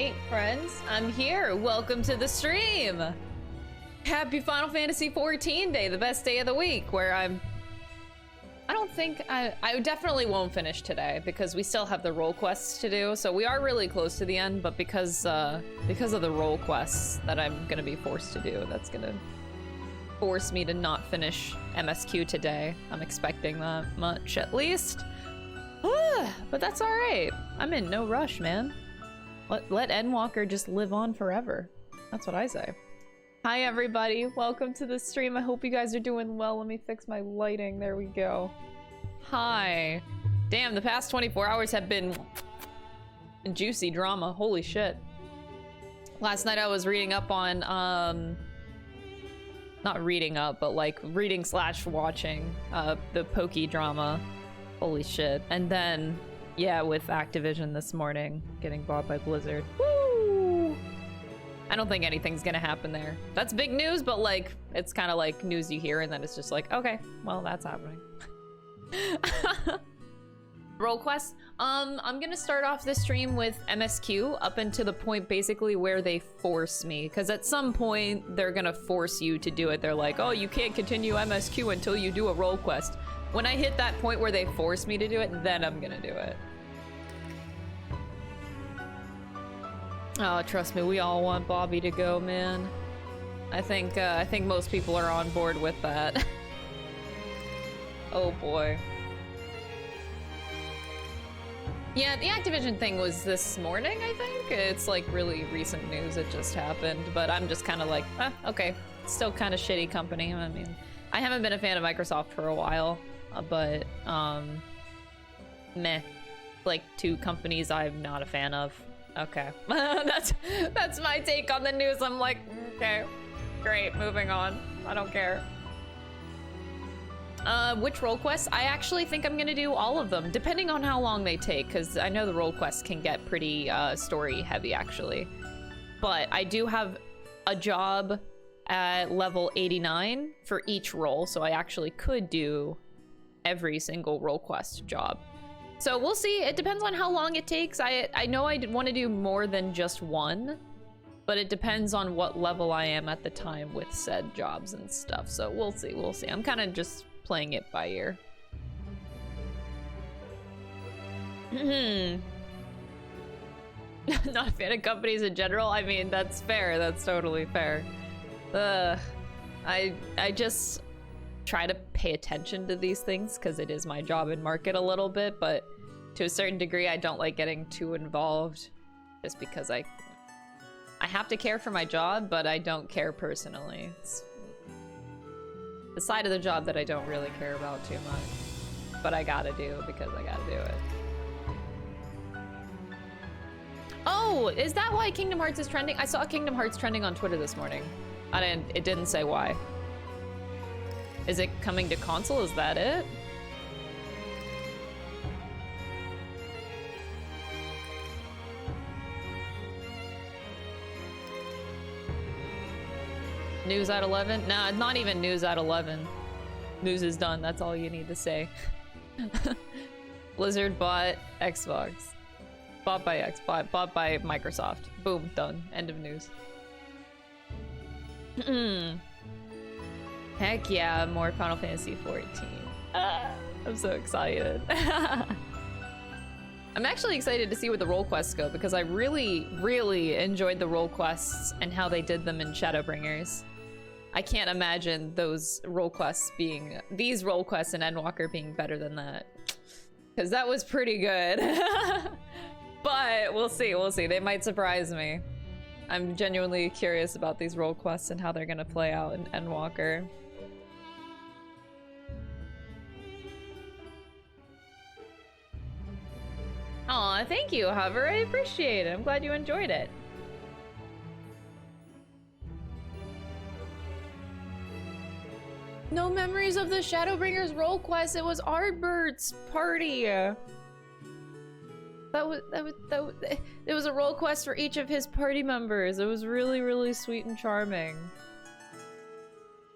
Alright, friends, I'm here. Welcome to the stream. Happy Final Fantasy XIV day, the best day of the week, where I don't think I definitely won't finish today because we still have the role quests to do. So we are really close to the end, but because of the role quests that I'm gonna be forced to do, that's gonna force me to not finish MSQ today. I'm expecting that much at least. But that's all right. I'm in no rush, man. Let Endwalker just live on forever. That's what I say. Hi everybody, welcome to the stream. I hope you guys are doing well. Let me fix my lighting. There we go. Hi. Damn, the past 24 hours have been juicy drama. Holy shit. Last night I was reading up on, not reading up, but like reading / watching the Pokey drama. Holy shit. And then, yeah, with Activision this morning, getting bought by Blizzard. Woo! I don't think anything's gonna happen there. That's big news, but like, it's kind of like news you hear and then it's just like, okay, well, that's happening. Role quests. I'm gonna start off this stream with MSQ up until the point basically where they force me, because at some point they're gonna force you to do it. They're like, oh, you can't continue MSQ until you do a role quest. When I hit that point where they force me to do it, then I'm gonna do it. Oh, trust me, we all want Bobby to go, man. I think most people are on board with that. Oh boy. Yeah, the Activision thing was this morning, I think. It's like really recent news, it just happened. But I'm just kind of like, okay. Still kind of shitty company. I mean, I haven't been a fan of Microsoft for a while, but meh. Like two companies I'm not a fan of. Okay. that's my take on the news. I'm like, okay, great, moving on. I don't care. Which role quests? I actually think I'm gonna do all of them, depending on how long they take, because I know the role quests can get pretty story heavy, actually. But I do have a job at level 89 for each role, so I actually could do every single role quest job. So we'll see. It depends on how long it takes. I know I want to do more than just one, but it depends on what level I am at the time with said jobs and stuff. So we'll see. We'll see. I'm kind of just playing it by ear. Not a fan of companies in general. I mean, that's fair. That's totally fair. I just try to pay attention to these things because it is my job in market a little bit, but to a certain degree I don't like getting too involved just because I have to care for my job, but I don't care personally. It's the side of the job that I don't really care about too much, but I gotta do because I gotta do it. Oh, is that why Kingdom Hearts is trending? I saw Kingdom Hearts trending on Twitter this morning. It didn't say why. Is it coming to console? Is that it? News at 11? Nah, not even news at 11. News is done. That's all you need to say. Blizzard bought Xbox. Bought by bought by Microsoft. Boom, done. End of news. Heck yeah, more Final Fantasy XIV. I'm so excited. I'm actually excited to see where the role quests go because I really, really enjoyed the role quests and how they did them in Shadowbringers. I can't imagine these role quests in Endwalker being better than that. Because that was pretty good. But we'll see, we'll see. They might surprise me. I'm genuinely curious about these role quests and how they're gonna play out in Endwalker. Aw, thank you, Hover. I appreciate it. I'm glad you enjoyed it. No memories of the Shadowbringers role quest. It was Ardbert's party. It was a role quest for each of his party members. It was really, really sweet and charming.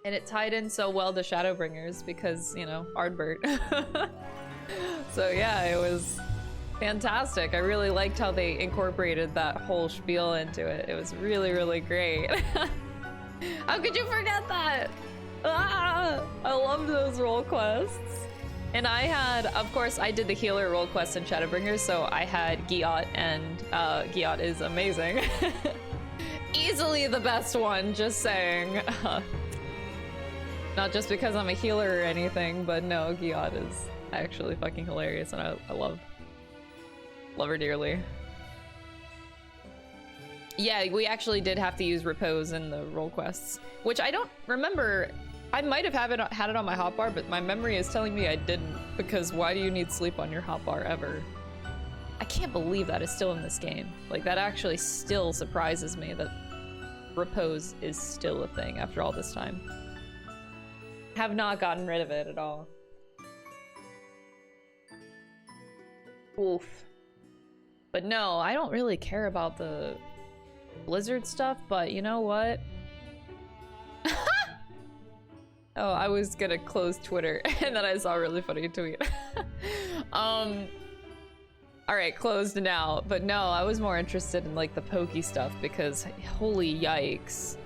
And it tied in so well to Shadowbringers because, you know, Ardbert. So yeah, it was Fantastic. I really liked how they incorporated that whole spiel into it. It was really, really great. How could you forget that? Ah, I loved those role quests. And I had, of course, I did the healer role quest in Shadowbringers, so I had Giot, and Giot is amazing. Easily the best one, just saying. Not just because I'm a healer or anything, but no, Giot is actually fucking hilarious, and I love her dearly. Yeah, we actually did have to use repose in the role quests, which I don't remember. I might have had it on my hotbar, but my memory is telling me I didn't, because why do you need sleep on your hotbar ever? I can't believe that is still in this game. Like, that actually still surprises me that repose is still a thing after all this time. Have not gotten rid of it at all. Oof. But no, I don't really care about the Blizzard stuff, but you know what? Oh, I was gonna close Twitter, and then I saw a really funny tweet. Alright, closed now. But no, I was more interested in, like, the pokey stuff, because holy yikes.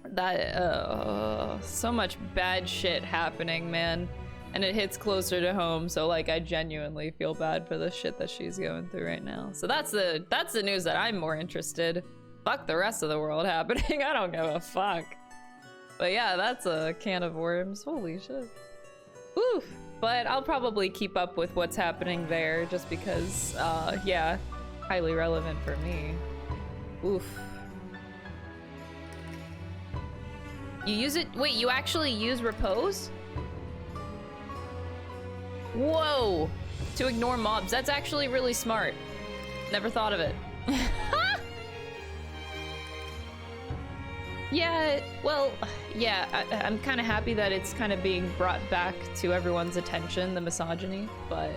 That, so much bad shit happening, man. And it hits closer to home, so, like, I genuinely feel bad for the shit that she's going through right now. So that's the news that I'm more interested. Fuck the rest of the world happening, I don't give a fuck. But yeah, that's a can of worms. Holy shit. Oof. But I'll probably keep up with what's happening there just because, yeah, highly relevant for me. Oof. You use it? Wait, you actually use repose? Whoa! To ignore mobs. That's actually really smart. Never thought of it. Yeah, well, yeah, I'm kind of happy that it's kind of being brought back to everyone's attention, the misogyny, but,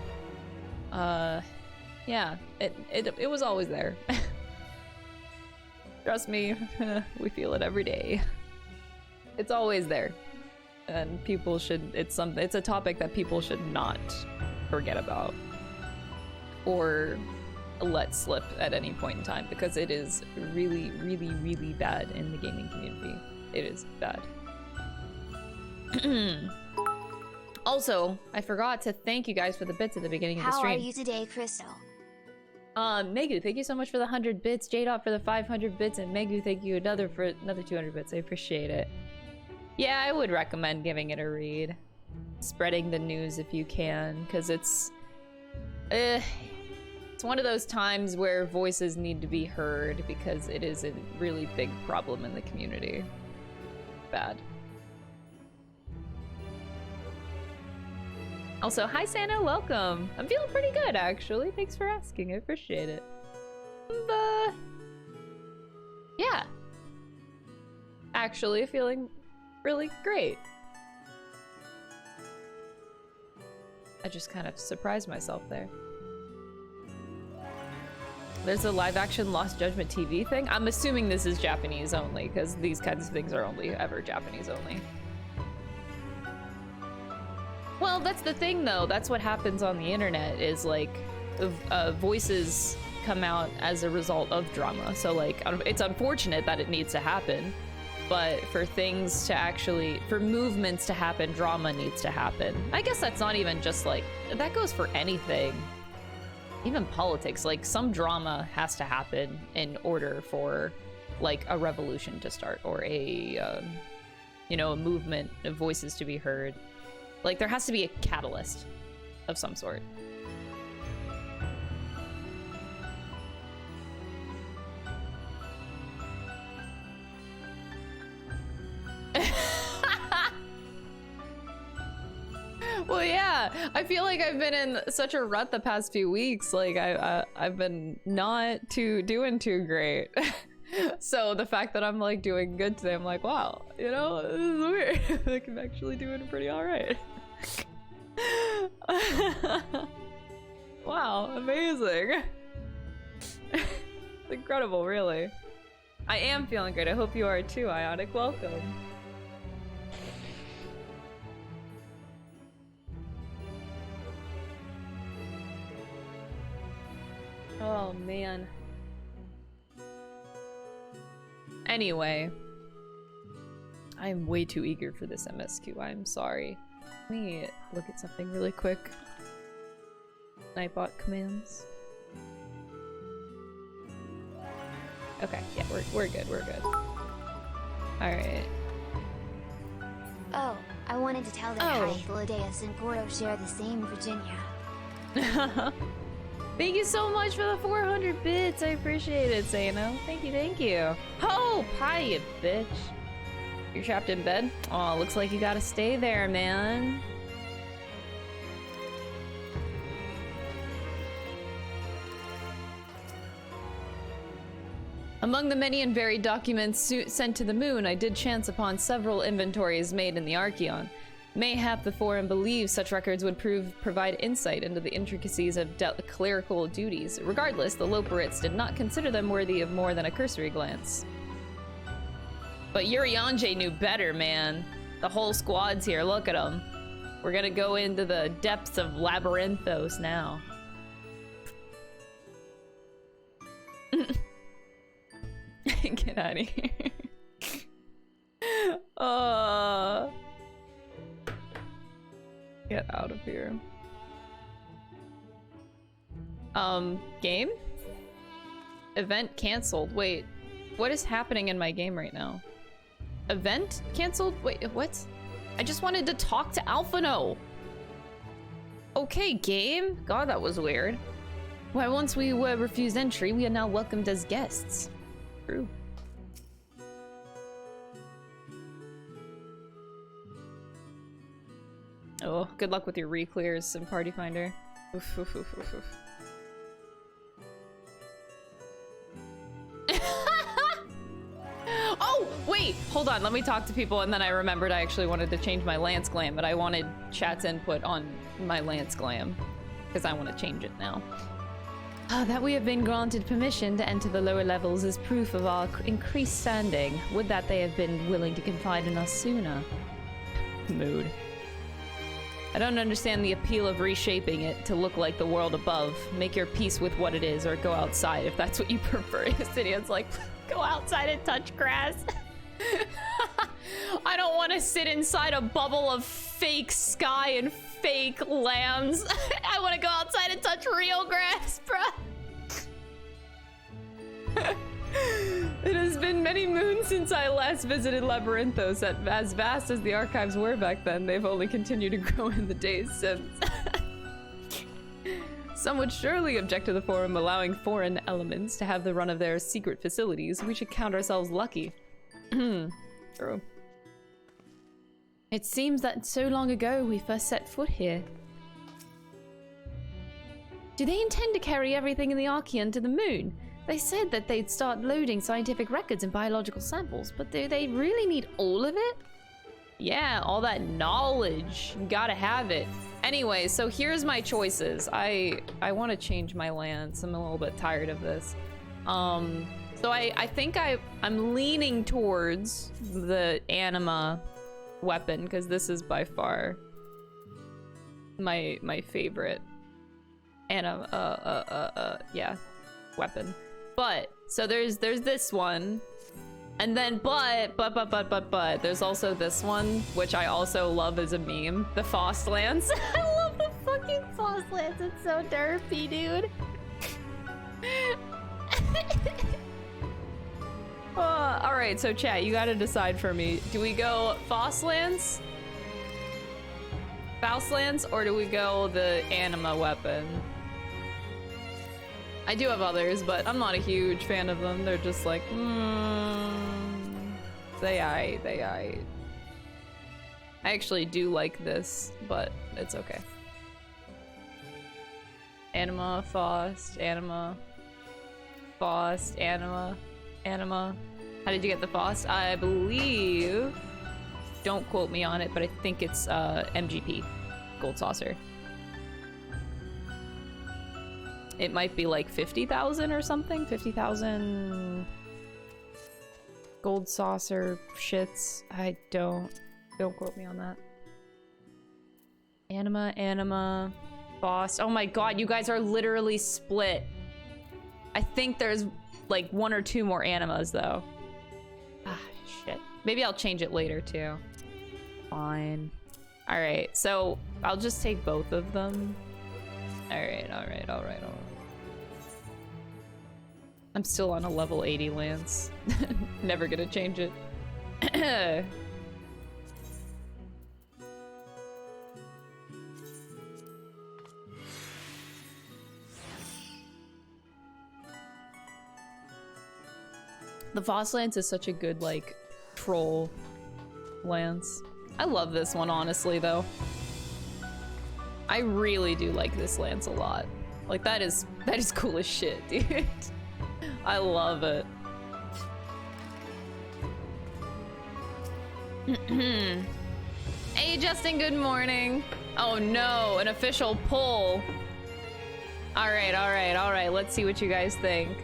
yeah, it was always there. Trust me, we feel it every day. It's always there, and people should, it's a topic that people should not forget about, or let slip at any point in time, because it is really, really, really bad in the gaming community. It is bad. Also, I forgot to thank you guys for the bits at the beginning of the stream. How are you today, Crystal? Megu, thank you so much for the 100 bits, J-Dot for the 500 bits, and Megu, thank you for another 200 bits. I appreciate it. Yeah, I would recommend giving it a read. Spreading the news if you can, because it's one of those times where voices need to be heard, because it is a really big problem in the community. Bad. Also, hi Santa, welcome. I'm feeling pretty good, actually. Thanks for asking, I appreciate it. Yeah. Actually, feeling really great. I just kind of surprised myself there. There's a live-action Lost Judgment TV thing? I'm assuming this is Japanese only, because these kinds of things are only ever Japanese only. Well, that's the thing, though. That's what happens on the internet, is, like, voices come out as a result of drama. So, like, it's unfortunate that it needs to happen, but for things to actually, for movements to happen, drama needs to happen. I guess that's not even just, like, that goes for anything. Even politics, like, some drama has to happen in order for, like, a revolution to start, or a, you know, a movement of voices to be heard. Like, there has to be a catalyst of some sort. Well, yeah, I feel like I've been in such a rut the past few weeks. Like, I've been not doing too great. So the fact that I'm, like, doing good today, I'm like, wow, you know, this is weird. Like, I'm actually doing pretty all right. Wow, amazing. It's incredible, really. I am feeling great. I hope you are too, Ionic. Welcome. man. Anyway. I am way too eager for this MSQ. I'm sorry. Let me look at something really quick. Nightbot commands. Okay, yeah, we're good, we're good. Alright. Oh, I wanted to tell that hi, Philadeus and Gordo share the same Virginia. Thank you so much for the 400 bits. I appreciate it, Zano. Thank you, thank you. Oh, hi, you bitch. You're trapped in bed? Oh, looks like you gotta stay there, man. Among the many and varied documents sent to the moon, I did chance upon several inventories made in the Archeon. Mayhap the Forum believes such records would provide insight into the intricacies of clerical duties. Regardless, the Loperites did not consider them worthy of more than a cursory glance. But Urianger knew better, man. The whole squad's here, look at them. We're gonna go into the depths of Labyrinthos now. Get out of here. Get out of here. Game? Event canceled. Wait, what is happening in my game right now? Event canceled? Wait, what? I just wanted to talk to Alphino. Okay, game? God, that was weird. Why, once we were refused entry, we are now welcomed as guests. True. Oh, good luck with your re-clears and Party Finder. Oof, oof, oof, oof, oof. Oh, wait! Hold on, let me talk to people, and then I remembered I actually wanted to change my Lance Glam, but I wanted chat's input on my Lance Glam, because I want to change it now. That we have been granted permission to enter the lower levels is proof of our increased standing. Would that they have been willing to confide in us sooner. Mood. I don't understand the appeal of reshaping it to look like the world above. Make your peace with what it is, or go outside if that's what you prefer. Yestinian's like, go outside and touch grass. I don't want to sit inside a bubble of fake sky and fake lambs. I want to go outside and touch real grass, bruh. It has been many moons since I last visited Labyrinthos. As vast as the archives were back then, they've only continued to grow in the days since. Some would surely object to the Forum allowing foreign elements to have the run of their secret facilities. We should count ourselves lucky. True. It seems that so long ago we first set foot here. Do they intend to carry everything in the Archeon to the moon? They said that they'd start loading scientific records and biological samples, but do they really need all of it? Yeah, all that knowledge. You gotta have it. Anyway, so here's my choices. I want to change my lance. I'm a little bit tired of this. So I think I'm leaning towards the anima weapon, because this is by far my favorite yeah, weapon. But so there's this one, and then but there's also this one, which I also love as a meme, the Faust Lance. I love the fucking Faust Lance. It's so derpy, dude. All right, so chat, you gotta decide for me. Do we go Faust Lance, or do we go the anima weapon? I do have others, but I'm not a huge fan of them. They're just like, they aight. I actually do like this, but it's okay. Anima, Faust, anima, Faust, anima, anima. How did you get the Faust? I believe, don't quote me on it, but I think it's MGP, Gold Saucer. It might be like 50,000 or something. 50,000 Gold Saucer shits. I don't quote me on that. Anima, Faust. Oh my god, you guys are literally split. I think there's like 1 or 2 more animas though. Ah, shit. Maybe I'll change it later too. Fine. All right, so I'll just take both of them. All right. I'm still on a level 80 lance. Never gonna change it. The Voss lance is such a good, like, troll lance. I love this one, honestly, though. I really do like this lance a lot. Like, that is cool as shit, dude. I love it. Hey, Justin, good morning. Oh no, an official poll. All right. Let's see what you guys think.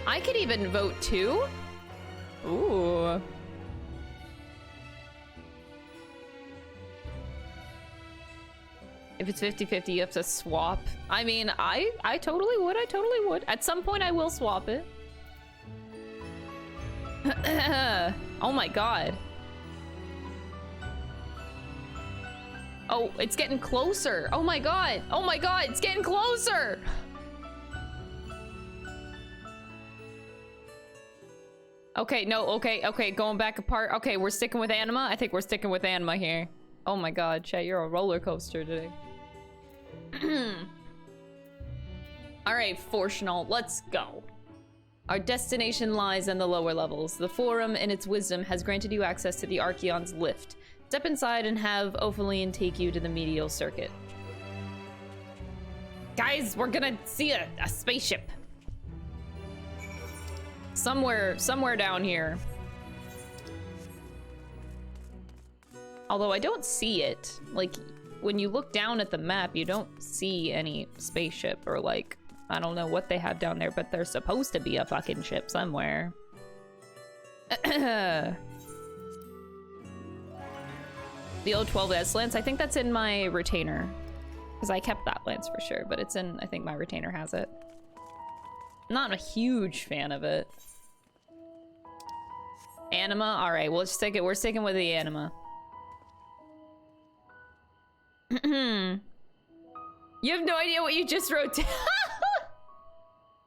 I could even vote too. Ooh. If it's 50-50, you have to swap. I mean, I totally would. At some point, I will swap it. Oh my god. Oh, it's getting closer. Oh my god, it's getting closer. Okay, no, okay, going back apart. Okay, we're sticking with anima. I think we're sticking with anima here. Oh my god, Chet, you're a roller coaster today. Alright, Fortunal, let's go. Our destination lies in the lower levels. The Forum, in its wisdom, has granted you access to the Archeon's lift. Step inside and have Ophaline take you to the medial circuit. Guys, we're gonna see a spaceship. Somewhere down here. Although I don't see it. Like, when you look down at the map, you don't see any spaceship or, like, I don't know what they have down there, but there's supposed to be a fucking ship somewhere. The O12S lance, I think that's in my retainer. Because I kept that lance for sure, but it's in, I think my retainer has it. Not a huge fan of it. Anima? Alright, we're sticking with the anima. You have no idea what you just wrote down.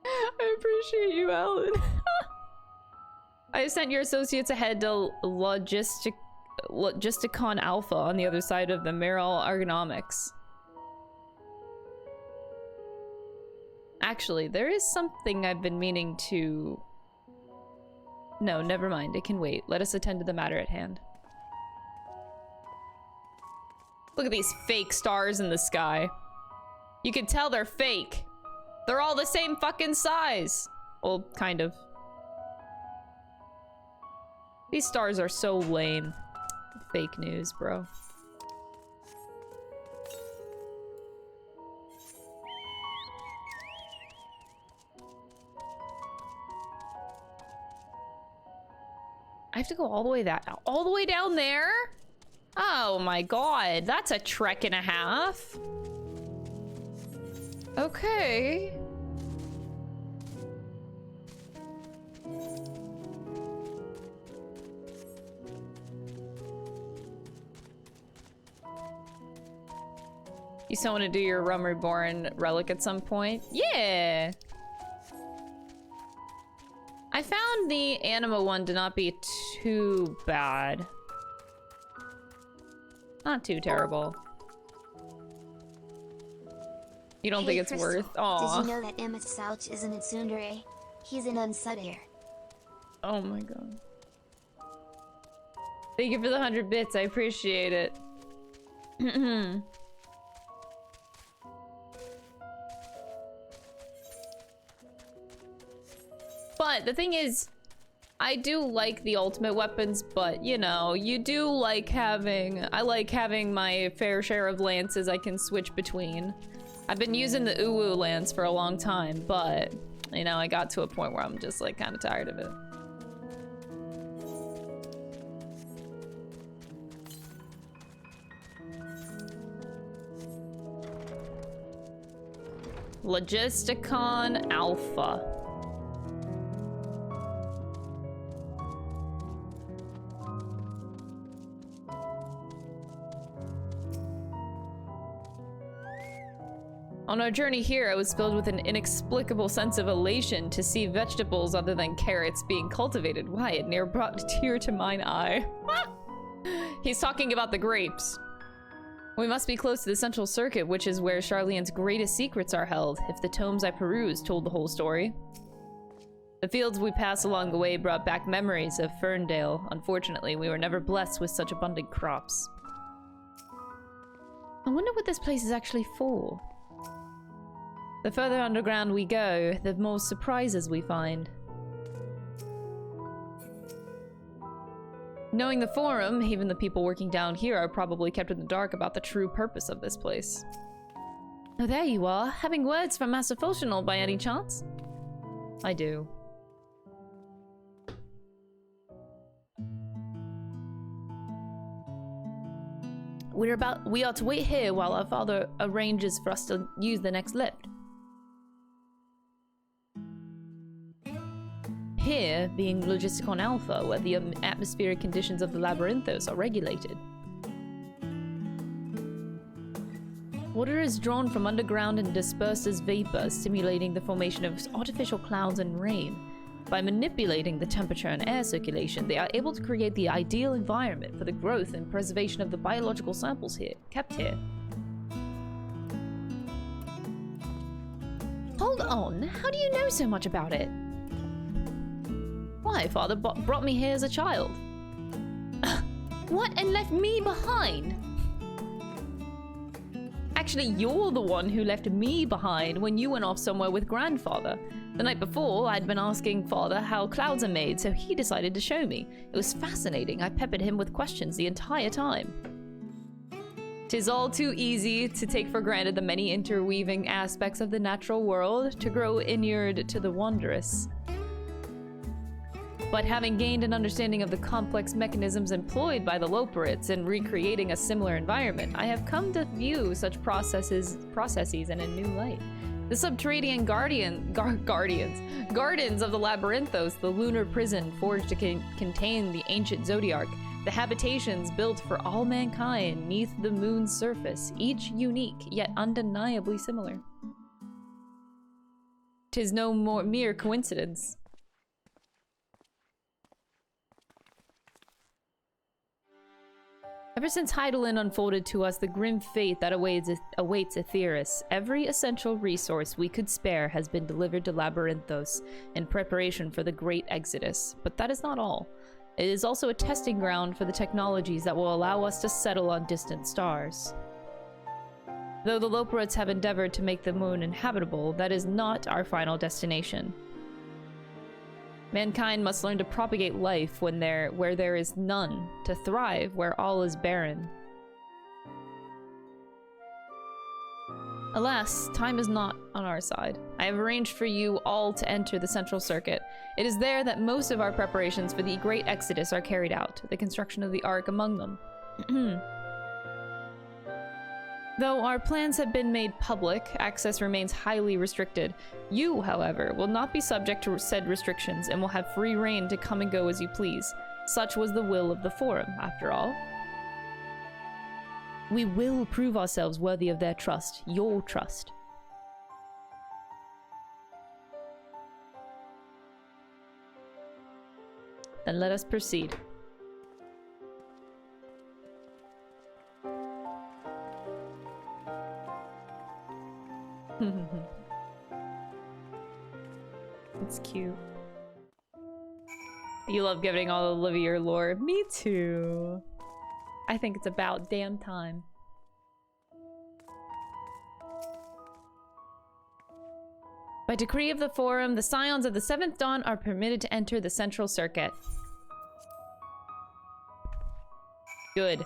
I appreciate you, Alan. I have sent your associates ahead to Logisticon Alpha on the other side of the Meryl Ergonomics. Actually, there is something I've been meaning to... No, never mind. It can wait. Let us attend to the matter at hand. Look at these fake stars in the sky. You can tell they're fake. They're all the same fucking size. Well, kind of. These stars are so lame. Fake news, bro. I have to go all the way down there? Oh my god, that's a trek and a half. Okay. You still want to do your Rum Reborn relic at some point? Yeah. I found the anima one to not be too bad. Not too terrible. You don't think it's Crystal, worth? Aww. Did you know that Emmett Souch isn't a tsundere? He's an unsudere. Oh my god. Thank you for the 100 bits. I appreciate it. But the thing is, I do like the ultimate weapons, but you know, you do like having... I like having my fair share of lances I can switch between. I've been using the OOOOOF lance for a long time, but you know, I got to a point where I'm just like kind of tired of it. Logisticon Alpha. On our journey here, I was filled with an inexplicable sense of elation to see vegetables other than carrots being cultivated. Why, it near brought a tear to mine eye. He's talking about the grapes. We must be close to the central circuit, which is where Charlene's greatest secrets are held, if the tomes I perused told the whole story. The fields we passed along the way brought back memories of Ferndale. Unfortunately, we were never blessed with such abundant crops. I wonder what this place is actually for. The further underground we go, the more surprises we find. Knowing the Forum, even the people working down here are probably kept in the dark about the true purpose of this place. Oh, there you are. Having words from Master Foshinol by any chance? I do. We are to wait here while our father arranges for us to use the next lift. Here, being Logisticon Alpha, where the atmospheric conditions of the Labyrinthos are regulated. Water is drawn from underground and dispersed as vapor, stimulating the formation of artificial clouds and rain. By manipulating the temperature and air circulation, they are able to create the ideal environment for the growth and preservation of the biological samples kept here. Hold on, how do you know so much about it? Why, father brought me here as a child. What, and left me behind? Actually, you're the one who left me behind when you went off somewhere with grandfather. The night before, I'd been asking father how clouds are made, so he decided to show me. It was fascinating. I peppered him with questions the entire time. 'Tis all too easy to take for granted the many interweaving aspects of the natural world, to grow inured to the wondrous. But having gained an understanding of the complex mechanisms employed by the Loperids in recreating a similar environment, I have come to view such processes in a new light. The subterranean gardens of the Labyrinthos, the lunar prison forged to contain the ancient Zodiac, the habitations built for all mankind neath the moon's surface, each unique yet undeniably similar. 'Tis no more mere coincidence. Ever since Heidelin unfolded to us the grim fate that awaits Aetheris, every essential resource we could spare has been delivered to Labyrinthos in preparation for the Great Exodus. But that is not all. It is also a testing ground for the technologies that will allow us to settle on distant stars. Though the Loperids have endeavored to make the moon inhabitable, that is not our final destination. Mankind must learn to propagate life where there is none, to thrive where all is barren. Alas, time is not on our side. I have arranged for you all to enter the central circuit. It is there that most of our preparations for the Great Exodus are carried out, the construction of the Ark among them. Though our plans have been made public, access remains highly restricted. You, however, will not be subject to said restrictions and will have free reign to come and go as you please. Such was the will of the Forum, after all. We will prove ourselves worthy of their trust, your trust. Then let us proceed. It's cute. You love giving all the Olivier lore. Me too. I think it's about damn time. By decree of the Forum, the Scions of the Seventh Dawn are permitted to enter the Central Circuit. Good.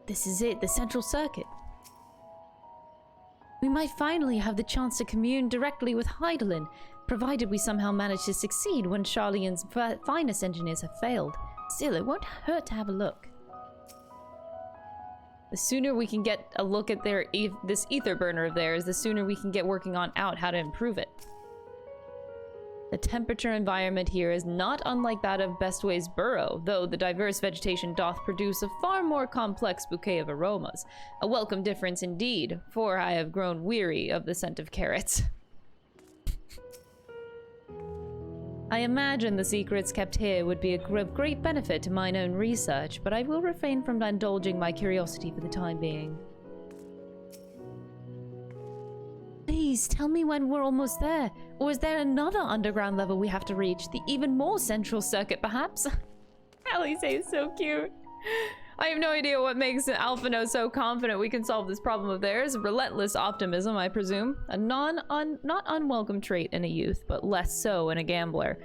This is it, the Central Circuit. might finally have the chance to commune directly with Heidelin, provided we somehow manage to succeed when Charlian's finest engineers have failed. Still, it won't hurt to have a look. The sooner we can get a look at this ether burner of theirs, the sooner we can get working on how to improve it. The temperature environment here is not unlike that of Bestway's burrow, though the diverse vegetation doth produce a far more complex bouquet of aromas. A welcome difference indeed, for I have grown weary of the scent of carrots. I imagine the secrets kept here would be of great benefit to mine own research, but I will refrain from indulging my curiosity for the time being. Please tell me when we're almost there, or is there another underground level we have to reach? The even more central circuit, perhaps? Alice is so cute. I have no idea what makes Alphino so confident we can solve this problem of theirs. Relentless optimism, I presume. A not unwelcome trait in a youth, but less so in a gambler.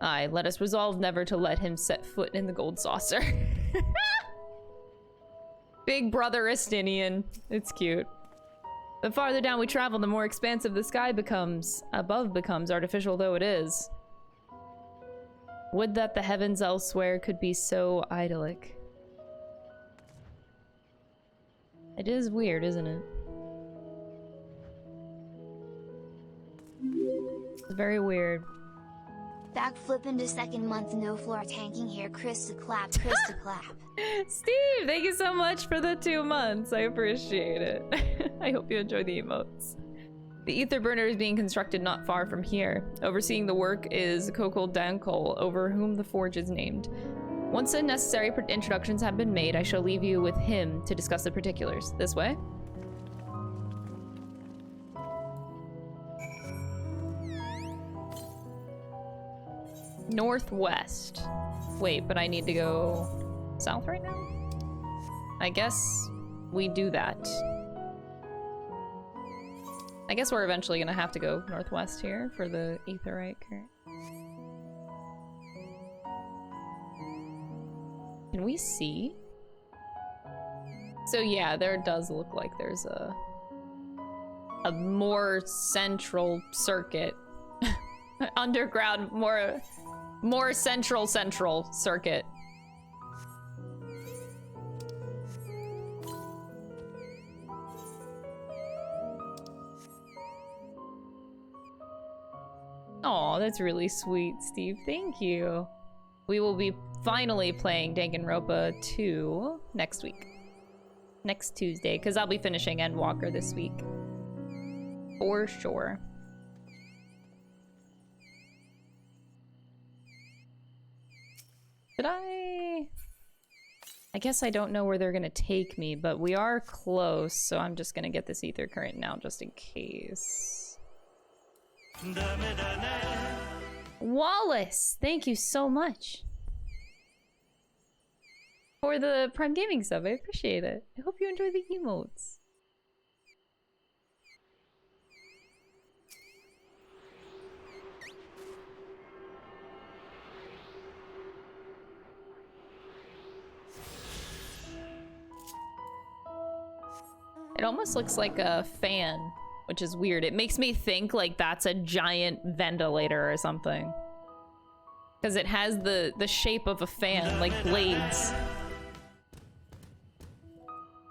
Aye, let us resolve never to let him set foot in the gold saucer. Big brother Estinian. It's cute. The farther down we travel, the more expansive the sky becomes. Above becomes, artificial though it is. Would that the heavens elsewhere could be so idyllic. It is weird, isn't it? It's very weird. Backflip into second month, no floor tanking here. Chris to clap, Chris to clap. Steve, thank you so much for the 2 months. I appreciate it. I hope you enjoy the emotes. The ether burner is being constructed not far from here. Overseeing the work is Kokol Dankol, over whom the forge is named. Once the necessary introductions have been made, I shall leave you with him to discuss the particulars. This way. Northwest. Wait, but I need to go south right now? I guess we do that. I guess we're eventually gonna have to go northwest here for the aetherite current. Can we see? So yeah, there does look like there's a more central circuit. Underground, more central circuit. Oh, that's really sweet, Steve. Thank you. We will be finally playing Danganronpa 2 next week. Next Tuesday, because I'll be finishing Endwalker this week. For sure. Did I guess I don't know where they're gonna take me, but we are close, so I'm just gonna get this ether current now just in case. Wallace, thank you so much for the Prime Gaming sub. I appreciate it. I hope you enjoy the emotes. It almost looks like a fan, which is weird. It makes me think like that's a giant ventilator or something. Because it has the shape of a fan, like blades.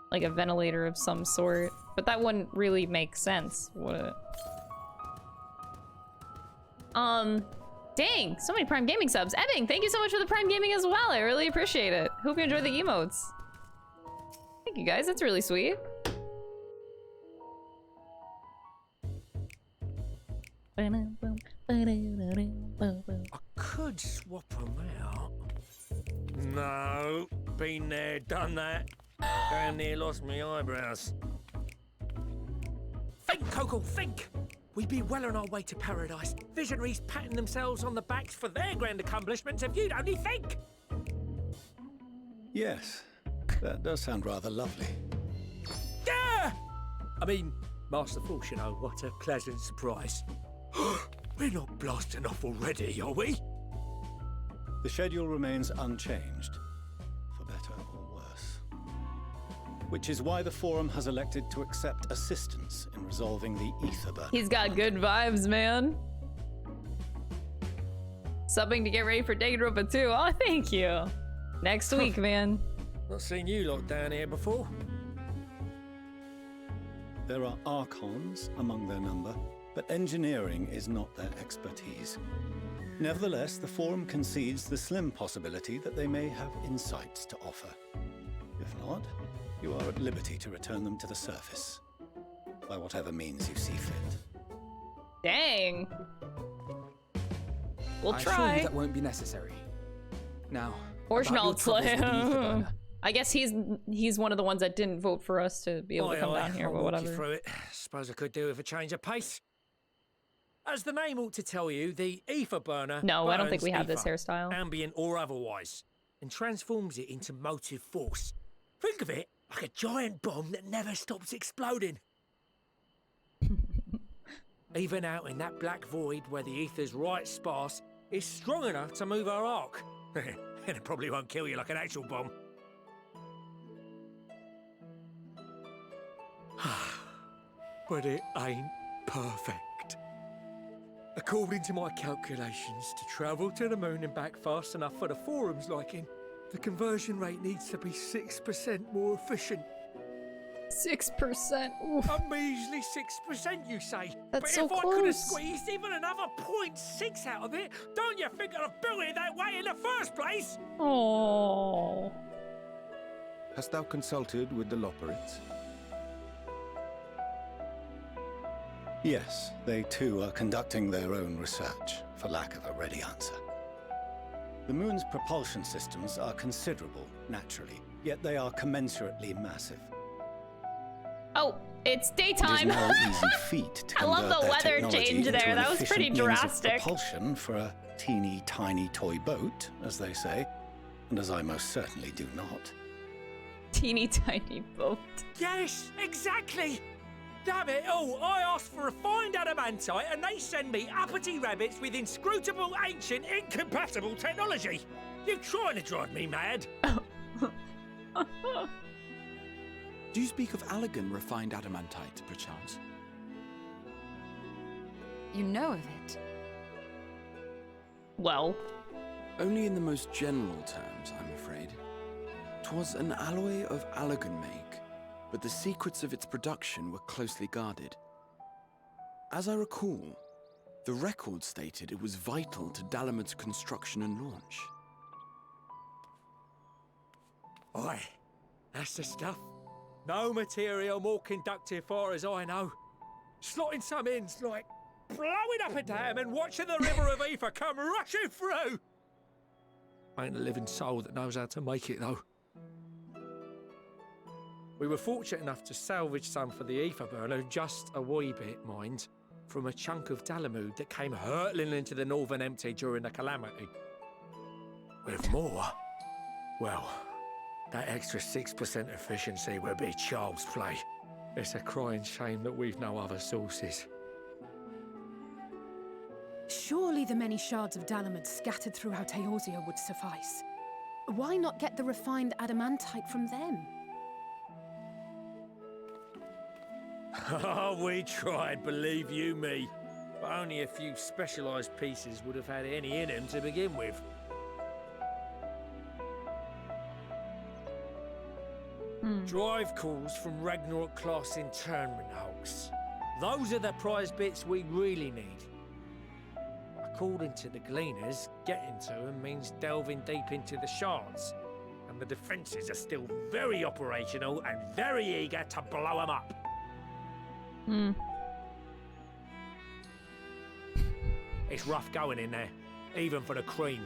Like a ventilator of some sort. But that wouldn't really make sense, would it? Dang, so many Prime Gaming subs. Ebbing, thank you so much for the Prime Gaming as well. I really appreciate it. Hope you enjoyed the emotes. Thank you guys, that's really sweet. I could swap them out. No, been there, done that. Down near lost my eyebrows. Think, Coco, think! We'd be well on our way to paradise. Visionaries patting themselves on the backs for their grand accomplishments if you'd only think! Yes, that does sound rather lovely. Yeah! I mean, Master Force, you know, what a pleasant surprise. We're not blasting off already, are we? The schedule remains unchanged, for better or worse. which is why the forum has elected to accept assistance in resolving the ether burn. He's got good vibes, man. Subbing to get ready for Danganronpa 2. Oh, thank you. Next week, man. Not seen you lot down here before. There are archons among their number, but engineering is not their expertise. Nevertheless, the forum concedes the slim possibility that they may have insights to offer. If not, you are at liberty to return them to the surface, by whatever means you see fit. Dang. We'll I assure try. you that won't be necessary. Now, Original about your troubles with the ether burner. I guess he's one of the ones that didn't vote for us to be able to come down here, I'll but walk you whatever. through it. Suppose I could do with a change of pace. As the name ought to tell you, the ether burner No, I don't think burns we have this ether, hairstyle. ambient or otherwise, and transforms it into motive force. Think of it like a giant bomb that never stops exploding. Even out in that black void where the ether's right sparse, it's strong enough to move our arc. And it probably won't kill you like an actual bomb. But it ain't perfect. According to my calculations, to travel to the moon and back fast enough for the forum's liking, the conversion rate needs to be 6% more efficient. 6%. Oof. A measly 6%, you say? That's but so if I could have close. squeezed even another 0.6 out of it, don't you think I'd have built it that way in the first place? Oh. Hast thou consulted with the Lopperites? Yes, they too are conducting their own research, for lack of a ready answer. The moon's propulsion systems are considerable, naturally, yet they are commensurately massive. Oh, it's It daytime. is no easy feat to I love convert the their weather technology change into there. an That was pretty efficient means of drastic. propulsion for a teeny tiny toy boat, as they say, and as I most certainly do not. Teeny tiny boat. Yes, exactly! Damn it all, I asked for refined adamantite and they send me uppity rabbits with inscrutable, ancient, incompatible technology! You're trying to drive me mad! Do you speak of Allegan refined adamantite, perchance? You know of it? Well, Only in the most general terms, I'm afraid. 'Twas an alloy of Allegan make, but the secrets of its production were closely guarded. As I recall, the record stated it was vital to Dalamud's construction and launch. Aye, that's the stuff. No material more conductive far as I know. Slotting some ends like blowing up a dam and watching the river of ether come rushing through. Ain't a living soul that knows how to make it though. We were fortunate enough to salvage some for the ether burner, just a wee bit, mind, from a chunk of Dalamud that came hurtling into the northern empty during the calamity. With more, well, that extra 6% efficiency would be child's play. It's a crying shame that we've no other sources. Surely the many shards of Dalamud scattered throughout Eorzea would suffice. Why not get the refined adamantite from them? Oh, we tried, believe you me. But only a few specialised pieces would have had any in them to begin with. Drive calls from Ragnorak class internment hulks. Those are the prize bits we really need. According to the gleaners, getting to them means delving deep into the shards. And the defences are still very operational and very eager to blow them up. It's rough going in there, even for the cream.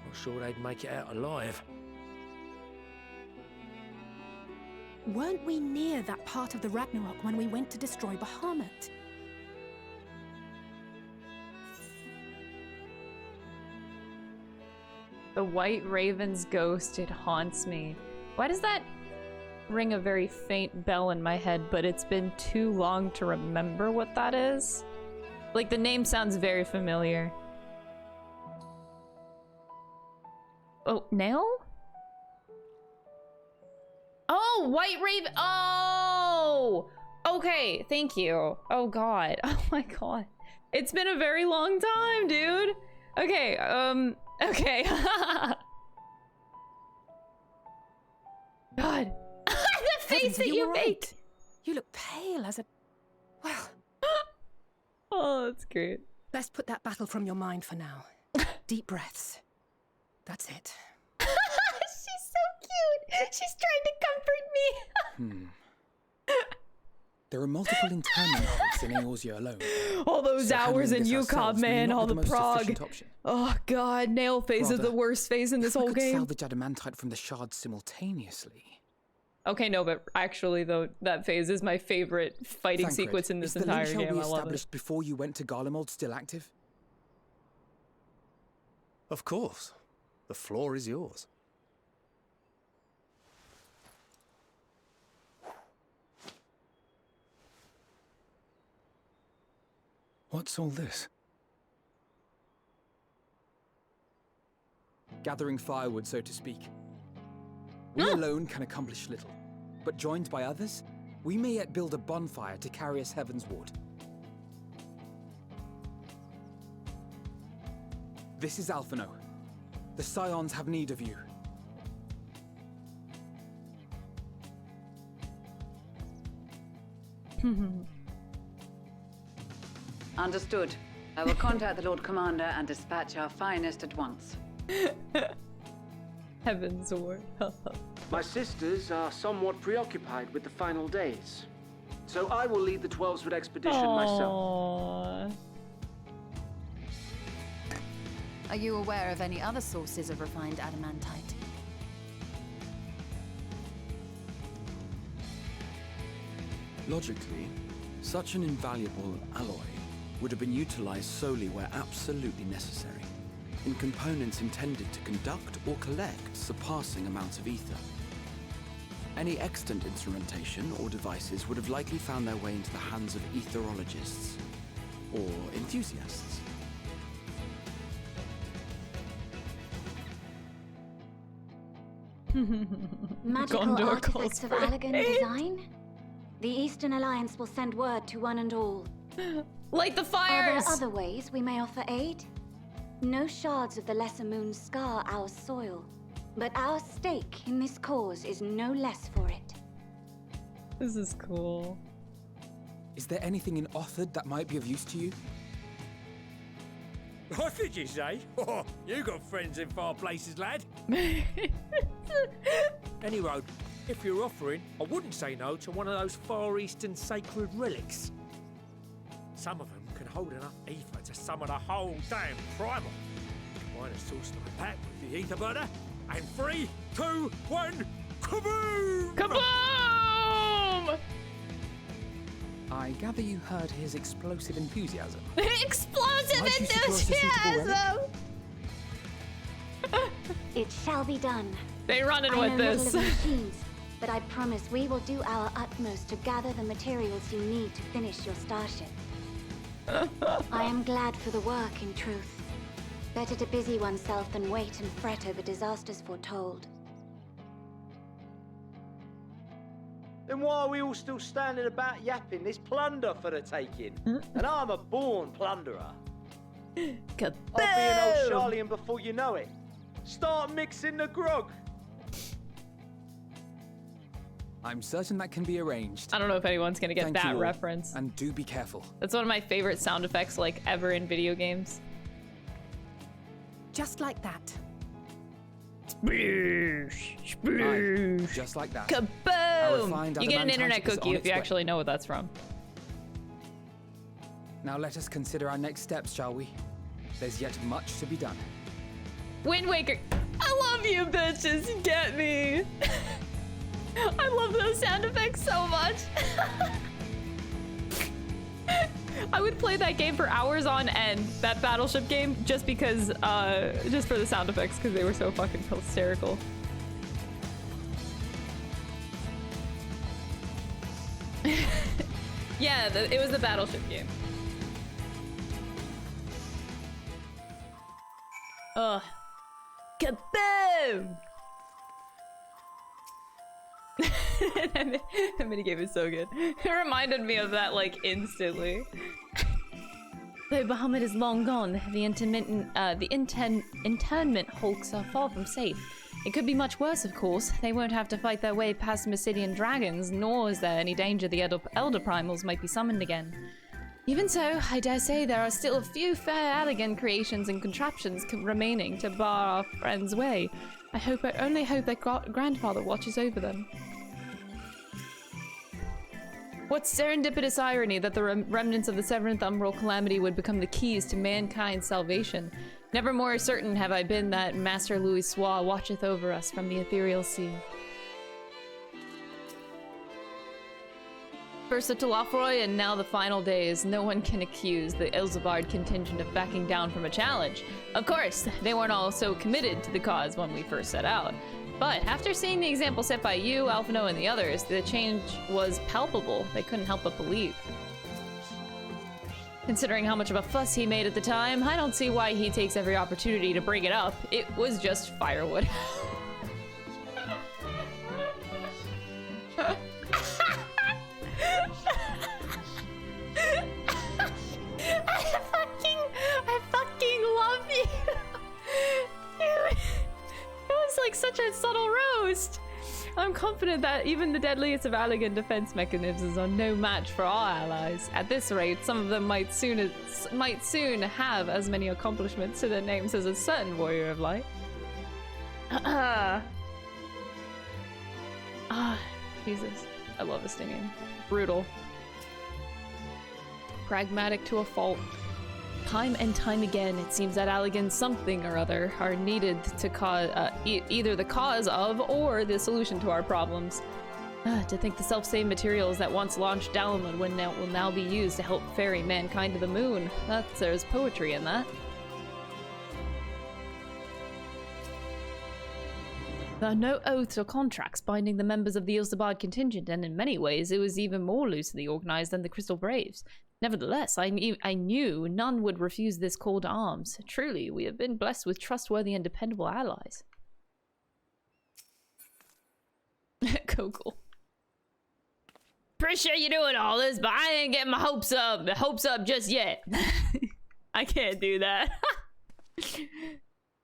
Not sure they'd make it out alive. Weren't we near that part of the Ragnarok when we went to destroy Bahamut? the White Raven's ghost, it haunts me. Why does that ring a very faint bell in my head, but it's been too long to remember what that is? Like, the name sounds very familiar. Oh, Nail? Oh, White Raven. Oh, okay. Thank you. Oh God. Oh my God. It's been a very long time, dude. Okay. Okay. God. The face that you made. You look pale as a... Well... Oh, that's great. Best put that battle from your mind for now. Deep breaths. That's it. She's so cute. She's trying to comfort me. There are multiple internment hubs in Eorzea alone. All those So hours in handling this UCOB, ourselves may man. not All be the most prog. efficient option. Oh God, nail phase is the Rather, worst phase in this if we whole could game. salvage adamantite from the shards simultaneously. Okay, no, but actually, though, that phase is my favorite fighting Thancred, sequence in this is the entire link game. shell we I love it. established before you went to Garlemald still active? Of course. The floor is yours. What's all this? Gathering firewood, so to speak. We alone can accomplish little, but joined by others, we may yet build a bonfire to carry us heavensward. This is Alphino. The Scions have need of you. Understood. I will contact the Lord Commander and dispatch our finest at once. Heavensward. My sisters are somewhat preoccupied with the final days, so I will lead the 12-foot expedition myself. Aww. Are you aware of any other sources of refined adamantite? Logically, such an invaluable alloy would have been utilized solely where absolutely necessary, in components intended to conduct or collect surpassing amounts of ether. Any extant instrumentation or devices would have likely found their way into the hands of etherologists or enthusiasts. Magical Gondor artifacts calls of for elegant aid. design? The Eastern Alliance will send word to one and all. Light the Are fires! there other ways we may offer aid? No shards of the Lesser Moon scar our soil, but our stake in this cause is no less for it. This is cool. Is there anything in Othard that might be of use to you? What did you say? Oh, you got friends in far places, lad. Any road, if you're offering, I wouldn't say no to one of those Far Eastern sacred relics. Some of them can hold enough ether to summon a whole damn primal. Combine a source like that with the ether burner, and 3, 2, 1, kaboom! Kaboom! I gather you heard his explosive enthusiasm. Explosive Might you secure us a suitable relic? enthusiasm! It shall be done. They running I with know this. little of machines, but I promise we will do our utmost to gather the materials you need to finish your starship. I am glad for the work, in truth. Better to busy oneself than wait and fret over disasters foretold. Then why are we all still standing about yapping? There's plunder for the taking. And I'm a born plunderer. Kaboom! I'll be an old Charlian before you know it. Start mixing the grog. I'm certain that can be arranged. I don't know if anyone's gonna get Thank you that all, reference. And do be careful. That's one of my favorite sound effects like ever in video games. Just like that. Sploosh, Aye, sploosh. just like that. Kaboom! refined You get an adamantite internet is cookie on if its you way. actually know what that's from. Now let us consider our next steps, shall we? There's yet much to be done. Wind Waker. I love you bitches, you get me. I love those sound effects so much. I would play that game for hours on end, that Battleship game, just because, just for the sound effects, because they were so fucking hysterical. Yeah, it was the Battleship game. Ugh. Kaboom! That minigame is so good. It reminded me of that like instantly. Though Bahamut is long gone, the internment hulks are far from safe. It could be much worse, of course. They won't have to fight their way past Mysidian dragons, nor is there any danger the Elder Primals might be summoned again. Even so, I dare say there are still a few fair Allegan creations and contraptions remaining to bar our friend's way. I only hope that grandfather watches over them. What serendipitous irony that the remnants of the Seventh Umbral Calamity would become the keys to mankind's salvation. Never more certain have I been that Master Louis Soir watcheth over us from the ethereal sea. First of Telafroy and now the final days, no one can accuse the Ilzabard contingent of backing down from a challenge. Of course, they weren't all so committed to the cause when we first set out. But after seeing the example set by you, Alphino, and the others, the change was palpable. They couldn't help but believe. Considering how much of a fuss he made at the time, I don't see why he takes every opportunity to bring it up. It was just firewood. I fucking love you. It was like such a subtle roast. I'm confident that even the deadliest of Allegan defense mechanisms are no match for our allies. At this rate, some of them might soon have as many accomplishments to their names as a certain warrior of light. Jesus. I love this stinging. Brutal. Pragmatic to a fault. Time and time again, it seems that Allegan something or other are needed to cause either the cause of or the solution to our problems. To think the self-same materials that once launched Dalamud will now be used to help ferry mankind to the moon. There's poetry in that. There are no oaths or contracts binding the members of the Ilzabard contingent, and in many ways it was even more loosely organized than the Crystal Braves. Nevertheless, I knew none would refuse this call to arms. Truly, we have been blessed with trustworthy and dependable allies. Google. Pretty sure you're doing all this, but I ain't getting my hopes up just yet. I can't do that.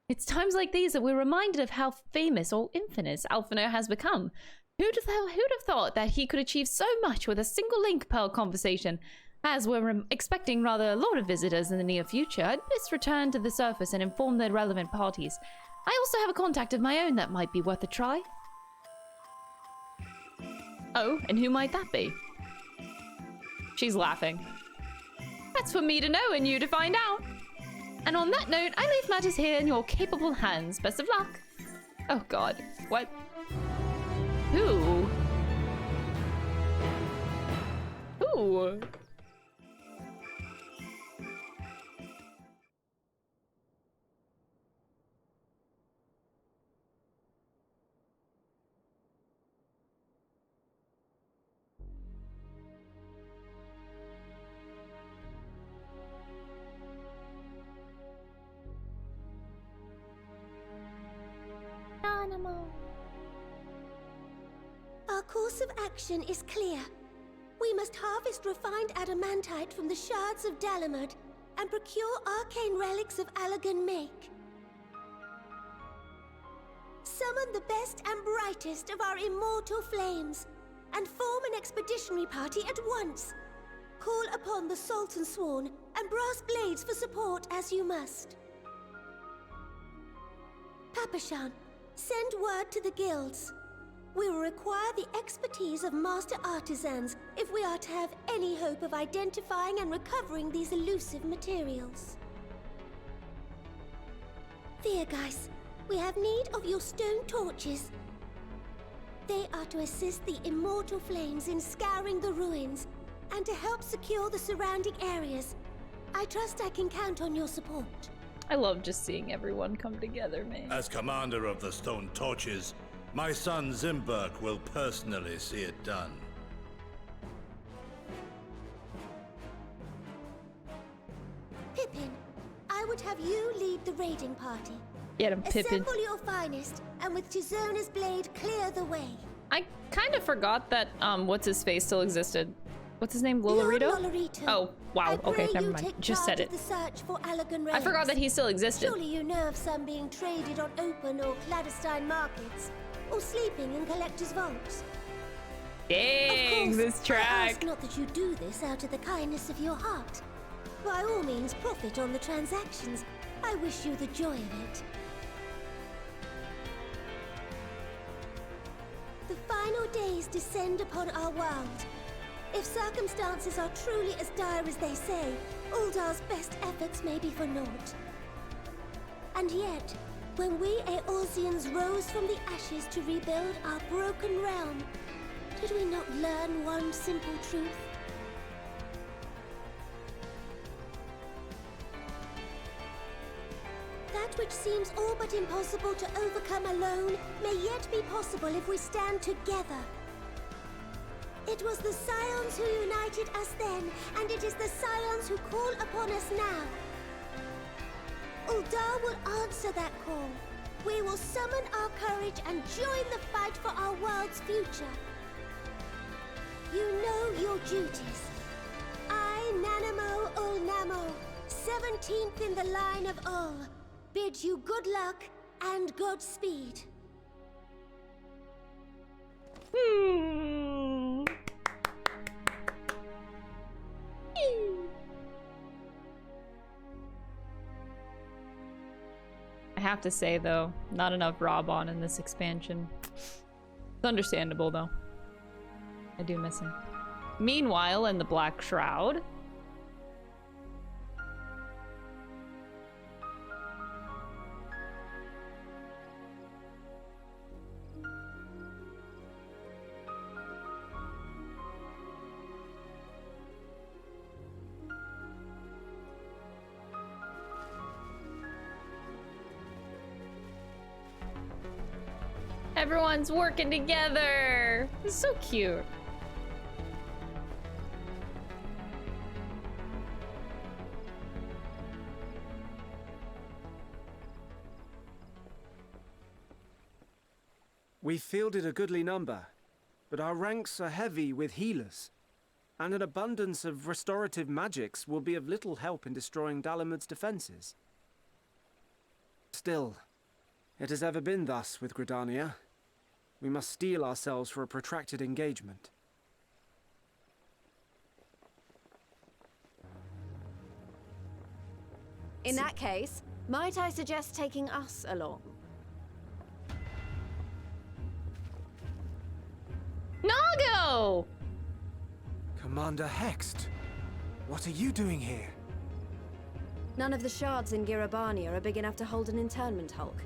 It's times like these that we're reminded of how famous or infamous Alphino has become. Who'd have thought that he could achieve so much with a single link pearl conversation? As we're expecting rather a lot of visitors in the near future, I'd best return to the surface and inform the relevant parties. I also have a contact of my own that might be worth a try. Oh, and who might that be? She's laughing. That's for me to know and you to find out. And on that note, I leave matters here in your capable hands. Best of luck. Oh god, what? Who? Who? Animal. Our course of action is clear. We must harvest refined adamantite from the shards of Dalamud and procure arcane relics of Allegan make. Summon the best and brightest of our immortal flames and form an expeditionary party at once. Call upon the Sultan Sworn and Brass Blades for support as you must. Papashan, send word to the guilds. We will require the expertise of master artisans if we are to have any hope of identifying and recovering these elusive materials. Thiergeist, we have need of your stone torches. They are to assist the immortal flames in scouring the ruins and to help secure the surrounding areas. I trust I can count on your support. I love just seeing everyone come together, man. As commander of the Stone Torches, my son Zimberk will personally see it done. Pippin, I would have you lead the raiding party. Get him, Pippin. Assemble your finest, and with Chizona's blade, clear the way. I kind of forgot that, what's his face still existed. What's his name? Lolorito? Oh, wow. Okay, never mind. Just said it. I forgot that he still existed. Surely you know of some being traded on open or clandestine markets, or sleeping in collectors' vaults. Dang, Of course, this track. I ask not that you do this out of the kindness of your heart. By all means, profit on the transactions. I wish you the joy of it. The final days descend upon our world. If circumstances are truly as dire as they say, Uldar's best efforts may be for naught. And yet, when we Eorzeans rose from the ashes to rebuild our broken realm, did we not learn one simple truth? That which seems all but impossible to overcome alone may yet be possible if we stand together. It was the Scions who united us then, and it is the Scions who call upon us now. Uldar will answer that call. We will summon our courage and join the fight for our world's future. You know your duties. I, Nanamo Ulnamo, 17th in the line of Ul, bid you good luck and Godspeed. I have to say, though, not enough Robon in this expansion. It's understandable, though. I do miss him. Meanwhile, in the Black Shroud... Everyone's working together. It's so cute. We fielded a goodly number, but our ranks are heavy with healers, and an abundance of restorative magics will be of little help in destroying Dalamud's defenses. Still, it has ever been thus with Gridania. We must steel ourselves for a protracted engagement. In that case, might I suggest taking us along? Nago! Commander Hext, what are you doing here? None of the shards in Girabania are big enough to hold an internment hulk.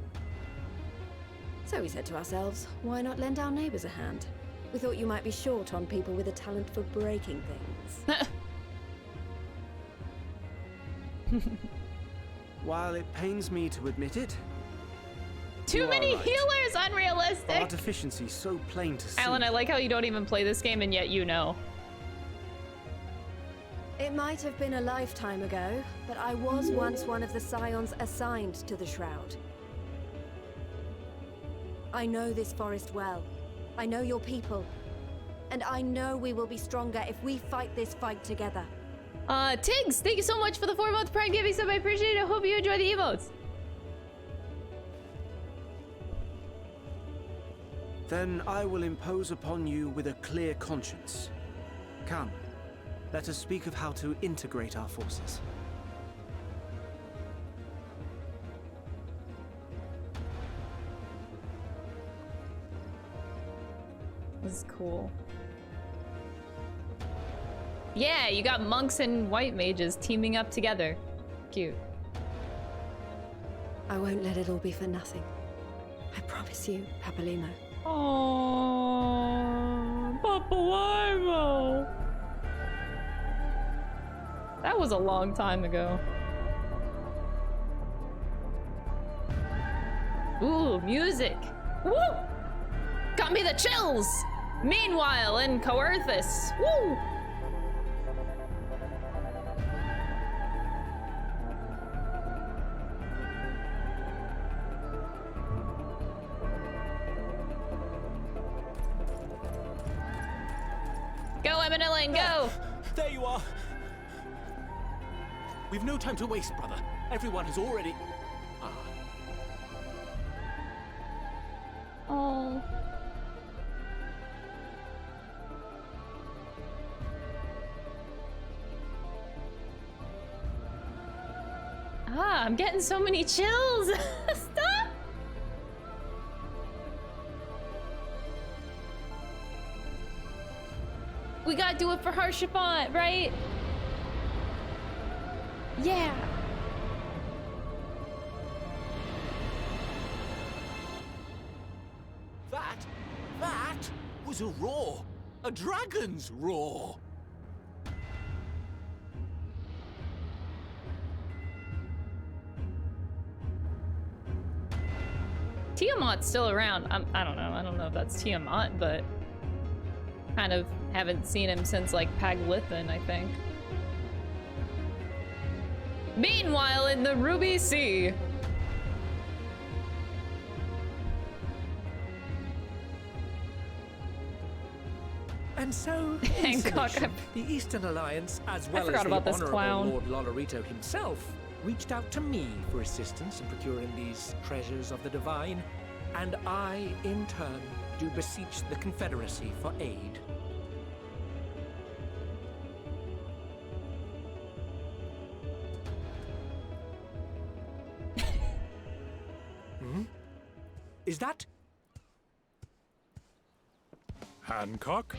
So we said to ourselves, why not lend our neighbors a hand? We thought you might be short on people with a talent for breaking things. While it pains me to admit it, Too many healers, unrealistic! our deficiency so plain to see. Alan, I like how you don't even play this game and yet you know. It might have been a lifetime ago, but I was once one of the Scions assigned to the Shroud. I know this forest well. I know your people. And I know we will be stronger if we fight this fight together. Tiggs, thank you so much for the 4-month Prime giving sub. I appreciate it. I hope you enjoy the emotes. Then I will impose upon you with a clear conscience. Come, let us speak of how to integrate our forces. This is cool. Yeah, you got monks and white mages teaming up together. Cute. I won't let it all be for nothing. I promise you, Papalimo. Oh, Papalimo. That was a long time ago. Ooh, music. Woo! Got me the chills. Meanwhile, in Coerthus. Woo! plane, go! There you are. We've no time to waste, brother. Everyone has already... Oh. Ah, I'm getting so many chills. Stop. We gotta do it for her, Chiffon, right? Yeah. That was a roar. A dragon's roar. Tiamat's still around. I don't know. I don't know if that's Tiamat, but kind of haven't seen him since like Paglithan, I think. Meanwhile, in the Ruby Sea. And so, Hancock, the Eastern Alliance, as well as the Honorable Lord Lolorito himself, reached out to me for assistance in procuring these treasures of the divine, and I, in turn, do beseech the Confederacy for aid. Is that... Hancock?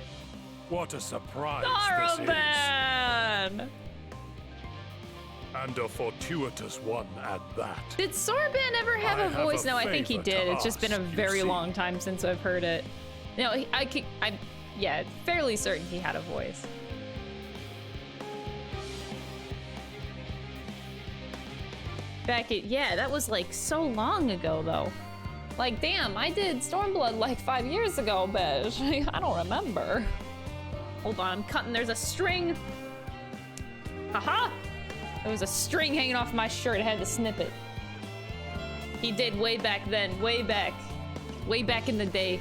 What a surprise this is. Sorban! And a fortuitous one at that. Did Sorban ever have a voice? No, I think he did. It's just been a very long time since I've heard it. No, yeah, fairly certain he had a voice. Yeah, that was like so long ago though. Like, damn, I did Stormblood like 5 years ago, bitch. I don't remember. Hold on, I'm cutting. There's a string. Haha! There was a string hanging off my shirt. I had to snip it. He did way back then. Way back in the day.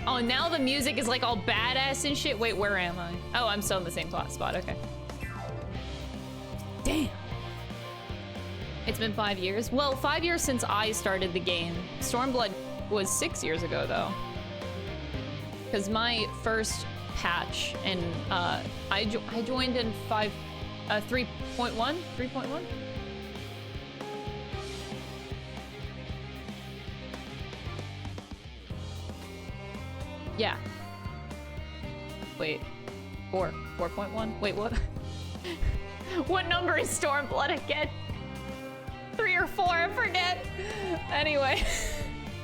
Oh, now the music is like all badass and shit. Wait, where am I? Oh, I'm still in the same spot. Okay. Damn. It's been 5 years. Well, 5 years since I started the game. Stormblood was 6 years ago, though. Because my first patch, and I joined in 3.1? 3.1? Yeah. Wait. 4.1? Wait, what? What number is Stormblood again? 3 or 4, I forget. Anyway,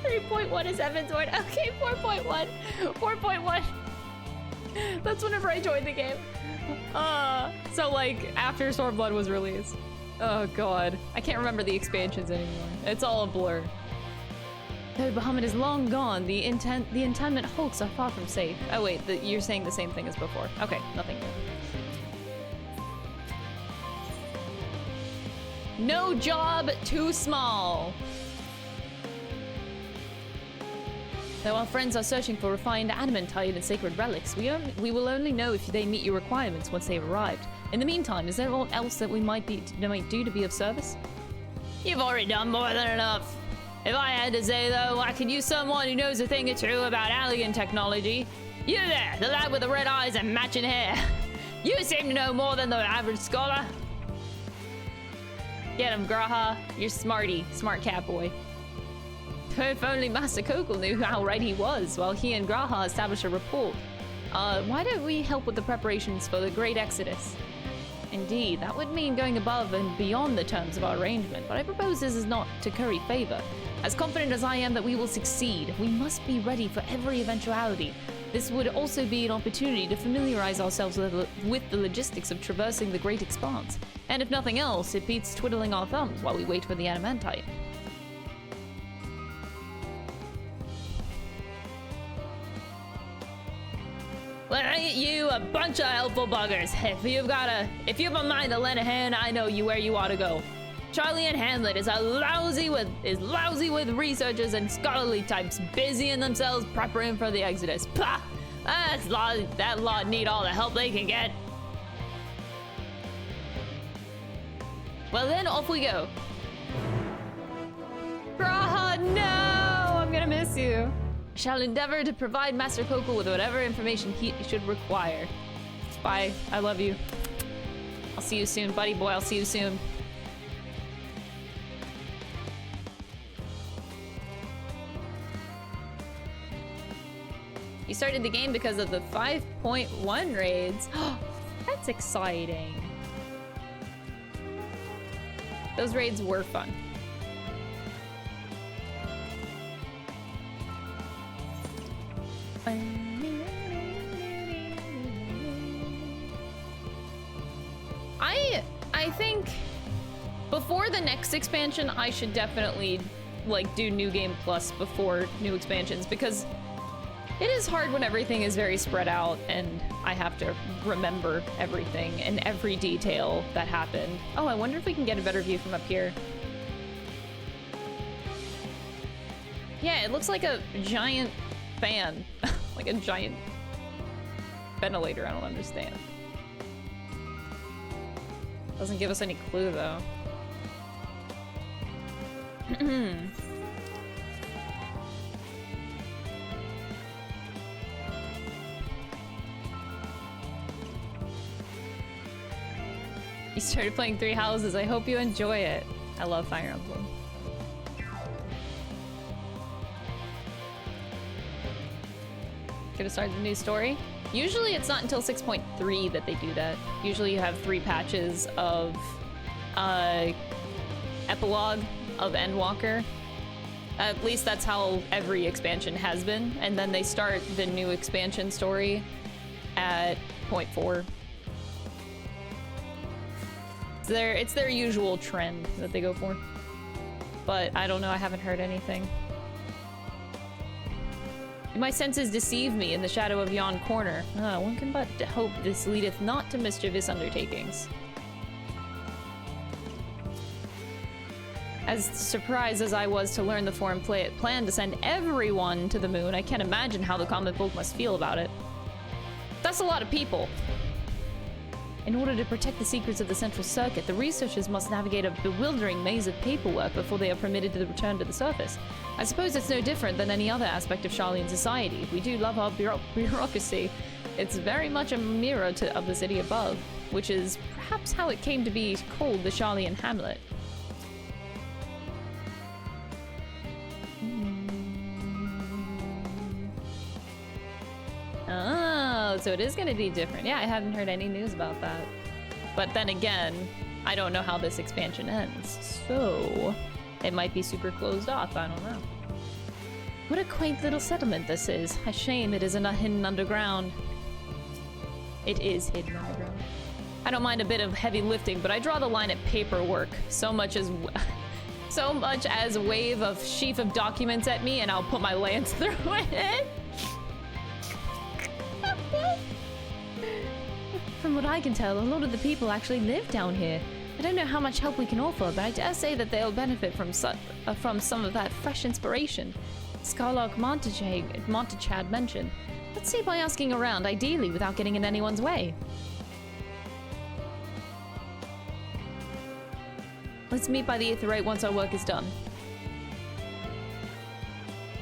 3.1 is Evansward. Okay, 4.1. 4.1. That's whenever I joined the game. So like after Stormblood was released. Oh god, I can't remember the expansions anymore. It's all a blur. Though Bahamut is long gone, the enchantment hulks are far from safe. Oh wait, you're saying the same thing as before. Okay, nothing new. No job too small. Though our friends are searching for refined adamantite and sacred relics, we will only know if they meet your requirements once they've arrived. In the meantime, is there anything else that we might do to be of service? You've already done more than enough. If I had to say though, I could use someone who knows a thing or two about Allegan technology. You there, the lad with the red eyes and matching hair. You seem to know more than the average scholar. Get him, Graha. You're smarty. Smart cat boy. If only Master Kokol knew how right he was while he and Graha established a rapport. Why don't we help with the preparations for the Great Exodus? Indeed, that would mean going above and beyond the terms of our arrangement, but I propose this is not to curry favor. As confident as I am that we will succeed, we must be ready for every eventuality. This would also be an opportunity to familiarize ourselves with the logistics of traversing the Great Expanse. And if nothing else, it beats twiddling our thumbs while we wait for the adamantite. Well, ain't you a bunch of helpful buggers? If you've a mind to lend a hand, I know you where you ought to go. Charlie and Hamlet is lousy with researchers and scholarly types busying themselves preparing for the Exodus. Pah! That lot need all the help they can get. Well then, off we go. Graha, no! I'm gonna miss you. Shall endeavor to provide Master Coco with whatever information he should require. Bye. I love you. I'll see you soon, buddy boy. I'll see you soon. You started the game because of the 5.1 raids. That's exciting. Those raids were fun. I think before the next expansion, I should definitely like do New Game Plus before new expansions, because it is hard when everything is very spread out and I have to remember everything and every detail that happened. Oh, I wonder if we can get a better view from up here. Yeah, it looks like a giant fan. Like a giant ventilator, I don't understand. Doesn't give us any clue though. You started playing Three Houses. I hope you enjoy it. I love Fire Emblem. Gonna start the new story. Usually it's not until 6.3 that they do that. Usually you have 3 patches of epilogue of Endwalker. At least that's how every expansion has been. And then they start the new expansion story at 0.4. It's their usual trend that they go for. But I don't know, I haven't heard anything. My senses deceive me in the shadow of yon corner. One can but hope this leadeth not to mischievous undertakings. As surprised as I was to learn the foreign plan to send everyone to the moon, I can't imagine how the common folk must feel about it. That's a lot of people. In order to protect the secrets of the Central Circuit, the researchers must navigate a bewildering maze of paperwork before they are permitted to return to the surface. I suppose it's no different than any other aspect of Sharlayan society. We do love our bureaucracy. It's very much a mirror of the city above, which is perhaps how it came to be called the Sharlayan Hamlet. Oh, so it is going to be different. Yeah, I haven't heard any news about that. But then again, I don't know how this expansion ends, so it might be super closed off. I don't know. What a quaint little settlement this is. A shame it isn't hidden underground. It is hidden underground. I don't mind a bit of heavy lifting, but I draw the line at paperwork. So much as wave a sheaf of documents at me and I'll put my lance through it. From what I can tell, a lot of the people actually live down here. I don't know how much help we can offer, but I dare say that they'll benefit from some of that fresh inspiration Scarlark Montechad mentioned. Let's see by asking around, ideally without getting in anyone's way. Let's meet by the Aetheryte once our work is done.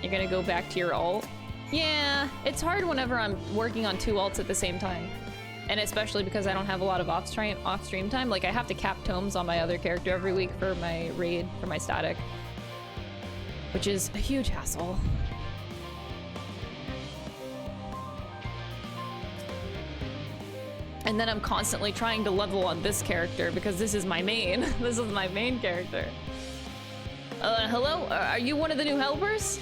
You're gonna go back to your alt? Yeah, it's hard whenever I'm working on 2 alts at the same time. And especially because I don't have a lot of off-stream time. Like, I have to cap tomes on my other character every week for my raid, for my static. Which is a huge hassle. And then I'm constantly trying to level on this character because this is my main. This is my main character. Hello? Are you one of the new helpers?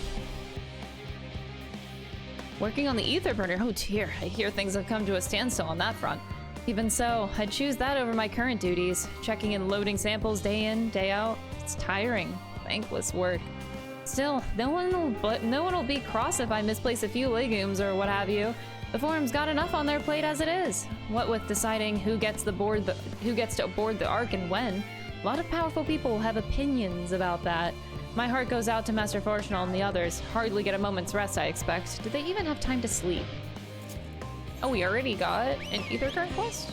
Working on the ether burner? Oh dear, I hear things have come to a standstill on that front. Even so, I'd choose that over my current duties. Checking and loading samples day in, day out. It's tiring, thankless work. Still, no one will be cross if I misplace a few legumes or what have you. The forum's got enough on their plate as it is. What with deciding who gets to board the Ark and when, a lot of powerful people will have opinions about that. My heart goes out to Master Fortunal and the others. Hardly get a moment's rest, I expect. Do they even have time to sleep? Oh, we already got an ether current quest?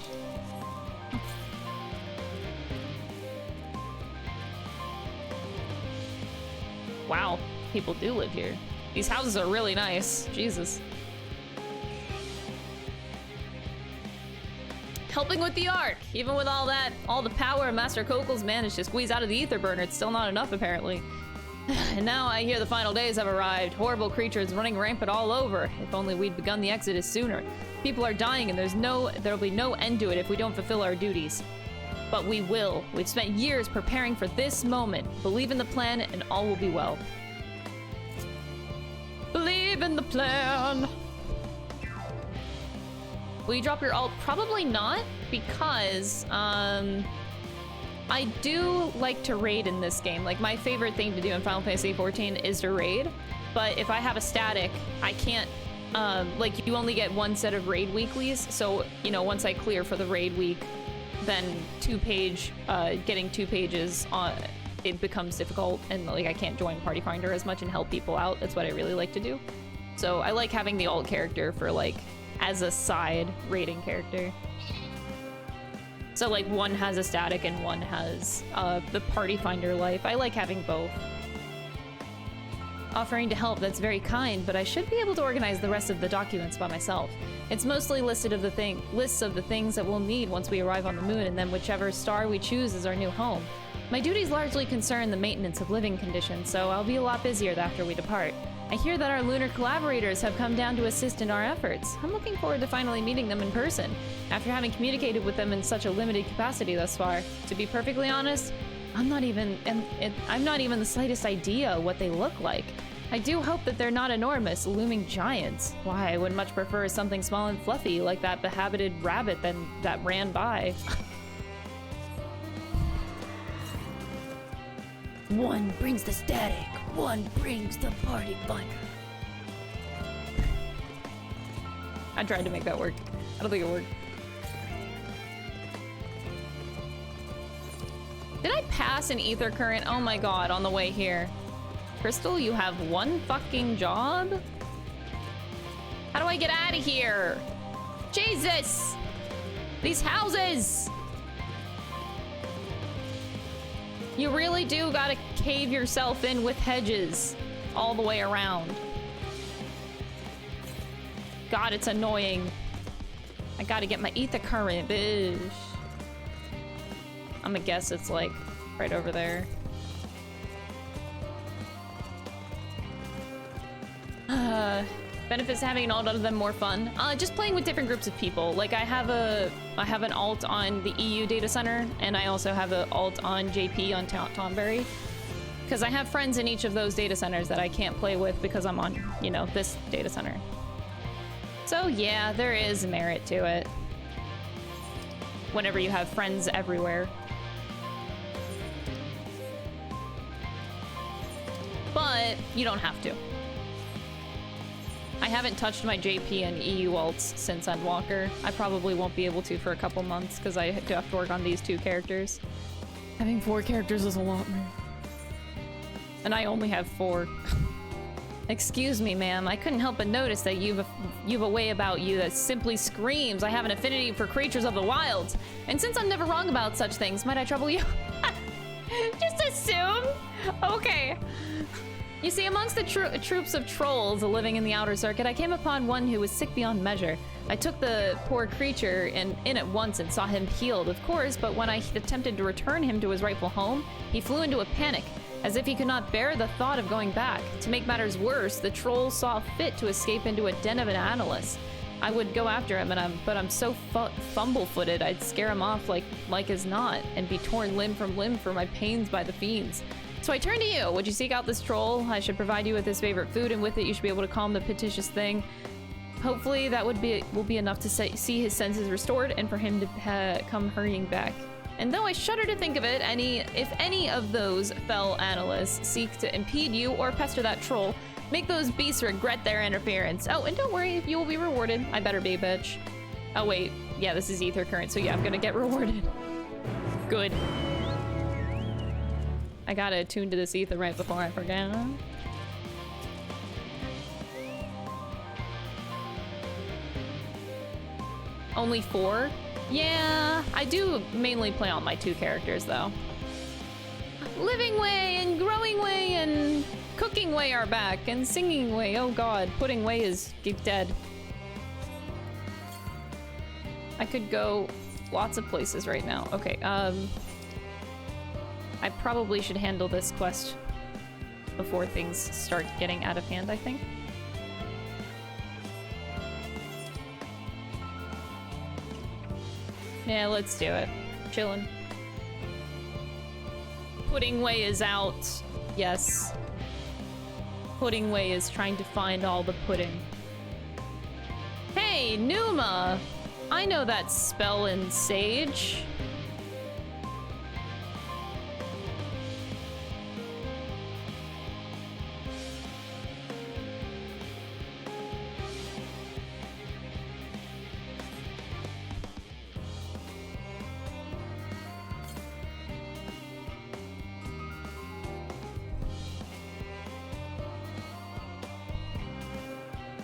Wow, people do live here. These houses are really nice. Jesus. Helping with the Ark. Even with all that, all the power Master Kokel's managed to squeeze out of the ether burner, it's still not enough apparently. And now I hear the final days have arrived. Horrible creatures running rampant all over. If only we'd begun the exodus sooner. People are dying and there'll be no end to it if we don't fulfill our duties. But we will. We've spent years preparing for this moment. Believe in the plan and all will be well. Believe in the plan. Will you drop your alt? Probably not, because I do like to raid in this game. Like, my favorite thing to do in Final Fantasy XIV is to raid, but if I have a static, I can't, like, you only get one set of raid weeklies, so, you know, once I clear for the raid week, then getting 2 pages, it becomes difficult, and, like, I can't join Party Finder as much and help people out. That's what I really like to do. So I like having the alt character for, like, as a side raiding character. So, like, one has a static and one has the Party Finder life. I like having both. Offering to help, that's very kind, but I should be able to organize the rest of the documents by myself. It's mostly lists of the things that we'll need once we arrive on the moon, and then whichever star we choose is our new home. My duties largely concern the maintenance of living conditions, so I'll be a lot busier after we depart. I hear that our lunar collaborators have come down to assist in our efforts. I'm looking forward to finally meeting them in person, after having communicated with them in such a limited capacity thus far. To be perfectly honest, I'm not even the slightest idea what they look like. I do hope that they're not enormous, looming giants. Why, I would much prefer something small and fluffy, like that behabited rabbit that ran by. One brings the static, one brings the Party Finder. I tried to make that work. I don't think it worked. Did I pass an ether current? Oh my god, on the way here. Crystal, you have one fucking job? How do I get out of here? Jesus! These houses! You really do gotta cave yourself in with hedges all the way around. God, it's annoying. I gotta get my ether current, bitch. I'm gonna guess it's like right over there. Benefits of having an alt other than more fun. Just playing with different groups of people. Like I have an alt on the EU data center, and I also have an alt on JP on Tomberry. Because I have friends in each of those data centers that I can't play with because I'm on, you know, this data center. So yeah, there is merit to it. Whenever you have friends everywhere. But you don't have to. I haven't touched my JP and EU alts since Endwalker. I probably won't be able to for a couple months because I do have to work on these 2 characters. Having 4 characters is a lot, man. And I only have 4. Excuse me, ma'am. I couldn't help but notice that you've a way about you that simply screams, I have an affinity for creatures of the wilds. And since I'm never wrong about such things, might I trouble you? Just assume? Okay. You see, amongst the troops of trolls living in the outer circuit, I came upon one who was sick beyond measure. I took the poor creature in at once and saw him healed, of course, but when I attempted to return him to his rightful home, he flew into a panic, as if he could not bear the thought of going back. To make matters worse, the troll saw fit to escape into a den of an analyst. I would go after him, but I'm so fumble-footed, I'd scare him off like as not, and be torn limb from limb for my pains by the fiends. So I turn to you. Would you seek out this troll? I should provide you with his favorite food, and with it you should be able to calm the petitious thing. Hopefully that will be enough to see his senses restored and for him to come hurrying back. And though I shudder to think of it, if any of those fell analysts seek to impede you or pester that troll, make those beasts regret their interference. Oh, and don't worry, you will be rewarded. I better be, bitch. Oh wait, yeah, this is ether current, so yeah, I'm gonna get rewarded. Good. I gotta attune to this ether right before I forget. Only 4? Yeah, I do mainly play on my 2 characters though. Living Way and Growing Way and Cooking Way are back, and Singing Way, oh god, Pudding Way is dead. I could go lots of places right now. Okay, I probably should handle this quest before things start getting out of hand, I think. Yeah, let's do it. Chillin'. Pudding Way is out. Yes. Pudding Way is trying to find all the pudding. Hey, Numa! I know that spell in Sage.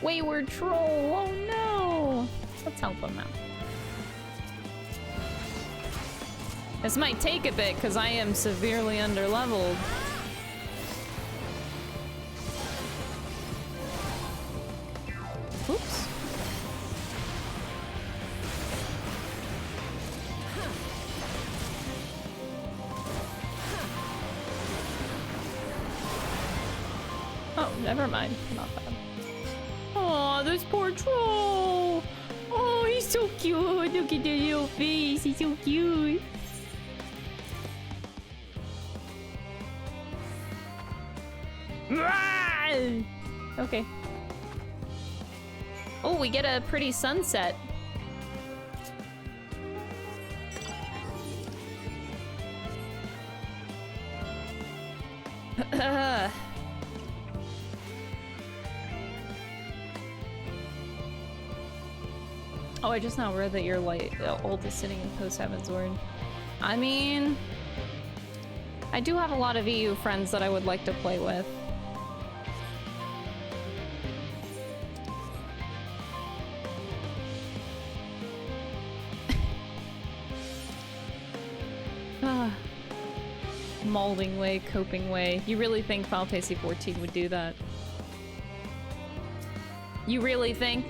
Wayward Troll, oh no! Let's help him out. This might take a bit, because I am severely underleveled. Oops. Oh, never mind. Not bad. Oh, this poor troll! Oh, he's so cute! Look at the little face, he's so cute! Okay. Oh, we get a pretty sunset. Oh, I just now read that your ult is sitting in post Heaven's Word. I mean, I do have a lot of EU friends that I would like to play with. Molding Way, Coping Way. You really think Final Fantasy XIV would do that? You really think?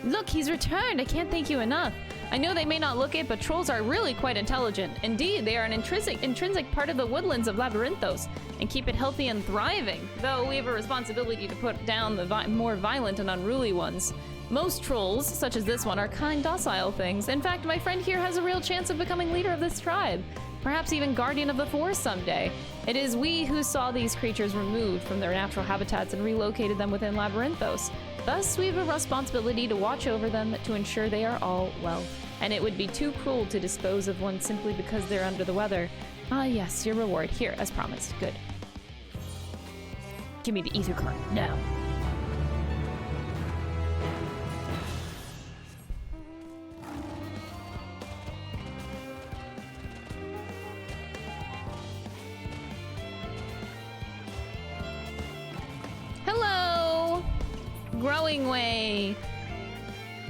Look, he's returned! I can't thank you enough. I know they may not look it, but trolls are really quite intelligent. Indeed, they are an intrinsic part of the woodlands of Labyrinthos, and keep it healthy and thriving, though we have a responsibility to put down the more violent and unruly ones. Most trolls, such as this one, are kind, docile things. In fact, my friend here has a real chance of becoming leader of this tribe. Perhaps even guardian of the forest someday. It is we who saw these creatures removed from their natural habitats and relocated them within Labyrinthos. Thus, we have a responsibility to watch over them to ensure they are all well. And it would be too cruel to dispose of one simply because they're under the weather. Ah yes, your reward. Here, as promised. Good. Give me the ether card now. Hello! Growing Way.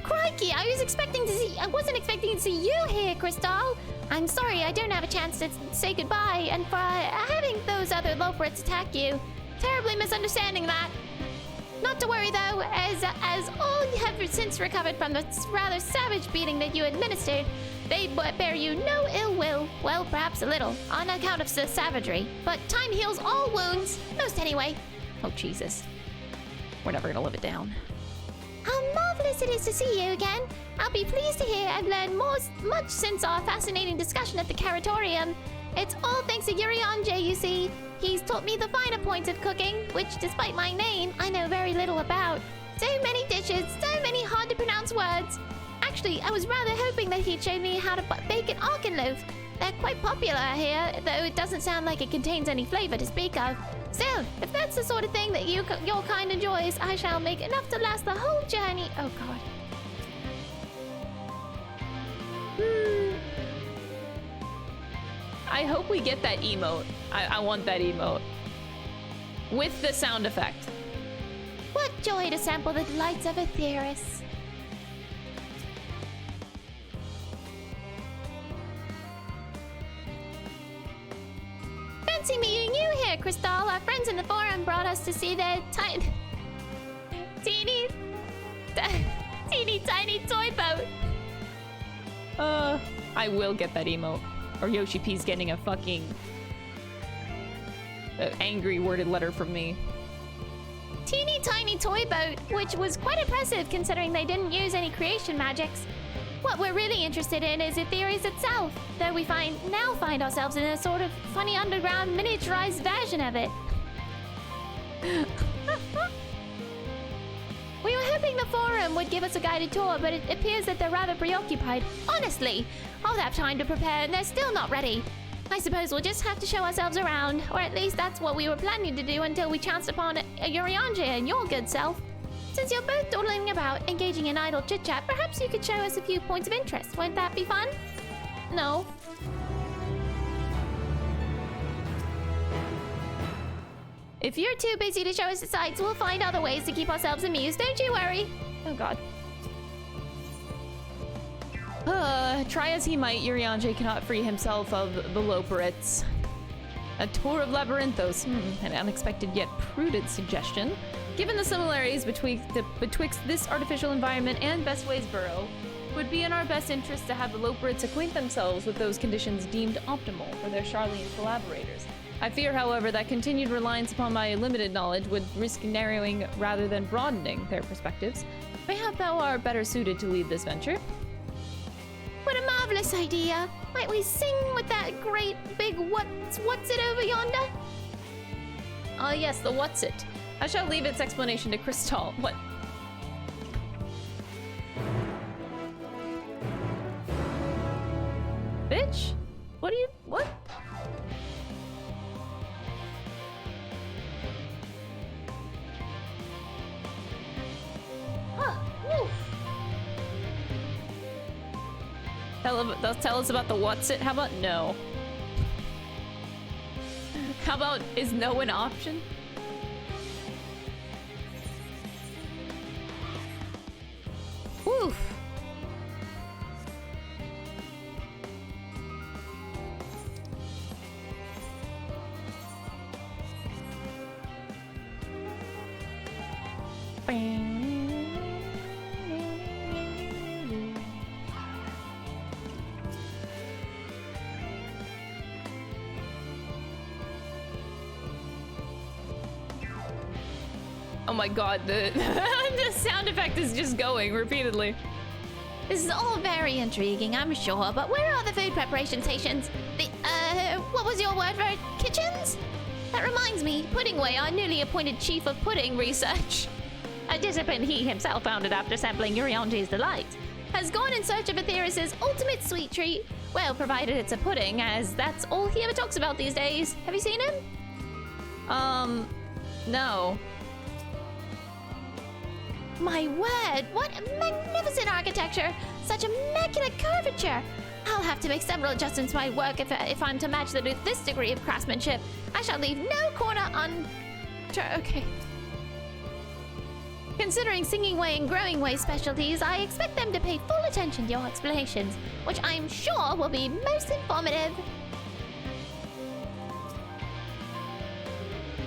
Crikey, I wasn't expecting to see you here, Crystal. I'm sorry I don't have a chance to say goodbye, and for having those other Loperits attack you. Terribly misunderstanding that. Not to worry though, as all have since recovered from the rather savage beating that you administered, they bear you no ill will. Well, perhaps a little, on account of the savagery. But time heals all wounds, most anyway. Oh, Jesus. We're never gonna live it down. How marvelous it is to see you again. I'll be pleased to hear I've learned much since our fascinating discussion at the Caratorium. It's all thanks to Yuri Anje, you see. He's taught me the finer points of cooking, which, despite my name, I know very little about. So many dishes, so many hard-to-pronounce words. Actually, I was rather hoping that he'd show me how to bake an Arkenloaf. They're quite popular here, though it doesn't sound like it contains any flavor to speak of. Still, if that's the sort of thing that your kind enjoys, I shall make enough to last the whole journey. Oh, God. I hope we get that emote. I want that emote. with the sound effect. What joy to sample the delights of a theorist. Fancy meeting you here, Crystal. Our friends in the forum brought us to see the teeny tiny toy boat. I will get that emote. Or Yoshi P's getting a fucking angry worded letter from me. Teeny tiny toy boat, which was quite impressive considering they didn't use any creation magics. What we're really interested in is Ethereus itself, though we now find ourselves in a sort of funny underground miniaturized version of it. We were hoping the forum would give us a guided tour, but it appears that they're rather preoccupied. Honestly, I'll have time to prepare and they're still not ready. I suppose we'll just have to show ourselves around, or at least that's what we were planning to do until we chanced upon Urianger and your good self. Since you're both dawdling about, engaging in idle chit-chat, perhaps you could show us a few points of interest. Won't that be fun? No. If you're too busy to show us the sights, we'll find other ways to keep ourselves amused, don't you worry. Oh god. Try as he might, Urianger cannot free himself of the Loporits. A tour of Labyrinthos, an unexpected yet prudent suggestion. Given the similarities betwixt this artificial environment and Bestway's burrow, it would be in our best interest to have the Loporits acquaint themselves with those conditions deemed optimal for their Charlian collaborators. I fear, however, that continued reliance upon my limited knowledge would risk narrowing rather than broadening their perspectives. Mayhap thou art better suited to lead this venture. What a marvelous idea! Might we sing with that great big what's it over yonder? Ah, yes, the what's it. I shall leave its explanation to Crystal. What? Bitch? What do you... what? Huh, woof. Tell us about the what's it. How about no? How about is no an option? Woof. Oh my god, the sound effect is just going repeatedly. This is all very intriguing, I'm sure, but where are the food preparation stations? What was your word for it? Kitchens? That reminds me, Puddingway, our newly appointed chief of pudding research, a discipline he himself founded after sampling Urianger's delight, has gone in search of Ethereus' ultimate sweet treat. Well, provided it's a pudding, as that's all he ever talks about these days. Have you seen him? No. My word, what magnificent architecture! Such immaculate curvature! I'll have to make several adjustments to my work if I'm to match this degree of craftsmanship. I shall leave no corner okay. Considering Singing Way and Growing Way specialties, I expect them to pay full attention to your explanations, which I'm sure will be most informative.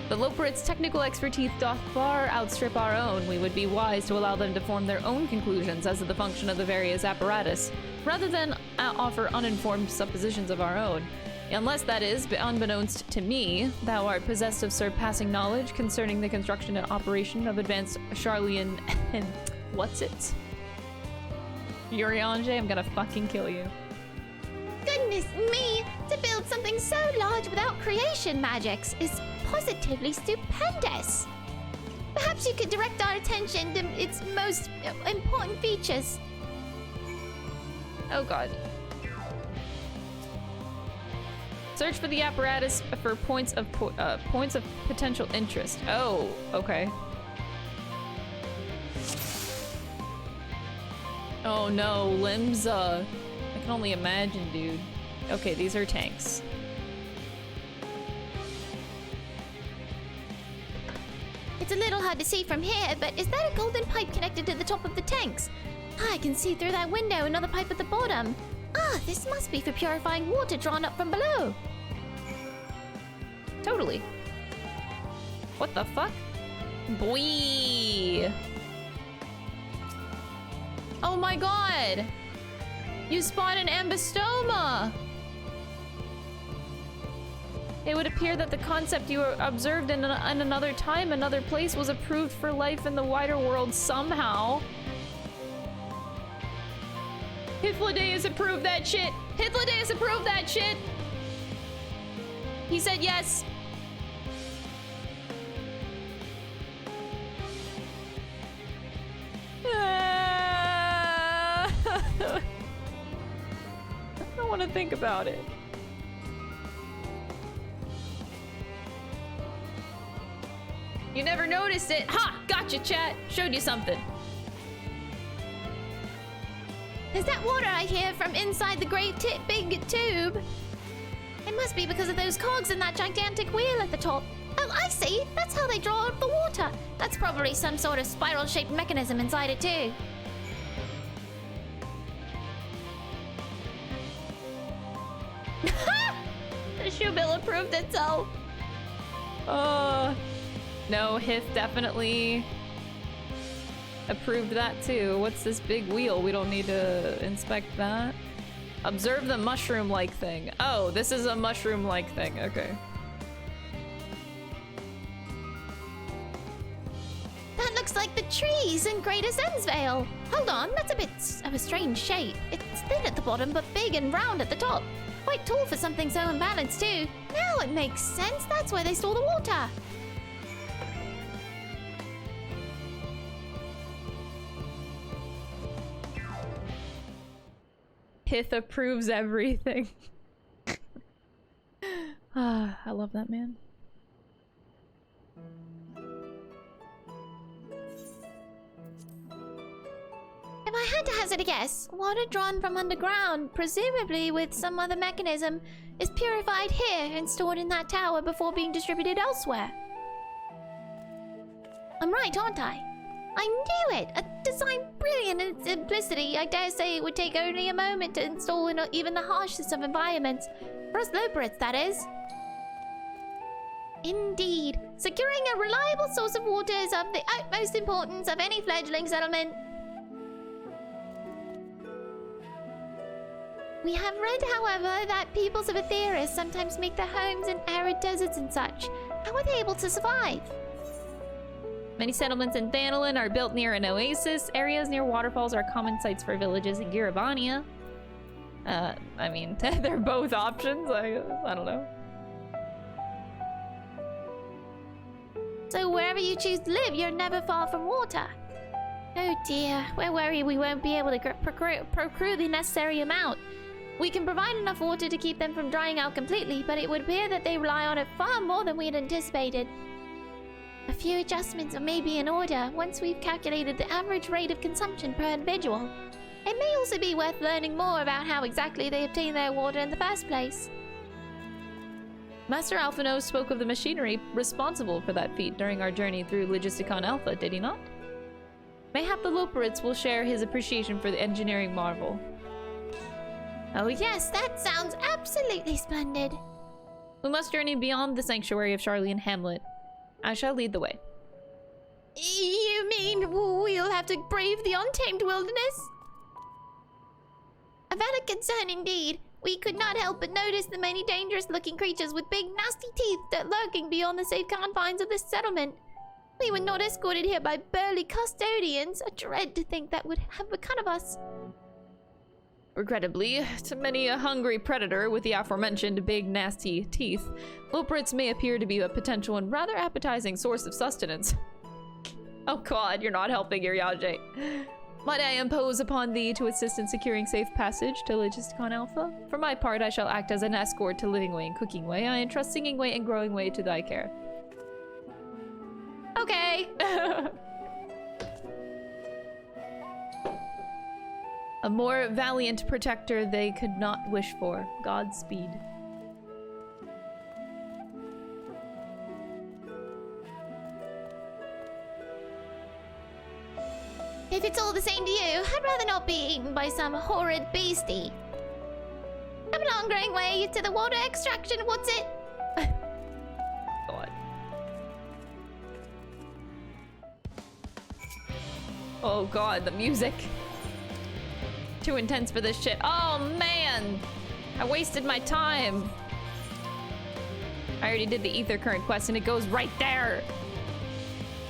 The Loporits' technical expertise doth far outstrip our own. We would be wise to allow them to form their own conclusions as to the function of the various apparatus, rather than offer uninformed suppositions of our own. Unless that is, unbeknownst to me, thou art possessed of surpassing knowledge concerning the construction and operation of advanced Charlian and what's it? Urianger, I'm gonna fucking kill you. Goodness me! To build something so large without creation magics is positively stupendous! Perhaps you could direct our attention to its most important features. Oh god. Search for the apparatus for points of potential interest. Oh, okay. Oh no, limbs, I can only imagine, dude. Okay, these are tanks. It's a little hard to see from here, but is that a golden pipe connected to the top of the tanks? I can see through that window another pipe at the bottom. Ah, this must be for purifying water drawn up from below. Totally. What the fuck? Boy. Oh my god! You spawned an ambystoma! It would appear that the concept you observed in another time, another place, was approved for life in the wider world somehow. Hythlodaeus approved that shit! Hythlodaeus approved that shit! He said yes! I don't want to think about it. You never noticed it. Ha! Gotcha, chat. Showed you something. Is that water I hear from inside the great big tube? It must be because of those cogs in that gigantic wheel at the top. Oh, I see. That's how they draw up the water. That's probably some sort of spiral-shaped mechanism inside it too. The shoe bill approved itself. No, Hith definitely approved that too. What's this big wheel? We don't need to inspect that. Observe the mushroom-like thing. Oh, this is a mushroom-like thing. Okay. That looks like the trees in Greater Sensvale. Hold on, that's a bit of a strange shape. It's thin at the bottom, but big and round at the top. Quite tall for something so imbalanced too. Now it makes sense. That's where they store the water. Hith approves everything. Ah, I love that man. If I had to hazard a guess, water drawn from underground, presumably with some other mechanism, is purified here and stored in that tower before being distributed elsewhere. I'm right, aren't I? I knew it! A design brilliant in its simplicity. I dare say it would take only a moment to install in even the harshest of environments. For us Lobrits, that is. Indeed. Securing a reliable source of water is of the utmost importance of any fledgling settlement. We have read, however, that peoples of Aetheris sometimes make their homes in arid deserts and such. How are they able to survive? Many settlements in Thanalin are built near an oasis. Areas near waterfalls are common sites for villages in Girabania. I mean, they're both options. I don't know. So wherever you choose to live, you're never far from water. Oh dear, we're worried we won't be able to procure the necessary amount. We can provide enough water to keep them from drying out completely, but it would appear that they rely on it far more than we had anticipated. A few adjustments may be in order once we've calculated the average rate of consumption per individual. It may also be worth learning more about how exactly they obtain their water in the first place. Master Alphino spoke of the machinery responsible for that feat during our journey through Logisticon Alpha, did he not? Mayhap the Loporits will share his appreciation for the engineering marvel. Oh yes, that sounds absolutely splendid. We must journey beyond the sanctuary of Charlene Hamlet. I shall lead the way. You mean we'll have to brave the untamed wilderness? A valid concern indeed. We could not help but notice the many dangerous-looking creatures with big, nasty teeth that lurking beyond the safe confines of this settlement. We were not escorted here by burly custodians. I dread to think that would have become of us. Regrettably, to many a hungry predator with the aforementioned big, nasty teeth, Loporits may appear to be a potential and rather appetizing source of sustenance. Oh god, you're not helping, Iriage. Might I impose upon thee to assist in securing safe passage to Logisticon Alpha? For my part, I shall act as an escort to Living Way and Cooking Way. I entrust Singing Way and Growing Way to thy care. Okay! A more valiant protector they could not wish for. Godspeed. I'd rather not be eaten by some horrid beastie. Come along, growing way to the water extraction. What's it? God. Oh God, the music. Too intense for this shit. Oh man, I wasted my time. I already did the ether current quest and it goes right there.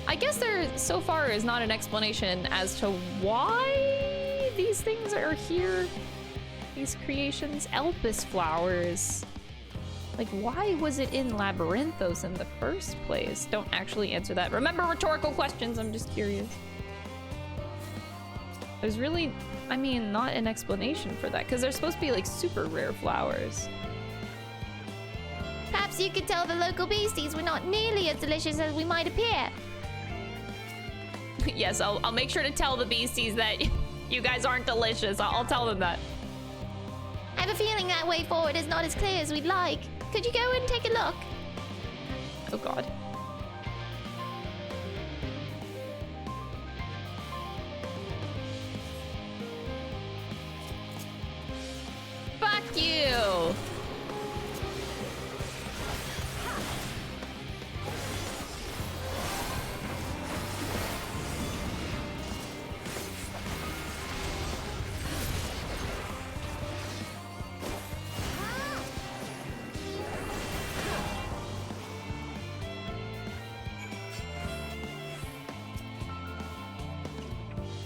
I guess there so far is not an explanation as to why these things are here. These creations. Elpis flowers. Like, why was it in Labyrinthos in the first place? Don't actually answer that. Remember rhetorical questions, I'm just curious. There's really, I mean, not an explanation for that, because they're supposed to be like super rare flowers. Perhaps you could tell the local beasties we're not nearly as delicious as we might appear. Yes, I'll make sure to tell the beasties that you guys aren't delicious. I'll tell them that. I have a feeling that way forward is not as clear as we'd like. Could you go and take a look? Oh God. Fuck you!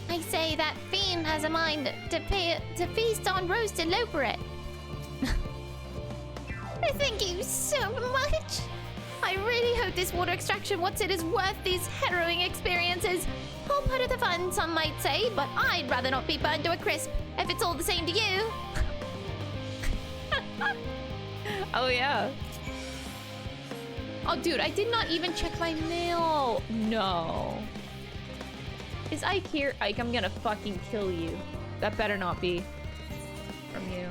I say that fiend has a mind to feast on roasted loperet. Thank you so much. I really hope this water extraction is worth these harrowing experiences. All part of the fun, some might say, but I'd rather not be burned to a crisp if it's all the same to you. Oh yeah. Oh dude, I did not even check my mail. No. Is Ike here? Ike, I'm gonna fucking kill you. That better not be from you.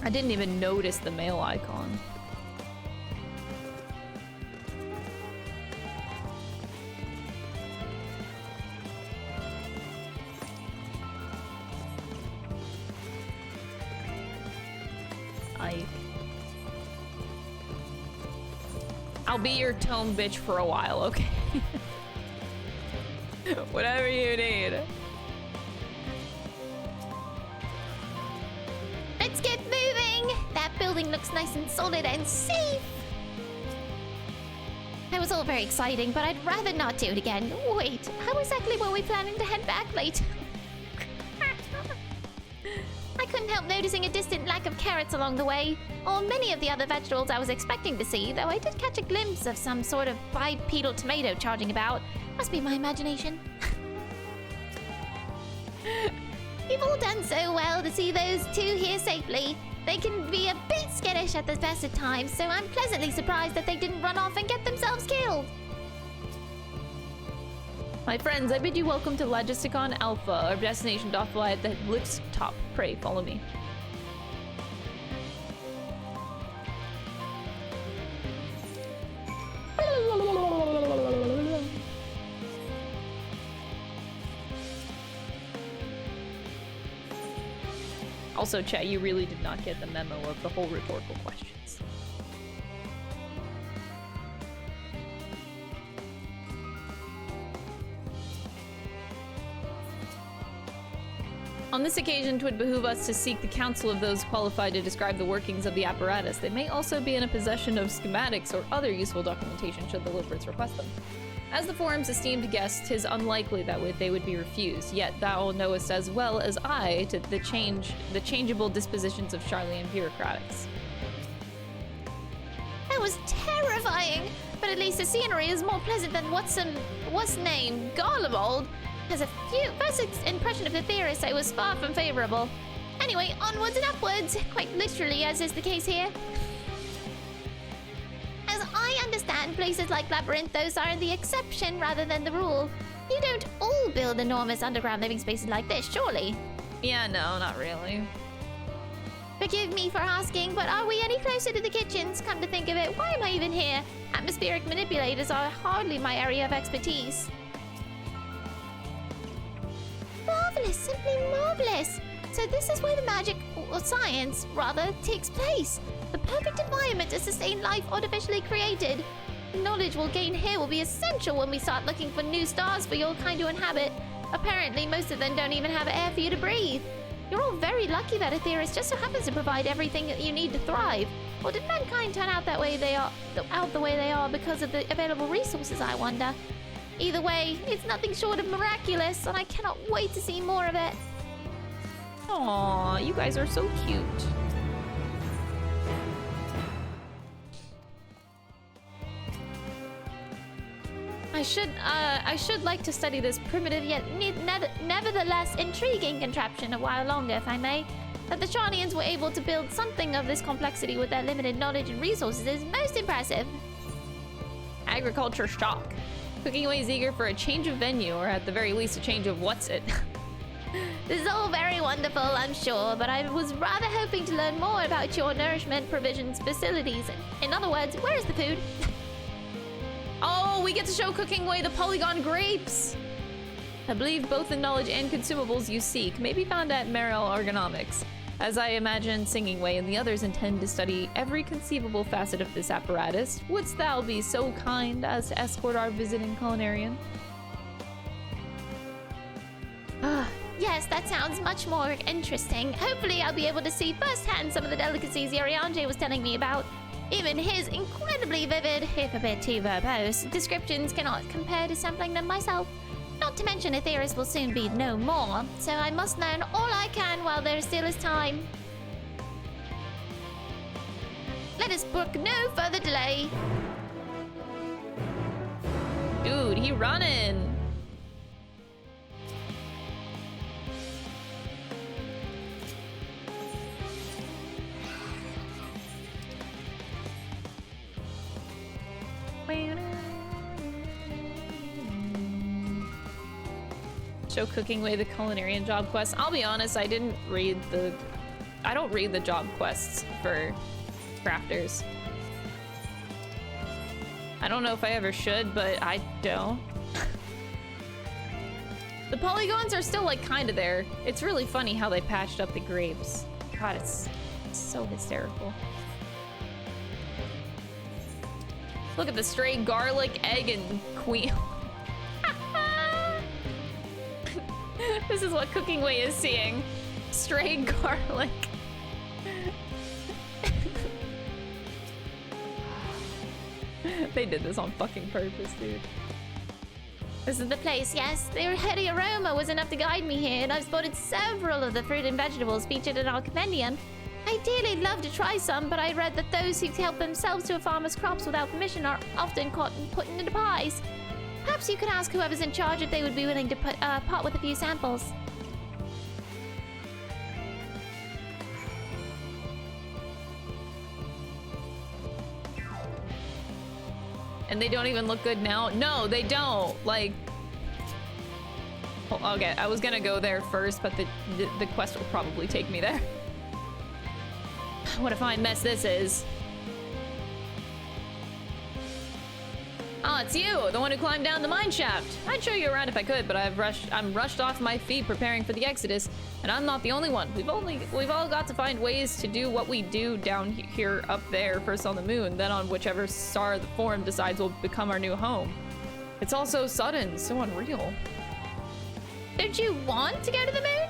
I didn't even notice the mail icon. Ike. I'll be your tome bitch for a while, okay? Whatever you need. Let's get moving! That building looks nice and solid and safe! That was all very exciting, but I'd rather not do it again. Wait, how exactly were we planning to head back late? I couldn't help noticing a distant lack of carrots along the way, or many of the other vegetables I was expecting to see, though I did catch a glimpse of some sort of bipedal tomato charging about. Must be my imagination. You've all done so well to see those two here safely. They can be a bit skittish at the best of times, so I'm pleasantly surprised that they didn't run off and get themselves killed. My friends, I bid you welcome to Logisticon Alpha. Our destination doth lie at the lift's top. Pray, follow me. Also, chat, you really did not get the memo of the whole rhetorical questions. On this occasion, 'twould behoove us to seek the counsel of those qualified to describe the workings of the apparatus. They may also be in a possession of schematics or other useful documentation should the Loperts request them. As the forum's esteemed guest, 'tis unlikely that they would be refused, yet thou knowest as well as I to the changeable dispositions of Charlian bureaucratics. That was terrifying, but at least the scenery is more pleasant than what's name, Garlemald. As a first impression of the theorist, I was far from favorable. Anyway, onwards and upwards, quite literally, as is the case here. As I understand, places like Labyrinthos are the exception rather than the rule. You don't all build enormous underground living spaces like this, surely? Yeah, no, not really. Forgive me for asking, but are we any closer to the kitchens? Come to think of it, why am I even here? Atmospheric manipulators are hardly my area of expertise. is simply marvelous. So this is where the magic, or science, rather, takes place. The perfect environment to sustain life artificially created. The knowledge we'll gain here will be essential when we start looking for new stars for your kind to inhabit. Apparently, most of them don't even have air for you to breathe. You're all very lucky that Aetheris just so happens to provide everything that you need to thrive. Or did mankind turn out the way they are because of the available resources, I wonder? Either way, it's nothing short of miraculous, and I cannot wait to see more of it. Aww, you guys are so cute. I should like to study this primitive yet nevertheless intriguing contraption a while longer, if I may. That the Charnians were able to build something of this complexity with their limited knowledge and resources is most impressive. Agriculture shock. Cooking Away is eager for a change of venue, or at the very least a change of what's it. This is all very wonderful, I'm sure, but I was rather hoping to learn more about your nourishment provisions facilities. In other words, where is the food? Oh, we get to show Cooking Away the polygon grapes! I believe both the knowledge and consumables you seek may be found at Merrill Ergonomics. As I imagine Singing Way and the others intend to study every conceivable facet of this apparatus, wouldst thou be so kind as to escort our visiting culinarian? Yes, that sounds much more interesting. Hopefully I'll be able to see firsthand some of the delicacies Yoriange was telling me about. Even his incredibly vivid, if a bit too verbose, descriptions cannot compare to sampling them myself. Not to mention Aetheris will soon be no more, so I must learn all I can while there still is time. Let us brook no further delay. Dude, he running. Show Cooking Away the culinarian job quest. I'll be honest, I don't read the job quests for crafters. I don't know if I ever should, but I don't. The polygons are still like kind of there. It's really funny how they patched up the grapes. God, it's so hysterical. Look at the stray garlic, egg, and queen. This is what Cooking Way is seeing. Stray garlic. They did this on fucking purpose, dude. This is the place, yes. Their heady aroma was enough to guide me here, and I've spotted several of the fruit and vegetables featured in our compendium. I'd dearly love to try some, but I read that those who help themselves to a farmer's crops without permission are often caught and put into pies. Perhaps you could ask whoever's in charge if they would be willing to part with a few samples. And they don't even look good now? No, they don't. Like... Oh, okay, I was gonna go there first, but the quest will probably take me there. What a fine mess this is. Oh, it's you, the one who climbed down the mine shaft. I'd show you around if I could, but I'm rushed off my feet preparing for the exodus, and I'm not the only one. We've all got to find ways to do what we do down here, up there, first on the moon, then on whichever star the Forum decides will become our new home. It's all so sudden, so unreal. Don't you want to go to the moon?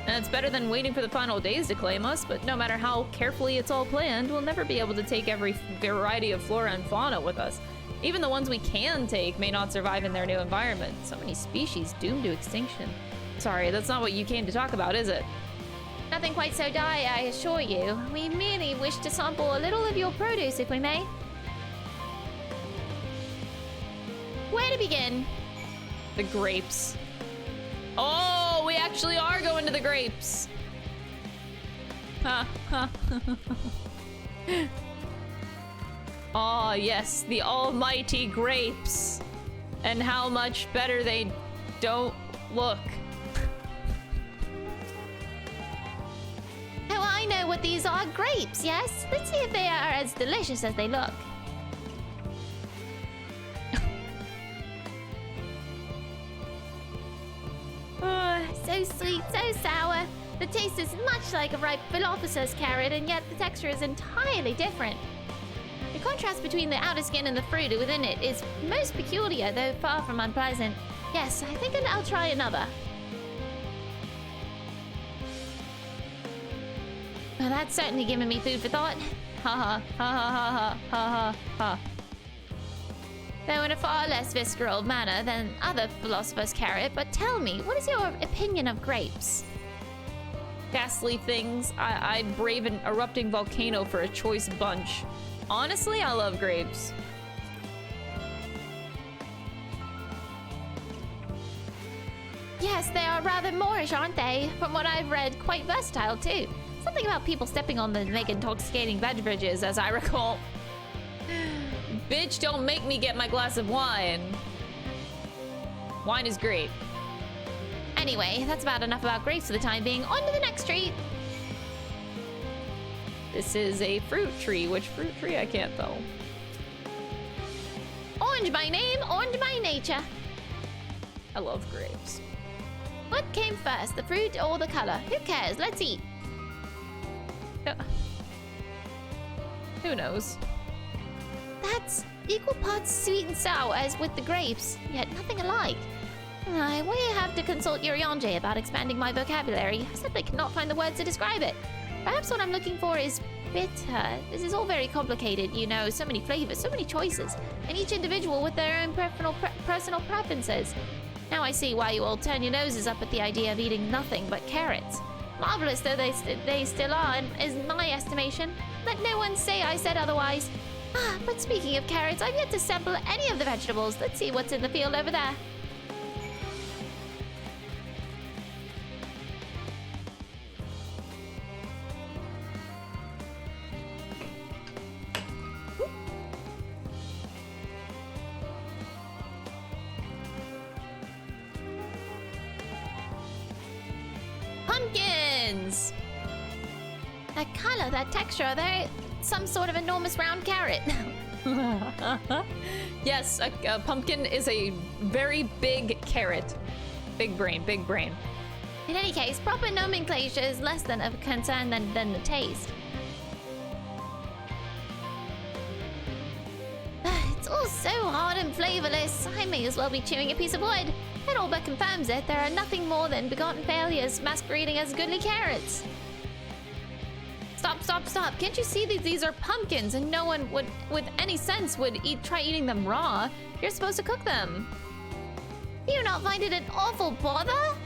And it's better than waiting for the final days to claim us, but no matter how carefully it's all planned, we'll never be able to take every variety of flora and fauna with us. Even the ones we can take may not survive in their new environment. So many species doomed to extinction. Sorry, that's not what you came to talk about, is it? Nothing quite so dire, I assure you. We merely wish to sample a little of your produce, if we may. Where to begin? The grapes. Oh, we actually are going to the grapes. Ha ha. Ah, yes, the almighty grapes. And how much better they don't look. Oh, I know what these are. Grapes, yes? Let's see if they are as delicious as they look. So so sweet, so sour. The taste is much like a ripe Philophosis carrot, and yet the texture is entirely different. The contrast between the outer skin and the fruit within it is most peculiar, though far from unpleasant. Yes, I think I'll try another. Well, that's certainly given me food for thought. Ha ha ha ha ha ha ha. Though in a far less visceral manner than other philosophers' carrot, but tell me, what is your opinion of grapes? Ghastly things. I brave an erupting volcano for a choice bunch. Honestly, I love grapes. Yes, they are rather Moorish, aren't they? From what I've read, quite versatile too. Something about people stepping on them to make intoxicating beverages, as I recall. Bitch, don't make me get my glass of wine. Wine is great. Anyway, that's about enough about grapes for the time being. On to the next tree. This is a fruit tree. Which fruit tree? I can't tell. Orange by name, orange by nature. I love grapes. What came first, the fruit or the color? Who cares? Let's eat. Who knows? That's equal parts sweet and sour as with the grapes, yet nothing alike. I will have to consult Uriange about expanding my vocabulary. I simply cannot find the words to describe it. Perhaps what I'm looking for is bitter. This is all very complicated, you know, so many flavors, so many choices, and each individual with their own personal preferences. Now I see why you all turn your noses up at the idea of eating nothing but carrots. Marvelous though they still are, is my estimation. Let no one say I said otherwise. Ah, but speaking of carrots, I've yet to sample any of the vegetables. Let's see what's in the field over there. Pumpkins! That color, that texture, they're some sort of enormous round carrot. Yes, a pumpkin is a very big carrot. Big brain, big brain. In any case, proper nomenclature is less than of concern than the taste. It's all so hard and flavorless. I may as well be chewing a piece of wood. That all but confirms it. There are nothing more than begotten failures masquerading as goodly carrots. Stop, stop, stop. Can't you see these are pumpkins and no one would, with any sense, would try eating them raw? You're supposed to cook them. Do you not find it an awful bother?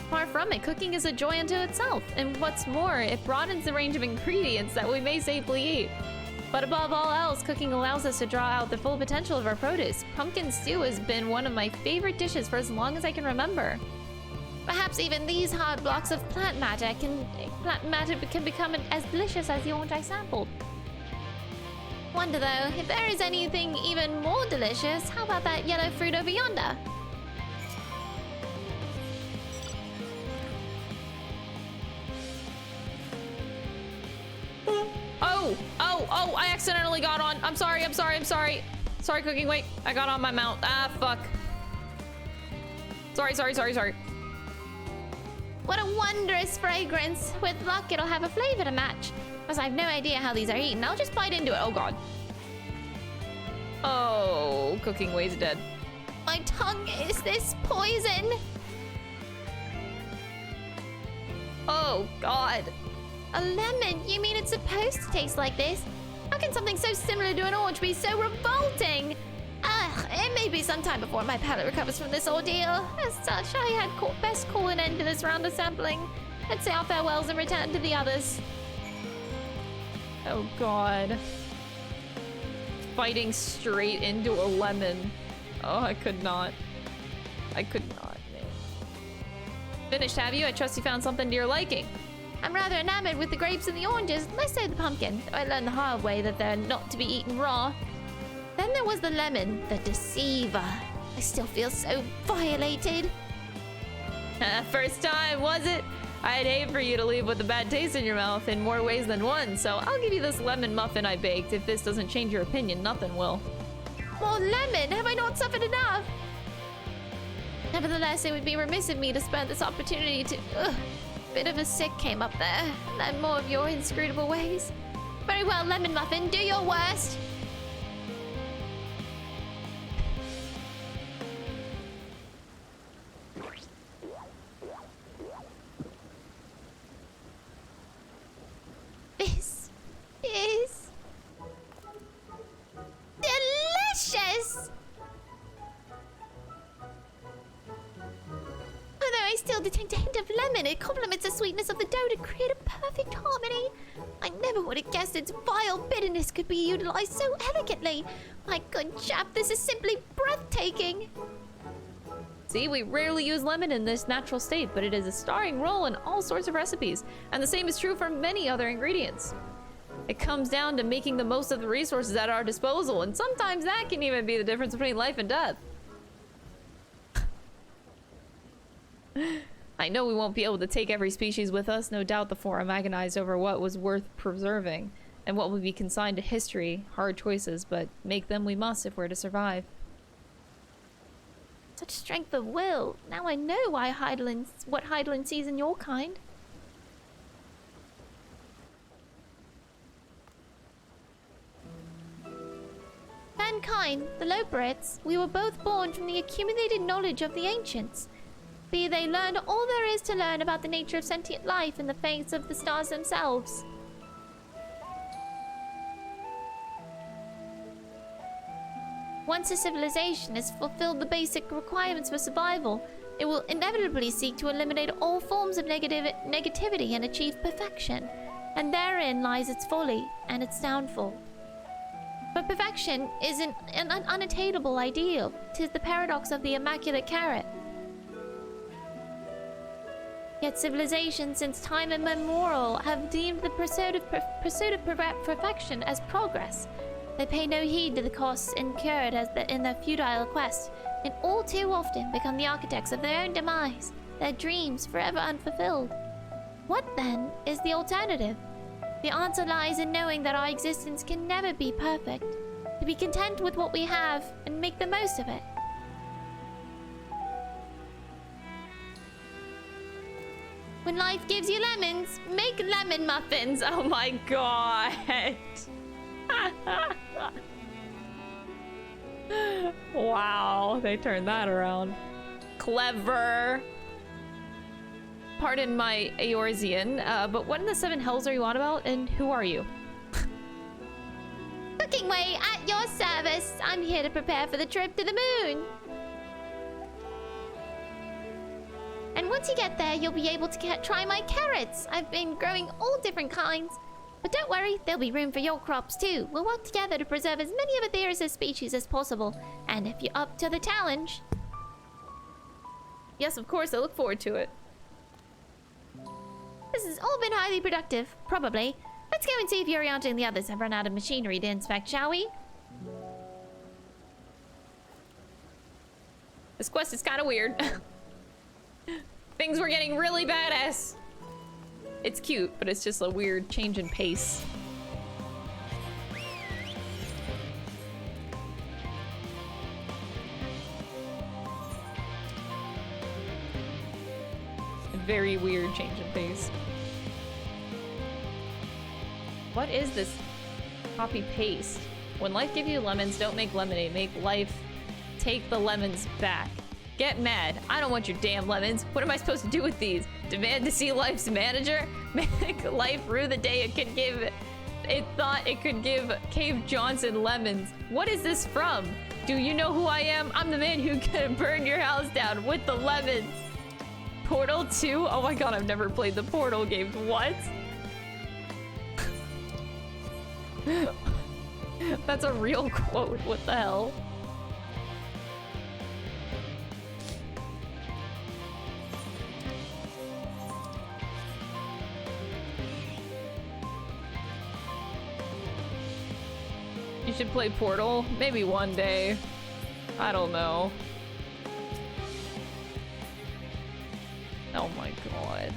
Far from it. Cooking is a joy unto itself. And what's more, it broadens the range of ingredients that we may safely eat. But above all else, cooking allows us to draw out the full potential of our produce. Pumpkin stew has been one of my favorite dishes for as long as I can remember. Perhaps even these hard blocks of plant matter can become as delicious as the orange I sampled. Wonder though, if there is anything even more delicious, how about that yellow fruit over yonder? Oh, I accidentally got on. I'm sorry. Sorry, Cooking, wait. I got on my mount. Ah, fuck. Sorry. What a wondrous fragrance. With luck, it'll have a flavor to match. Because I have no idea how these are eaten. I'll just bite into it. Oh, God. Oh, Cooking Way's dead. My tongue, is this poison? Oh, God. A lemon? You mean it's supposed to taste like this? How can something so similar to an orange be so revolting? Ugh, it may be some time before my palate recovers from this ordeal. As such, I had best call an end to this round of sampling. Let's say our farewells and return to the others. Oh, God. Biting straight into a lemon. Oh, I could not, man. Finished, have you? I trust you found something to your liking. I'm rather enamored with the grapes and the oranges, less so the pumpkin. I learned the hard way that they're not to be eaten raw. Then there was the lemon, the deceiver. I still feel so violated. First time, was it? I'd hate for you to leave with a bad taste in your mouth in more ways than one, so I'll give you this lemon muffin I baked. If this doesn't change your opinion, nothing will. More lemon? Have I not suffered enough? Nevertheless, it would be remiss of me to spare this opportunity to... bit of a sick came up there. Learn more of your inscrutable ways. Very well, Lemon Muffin, do your worst. This is delicious! Although I still detect a hint of lemon, it complements the sweetness of the dough to create a perfect harmony. I never would have guessed its vile bitterness could be utilized so elegantly. My good chap, this is simply breathtaking. See, we rarely use lemon in this natural state, but it is a starring role in all sorts of recipes, and the same is true for many other ingredients. It comes down to making the most of the resources at our disposal, and sometimes that can even be the difference between life and death. I know we won't be able to take every species with us. No doubt the Forum agonized over what was worth preserving and what would be consigned to history. Hard choices, but make them we must if we're to survive. Such strength of will. Now I know why what Hydaelyn sees in your kind. Mankind, the Lobrits, we were both born from the accumulated knowledge of the ancients. Be they learned all there is to learn about the nature of sentient life in the face of the stars themselves. Once a civilization has fulfilled the basic requirements for survival, it will inevitably seek to eliminate all forms of negativity and achieve perfection. And therein lies its folly and its downfall. But perfection is an unattainable ideal. 'Tis the paradox of the immaculate carrot. Yet civilizations since time immemorial have deemed the pursuit of perfection as progress. They pay no heed to the costs incurred in their futile quest, and all too often become the architects of their own demise, their dreams forever unfulfilled. What, then, is the alternative? The answer lies in knowing that our existence can never be perfect, to be content with what we have and make the most of it. When life gives you lemons, make lemon muffins. Oh my god. Wow, they turned that around. Clever. Pardon my Eorzean, but what in the seven hells are you on about, and who are you? Cooking way at your service. I'm here to prepare for the trip to the moon. And once you get there, you'll be able to try my carrots. I've been growing all different kinds. But don't worry, there'll be room for your crops too. We'll work together to preserve as many of Aetheris' species as possible. And if you're up to the challenge... Yes, of course, I look forward to it. This has all been highly productive, probably. Let's go and see if Yurianto and the others have run out of machinery to inspect, shall we? This quest is kind of weird. Things were getting really badass. It's cute, but it's just a weird change in pace. A very weird change in pace. What is this copy paste? When life gives you lemons, don't make lemonade. Make life take the lemons back. Get mad. I don't want your damn lemons. What am I supposed to do with these? Demand to see life's manager? Make life rue the day it could give... It thought it could give Cave Johnson lemons. What is this from? Do you know who I am? I'm the man who can burn your house down with the lemons. Portal 2? Oh my god, I've never played the Portal games. What? That's a real quote. What the hell? You should play Portal. Maybe one day. I don't know. Oh my god.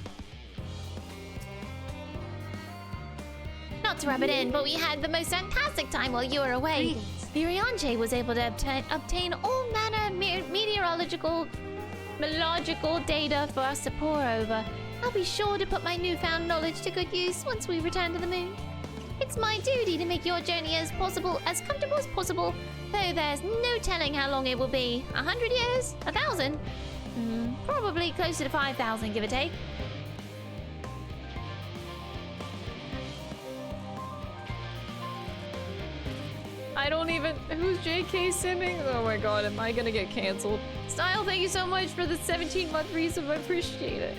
Not to rub it in, but we had the most fantastic time while you were away. Yurianche was able to obtain all manner of meteorological cosmological data for us to pore over. I'll be sure to put my newfound knowledge to good use once we return to the moon. It's my duty to make your journey as comfortable as possible, though there's no telling how long it will be. 100 years? 1,000? Probably closer to 5,000, give or take. I don't even... Who's JK simming? Oh my god, am I gonna get cancelled? Style, thank you so much for the 17-month resub. I appreciate it.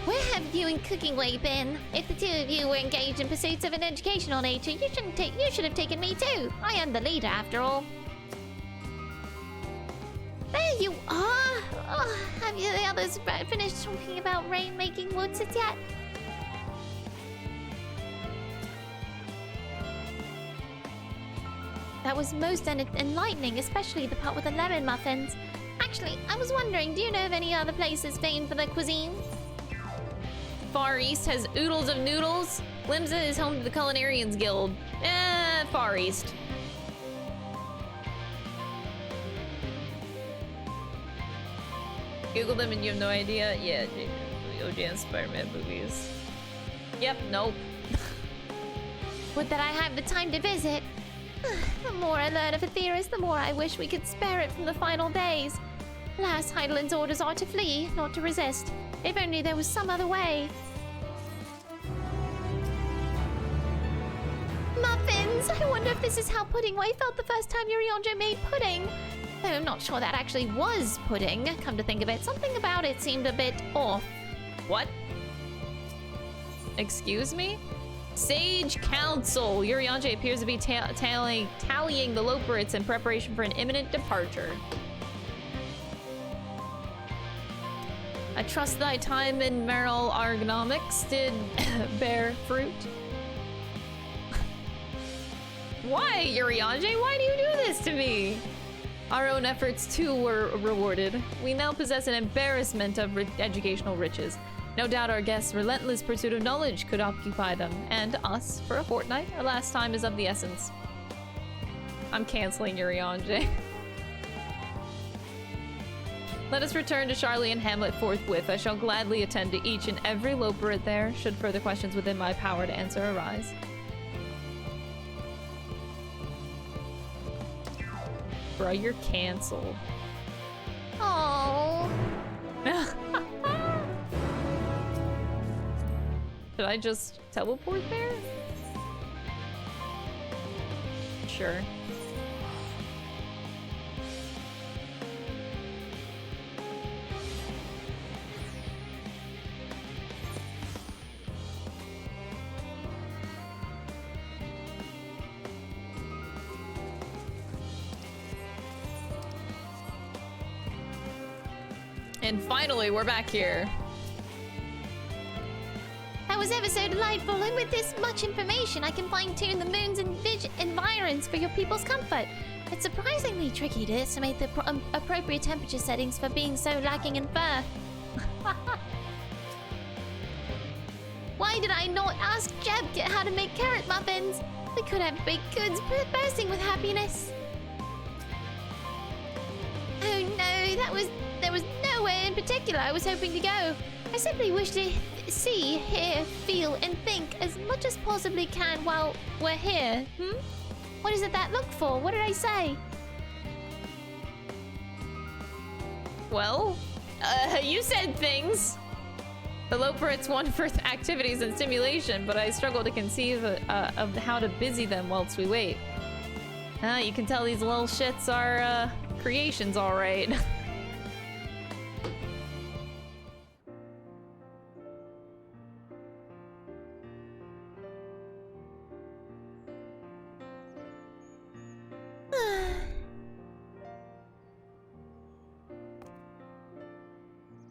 Where have you and Cooking Way been? If the two of you were engaged in pursuits of an educational nature, you should have taken me too. I am the leader, after all. There you are! Oh, have you the others finished talking about rain-making woods yet? That was most enlightening, especially the part with the lemon muffins. Actually, I was wondering, do you know of any other places famed for their cuisine? Far East has oodles of noodles. Limsa is home to the Culinarians Guild. Far East. Google them and you have no idea? Yeah, OG and Spider-Man movies. Yep, nope. Would that I have the time to visit. The more I learn of Aetheris, the more I wish we could spare it from the final days. Alas, Heidelin's orders are to flee, not to resist. If only there was some other way. Muffins! I wonder if this is how Pudding Way felt the first time Yurionjo made pudding. Though I'm not sure that actually was pudding. Come to think of it, something about it seemed a bit off. What? Excuse me? Sage Council! Yurionjo appears to be tallying the Loperits in preparation for an imminent departure. I trust thy time in Merrill Argonomics did bear fruit. Why, Yurionjo? Why do you do this to me? Our own efforts, too, were rewarded. We now possess an embarrassment of educational riches. No doubt our guests' relentless pursuit of knowledge could occupy them, and us, for a fortnight. Our last time is of the essence. I'm canceling Yurionjo. Let us return to Charlie and Hamlet forthwith. I shall gladly attend to each and every Loperit there, should further questions within my power to answer arise. Bro, you're canceled. Oh. Should I just teleport there? Sure. And finally, we're back here. That was ever so delightful, and with this much information, I can fine-tune the moon's environs for your people's comfort. It's surprisingly tricky to estimate the appropriate temperature settings for being so lacking in fur. Why did I not ask Jeb how to make carrot muffins? We could have baked goods bursting with happiness. Oh no, there was nowhere in particular I was hoping to go. I simply wish to see, hear, feel, and think as much as possibly can while we're here. What is it that look for? What did I say? Well, you said things. The Loperits want for activities and stimulation, but I struggle to conceive of how to busy them whilst we wait. You can tell these little shits are creations, all right.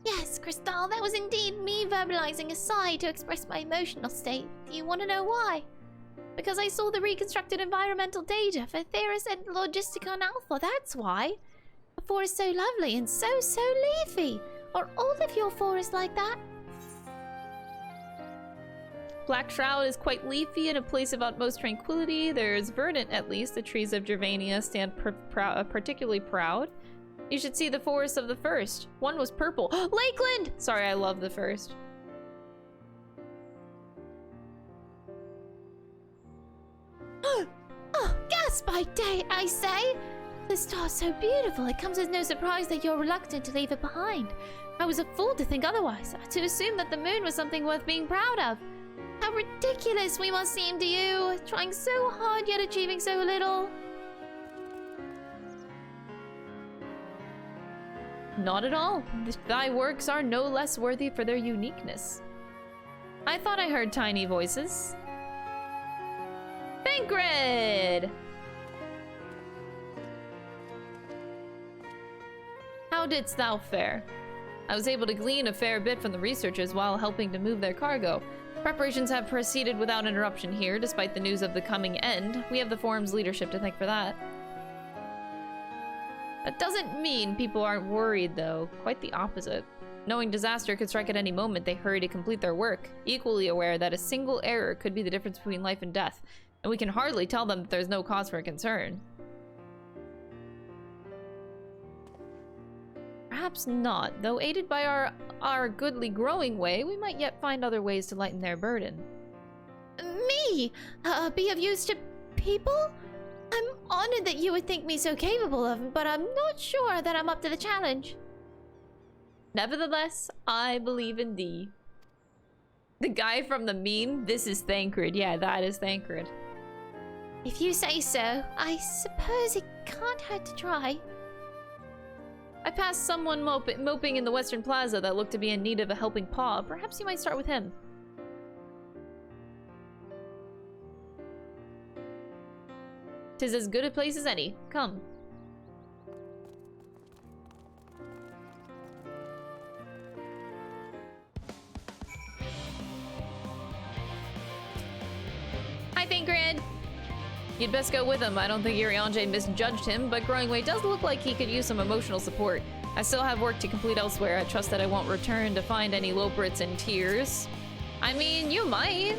Yes, Crystal, that was indeed me verbalizing a sigh to express my emotional state. Do you want to know why? Because I saw the reconstructed environmental data for Theris and Logistical and Alpha, that's why. The forest so lovely and so leafy. Are all of your forests like that? Black Shroud is quite leafy and a place of utmost tranquility. There's verdant, at least. The trees of Gervania stand particularly proud. You should see the forest of the first. One was purple. Lakeland! Sorry, I love the first. Oh, gas by day, I say! The star's so beautiful, it comes as no surprise that you're reluctant to leave it behind. I was a fool to think otherwise, to assume that the moon was something worth being proud of. How ridiculous we must seem to you, trying so hard yet achieving so little. Not at all. Thy works are no less worthy for their uniqueness. I thought I heard tiny voices. Thancred! How didst thou fare? I was able to glean a fair bit from the researchers while helping to move their cargo. Preparations have proceeded without interruption here, despite the news of the coming end. We have the forum's leadership to thank for that. That doesn't mean people aren't worried, though. Quite the opposite. Knowing disaster could strike at any moment, they hurry to complete their work, equally aware that a single error could be the difference between life and death, and we can hardly tell them that there's no cause for concern. Perhaps not, though aided by our goodly growing way, we might yet find other ways to lighten their burden. Me? Be of use to people? I'm honored that you would think me so capable of it, but I'm not sure that I'm up to the challenge. Nevertheless, I believe in thee. The guy from the meme, this is Thancred. Yeah, that is Thancred. If you say so, I suppose it can't hurt to try. I passed someone moping in the Western Plaza that looked to be in need of a helping paw. Perhaps you might start with him. Tis as good a place as any. Come. Hi, Thancred! You'd best go with him. I don't think Iriange misjudged him, but Growing Way does look like he could use some emotional support. I still have work to complete elsewhere. I trust that I won't return to find any Loprits in tears. I mean, you might.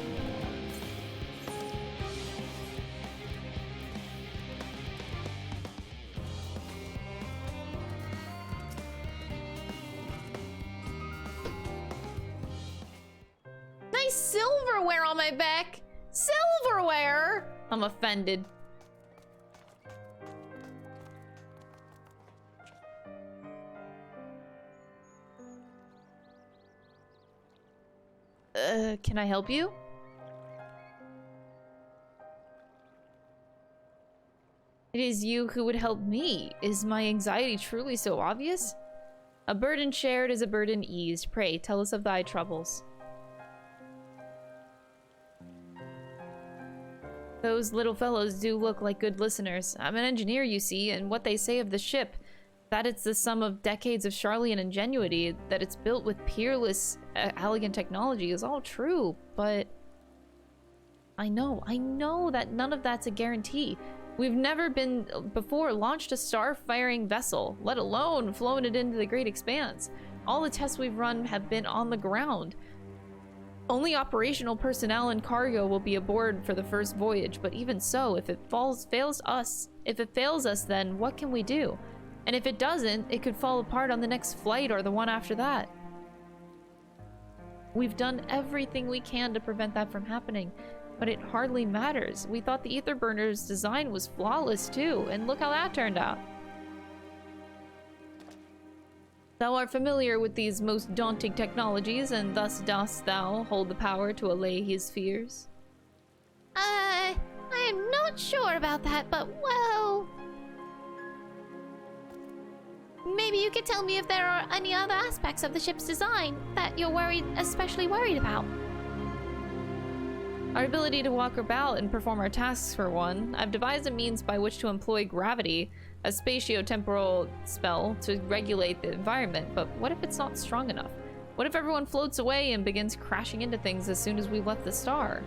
Nice silverware on my back! Silverware! I'm offended. Can I help you? It is you who would help me. Is my anxiety truly so obvious? A burden shared is a burden eased. Pray, tell us of thy troubles. Those little fellows do look like good listeners. I'm an engineer, you see, and what they say of the ship, that it's the sum of decades of Charlian ingenuity, that it's built with peerless, elegant technology is all true, but I know that none of that's a guarantee. We've never before launched a star-firing vessel, let alone flown it into the great expanse. All the tests we've run have been on the ground. Only operational personnel and cargo will be aboard for the first voyage, but even so, if it fails us, then what can we do? And if it doesn't, it could fall apart on the next flight or the one after that. We've done everything we can to prevent that from happening, but it hardly matters. We thought the ether burner's design was flawless too, and look how that turned out. Thou art familiar with these most daunting technologies, and thus dost thou hold the power to allay his fears? I am not sure about that, but well... Maybe you could tell me if there are any other aspects of the ship's design that you're especially worried about. Our ability to walk about and perform our tasks, for one. I've devised a means by which to employ gravity, a spatio-temporal spell, to regulate the environment, but what if it's not strong enough? What if everyone floats away and begins crashing into things as soon as we left the star?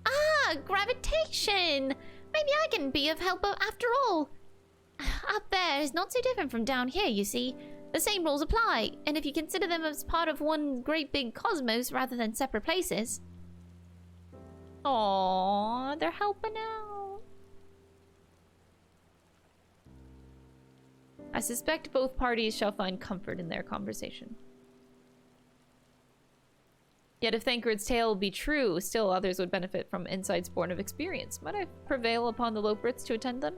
Ah, gravitation! Maybe I can be of help after all. Up there is not so different from down here, you see. The same rules apply, and if you consider them as part of one great big cosmos rather than separate places. Aww, they're helping out. I suspect both parties shall find comfort in their conversation. Yet if Thancred's tale be true, still others would benefit from insights born of experience. Might I prevail upon the Lobrits to attend them?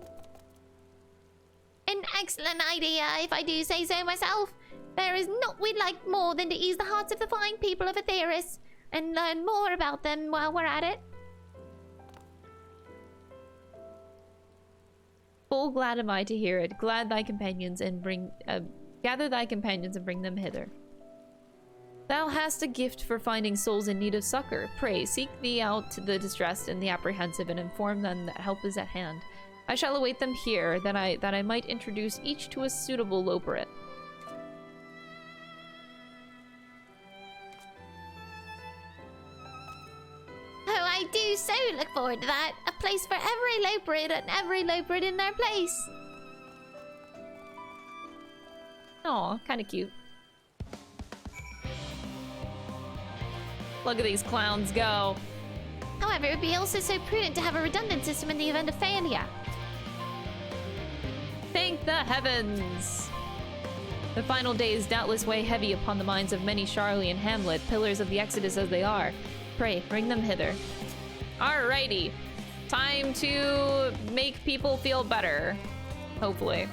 An excellent idea, if I do say so myself. There is naught we'd like more than to ease the hearts of the fine people of Aetheris and learn more about them while we're at it. Full glad am I to hear it. Glad thy companions and gather thy companions and bring them hither. Thou hast a gift for finding souls in need of succor. Pray, seek thee out the distressed and the apprehensive, and inform them that help is at hand. I shall await them here, that I might introduce each to a suitable Lobrit. Oh, I do so look forward to that. A place for every Lobrit and every Lobrit in their place. Aw, kinda cute. Look at these clowns go. However, it would be also so prudent to have a redundant system in the event of failure. Thank the heavens! The final days doubtless weigh heavy upon the minds of many Charlie and Hamlet, pillars of the Exodus as they are. Pray, bring them hither. Alrighty. Time to make people feel better. Hopefully.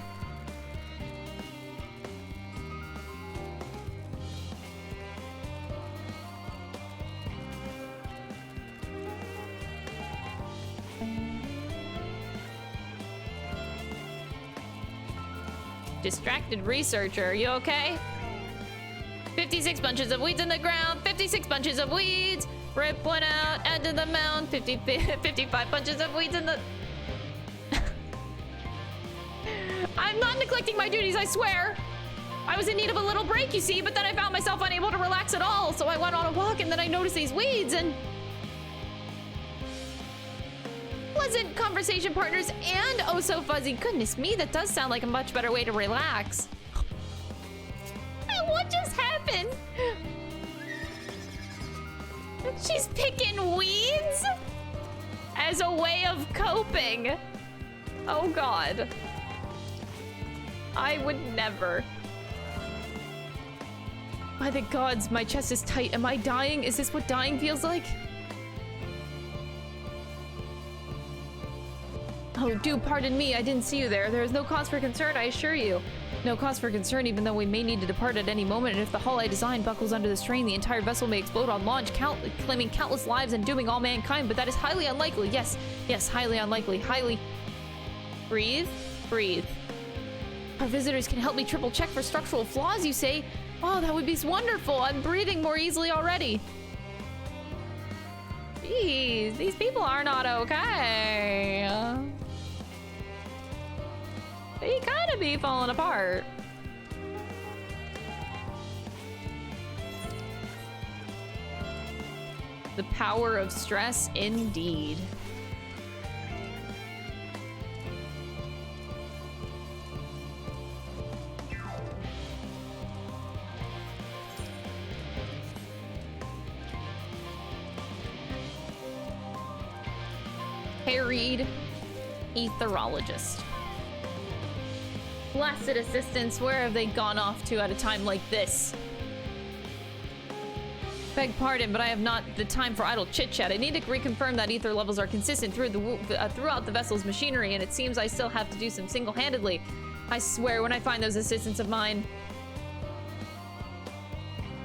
Distracted researcher, you okay? 56 bunches of weeds in the ground, 56 bunches of weeds. Rip one out, add to the mound, 55 bunches of weeds in the... I'm not neglecting my duties, I swear. I was in need of a little break, you see, but then I found myself unable to relax at all, so I went on a walk and then I noticed these weeds and... Pleasant conversation partners and oh so fuzzy. Goodness me, that does sound like a much better way to relax. What just happened? She's picking weeds as a way of coping. Oh god. I would never. By the gods, my chest is tight. Am I dying? Is this what dying feels like? Oh, do pardon me, I didn't see you there. There is no cause for concern, I assure you. No cause for concern, even though we may need to depart at any moment, and if the hull I designed buckles under the strain, the entire vessel may explode on launch, claiming countless lives and dooming all mankind, but that is highly unlikely. Yes, yes, highly unlikely. Highly... Breathe? Breathe. Our visitors can help me triple check for structural flaws, you say? Oh, that would be wonderful. I'm breathing more easily already. Jeez, these people are not okay. They kind of be falling apart. The power of stress, indeed. Harried etherologist. Blasted assistants, where have they gone off to at a time like this? Beg pardon, but I have not the time for idle chit-chat. I need to reconfirm that ether levels are consistent throughout the vessel's machinery, and it seems I still have to do some single-handedly. I swear, when I find those assistants of mine...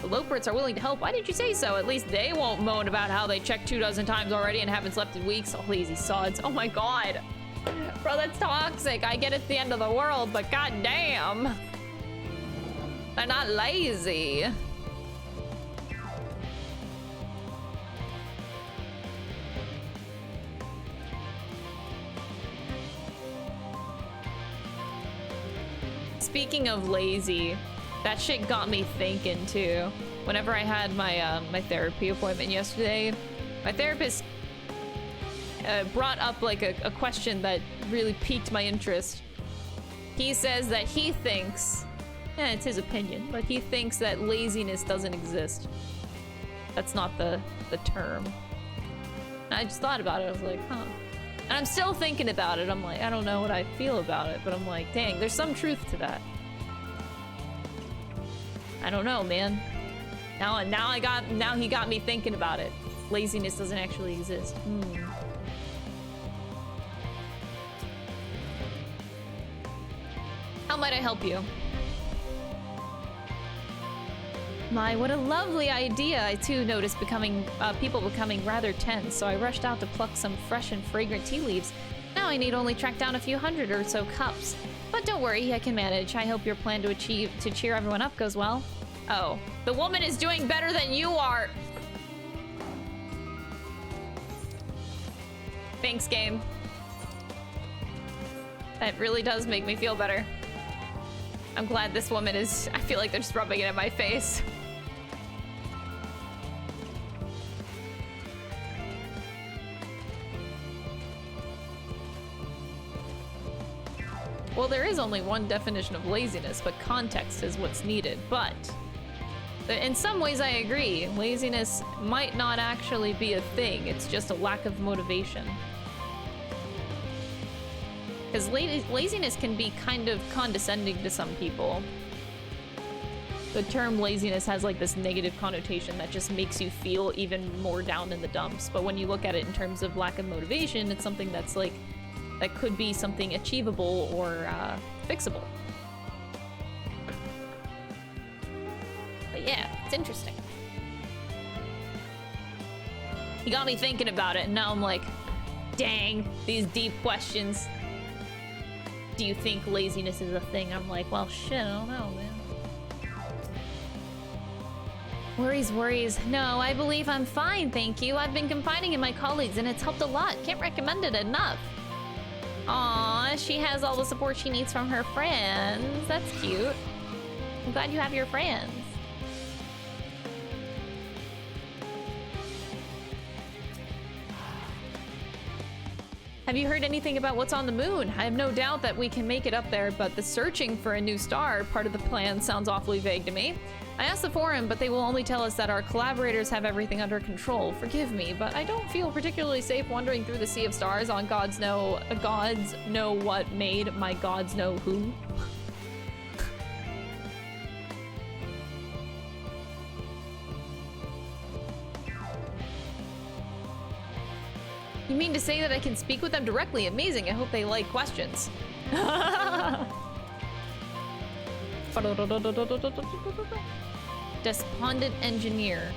The Lobrits are willing to help. Why didn't you say so? At least they won't moan about how they checked 24 times already and haven't slept in weeks. Oh, lazy sods. Oh my god. Bro, that's toxic. I get it's the end of the world, but goddamn. They're not lazy. Speaking of lazy, that shit got me thinking too. Whenever I had my my therapy appointment yesterday, my therapist brought up like a question that really piqued my interest. He says that he thinks, it's his opinion, but he thinks that laziness doesn't exist. That's not the term. I just thought about it. I was like, huh. And I'm still thinking about it. I'm like, I don't know what I feel about it, but I'm like, dang, there's some truth to that. I don't know, man. Now he got me thinking about it. Laziness doesn't actually exist. How might I help you? My, what a lovely idea. I too noticed people becoming rather tense, so I rushed out to pluck some fresh and fragrant tea leaves. Now I need only track down a few hundred or so cups. But don't worry, I can manage. I hope your plan to cheer everyone up goes well. Oh, the woman is doing better than you are. Thanks, game. That really does make me feel better. I'm glad this woman is... I feel like they're just rubbing it in my face. Well, there is only one definition of laziness, but context is what's needed. But in some ways, I agree. Laziness might not actually be a thing. It's just a lack of motivation. Because laziness can be kind of condescending to some people. The term laziness has like this negative connotation that just makes you feel even more down in the dumps. But when you look at it in terms of lack of motivation, it's something that's like, that could be something achievable or fixable. But yeah, it's interesting. He got me thinking about it, and now I'm like, dang, these deep questions. Do you think laziness is a thing? I'm like, well, shit, I don't know, man. Worries. No, I believe I'm fine, thank you. I've been confiding in my colleagues, and it's helped a lot. Can't recommend it enough. Aw, she has all the support she needs from her friends. That's cute. I'm glad you have your friends. Have you heard anything about what's on the moon? I have no doubt that we can make it up there, but the searching for a new star part of the plan sounds awfully vague to me. I asked the forum, but they will only tell us that our collaborators have everything under control. Forgive me, but I don't feel particularly safe wandering through the sea of stars on gods know what made my gods know who. You mean to say that I can speak with them directly? Amazing. I hope they like questions. Despondent engineer.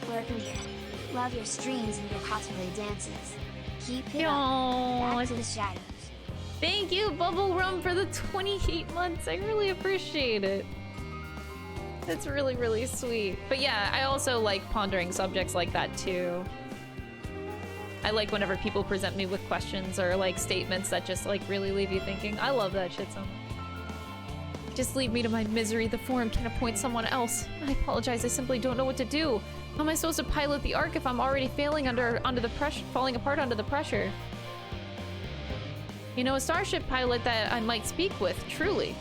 Worker here. Love your streams and your cosplay dances. Keep it up. Back to the shadows. Thank you, Bubble Rum, for the 28 months. I really appreciate it. That's really, really sweet. But yeah, I also like pondering subjects like that too. I like whenever people present me with questions or like statements that just like really leave you thinking. I love that shit so much. Just leave me to my misery. The forum can appoint someone else. I apologize. I simply don't know what to do. How am I supposed to pilot the Ark if I'm already falling apart under the pressure? You know, a starship pilot that I might speak with, truly.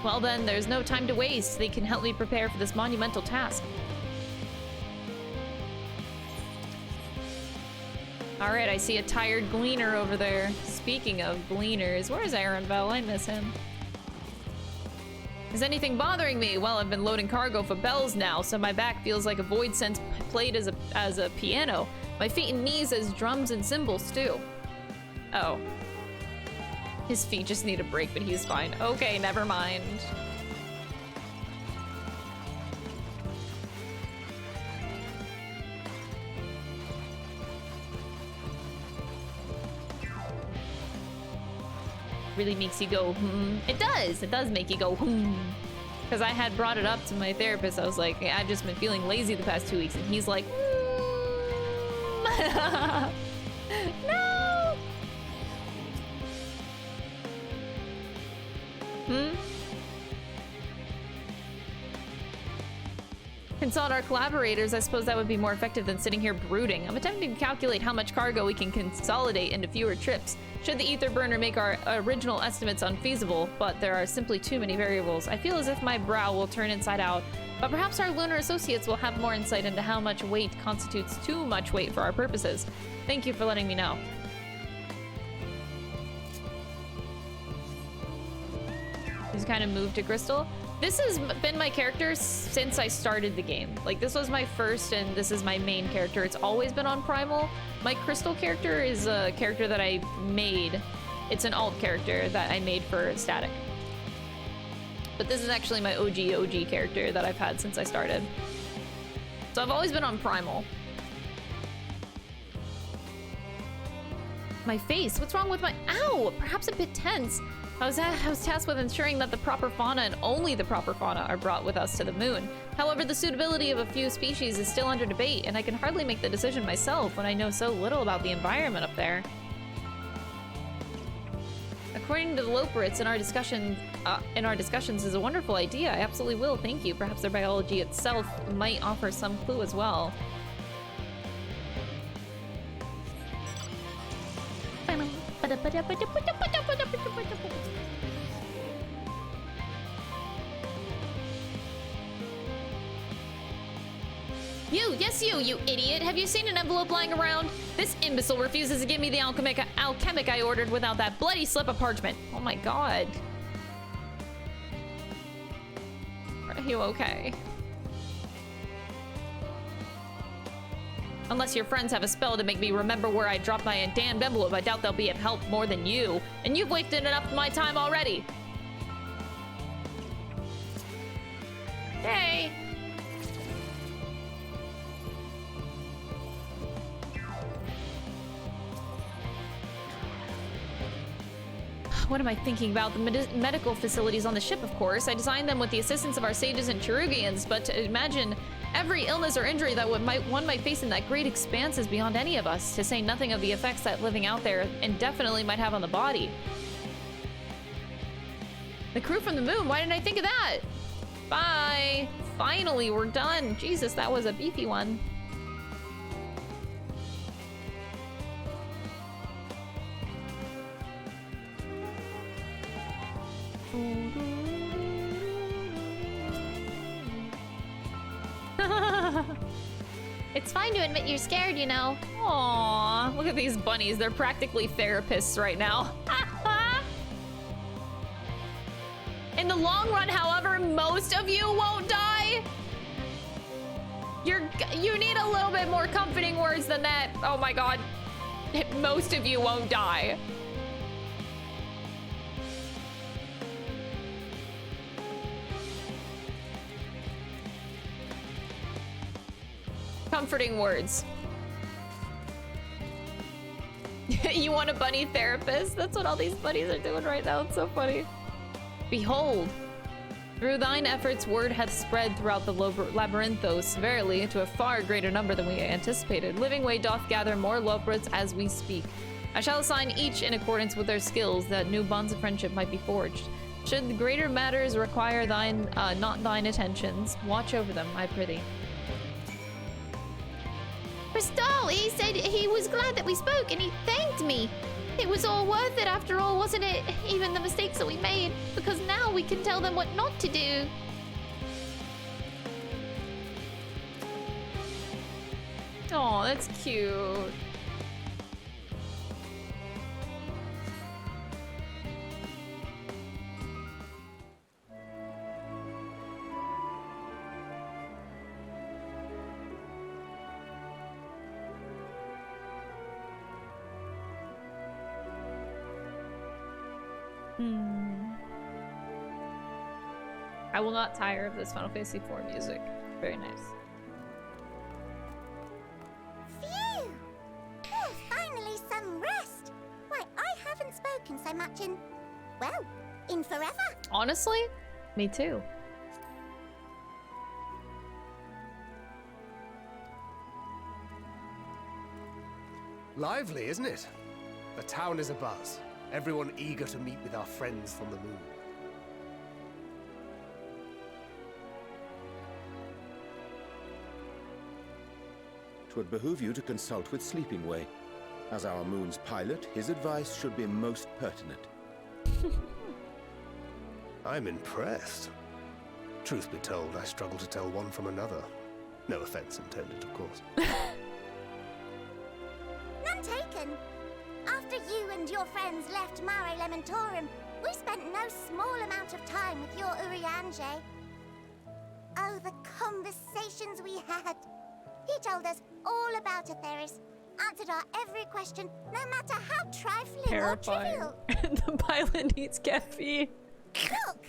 Well then, there's no time to waste. They can help me prepare for this monumental task. Alright, I see a tired gleaner over there. Speaking of gleaners, where's Aaron Bell? I miss him. Is anything bothering me? Well, I've been loading cargo for bells now, so my back feels like a void sense played as a piano. My feet and knees as drums and cymbals too. Oh. His feet just need a break, but he's fine. Okay, never mind. Really makes you go, It does! It does make you go, Because I had brought it up to my therapist. I was like, yeah, I've just been feeling lazy the past 2 weeks. And he's like, No! consult our collaborators, I suppose that would be more effective than sitting here brooding. I'm attempting to calculate how much cargo we can consolidate into fewer trips. Should the ether burner make our original estimates unfeasible, but there are simply too many variables. I feel as if my brow will turn inside out, but perhaps our lunar associates will have more insight into how much weight constitutes too much weight for our purposes. Thank you for letting me know. He's kind of moved to Crystal. This has been my character since I started the game. Like, this was my first and this is my main character. It's always been on Primal. My Crystal character is a character that I made. It's an alt character that I made for Static. But this is actually my OG character that I've had since I started. So I've always been on Primal. My face, what's wrong with my, ow, perhaps a bit tense. I was tasked with ensuring that the proper fauna and only the proper fauna are brought with us to the moon. However, the suitability of a few species is still under debate, and I can hardly make the decision myself when I know so little about the environment up there. According to the Loperits in our discussions is a wonderful idea. I absolutely will, thank you. Perhaps their biology itself might offer some clue as well. You idiot! Have you seen an envelope lying around? This imbecile refuses to give me the alchemic I ordered without that bloody slip of parchment. Oh my god. Are you okay? Unless your friends have a spell to make me remember where I dropped my damned envelope, I doubt they'll be of help more than you. And you've wasted enough of my time already. Hey. What am I thinking about? The medical facilities on the ship, of course. I designed them with the assistance of our sages and Cherugians, but to imagine every illness or injury that one might face in that great expanse is beyond any of us, to say nothing of the effects that living out there indefinitely might have on the body. The crew from the moon, why didn't I think of that? Bye! Finally, we're done. Jesus, that was a beefy one. It's fine to admit you're scared, you know. Aww, look at these bunnies. They're practically therapists right now. In the long run, however, most of you won't die. You need a little bit more comforting words than that. Oh my god. Most of you won't die. Comforting words. You want a bunny therapist? That's what all these bunnies are doing right now. It's so funny. Behold, through thine efforts word hath spread throughout the Labyrinthos, verily, to a far greater number than we anticipated. Living Way doth gather more Loperits as we speak. I shall assign each in accordance with their skills, that new bonds of friendship might be forged. Should the greater matters require thine, not thine attentions, watch over them, I prithee. Crystal, he said he was glad that we spoke and he thanked me. It was all worth it after all, wasn't it? Even the mistakes that we made, because now we can tell them what not to do. Oh, that's cute. I will not tire of this Final Fantasy IV music. Very nice. Phew! Oh, finally some rest. Why, I haven't spoken so much in, well, in forever. Honestly, me too. Lively, isn't it? The town is abuzz. Everyone eager to meet with our friends from the moon. would behoove you to consult with Sleeping Way. As our moon's pilot, his advice should be most pertinent. I'm impressed. Truth be told, I struggle to tell one from another. No offense intended, of course. None taken. After you and your friends left Mare Elementorum, we spent no small amount of time with your Urianger. Oh, the conversations we had. He told us all about Atheris, answered our every question, no matter how trifling Terrifying. or trivial. The pilot needs caffeine. Look!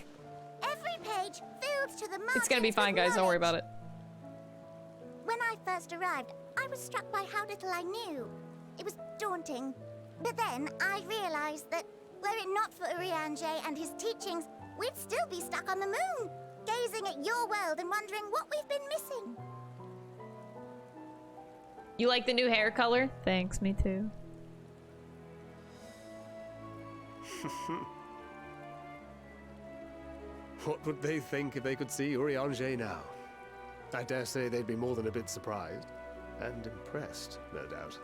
Every page filled to the margins. It's gonna be fine, guys. Don't worry about it. When I first arrived, I was struck by how little I knew. It was daunting. But then I realized that were it not for Urianger and his teachings, we'd still be stuck on the moon, gazing at your world and wondering what we've been missing. You like the new hair color? Thanks, me too. What would they think if they could see Urianger now? I dare say they'd be more than a bit surprised. And impressed, no doubt.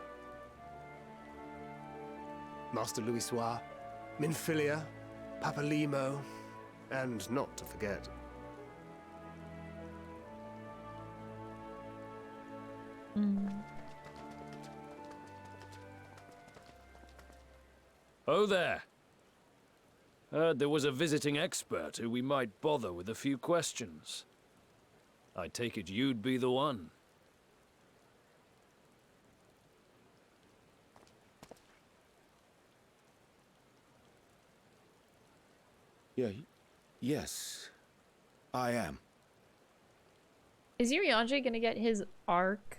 Master Louisoix, Minfilia, Papalimo, and not to forget. Oh there. Heard there was a visiting expert who we might bother with a few questions. I take it you'd be the one. Yes, I am. Is Urianger gonna get his arc?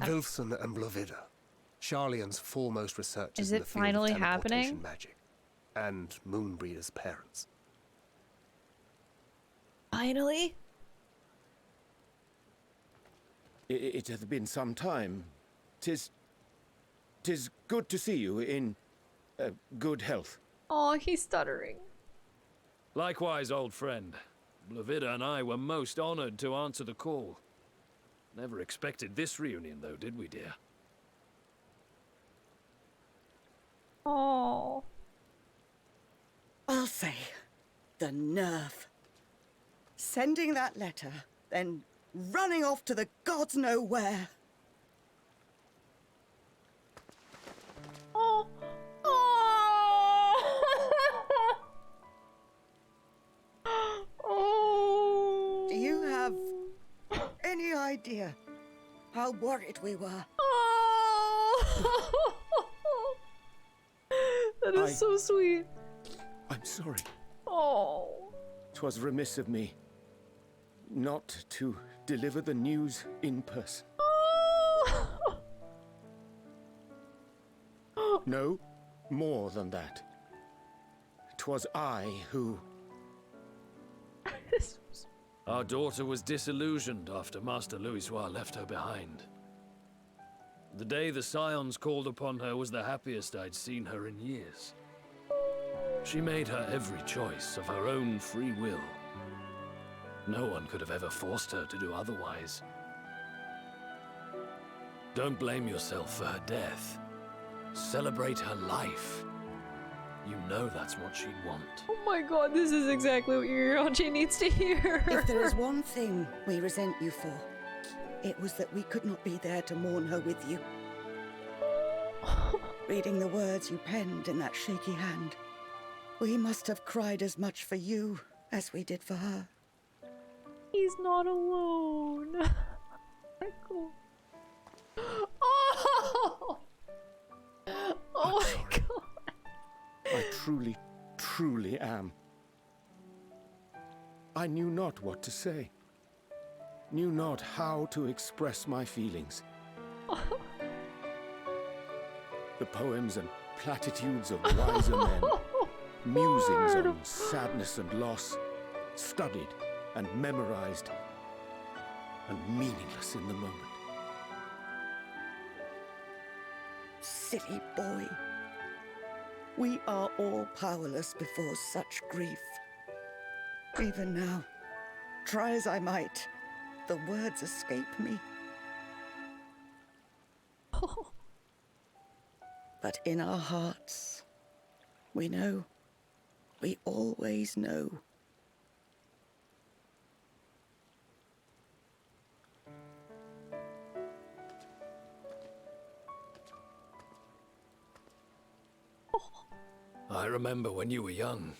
Vilfson and Blovida, Sharlayan's foremost researchers Is in it the field finally of teleportation happening? magic, and Moonbreeder's parents. Finally? It hath been some time. Tis good to see you in good health. Oh, he's stuttering. Likewise, old friend. Blovida and I were most honored to answer the call. Never expected this reunion, though, did we, dear? Oh. Arthur, the nerve. Sending that letter, then running off to the gods know where. Oh. Oh. Do you have any idea how worried we were? Oh. That is so sweet. I'm sorry. Oh. 'Twas remiss of me not to deliver the news in person. No, more than that. 'Twas I who... Our daughter was disillusioned after Master Louisoix left her behind. The day the Scions called upon her was the happiest I'd seen her in years. She made her every choice of her own free will. No one could have ever forced her to do otherwise. Don't blame yourself for her death. Celebrate her life. You know that's what she'd want. Oh my god, this is exactly what Urianger needs to hear. If there is one thing we resent you for, it was that we could not be there to mourn her with you. Reading the words you penned in that shaky hand, we must have cried as much for you as we did for her. He's not alone. Cool. Oh! Oh my god. I truly, truly am. I knew not what to say. Knew not how to express my feelings. The poems and platitudes of wiser men, musings on sadness and loss, studied and memorized, and meaningless in the moment. Silly boy. We are all powerless before such grief. Even now, try as I might, The words escape me. But in our hearts, we know. We always know. I remember when you were young,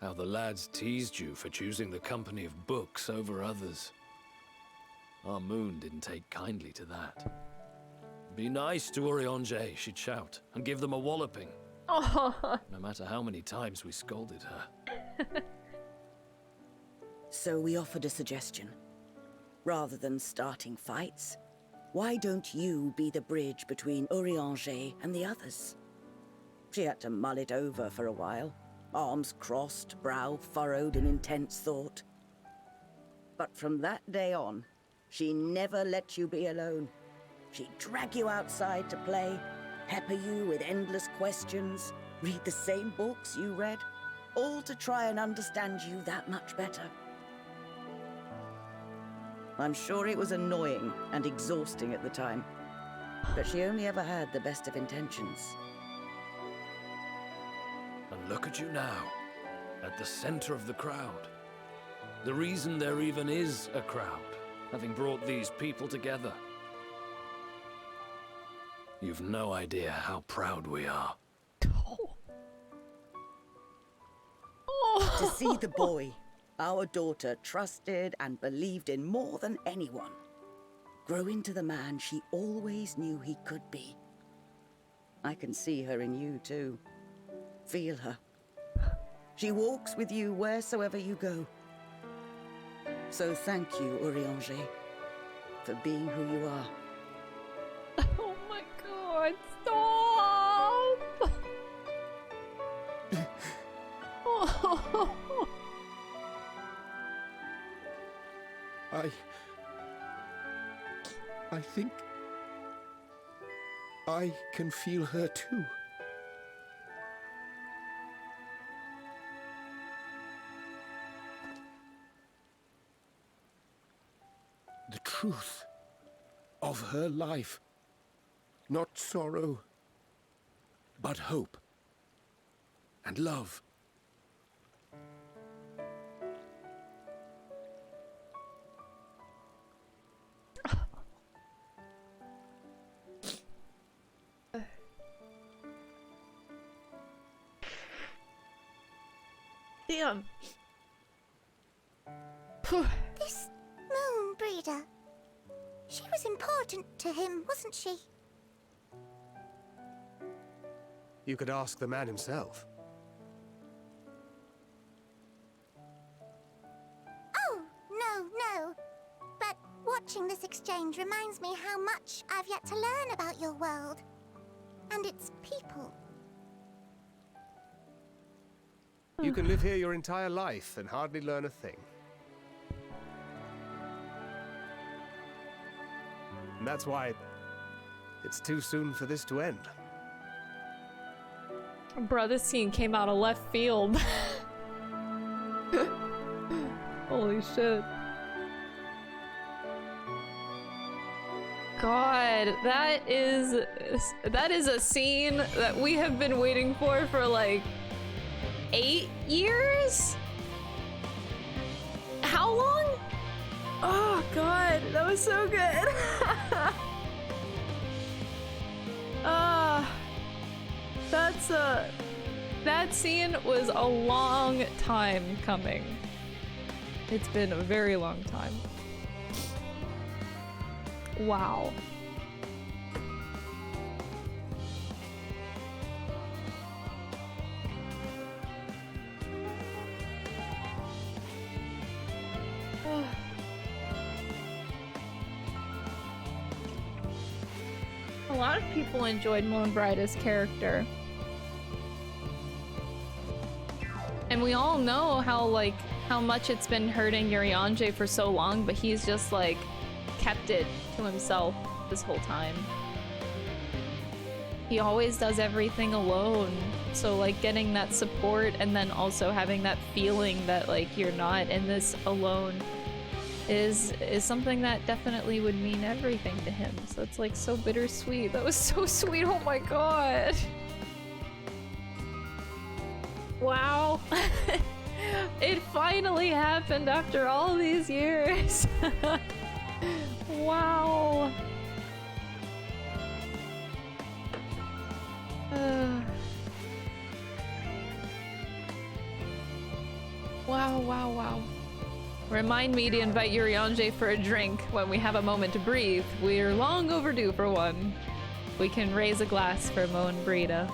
how the lads teased you for choosing the company of books over others. Our moon didn't take kindly to that. Be nice to Urianger, she'd shout, and give them a walloping. Oh. No matter how many times we scolded her. So we offered a suggestion. Rather than starting fights, why don't you be the bridge between Urianger and the others? She had to mull it over for a while, arms crossed, brow furrowed in intense thought. But from that day on, she never let you be alone. She'd drag you outside to play, pepper you with endless questions, read the same books you read, all to try and understand you that much better. I'm sure it was annoying and exhausting at the time, but she only ever had the best of intentions. And look at you now, at the center of the crowd. The reason there even is a crowd, having brought these people together. You've no idea how proud we are. To see the boy, our daughter, trusted and believed in more than anyone, grow into the man she always knew he could be. I can see her in you too. Feel her. She walks with you wheresoever you go. So thank you, Urianger, for being who you are. Oh my god, stop! I think I can feel her too. The truth of her life. Not sorrow, but hope and love. Damn. This moon breeder. She was important to him, wasn't she? You could ask the man himself. Oh, no. But watching this exchange reminds me how much I've yet to learn about your world. And its people. You can live here your entire life and hardly learn a thing. And that's why it's too soon for this to end. Bro, this scene came out of left field. Holy shit. God, that is a scene that we have been waiting for like 8 years? How long? Oh god, that was so good. That scene was a long time coming. It's been a very long time. Wow. A lot of people enjoyed Moonbright's character. And we all know how much it's been hurting Urianger for so long, but he's just like kept it to himself this whole time. He always does everything alone. So like getting that support and then also having that feeling that like you're not in this alone is something that definitely would mean everything to him. So it's like so bittersweet. That was so sweet. Oh my god. Wow. It finally happened after all these years. Wow. Wow, wow, wow. Remind me to invite Urianger for a drink when we have a moment to breathe. We're long overdue for one. We can raise a glass for Mo and Brita.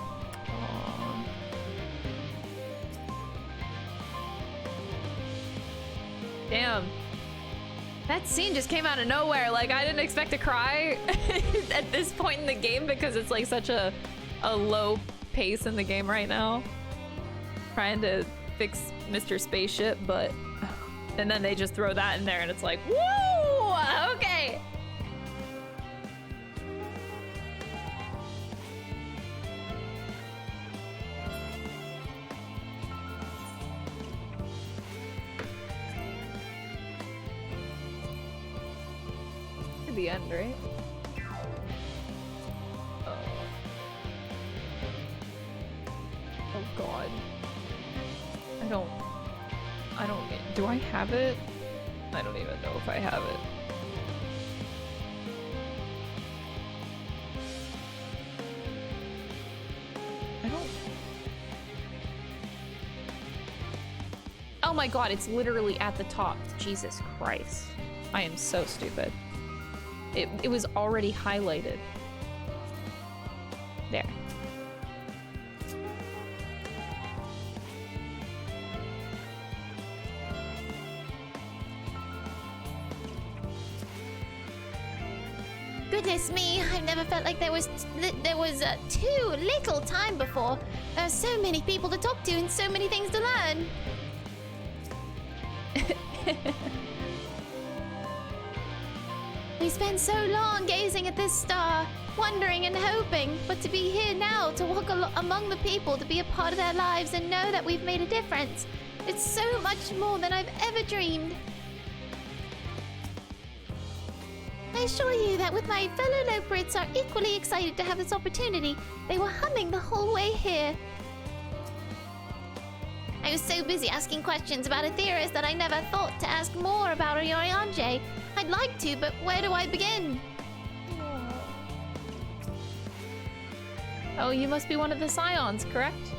Aww. Damn. That scene just came out of nowhere. Like, I didn't expect to cry at this point in the game because it's like such a low pace in the game right now. Trying to fix Mr. Spaceship, but... And then they just throw that in there and it's like, woo! Okay! To the end, right? Oh god. I don't, do I have it? I don't even know if I have it. I don't... Oh my god, it's literally at the top. Jesus Christ. I am so stupid. It was already highlighted. There. Goodness me, I've never felt like there was too little time before. There are so many people to talk to and so many things to learn. We spent so long gazing at this star, wondering and hoping, but to be here now, to walk among the people, to be a part of their lives and know that we've made a difference. It's so much more than I've ever dreamed. I assure you that with my fellow Lobrits are equally excited to have this opportunity. They were humming the whole way here. I was so busy asking questions about Aetheris that I never thought to ask more about Urianger. I'd like to, but where do I begin? Oh, you must be one of the Scions, correct?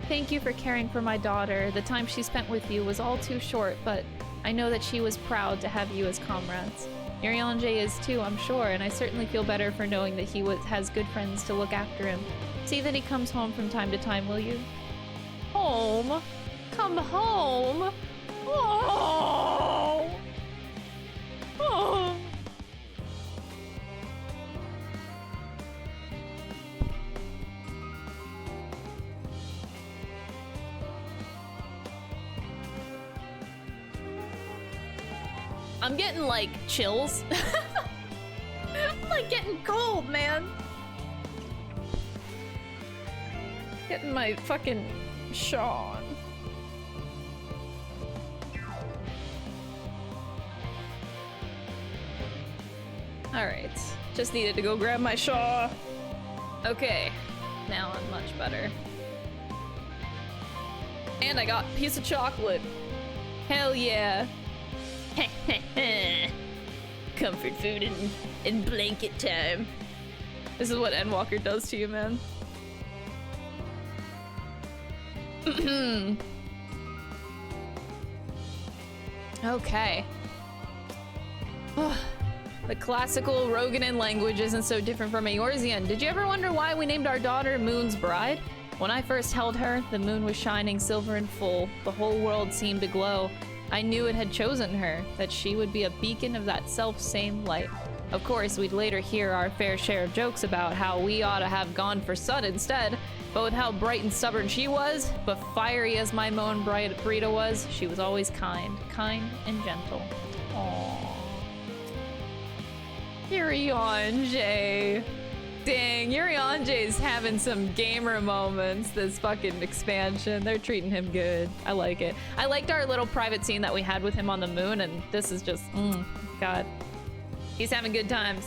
Thank you for caring for my daughter. The time she spent with you was all too short, but I know that she was proud to have you as comrades. Urianger is too, I'm sure, and I certainly feel better for knowing that he has good friends to look after him. See that he comes home from time to time, will you? Home? Come home? Oh! Oh! I'm getting like chills. I'm like getting cold, man. Getting my fucking shaw on. Alright, just needed to go grab my shaw. Okay, now I'm much better. And I got a piece of chocolate. Hell yeah. Comfort food and blanket time. This is what Endwalker does to you, man. Okay. The classical Roganan language isn't so different from Eorzean. Did you ever wonder why we named our daughter Moon's Bride? When I first held her, the moon was shining silver and full. The whole world seemed to glow. I knew it had chosen her, that she would be a beacon of that self-same light. Of course, we'd later hear our fair share of jokes about how we ought to have gone for sun instead, but with how bright and stubborn she was, but fiery as my Moan Brita was, she was always kind and gentle. Aww. Urianger. Dang, Urianje's having some gamer moments this fucking expansion. They're treating him good. I like it. I liked our little private scene that we had with him on the moon, and this is just, God. He's having good times.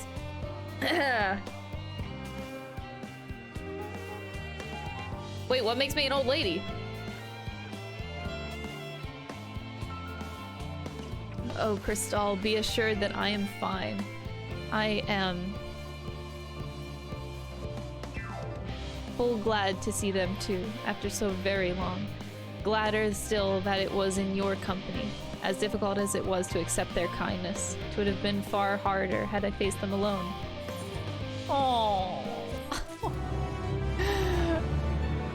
Wait, what makes me an old lady? Oh, Crystal, be assured that I am fine. I am full glad to see them too, after so very long. Gladder still that it was in your company. As difficult as it was to accept their kindness, it would have been far harder had I faced them alone. Oh,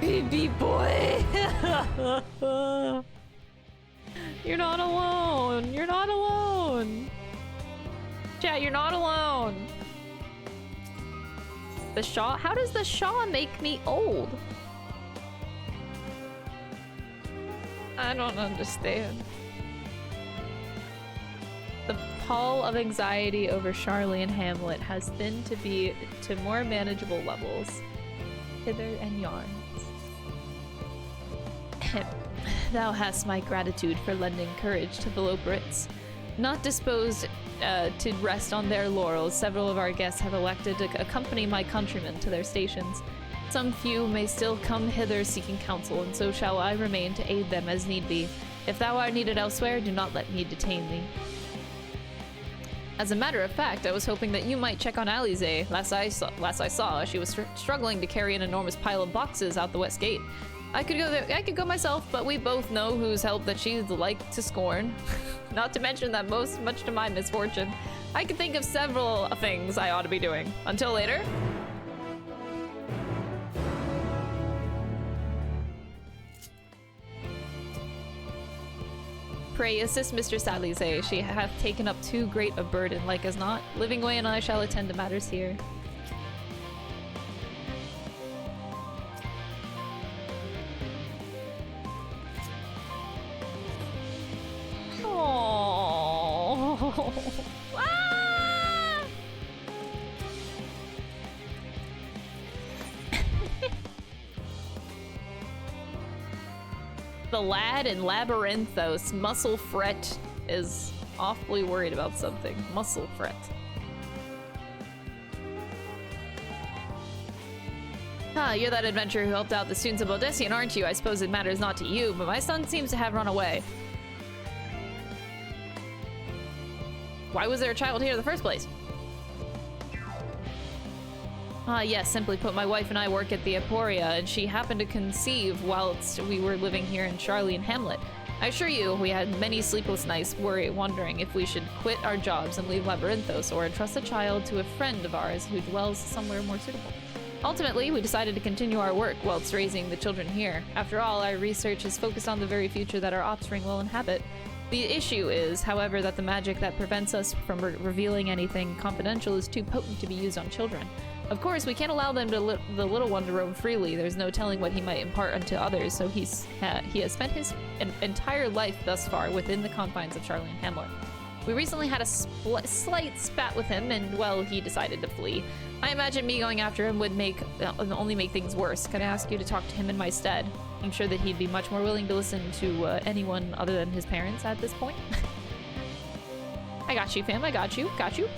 baby boy. You're not alone. You're not alone. Chat, you're not alone. The Shaw? How does the Shaw make me old? I don't understand. The pall of anxiety over Charlie and Hamlet has thinned to be to more manageable levels. Hither and yarns. Thou hast my gratitude for lending courage to the Lobrits. Not disposed to rest on their laurels, several of our guests have elected to accompany my countrymen to their stations. Some few may still come hither seeking counsel, and so shall I remain to aid them as need be. If thou art needed elsewhere, do not let me detain thee. As a matter of fact, I was hoping that you might check on Alize. Last I saw, she was struggling to carry an enormous pile of boxes out the west gate. I could go there. I could go myself, but we both know whose help that she's like to scorn. Not to mention that much to my misfortune, I could think of several things I ought to be doing. Until later. Pray assist Mistress Alize. She hath taken up too great a burden, like as not. Livingway and I shall attend to matters here. Oh. Ah! The lad in Labyrinthos, Muscle Fret, is awfully worried about something. Muscle Fret. Ah, you're that adventurer who helped out the students of Odessian, aren't you? I suppose it matters not to you, but my son seems to have run away. Why was there a child here in the first place? Ah, yes, simply put, my wife and I work at the Emporia, and she happened to conceive whilst we were living here in Charlie and Hamlet. I assure you, we had many sleepless nights wondering if we should quit our jobs and leave Labyrinthos, or entrust the child to a friend of ours who dwells somewhere more suitable. Ultimately, we decided to continue our work whilst raising the children here. After all, our research is focused on the very future that our offspring will inhabit. The issue is, however, that the magic that prevents us from revealing anything confidential is too potent to be used on children. Of course, we can't allow them to the little one to roam freely. There's no telling what he might impart unto others, so he has spent his entire life thus far within the confines of Charlie and Hamlet. We recently had a slight spat with him, and, well, he decided to flee. I imagine me going after him would only make things worse. Can I ask you to talk to him in my stead? I'm sure that he'd be much more willing to listen to anyone other than his parents at this point. I got you, fam. I got you. Got you.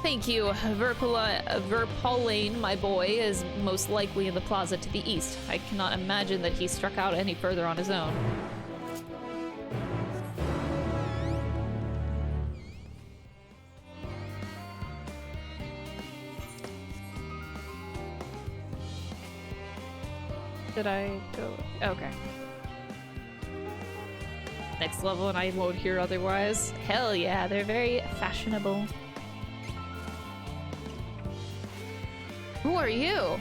Thank you. Verpolane, my boy, is most likely in the plaza to the east. I cannot imagine that he struck out any further on his own. Did I go? Okay. Next level and I won't hear otherwise. Hell yeah, they're very fashionable. Who are you?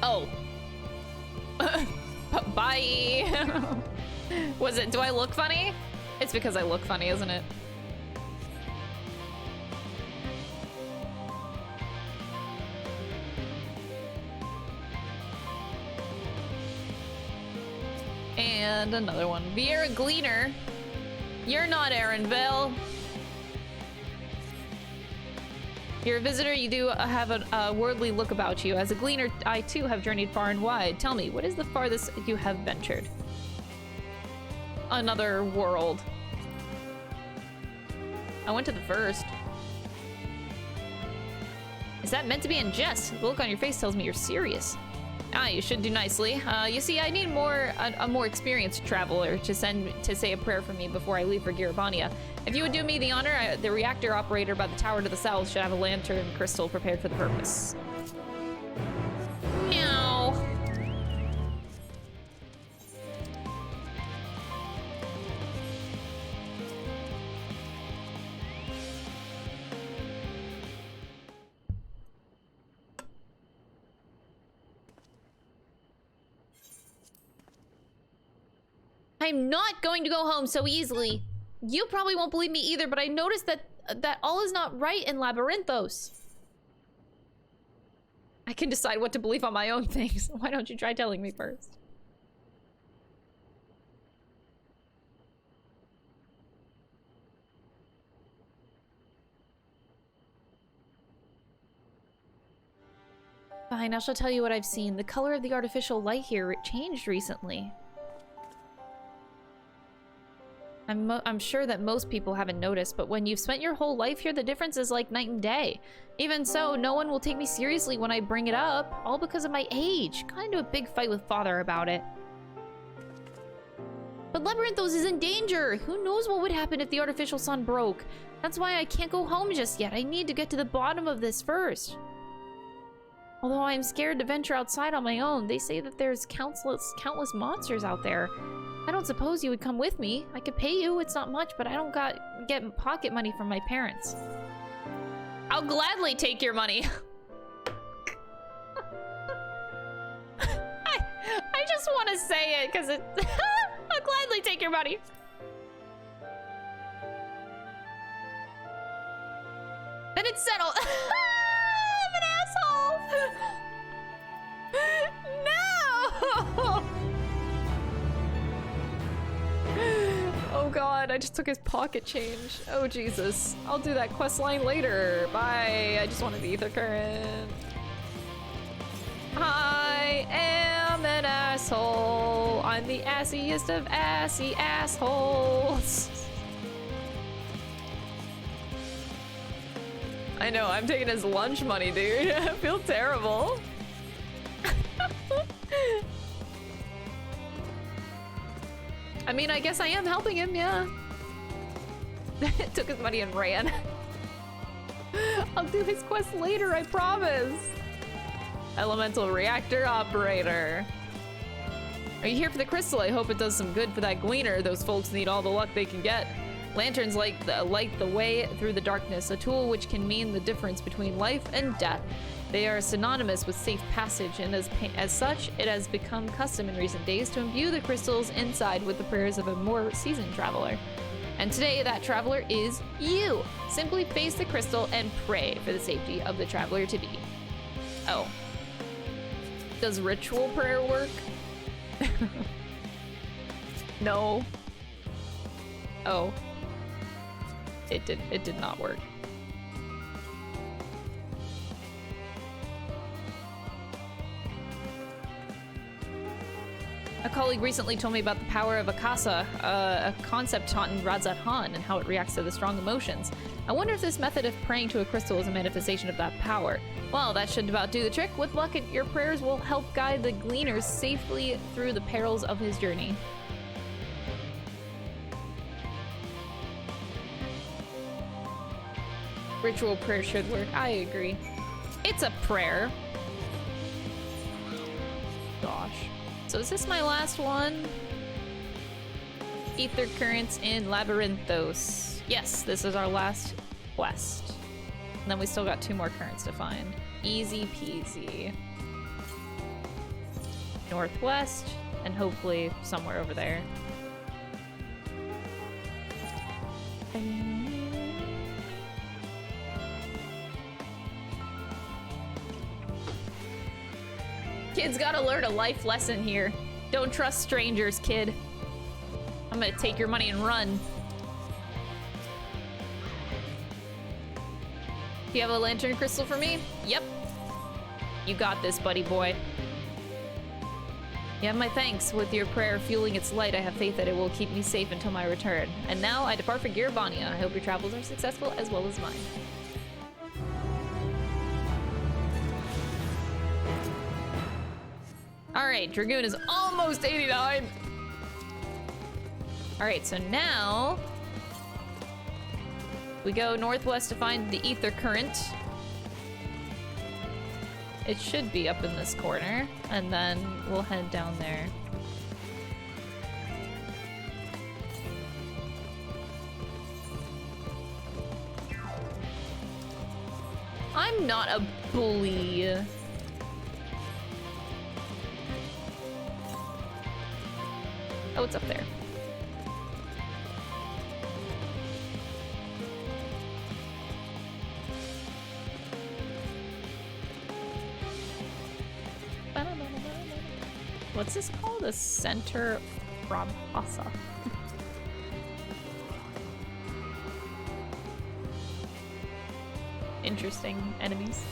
Oh. Bye. Do I look funny? It's because I look funny, isn't it? And another one. Vieira Gleaner. You're not Aaronville. You're a visitor, you do have a worldly look about you. As a gleaner, I too have journeyed far and wide. Tell me, what is the farthest you have ventured? Another world. I went to the first. Is that meant to be in jest? The look on your face tells me you're serious. Ah, you should do nicely. You see, I need a more experienced traveler to say a prayer for me before I leave for Girabania. If you would do me the honor, the reactor operator by the tower to the south should have a lantern crystal prepared for the purpose. Meow. I'm not going to go home so easily. You probably won't believe me either, but I noticed that all is not right in Labyrinthos. I can decide what to believe on my own things. Why don't you try telling me first? Fine, I shall tell you what I've seen. The color of the artificial light here changed recently. I'm sure that most people haven't noticed, but when you've spent your whole life here, the difference is like night and day. Even so, no one will take me seriously when I bring it up, all because of my age. Got into a big fight with Father about it. But Labyrinthos is in danger! Who knows what would happen if the artificial sun broke? That's why I can't go home just yet. I need to get to the bottom of this first. Although I'm scared to venture outside on my own, they say that there's countless monsters out there. I don't suppose you would come with me. I could pay you, it's not much, but I don't get pocket money from my parents. I'll gladly take your money. I just want to say it because I'll gladly take your money. Then it's settled. I'm an asshole. No. Oh god, I just took his pocket change. Oh Jesus. I'll do that quest line later. Bye. I just wanted the ether current. I am an asshole. I'm the assiest of assy assholes. I know, I'm taking his lunch money, dude. I feel terrible. I mean, I guess I am helping him, yeah. Took his money and ran. I'll do his quest later, I promise. Elemental reactor operator. Are you here for the crystal? I hope it does some good for that gleaner. Those folks need all the luck they can get. Lanterns light the way through the darkness, a tool which can mean the difference between life and death. They are synonymous with safe passage, and as such, it has become custom in recent days to imbue the crystals inside with the prayers of a more seasoned traveler. And today, that traveler is you. Simply face the crystal and pray for the safety of the traveler to be. Oh. Does ritual prayer work? No. Oh. It did not work. A colleague recently told me about the power of Akasa, a concept taught in Radzat Han, and how it reacts to the strong emotions. I wonder if this method of praying to a crystal is a manifestation of that power. Well, that should about do the trick. With luck, your prayers will help guide the gleaner safely through the perils of his journey. Ritual prayer should work. I agree. It's a prayer. Gosh. So is this my last one? Ether currents in Labyrinthos. Yes, this is our last quest. And then we still got 2 more currents to find. Easy peasy. Northwest, and hopefully somewhere over there. Kid's gotta learn a life lesson here. Don't trust strangers, kid. I'm gonna take your money and run. Do you have a lantern crystal for me? Yep. You got this, buddy boy. You have my thanks. With your prayer fueling its light, I have faith that it will keep me safe until my return. And now I depart for Girabania. I hope your travels are successful as well as mine. Alright, Dragoon is almost 89. Alright, so now we go northwest to find the ether current. It should be up in this corner, and then we'll head down there. I'm not a bully. Oh, it's up there. What's this called? A center Rabasa. Interesting enemies.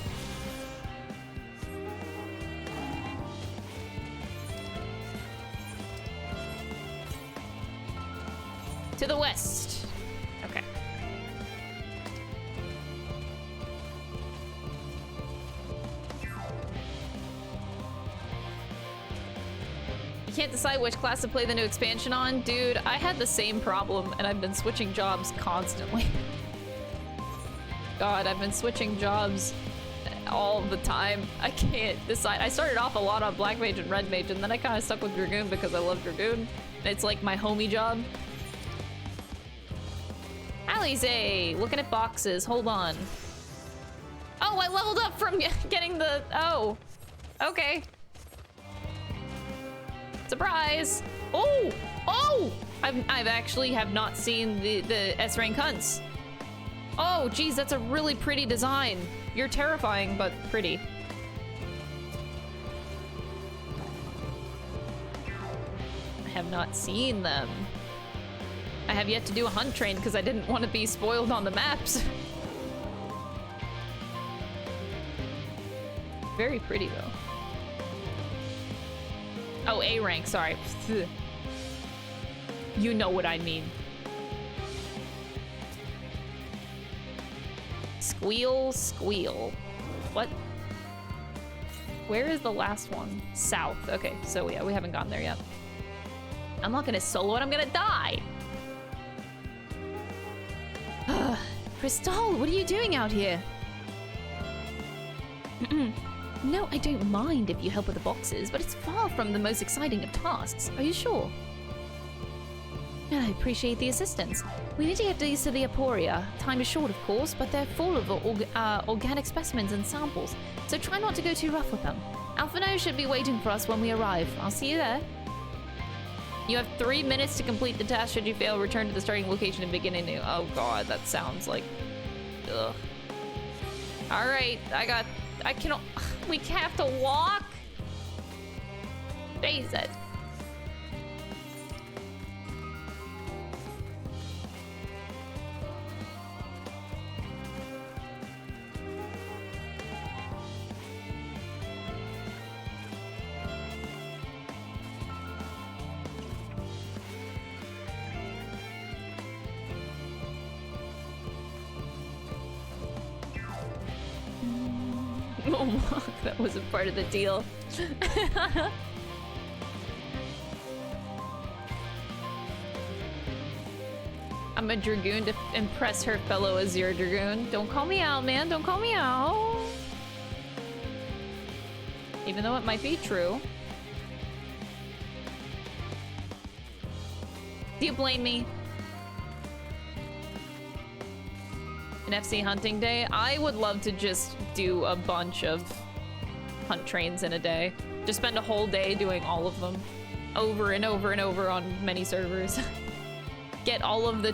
To the west. Okay. Can't decide which class to play the new expansion on. Dude, I had the same problem and I've been switching jobs constantly. God, I've been switching jobs all the time. I can't decide. I started off a lot on Black Mage and Red Mage, and then I kind of stuck with Dragoon because I love Dragoon. It's like my homie job. Alize, looking at boxes. Hold on. Oh, I leveled up from getting the... Oh. Okay. Surprise! Oh! Oh! I've actually have not seen the S-rank hunts. Oh, geez, that's a really pretty design. You're terrifying, but pretty. I have not seen them. I have yet to do a hunt train because I didn't want to be spoiled on the maps. Very pretty, though. Oh, A rank, sorry. You know what I mean. Squeal, squeal. What? Where is the last one? South. Okay, so yeah, we haven't gotten there yet. I'm not gonna solo it, I'm gonna die! Crystal, what are you doing out here? No, I don't mind if you help with the boxes, but it's far from the most exciting of tasks. Are you sure? I appreciate the assistance. We need to get these to the Aporia. Time is short, of course, but they're full of organic specimens and samples, so try not to go too rough with them. Alphino should be waiting for us when we arrive. I'll see you there. You have 3 minutes to complete the task. Should you fail, return to the starting location and begin anew. Oh god, that sounds like... Ugh. Alright, I cannot... We have to walk? Jesus. Oh, that wasn't part of the deal. I'm a Dragoon to impress her fellow Azure Dragoon. Don't call me out, man. Don't call me out. Even though it might be true. Do you blame me? An FC hunting day? I would love to just do a bunch of hunt trains in a day. Just spend a whole day doing all of them. Over and over and over on many servers. Get all of the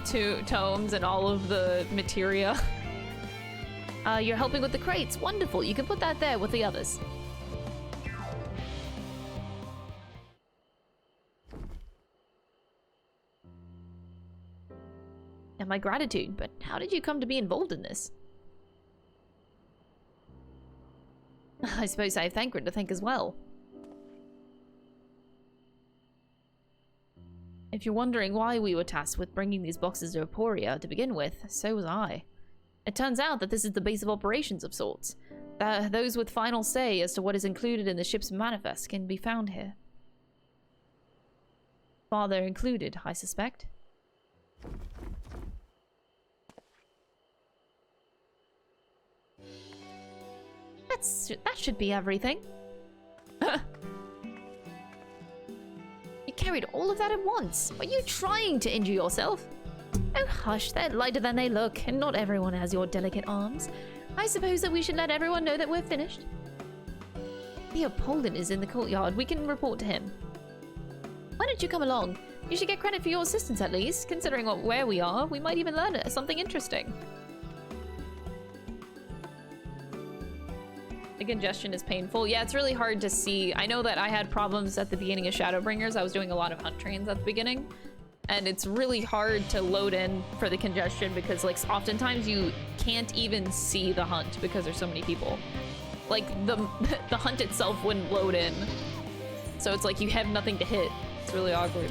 tomes and all of the materia. You're helping with the crates. Wonderful. You can put that there with the others. And my gratitude, but how did you come to be involved in this? I suppose I have Thancred to thank as well. If you're wondering why we were tasked with bringing these boxes to Aporia to begin with, so was I. It turns out that this is the base of operations of sorts. Those with final say as to what is included in the ship's manifest can be found here. Father included, I suspect. That should be everything. You carried all of that at once. Are you trying to injure yourself? Oh hush, they're lighter than they look, and not everyone has your delicate arms. I suppose that we should let everyone know that we're finished. The Upholden is in the courtyard. We can report to him. Why don't you come along? You should get credit for your assistance at least. Considering where we are, we might even learn something interesting. The congestion is painful. Yeah, it's really hard to see. I know that I had problems at the beginning of Shadowbringers. I was doing a lot of hunt trains at the beginning. And it's really hard to load in for the congestion because, like, oftentimes you can't even see the hunt because there's so many people. Like, the hunt itself wouldn't load in. So it's like you have nothing to hit. It's really awkward.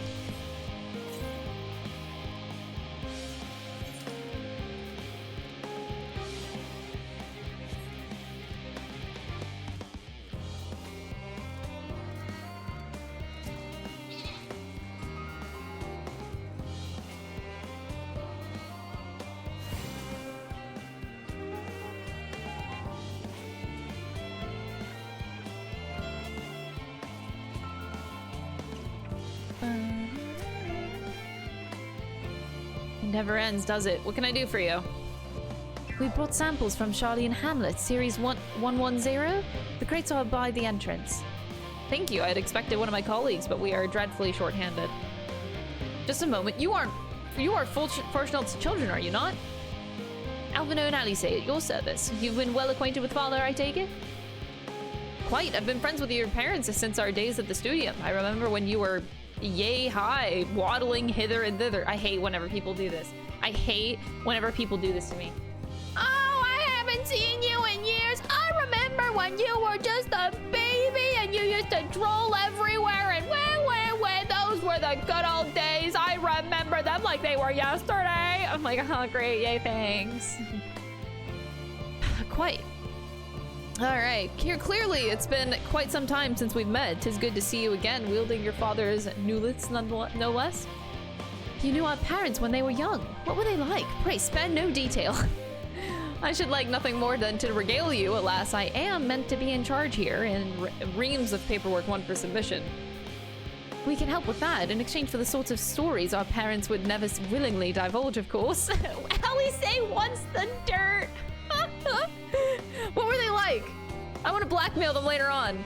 Never ends, does it? What can I do for you? We brought samples from Charlie and Hamlet, Series 110. The crates are by the entrance. Thank you. I had expected one of my colleagues, but we are dreadfully short-handed. Just a moment. You are Fortunat's children, are you not? Alvino and Alice, at your service. You've been well acquainted with Father, I take it? Quite. I've been friends with your parents since our days at the studio. I remember when you were yay high, waddling hither and thither. I hate whenever people do this. I hate whenever people do this to me. Oh, I haven't seen you in years. I remember when you were just a baby and you used to drool everywhere and where, those were the good old days. I remember them like they were yesterday. I'm like, oh great, yay, thanks. Quite. Alright, here clearly it's been quite some time since we've met. 'Tis good to see you again, wielding your father's nulets, no less. You knew our parents when they were young. What were they like? Pray, spare no detail. I should like nothing more than to regale you. Alas, I am meant to be in charge here, and reams of paperwork won for submission. We can help with that, in exchange for the sorts of stories our parents would never willingly divulge, of course. Alice wants the dirt! What were they like? I want to blackmail them later on.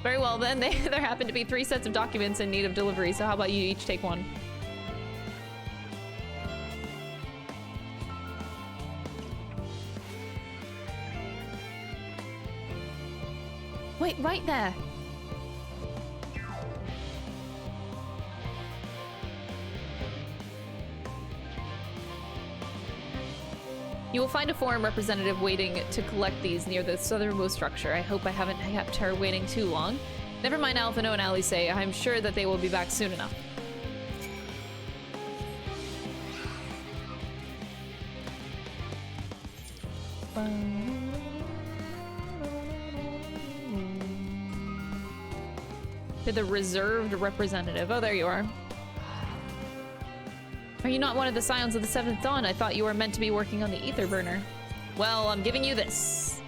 Very well then, there happen to be 3 sets of documents in need of delivery, so how about you each take one? Wait, right there. You will find a foreign representative waiting to collect these near the southernmost structure. I hope I haven't kept her waiting too long. Never mind Alphino and Alice, I'm sure that they will be back soon enough. To the reserved representative. Oh, there you are. Are you not one of the Scions of the 7th Dawn? I thought you were meant to be working on the ether burner. Well, I'm giving you this.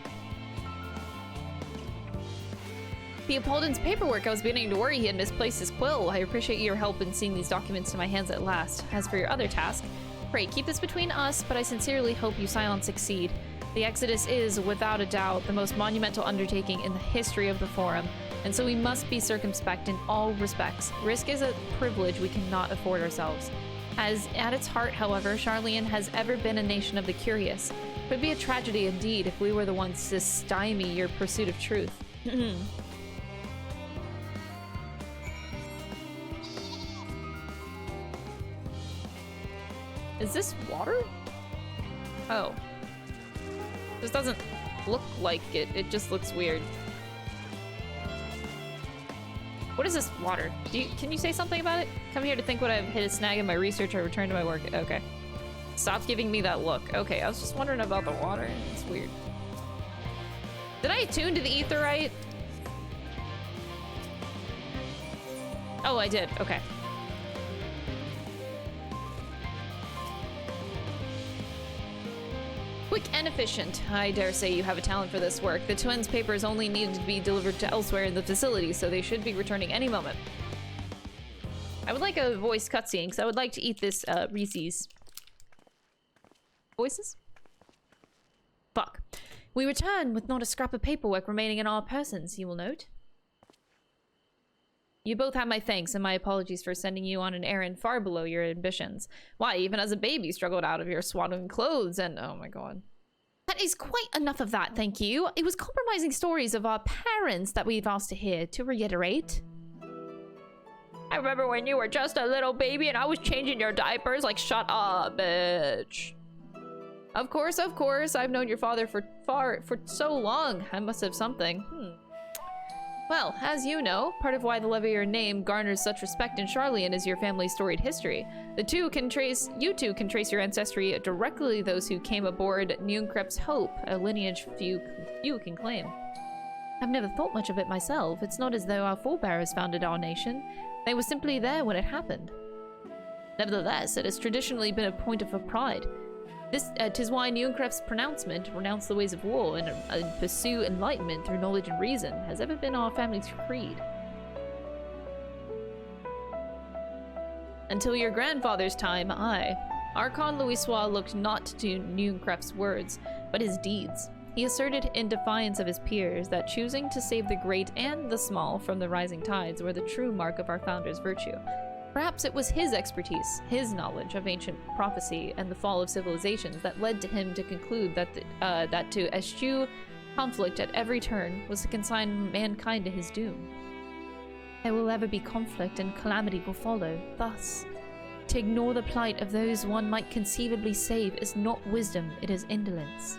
The Upholden's paperwork. I was beginning to worry he had misplaced his quill. I appreciate your help in seeing these documents to my hands at last. As for your other task, pray keep this between us, but I sincerely hope you Scions succeed. The Exodus is, without a doubt, the most monumental undertaking in the history of the Forum, and so we must be circumspect in all respects. Risk is a privilege we cannot afford ourselves. As at its heart, however, Charlian has ever been a nation of the curious. It would be a tragedy indeed if we were the ones to stymie your pursuit of truth. Is this water? Oh. This doesn't... look like it. It just looks weird. What is this water? Can you say something about it? Come here to think what I've hit a snag in my research. I return to my work. Okay. Stop giving me that look. Okay, I was just wondering about the water. It's weird. Did I attune to the ether right? Oh, I did. Okay. Quick and efficient. I dare say you have a talent for this work. The twins' papers only needed to be delivered to elsewhere in the facility, so they should be returning any moment. I would like a voice cutscene, because I would like to eat this Reese's. Voices? Fuck. We return with not a scrap of paperwork remaining in our persons, you will note. You both have my thanks and my apologies for sending you on an errand far below your ambitions. Why, even as a baby, you struggled out of your swaddling clothes and... oh my god. That is quite enough of that, thank you. It was compromising stories of our parents that we've asked to hear, to reiterate. I remember when you were just a little baby and I was changing your diapers. Like, shut up, bitch. Of course, I've known your father for so long. I must have something. Well, as you know, part of why the Levier name garners such respect in Charlian is your family's storied history. You two can trace your ancestry directly to those who came aboard Neuenkrep's Hope, a lineage few can claim. I've never thought much of it myself. It's not as though our forebears founded our nation. They were simply there when it happened. Nevertheless, it has traditionally been a point of pride. Tis why Neuenkrep's pronouncement, renounce the ways of war and pursue enlightenment through knowledge and reason, has ever been our family's creed. Until your grandfather's time, Archon Louisoix looked not to Neuenkrep's words, but his deeds. He asserted in defiance of his peers that choosing to save the great and the small from the rising tides were the true mark of our founder's virtue. Perhaps it was his expertise, his knowledge of ancient prophecy and the fall of civilizations that led to him to conclude that to eschew conflict at every turn was to consign mankind to his doom. There will ever be conflict and calamity will follow. Thus, to ignore the plight of those one might conceivably save is not wisdom, it is indolence.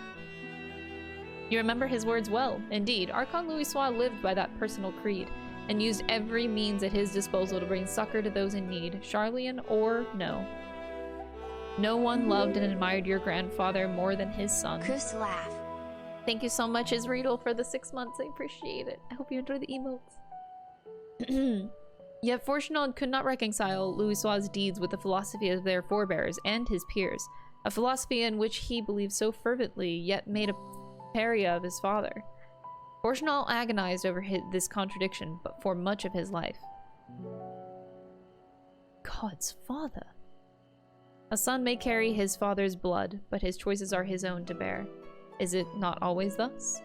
You remember his words well. Indeed, Archon Louisoix lived by that personal creed, and used every means at his disposal to bring succor to those in need, Charlian or no. No one loved and admired your grandfather more than his son. Chris laugh. Thank you so much, Isreedle, for the 6 months. I appreciate it. I hope you enjoy the emotes. Yet Fortunald could not reconcile Louisoix's deeds with the philosophy of their forebears and his peers, a philosophy in which he believed so fervently, yet made a pariah of his father. Fortunal agonized over this contradiction, but for much of his life. God's father. A son may carry his father's blood, but his choices are his own to bear. Is it not always thus?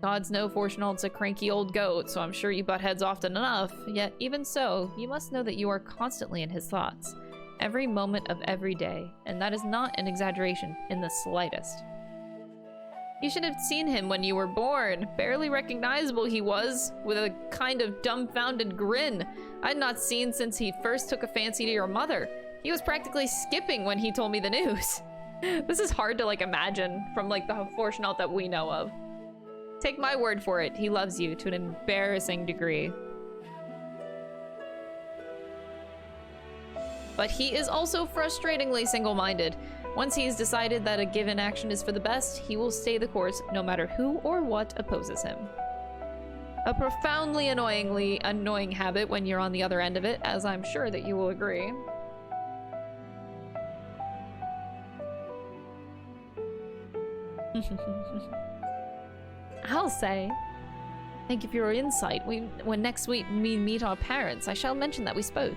Gods know Fortunald's a cranky old goat, so I'm sure you butt heads often enough, yet even so, you must know that you are constantly in his thoughts, every moment of every day, and that is not an exaggeration in the slightest. You should have seen him when you were born. Barely recognizable he was, with a kind of dumbfounded grin I'd not seen since he first took a fancy to your mother. He was practically skipping when he told me the news. This is hard to, like, imagine from, like, the Fortunate that we know of. Take my word for it, he loves you to an embarrassing degree. But he is also frustratingly single-minded. Once he's decided that a given action is for the best, he will stay the course no matter who or what opposes him. A profoundly annoying habit when you're on the other end of it, as I'm sure that you will agree. I'll say. Thank you for your insight. When next week we meet our parents, I shall mention that we spoke.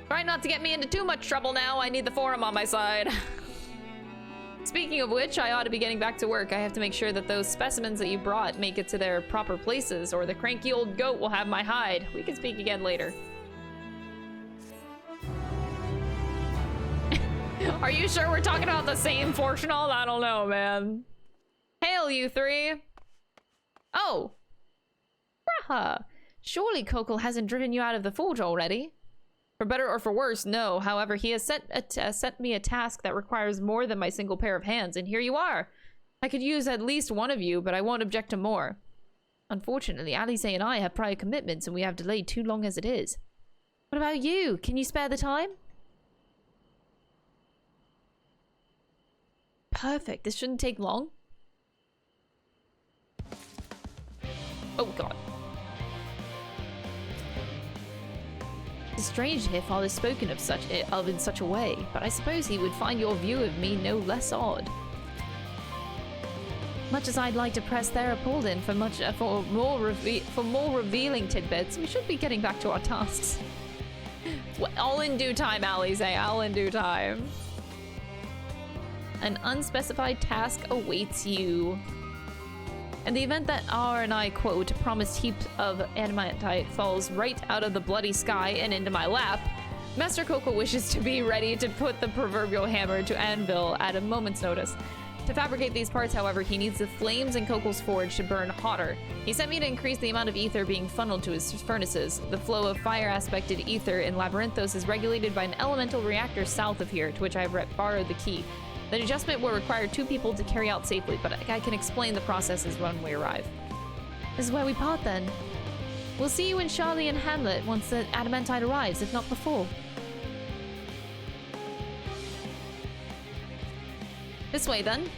Try not to get me into too much trouble now. I need the forum on my side. Speaking of which, I ought to be getting back to work. I have to make sure that those specimens that you brought make it to their proper places, or the cranky old goat will have my hide. We can speak again later. Are you sure we're talking about the same Fortunal? I don't know, man. Hail, you three. Oh. Raha. Surely Kokol hasn't driven you out of the forge already. For better or for worse, no. However, he has sent me a task that requires more than my single pair of hands, and here you are. I could use at least one of you, but I won't object to more. Unfortunately, Alice and I have prior commitments, and we have delayed too long as it is. What about you? Can you spare the time? Perfect. This shouldn't take long. Oh, God. It's strange to hear Father spoken of in such a way, but I suppose he would find your view of me no less odd. Much as I'd like to press Therapulden for more revealing tidbits, we should be getting back to our tasks. Well, all in due time, Alice. All in due time. An unspecified task awaits you. In the event that R and I, quote, promised heap of adamantite falls right out of the bloody sky and into my lap, Master Coco wishes to be ready to put the proverbial hammer to anvil at a moment's notice. To fabricate these parts, however, he needs the flames in Coco's forge to burn hotter. He sent me to increase the amount of ether being funneled to his furnaces. The flow of fire-aspected ether in Labyrinthos is regulated by an elemental reactor south of here, to which I have borrowed the key. The adjustment will require 2 people to carry out safely, but I can explain the processes when we arrive. This is where we part, then. We'll see you in Charlie and Hamlet once the adamantite arrives, if not before. This way, then.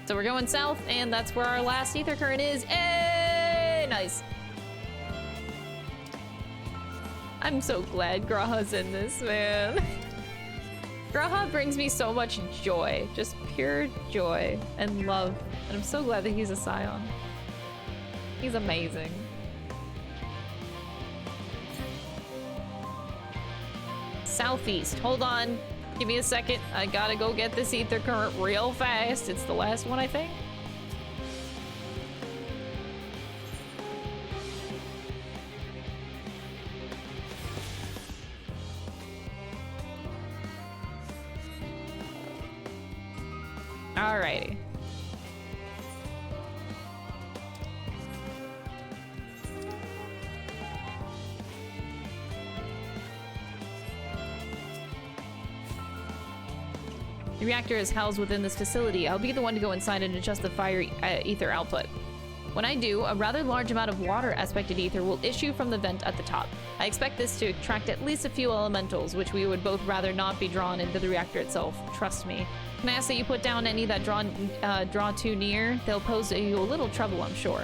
So we're going south, and that's where our last ether current is. Hey, nice. I'm so glad Graha's in this, man. Graha brings me so much joy, just pure joy and love, and I'm so glad that he's a Scion. He's amazing. Southeast. Hold on. Give me a second. I gotta go get this ether current real fast. It's the last one, I think. Alrighty. The reactor is housed within this facility. I'll be the one to go inside and adjust the fire ether output. When I do, a rather large amount of water-aspected ether will issue from the vent at the top. I expect this to attract at least a few elementals, which we would both rather not be drawn into the reactor itself. Trust me. Can I ask that you put down any that draw too near? They'll pose you a little trouble, I'm sure.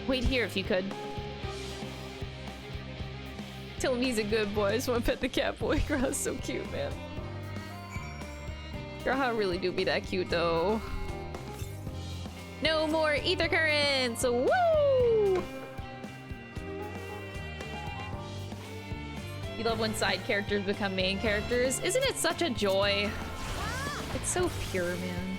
Wait here if you could. Tell him he's a good boy. I just want to pet the cat boy. Graha's so cute, man. Graha really do be that cute, though. No more ether currents! Woo! You love when side characters become main characters. Isn't it such a joy? It's so pure, man.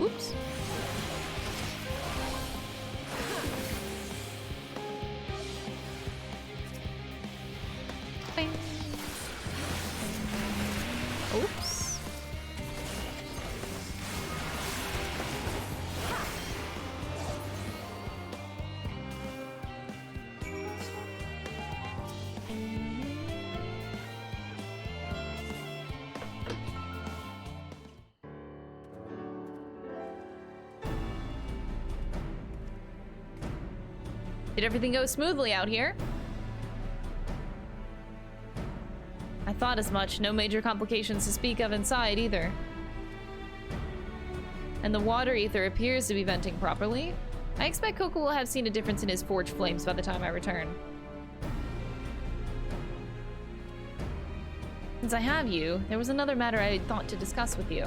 Oops. Bing. Oops. Did everything go smoothly out here? I thought as much. No major complications to speak of inside either. And the water ether appears to be venting properly. I expect Coco will have seen a difference in his forge flames by the time I return. Since I have you, there was another matter I thought to discuss with you.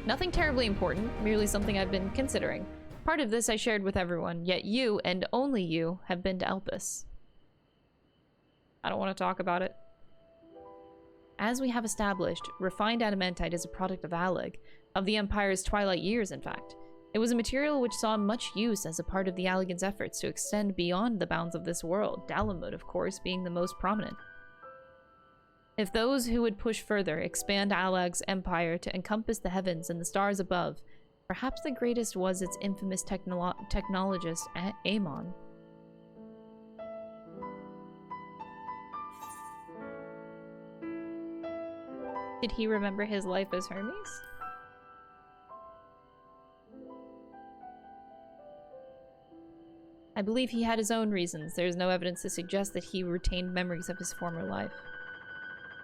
Nothing terribly important, merely something I've been considering. Part of this I shared with everyone, yet you, and only you, have been to Elpis. I don't want to talk about it. As we have established, refined adamantite is a product of Alleg, of the Empire's twilight years, in fact. It was a material which saw much use as a part of the Allegans' efforts to extend beyond the bounds of this world, Dalamud, of course, being the most prominent. If those who would push further expand Alleg's empire to encompass the heavens and the stars above, perhaps the greatest was its infamous technologist, Amon. Did he remember his life as Hermes? I believe he had his own reasons. There is no evidence to suggest that he retained memories of his former life.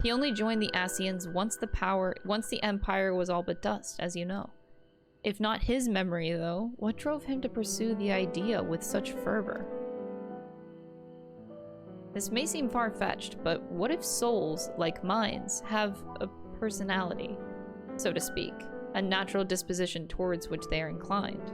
He only joined the Ascians once the Empire was all but dust, as you know. If not his memory, though, what drove him to pursue the idea with such fervor? This may seem far-fetched, but what if souls, like minds, have a personality, so to speak, a natural disposition towards which they are inclined?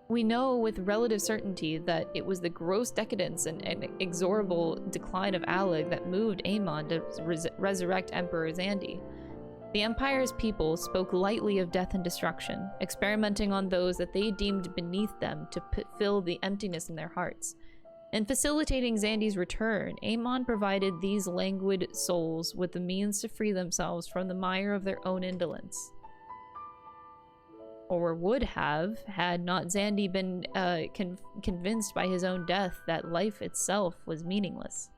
We know with relative certainty that it was the gross decadence and inexorable decline of Alleg that moved Amon to resurrect Emperor Zandi. The Empire's people spoke lightly of death and destruction, experimenting on those that they deemed beneath them to fill the emptiness in their hearts. In facilitating Zandi's return, Amon provided these languid souls with the means to free themselves from the mire of their own indolence. Or would have, had not Zandi been convinced by his own death that life itself was meaningless.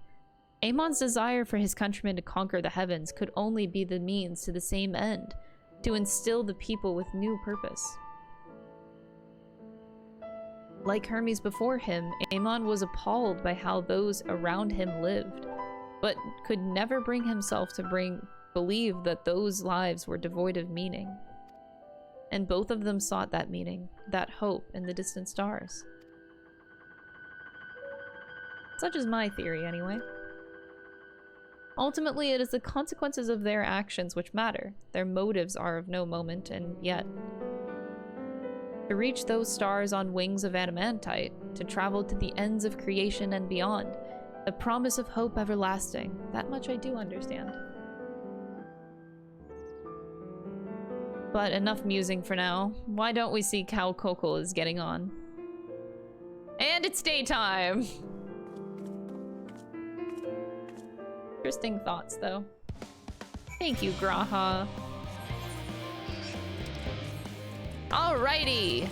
Amon's desire for his countrymen to conquer the heavens could only be the means to the same end, to instill the people with new purpose. Like Hermes before him, Amon was appalled by how those around him lived, but could never bring himself to believe that those lives were devoid of meaning. And both of them sought that meaning, that hope in the distant stars. Such is my theory, anyway. Ultimately, it is the consequences of their actions which matter. Their motives are of no moment, and yet... To reach those stars on wings of adamantite, to travel to the ends of creation and beyond, the promise of hope everlasting, that much I do understand. But enough musing for now. Why don't we see how Kokol is getting on? And it's daytime! Interesting thoughts, though. Thank you, Graha. Alrighty!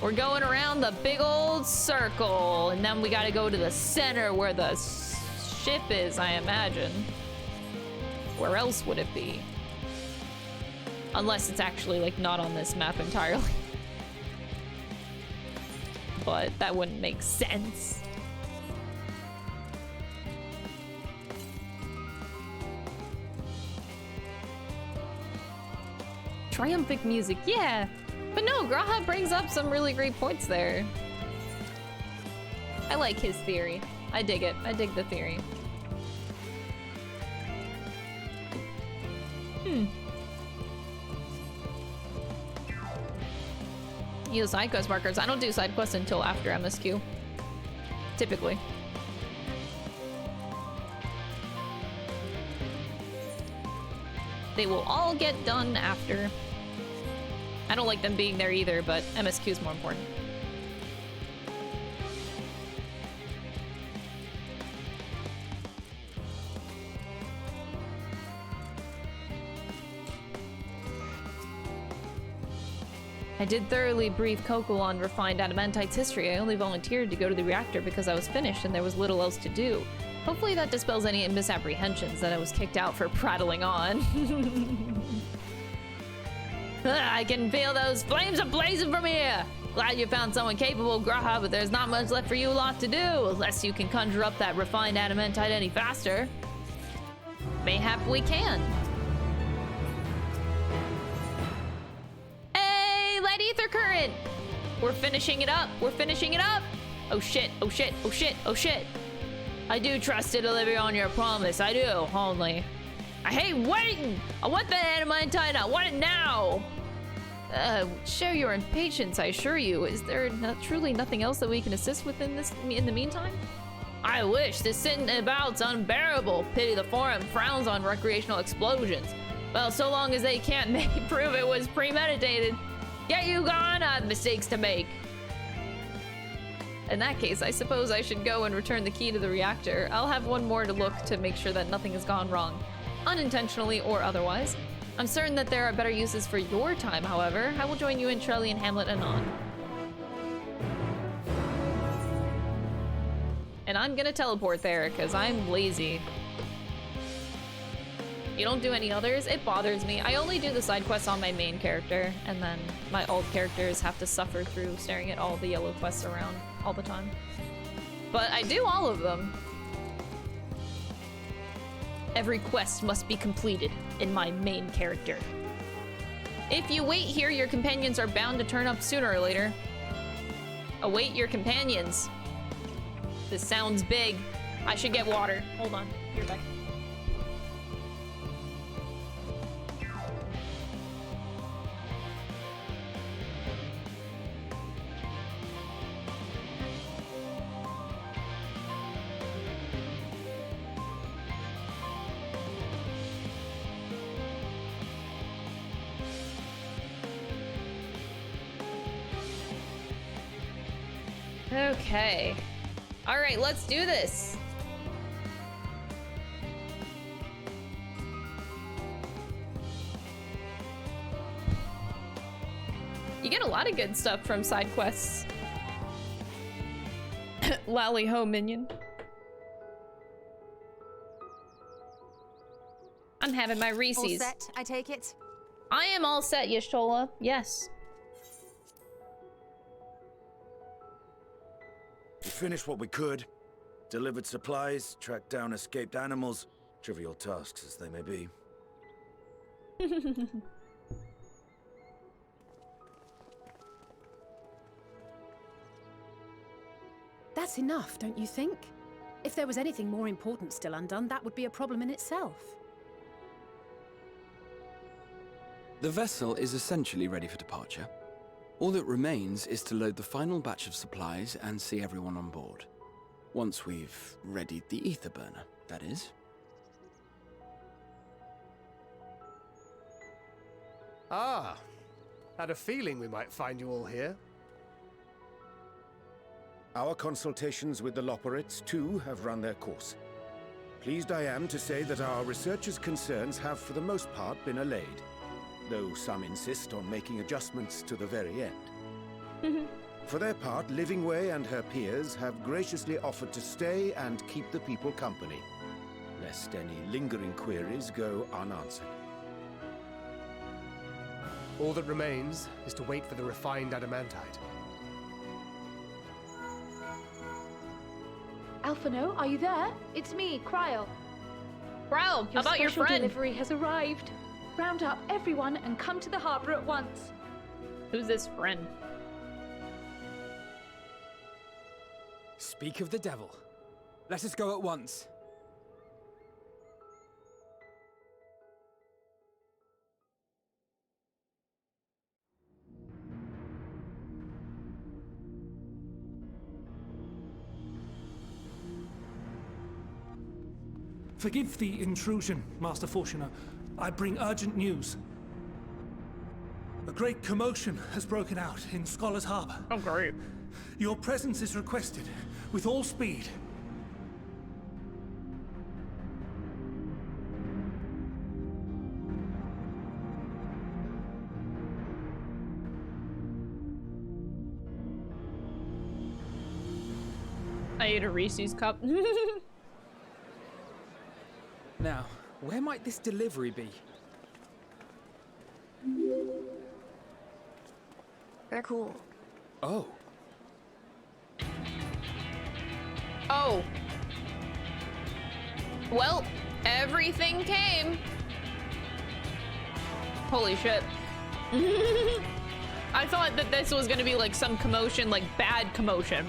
We're going around the big old circle, and then we gotta go to the center where the ship is, I imagine. Where else would it be? Unless it's actually, like, not on this map entirely. But that wouldn't make sense. Triumphant music, yeah! But no, Graha brings up some really great points there. I like his theory. I dig it. I dig the theory. Use side quest markers. I don't do side quests until after MSQ. Typically. They will all get done after. I don't like them being there either, but MSQ is more important. I did thoroughly brief Kokol on refined adamantite's history. I only volunteered to go to the reactor because I was finished and there was little else to do. Hopefully that dispels any misapprehensions that I was kicked out for prattling on. I can feel those flames are blazing from here! Glad you found someone capable, Graha, but there's not much left for you lot to do, unless you can conjure up that refined adamantite any faster. Mayhap we can. Hey, light ether current! We're finishing it up, we're finishing it up! Oh shit, oh shit, oh shit, oh shit! I do trust to deliver on your promise, I do, only. I hate waiting! I want that adamantite, I want it now! share your impatience, I assure you. Is there truly nothing else that we can assist with in the meantime? I wish. This sitting about's unbearable. Pity the forum frowns on recreational explosions. Well, so long as they can't prove it was premeditated. Get you gone, I have mistakes to make. In that case, I suppose I should go and return the key to the reactor. I'll have one more to look to make sure that nothing has gone wrong, unintentionally or otherwise. I'm certain that there are better uses for your time, however. I will join you in Trelly and Hamlet anon. And I'm gonna teleport there, because I'm lazy. You don't do any others? It bothers me. I only do the side quests on my main character, and then my alt characters have to suffer through staring at all the yellow quests around all the time. But I do all of them. Every quest must be completed in my main character. If you wait here, your companions are bound to turn up sooner or later. Await your companions. This sounds big. I should get water. Hold on. Here, back. Okay. All right, let's do this. You get a lot of good stuff from side quests. Lally ho, minion. I'm having my Reese's. All set, I take it? I am all set, Yashtola. Yes. We finished what we could. Delivered supplies, tracked down escaped animals. Trivial tasks as they may be. That's enough, don't you think? If there was anything more important still undone, that would be a problem in itself. The vessel is essentially ready for departure. All that remains is to load the final batch of supplies and see everyone on board. Once we've readied the ether burner, that is. Ah, had a feeling we might find you all here. Our consultations with the Loporits, too, have run their course. Pleased I am to say that our researchers' concerns have for the most part been allayed, though some insist on making adjustments to the very end. For their part, Livingway and her peers have graciously offered to stay and keep the people company, lest any lingering queries go unanswered. All that remains is to wait for the refined adamantite. Alphino, are you there? It's me, Cryle. Cryle, how about your friend? Your delivery has arrived. Round up everyone and come to the harbor at once. Who's this friend? Speak of the devil. Let us go at once. Forgive the intrusion, Master Fortuner. I bring urgent news. A great commotion has broken out in Scholar's Harbor. Oh, great. Your presence is requested, with all speed. I ate a Reese's cup. Now, where might this delivery be? They're cool. Oh. Oh. Well, everything came. Holy shit. I thought that this was gonna be like some commotion, like bad commotion.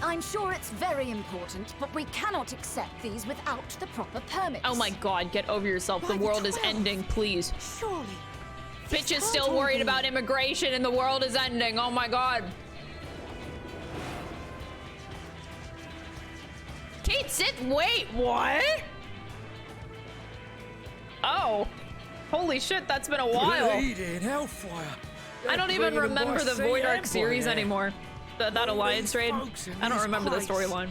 I'm sure it's very important, but we cannot accept these without the proper permits. Oh my god, get over yourself. The world is ending, please. Surely. Bitch is still worried about immigration and the world is ending. Oh my god. Kate, sit. Wait, what? Oh. Holy shit, that's been a while. Bleeding hellfire. I don't even remember the Void Ark series anymore. That Alliance raid. I don't remember the storyline.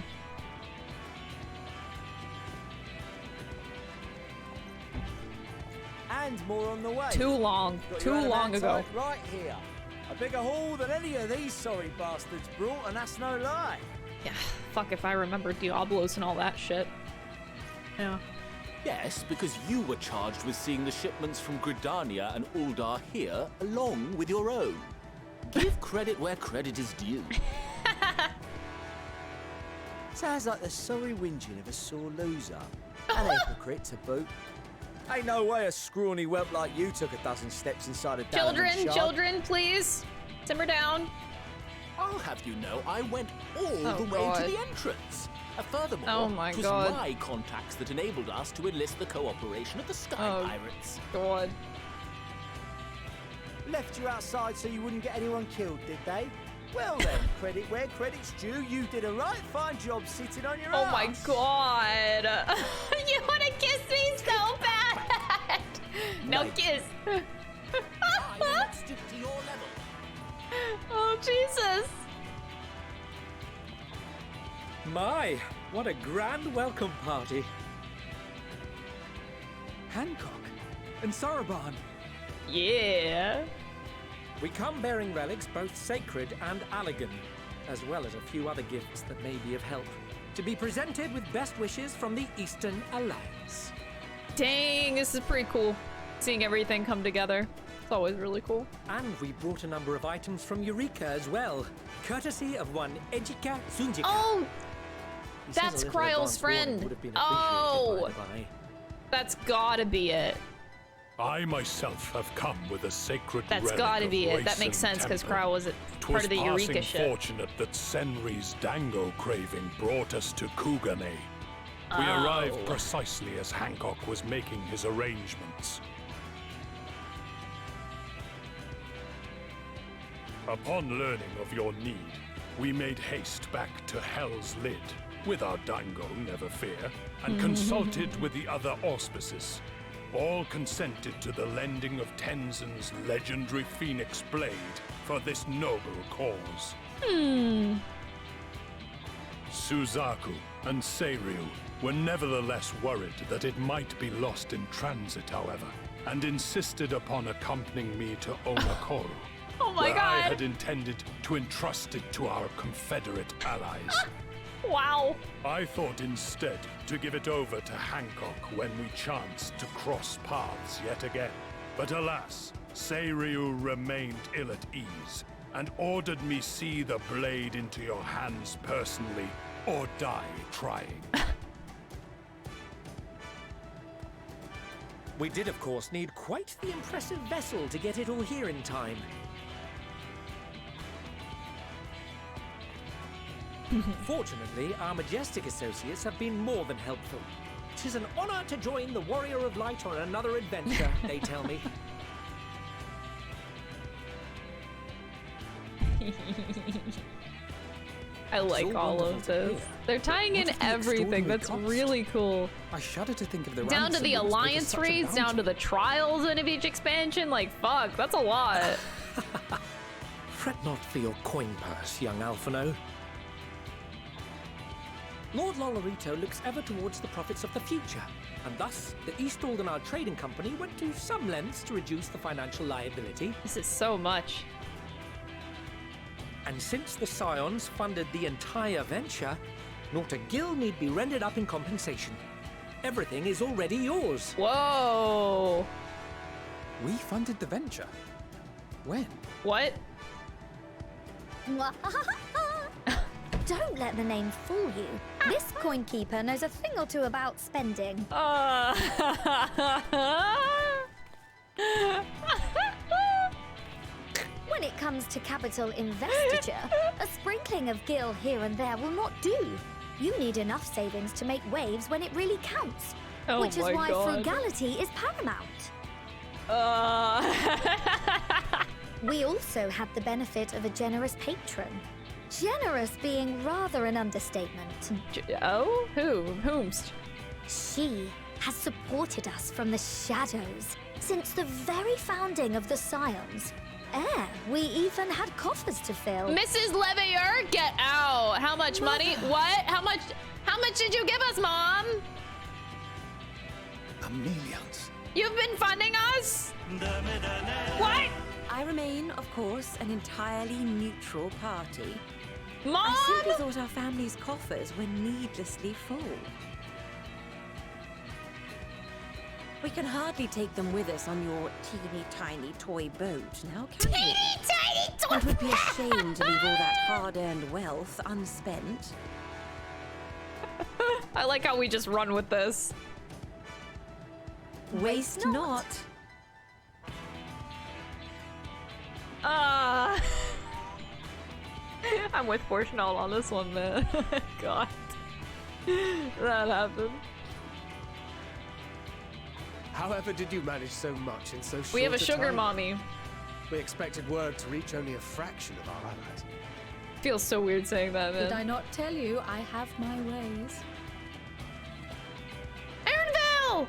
And more on the way. Too long. Too long ago. Right here. A bigger haul than any of these sorry bastards brought, and that's no lie. Yeah, fuck if I remember Diablos and all that shit. Yeah. Yes, because you were charged with seeing the shipments from Gridania and Uldar here, along with your own. Give credit where credit is due. Sounds like the sorry whinging of a sore loser. An hypocrite to boot. Ain't no way a scrawny whelp like you took a dozen steps inside a Children, please. Simmer down. I'll have you know, I went all the way to the entrance. Furthermore, Oh my it was God. my contacts that enabled us to enlist the cooperation of the Sky Pirates. God. Left you outside so you wouldn't get anyone killed, did they? Well then, credit where credit's due. You did a right fine job sitting on your Oh ass. my god. You want to kiss me so bad. No kiss. I will not stoop to your level. Oh, Jesus. My, what a grand welcome party. Hancock and Saraban. Yeah. We come bearing relics both sacred and elegant, as well as a few other gifts that may be of help, to be presented with best wishes from the Eastern Alliance. Dang, this is pretty cool. Seeing everything come together. It's always really cool. And we brought a number of items from Eureka as well, courtesy of one Ejika Sunjika. Oh, He says that's a little Kryle's advance warning friend. would have been Oh, appreciated by the by. that's gotta be it. I myself have come with a sacred That's relic gotta of be it. That Racing makes sense because Temple. Kryle was part of the 'Twas Eureka passing shit. fortunate that Senri's dango craving brought us to Kugane. We Oh. arrived precisely as Hancock was making his arrangements. Upon learning of your need, we made haste back to Hell's Lid, with our dango, never fear, and consulted with the other auspices. All consented to the lending of Tenzin's legendary Phoenix Blade for this noble cause. Suzaku and Seiryu were nevertheless worried that it might be lost in transit, however, and insisted upon accompanying me to Omakoro. Oh my where I God. had intended to entrust it to our Confederate allies. Wow. I thought instead to give it over to Hancock when we chanced to cross paths yet again. But alas, Seiryu remained ill at ease and ordered me see the blade into your hands personally or die trying. We did, of course, need quite the impressive vessel to get it all here in time. Fortunately, our majestic associates have been more than helpful. 'Tis an honor to join the Warrior of Light on another adventure, they tell me. I like so all wonderful of to this. hear. They're tying in What of the everything. extraordinary That's cost? really cool. I shudder to think of the Down to ransom the that was put as alliance such a raids, down bounty. to the trials in each expansion. Like, fuck, that's a lot. Fret not for your coin purse, young Alphino. Lord Lolorito looks ever towards the profits of the future, and thus the East Aldenard Trading Company went to some lengths to reduce the financial liability. This is so much. And since the Scions funded the entire venture, not a gill need be rendered up in compensation. Everything is already yours. Whoa. We funded the venture. When? What? Don't let the name fool you. This coin keeper knows a thing or two about spending. When it comes to capital investiture, a sprinkling of gil here and there will not do. You need enough savings to make waves when it really counts. Oh which is my why God. frugality is paramount. We also had the benefit of a generous patron. Generous being rather an understatement. Oh? Whomst? She has supported us from the shadows since the very founding of the Scions. We even had coffers to fill. Mrs. Leveilleur, get out! How much money? What? How much did you give us, Mom? Millions. You've been funding us? What? I remain, of course, an entirely neutral party. Mom? I simply thought our family's coffers were needlessly full. We can hardly take them with us on your teeny-tiny toy boat, now can we? Teeny-tiny toy! It would be a shame to leave all that hard-earned wealth unspent. I like how we just run with this. Waste not. I'm with Fortunal on this one, man. God. That happened. However did you manage so much in so short We have a sugar time? mommy. We expected word to reach only a fraction of our allies. Feels so weird saying that, man. Did I not tell you I have my ways? Aaronville!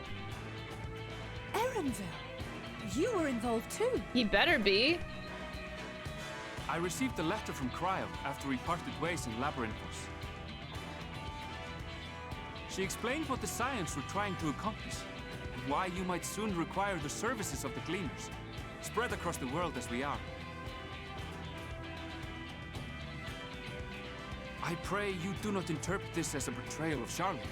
Aaronville? You were involved too. He better be. I received a letter from Cryo after we parted ways in Labyrinthos. She explained what the Scions were trying to accomplish, and why you might soon require the services of the Gleaners, spread across the world as we are. I pray you do not interpret this as a betrayal of Charlotte.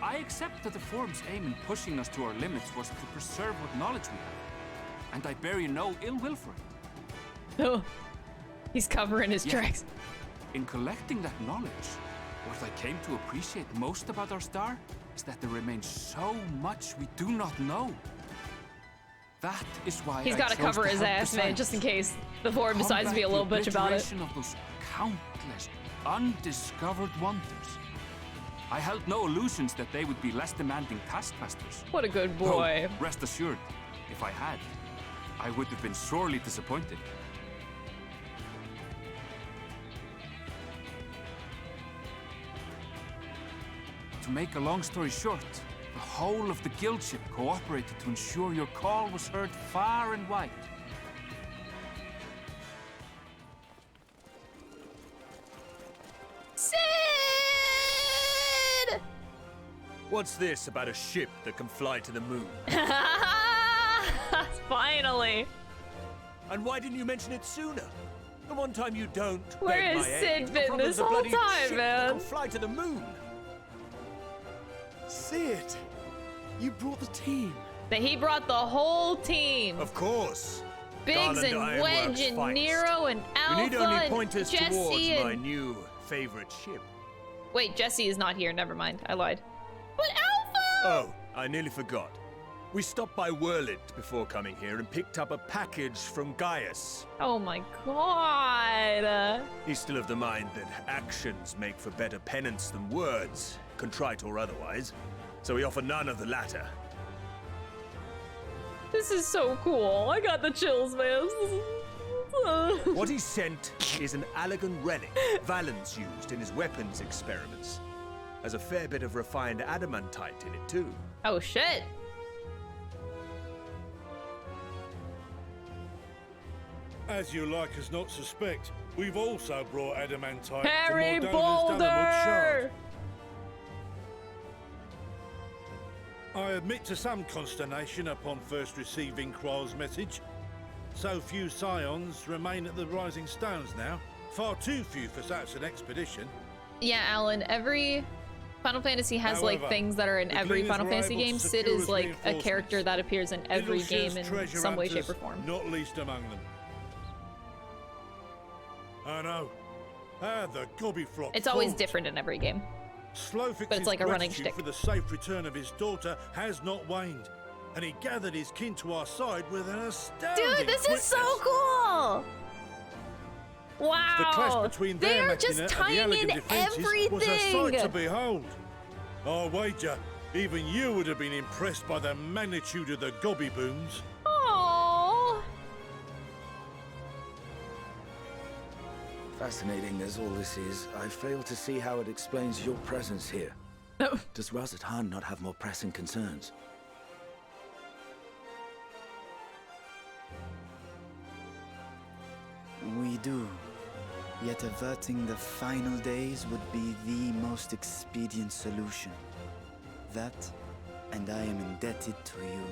I accept that the Forum's aim in pushing us to our limits was to preserve what knowledge we have, and I bear you no ill will for it. Oh, he's covering his tracks. In collecting that knowledge, what I came to appreciate most about our star is that there remains so much we do not know. That is why He's got to cover his ass, man, just in case the Forum decides to be a little bitch about it. Of those countless undiscovered wonders. I held no illusions that they would be less demanding taskmasters. What a good boy. Oh, rest assured, if I had, I would have been sorely disappointed. To make a long story short, the whole of the guild ship cooperated to ensure your call was heard far and wide. Sid! What's this about a ship that can fly to the moon? Finally. And why didn't you mention it sooner? The one time you don't. Where has Sid been this whole time, man? Can fly to the moon. Sid, you brought the team. He brought the whole team. Of course. Biggs and Wedge and Nero and Alpha You need only point us and towards Jesse my and... new favorite ship. Wait, Jesse is not here. Never mind. I lied. But Alpha! Oh, I nearly forgot. We stopped by Whirlit before coming here and picked up a package from Gaius. Oh my god. He's still of the mind that actions make for better penance than words, contrite or otherwise. So we offer none of the latter. This is so cool. I got the chills, man. What he sent is an Allegan relic Valens used in his weapons experiments. Has a fair bit of refined adamantite in it too. Oh shit. As you like us not suspect, we've also brought adamantite Harry from Mordona's Boulder! Dalamud shard. I admit to some consternation upon first receiving Kryl's message. So few Scions remain at the Rising Stones now. Far too few for such an expedition. Yeah, Alan, every Final Fantasy has However, like things that are in the every Gleaners Final were Fantasy able to game. Sid secure is us like a reinforcements. character that appears in every Illusia's game in treasure some way, shape, hunters, or form. Not least among them. I know. The gobby-flop. It's always different in every game. Slowfix's But it's like a running gratitude shtick. for the safe return of his daughter has not waned, and he gathered his kin to our side with an astounding Dude, this is so quickness. cool! Wow! The clash between their They're just machina and the tying elegant in defences was a sight to everything. behold. I wager Even you would have been impressed by the magnitude of the gobby booms. Aww. Fascinating as all this is, I fail to see how it explains your presence here. Does Razat Khan not have more pressing concerns? We do. Yet averting the final days would be the most expedient solution. That, and I am indebted to you.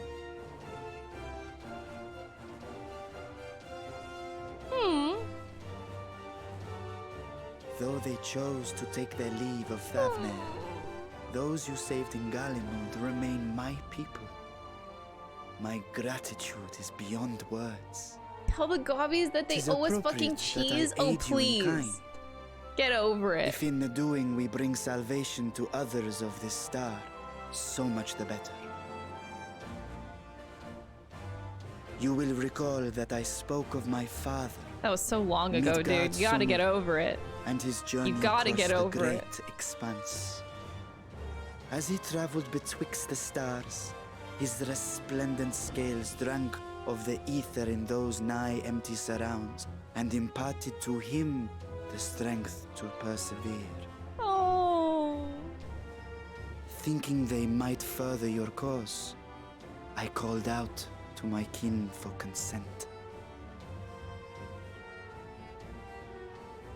Though they chose to take their leave of Thavner, those you saved in Galimund remain my people. My gratitude is beyond words. Tell the gobbies that they owe us fucking cheese. Oh, please. Get over it. If in the doing we bring salvation to others of this star, so much the better. You will recall that I spoke of my father. That was so long ago, dude. You gotta get over it. And his journey you gotta across get over the great it. expanse. As he traveled betwixt the stars, his resplendent scales drank of the ether in those nigh empty surrounds, and imparted to him the strength to persevere. Oh. Thinking they might further your cause, I called out to my kin for consent.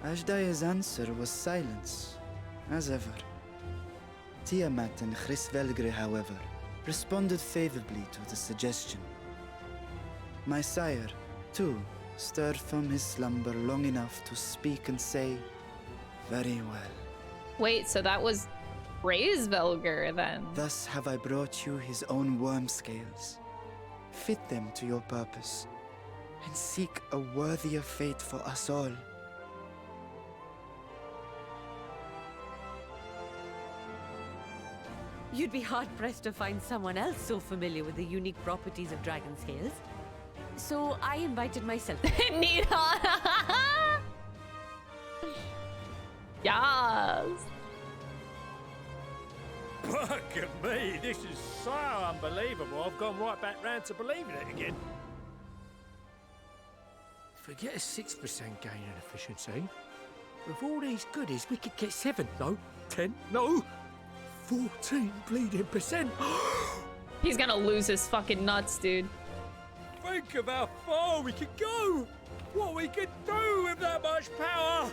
Ajdaya's answer was silence, as ever. Tiamat and Hrisvelgre, however, responded favorably to the suggestion. My sire, too, stirred from his slumber long enough to speak and say, "Very well." Wait, so that was Hrisvelgre then? Thus have I brought you his own worm scales. Fit them to your purpose, and seek a worthier fate for us all. You'd be hard-pressed to find someone else so familiar with the unique properties of dragon scales. So I invited myself. Nita! Yes! Look at me, this is so unbelievable. I've gone right back round to believing it again. Forget a 6% gain in efficiency. With all these goodies, we could get 7, no, 10, no, 14 bleeding percent. He's gonna lose his fucking nuts, dude. Think of how far we could go. What we could do with that much power.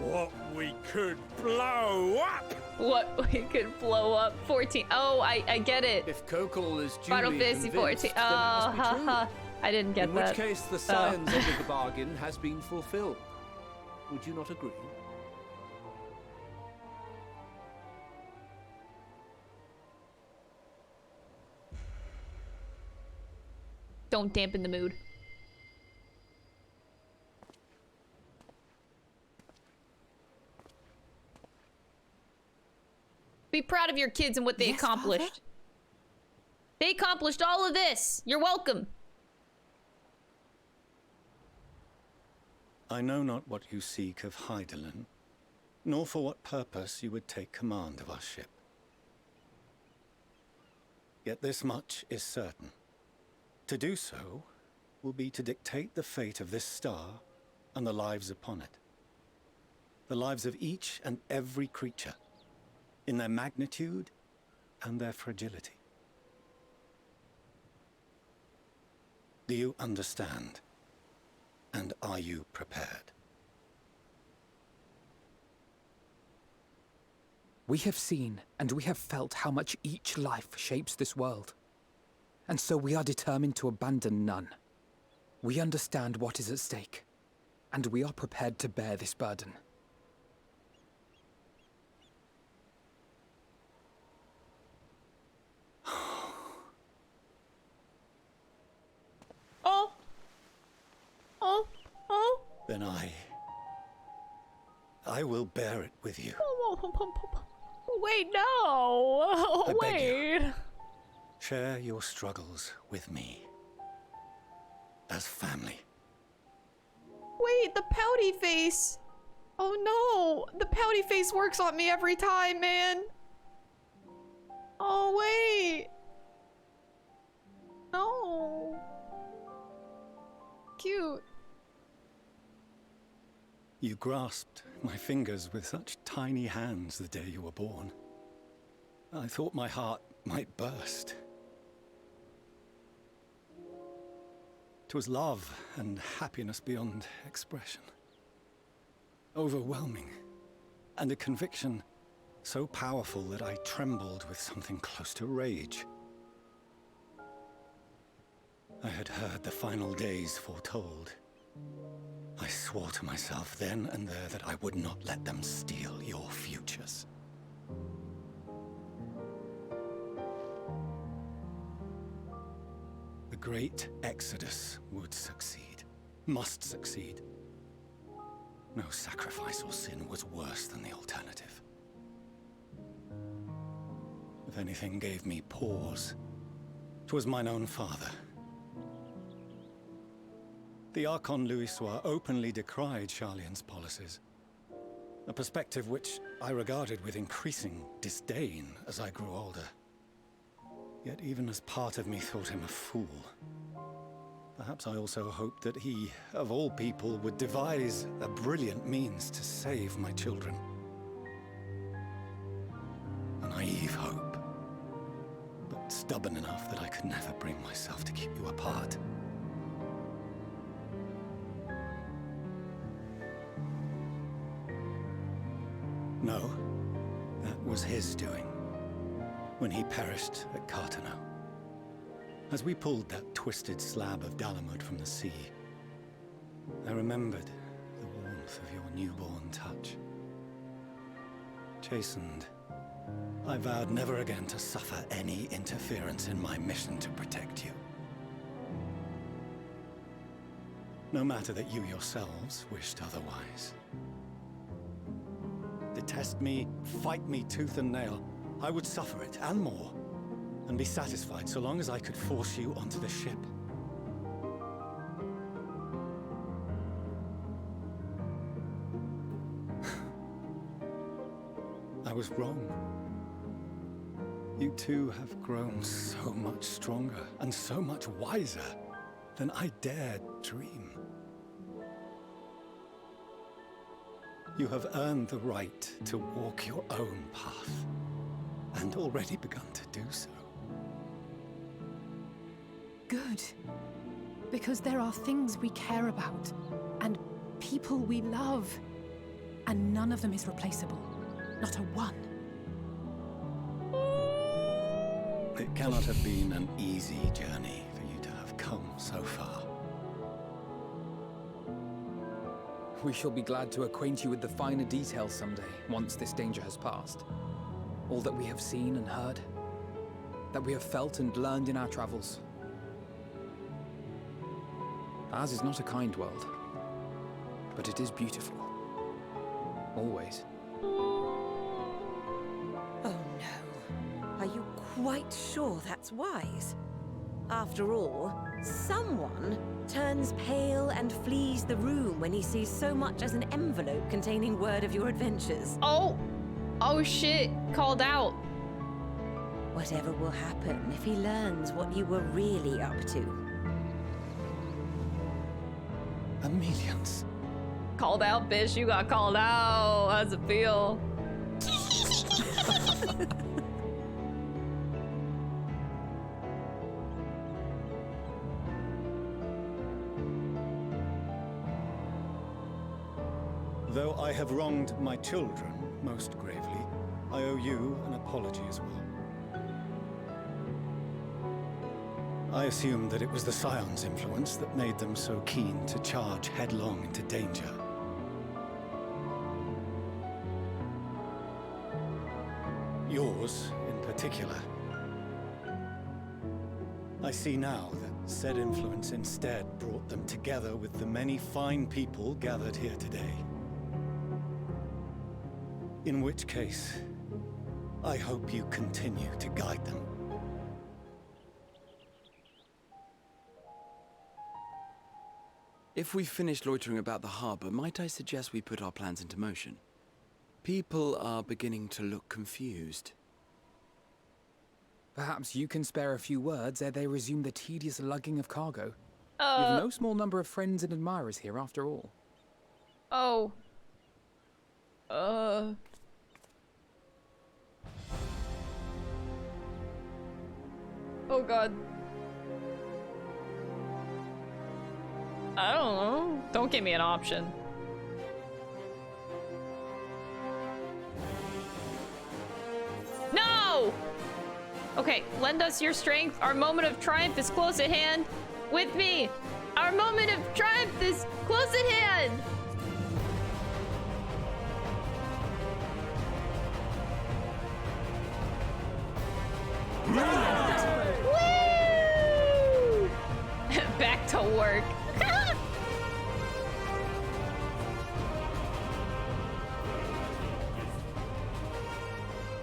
What we could blow up. What we could blow up. 14. Oh, I get it. If Kokol is Final duly Fantasy 14. convinced, then it Oh, must be true. haha. I didn't get In that. which case, the science end of the bargain has been fulfilled. Would you not agree? Don't dampen the mood. Be proud of your kids and what they accomplished. Father? They accomplished all of this. You're welcome. I know not what you seek of Hydaelyn, nor for what purpose you would take command of our ship. Yet this much is certain. To do so will be to dictate the fate of this star and the lives upon it. The lives of each and every creature, in their magnitude and their fragility. Do you understand? And are you prepared? We have seen and we have felt how much each life shapes this world. And so we are determined to abandon none. We understand what is at stake, and we are prepared to bear this burden. Oh. Oh. Oh. Then I will bear it with you. Wait, no. Oh, I beg wait. you. Share your struggles with me. As family. Wait, the pouty face. Oh no, the pouty face works on me every time, man. Oh, wait. No. Cute. You grasped my fingers with such tiny hands the day you were born. I thought my heart might burst. 'Twas love and happiness beyond expression. Overwhelming, and a conviction so powerful that I trembled with something close to rage. I had heard the final days foretold. I swore to myself then and there that I would not let them steal your futures. The great exodus would succeed, must succeed. No sacrifice or sin was worse than the alternative. If anything gave me pause, 'twas mine own father. The Archon Louisoix openly decried Charlian's policies, a perspective which I regarded with increasing disdain as I grew older. Yet even as part of me thought him a fool, perhaps I also hoped that he, of all people, would devise a brilliant means to save my children. A naive hope, but stubborn enough that I could never bring myself to keep you apart. No, that was his doing, when he perished at Carteneau. As we pulled that twisted slab of Dalamud from the sea, I remembered the warmth of your newborn touch. Chastened, I vowed never again to suffer any interference in my mission to protect you. No matter that you yourselves wished otherwise. Detest me, fight me tooth and nail, I would suffer it, and more, and be satisfied so long as I could force you onto the ship. I was wrong. You two have grown so much stronger and so much wiser than I dared dream. You have earned the right to walk your own path, and already begun to do so. Good. Because there are things we care about, and people we love, and none of them is replaceable. Not a one. It cannot have been an easy journey for you to have come so far. We shall be glad to acquaint you with the finer details someday, once this danger has passed. All that we have seen and heard, that we have felt and learned in our travels. Ours is not a kind world, but it is beautiful. Always. Oh no. Are you quite sure that's wise? After all, someone turns pale and flees the room when he sees so much as an envelope containing word of your adventures. Oh! Oh shit! Called out. Whatever will happen if he learns what you were really up to? Amelians. Called out, bitch. You got called out. How's it feel? Though I have wronged my children most gravely, I owe you an apology as well. I assumed that it was the Scion's influence that made them so keen to charge headlong into danger. Yours, in particular. I see now that said influence instead brought them together with the many fine people gathered here today. In which case, I hope you continue to guide them. If we've finished loitering about the harbor, might I suggest we put our plans into motion? People are beginning to look confused. Perhaps you can spare a few words ere they resume the tedious lugging of cargo. We Uh. have no small number of friends and admirers here, after all. Oh. Oh god. I don't know. Don't give me an option. No! Okay, lend us your strength. Our moment of triumph is close at hand. With me. Our moment of triumph is close at hand. Woo! Back to work.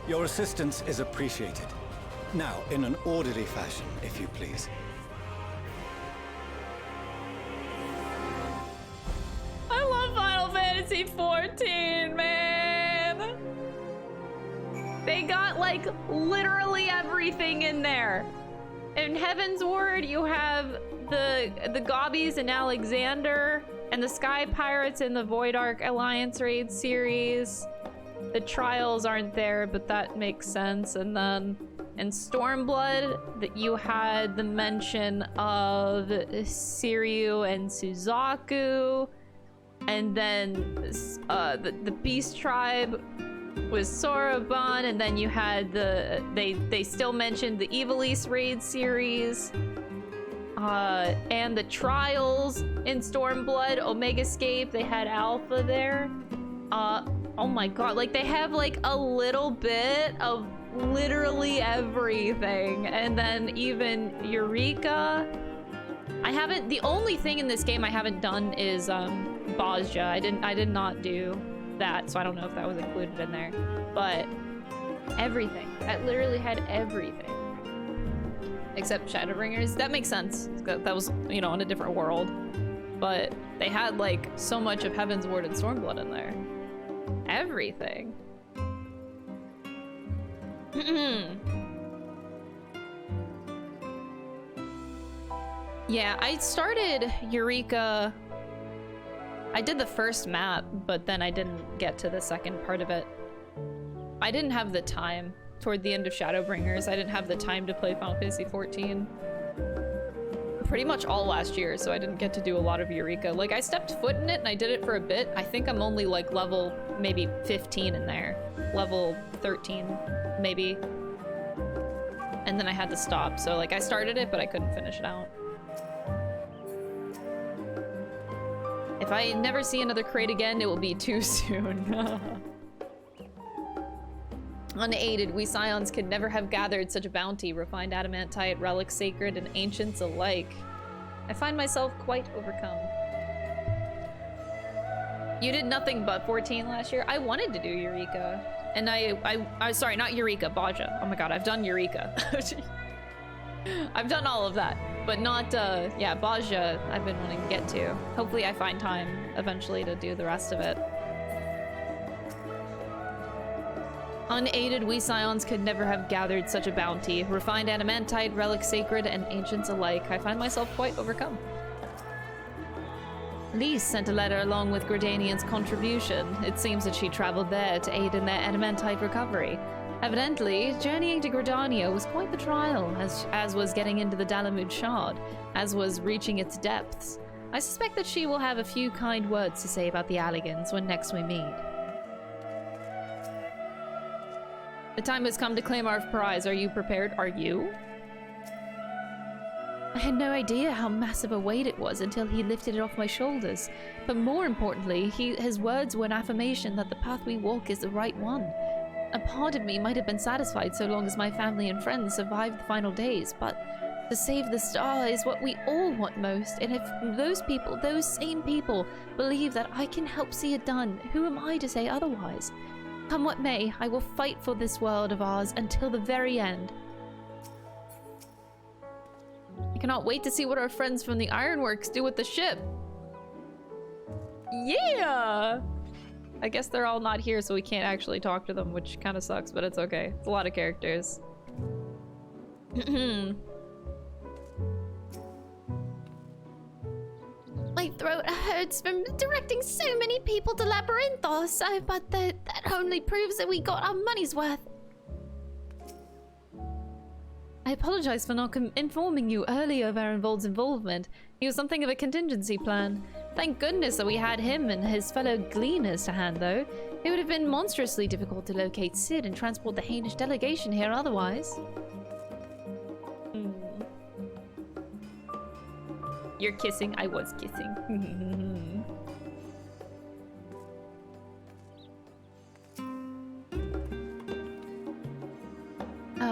Your assistance is appreciated. Now, in an orderly fashion, if you please. I love Final Fantasy XIV, man. They got like literally everything in there. In Heaven's Word, you have the Gobbies and Alexander, and the Sky Pirates in the Void Ark Alliance Raid series. The Trials aren't there, but that makes sense. And then in Stormblood, that you had the mention of Siryu and Suzaku, and then the Beast Tribe was Soroban, and then you had they still mentioned the Evil East Raid series, and the Trials in Stormblood, Omegascape, they had Alpha there. Oh my god, like they have like a little bit of literally everything. And then even Eureka. The only thing in this game I haven't done is Bozja. I did not do that, so I don't know if that was included in there. But everything. That literally had everything. Except Shadowbringers. That makes sense. That was, you know, in a different world. But they had like so much of Heaven's Ward and Stormblood in there. Everything. Yeah, I started Eureka. I did the first map, but then I didn't get to the second part of it. I didn't have the time. Toward the end of Shadowbringers, I didn't have the time to play Final Fantasy XIV. Pretty much all last year, so I didn't get to do a lot of Eureka. Like, I stepped foot in it and I did it for a bit. I think I'm only like level maybe 15 in there. Level 13, maybe. And then I had to stop, so like I started it, but I couldn't finish it out. If I never see another crate again, it will be too soon. Unaided, we Scions could never have gathered such a bounty, refined adamantite, relics sacred, and ancients alike. I find myself quite overcome. You did nothing but 14 last year? I wanted to do Eureka. And I sorry, not Eureka, Bozja. Oh my god, I've done Eureka. I've done all of that, but not, yeah, Bozja I've been wanting to get to. Hopefully I find time eventually to do the rest of it. Unaided, we Scions could never have gathered such a bounty. Refined adamantite, relics sacred, and ancients alike. I find myself quite overcome. Lise sent a letter along with Gridanian's contribution. It seems that she traveled there to aid in their adamantite recovery. Evidently, journeying to Gridania was quite the trial, as was getting into the Dalamud Shard, as was reaching its depths. I suspect that she will have a few kind words to say about the Alligans when next we meet. The time has come to claim our prize. Are you prepared? Are you? I had no idea how massive a weight it was until he lifted it off my shoulders. But more importantly, his words were an affirmation that the path we walk is the right one. A part of me might have been satisfied so long as my family and friends survived the final days, but to save the star is what we all want most, and if those people, those same people, believe that I can help see it done, who am I to say otherwise? Come what may, I will fight for this world of ours until the very end. I cannot wait to see what our friends from the Ironworks do with the ship. Yeah! I guess they're all not here, so we can't actually talk to them, which kind of sucks, but it's okay. It's a lot of characters. My throat hurts from directing so many people to Labyrinthos, but that only proves that we got our money's worth. I apologize for not informing you earlier of Aaronvold's involvement. He was something of a contingency plan. Thank goodness that we had him and his fellow gleaners to hand, though. It would have been monstrously difficult to locate Sid and transport the Hainish delegation here otherwise. You're kissing? I was kissing.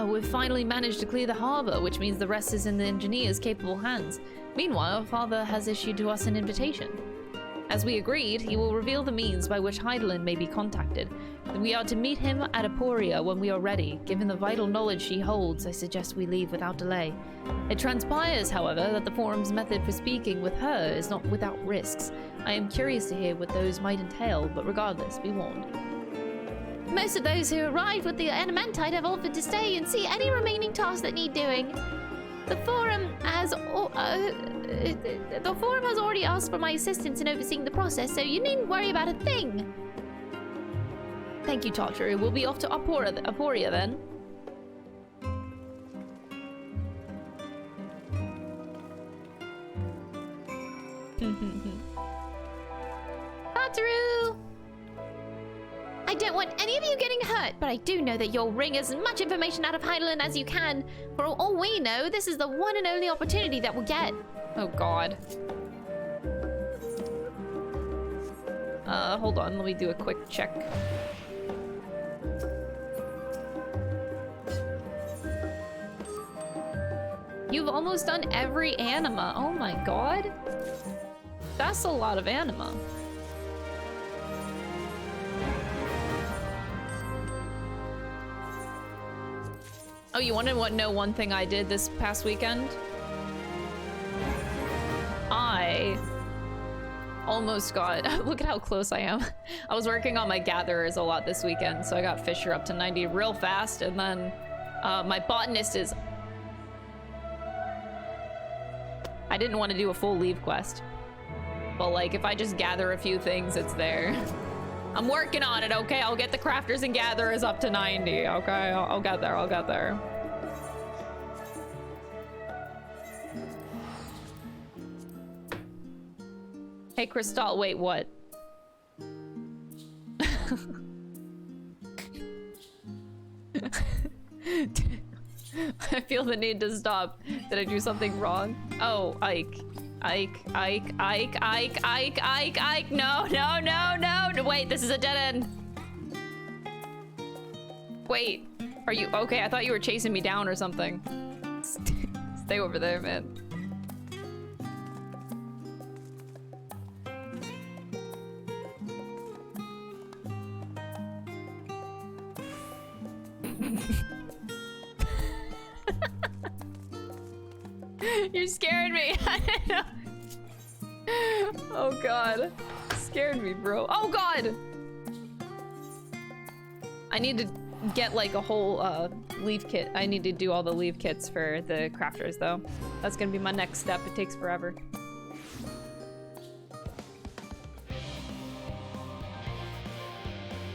We've finally managed to clear the harbor, which means the rest is in the engineer's capable hands. Meanwhile, Father has issued to us an invitation. As we agreed, he will reveal the means by which Heidelin may be contacted. We are to meet him at Aporia when we are ready. Given the vital knowledge she holds, I suggest we leave without delay. It transpires, however, that the Forum's method for speaking with her is not without risks. I am curious to hear what those might entail, but regardless, be warned. Most of those who arrived with the Animantite have offered to stay and see any remaining tasks that need doing. The Forum has already asked for my assistance in overseeing the process, so you needn't worry about a thing. Thank you, Tartaru. We'll be off to Aporia then. Tartaru! I don't want any of you getting hurt, but I do know that you'll wring as much information out of Heidelin as you can. For all we know, this is the one and only opportunity that we'll get. Oh god. Hold on, let me do a quick check. You've almost done every anima. Oh my god. That's a lot of anima. Oh, you want to know one thing I did this past weekend? I almost got... Look at how close I am. I was working on my gatherers a lot this weekend, so I got Fisher up to 90 real fast, and then my botanist is... I didn't want to do a full leave quest. But like, if I just gather a few things, it's there. I'm working on it, okay? I'll get the crafters and gatherers up to 90, okay? I'll get there, I'll get there. Hey, Crystal, wait, what? I feel the need to stop. Did I do something wrong? Oh, Ike. Ike. No. Wait, this is a dead end. Wait, are you okay? I thought you were chasing me down or something. Stay over there, man. You're scaring me. Oh god. Scared me, bro. Oh god! I need to get like a whole leaf kit. I need to do all the leaf kits for the crafters though. That's gonna be my next step. It takes forever.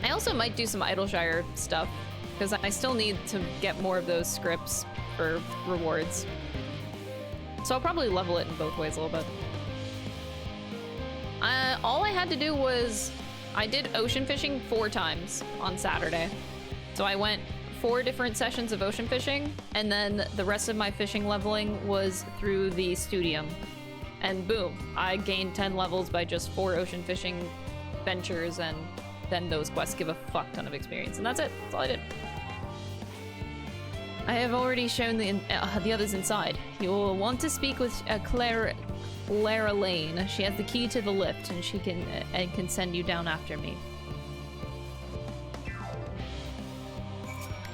I also might do some Idleshire stuff because I still need to get more of those scripts for rewards. So I'll probably level it in both ways a little bit. All I had to do was, I did ocean fishing 4 times on Saturday. So I went 4 different sessions of ocean fishing, and then the rest of my fishing leveling was through the Studium. And boom, I gained 10 levels by just 4 ocean fishing ventures, and then those quests give a fuck ton of experience. And that's it, that's all I did. I have already shown the others inside. You will want to speak with Clara Lane. She has the key to the lift, and she can send you down after me.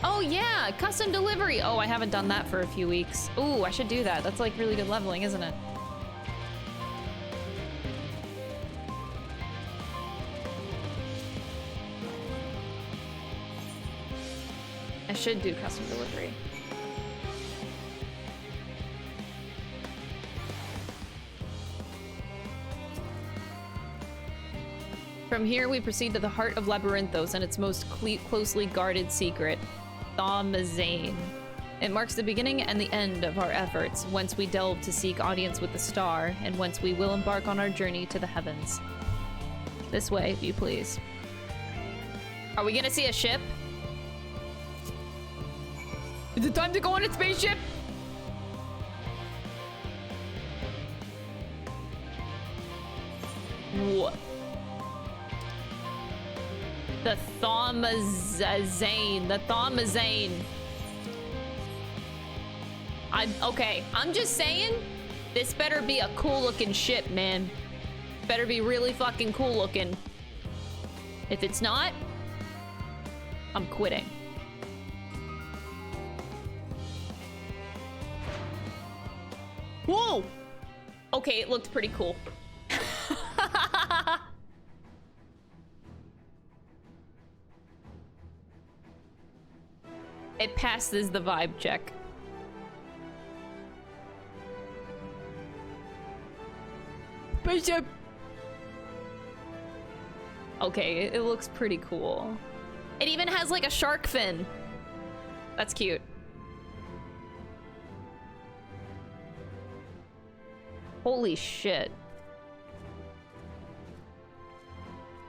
Oh yeah, custom delivery. Oh, I haven't done that for a few weeks. Ooh, I should do that. That's like really good leveling, isn't it? I should do custom delivery. From here, we proceed to the heart of Labyrinthos and its most closely guarded secret, Thaumazein. It marks the beginning and the end of our efforts, whence we delve to seek audience with the star, and whence we will embark on our journey to the heavens. This way, if you please. Are we gonna see a ship? Is it time to go on a spaceship? What? The Thaumazein. The Thaumazein. Okay, I'm just saying, this better be a cool looking ship, man. Better be really fucking cool looking. If it's not, I'm quitting. Whoa! Okay, it looked pretty cool. It passes the vibe check. Spaceship! Okay, it looks pretty cool. It even has like a shark fin. That's cute. Holy shit.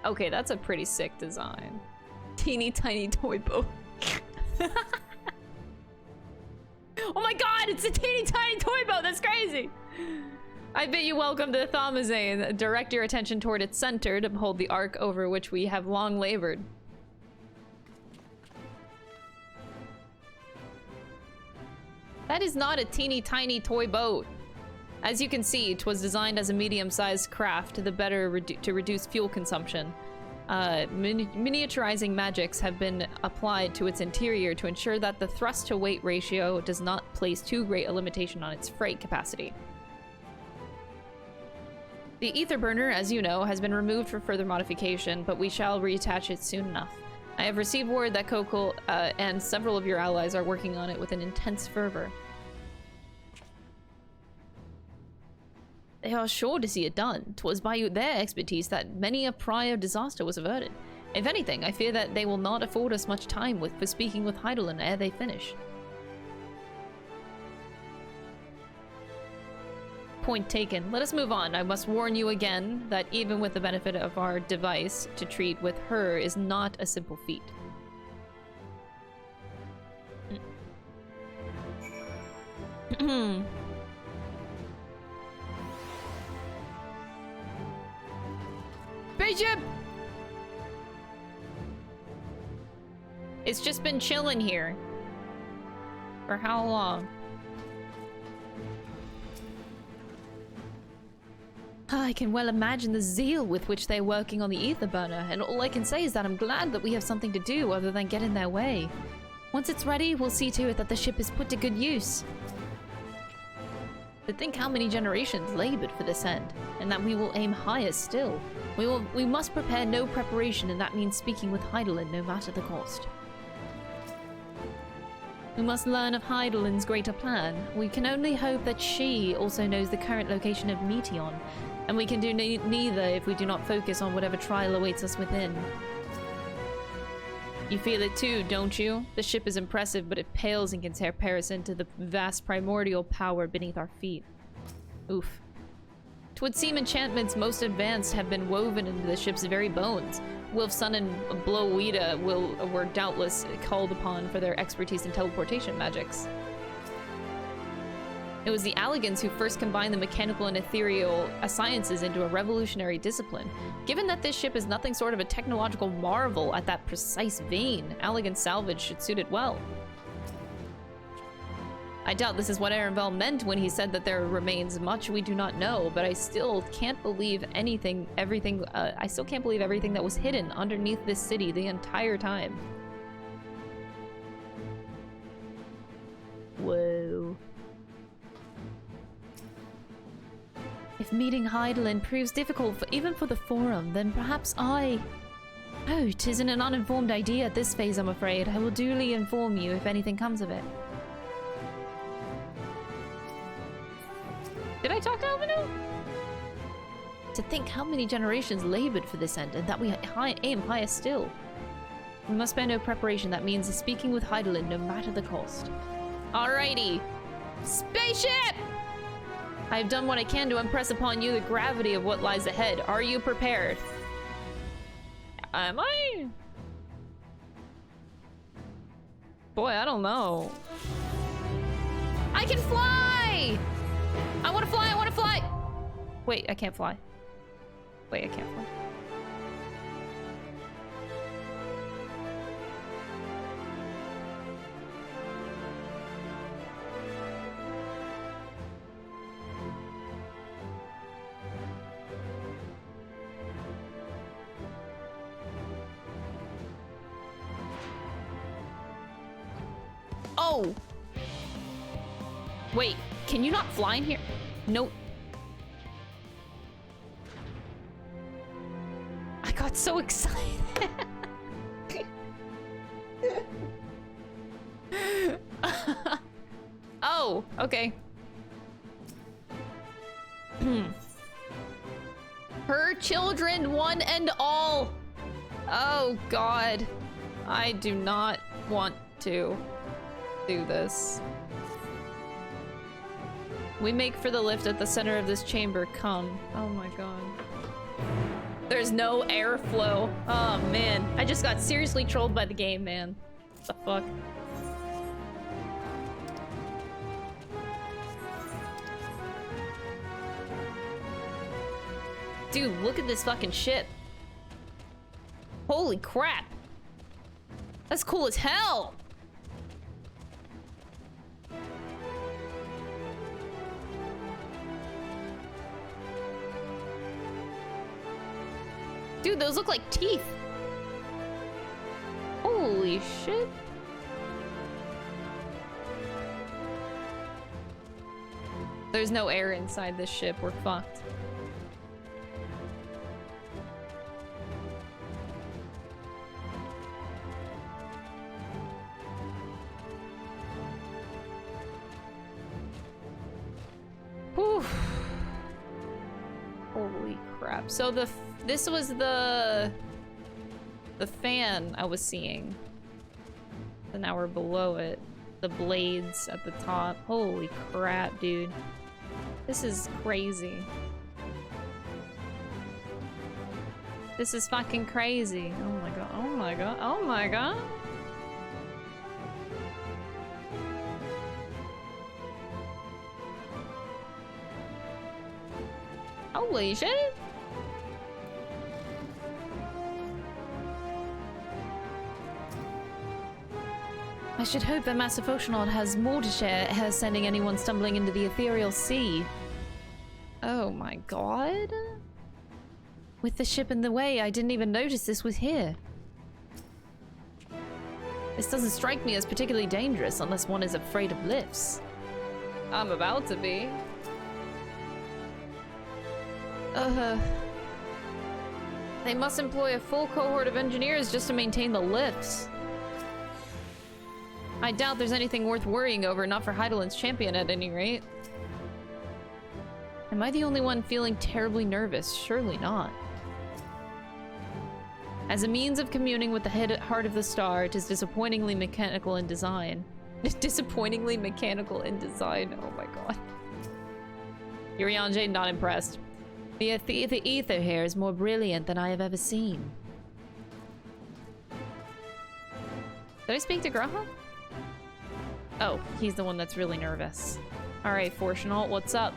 Okay, that's a pretty sick design. Teeny tiny toy boat. Oh my god, it's a teeny tiny toy boat! That's crazy! I bid you welcome to the Thaumazein. Direct your attention toward its center to behold the arc over which we have long labored. That is not a teeny tiny toy boat. As you can see, 'twas designed as a medium-sized craft to reduce fuel consumption. Miniaturizing magics have been applied to its interior to ensure that the thrust-to-weight ratio does not place too great a limitation on its freight capacity. The ether burner, as you know, has been removed for further modification, but we shall reattach it soon enough. I have received word that Kokol and several of your allies are working on it with an intense fervor. They are sure to see it done. 'Twas by their expertise that many a prior disaster was averted. If anything, I fear that they will not afford us much time for speaking with Heidelin ere they finish. Point taken. Let us move on. I must warn you again that even with the benefit of our device, to treat with her is not a simple feat. Spaceship! It's just been chilling here. For how long? I can well imagine the zeal with which they're working on the ether burner, and all I can say is that I'm glad that we have something to do other than get in their way. Once it's ready, we'll see to it that the ship is put to good use. To think how many generations labored for this end, and that we will aim higher still. We must prepare no preparation, and that means speaking with Heidelin no matter the cost. We must learn of Heidelin's greater plan. We can only hope that she also knows the current location of Meteon, and we can do neither if we do not focus on whatever trial awaits us within. You feel it too, don't you? The ship is impressive, but it pales in comparison to the vast primordial power beneath our feet. Oof. 'Twould seem enchantments most advanced have been woven into the ship's very bones. Wilfson and Blowweeda were doubtless called upon for their expertise in teleportation magics. It was the Alligans who first combined the mechanical and ethereal sciences into a revolutionary discipline. Given that this ship is nothing short of a technological marvel at that precise vein, Alligan salvage should suit it well. I doubt this is what Arenville meant when he said that there remains much we do not know, but I still can't believe everything that was hidden underneath this city the entire time. Whoa. If meeting Heidelin proves difficult even for the Forum, then perhaps Oh, 'tisn't an uninformed idea at this phase, I'm afraid. I will duly inform you if anything comes of it. Did I talk to Alvino? To think how many generations labored for this end, and that we aim higher still. We must spare no preparation. That means speaking with Heidelin, no matter the cost. Alrighty. Spaceship! I have done what I can to impress upon you the gravity of what lies ahead. Are you prepared? Am I? Boy, I don't know. I can fly! I want to fly, I want to fly! Wait, I can't fly. Wait, I can't fly. Oh! Wait, can you not fly in here? Nope. I got so excited. Oh, okay. Her children, one and all. Oh, God. I do not want to do this. We make for the lift at the center of this chamber. Come. Oh my god. There's no airflow. Oh man. I just got seriously trolled by the game, man. What the fuck? Dude, look at this fucking ship. Holy crap. That's cool as hell. Dude, those look like teeth. Holy shit. There's no air inside this ship. We're fucked. Whew. Holy crap. So this was the fan I was seeing. And now we're below it. The blades at the top. Holy crap, dude. This is crazy. This is fucking crazy. Oh my god. Oh my god. Oh my god. Holy shit. I should hope that Master Foshonaut has more to share, her sending anyone stumbling into the ethereal sea. Oh my god. With the ship in the way, I didn't even notice this was here. This doesn't strike me as particularly dangerous unless one is afraid of lifts. I'm about to be. They must employ a full cohort of engineers just to maintain the lifts. I doubt there's anything worth worrying over, not for Heidelin's champion at any rate. Am I the only one feeling terribly nervous? Surely not. As a means of communing with the heart of the star, it is disappointingly mechanical in design. Disappointingly mechanical in design, oh my god. Urianger, not impressed. The ether here is more brilliant than I have ever seen. Did I speak to Graha? Oh, he's the one that's really nervous. Alright, Foshonaut, what's up?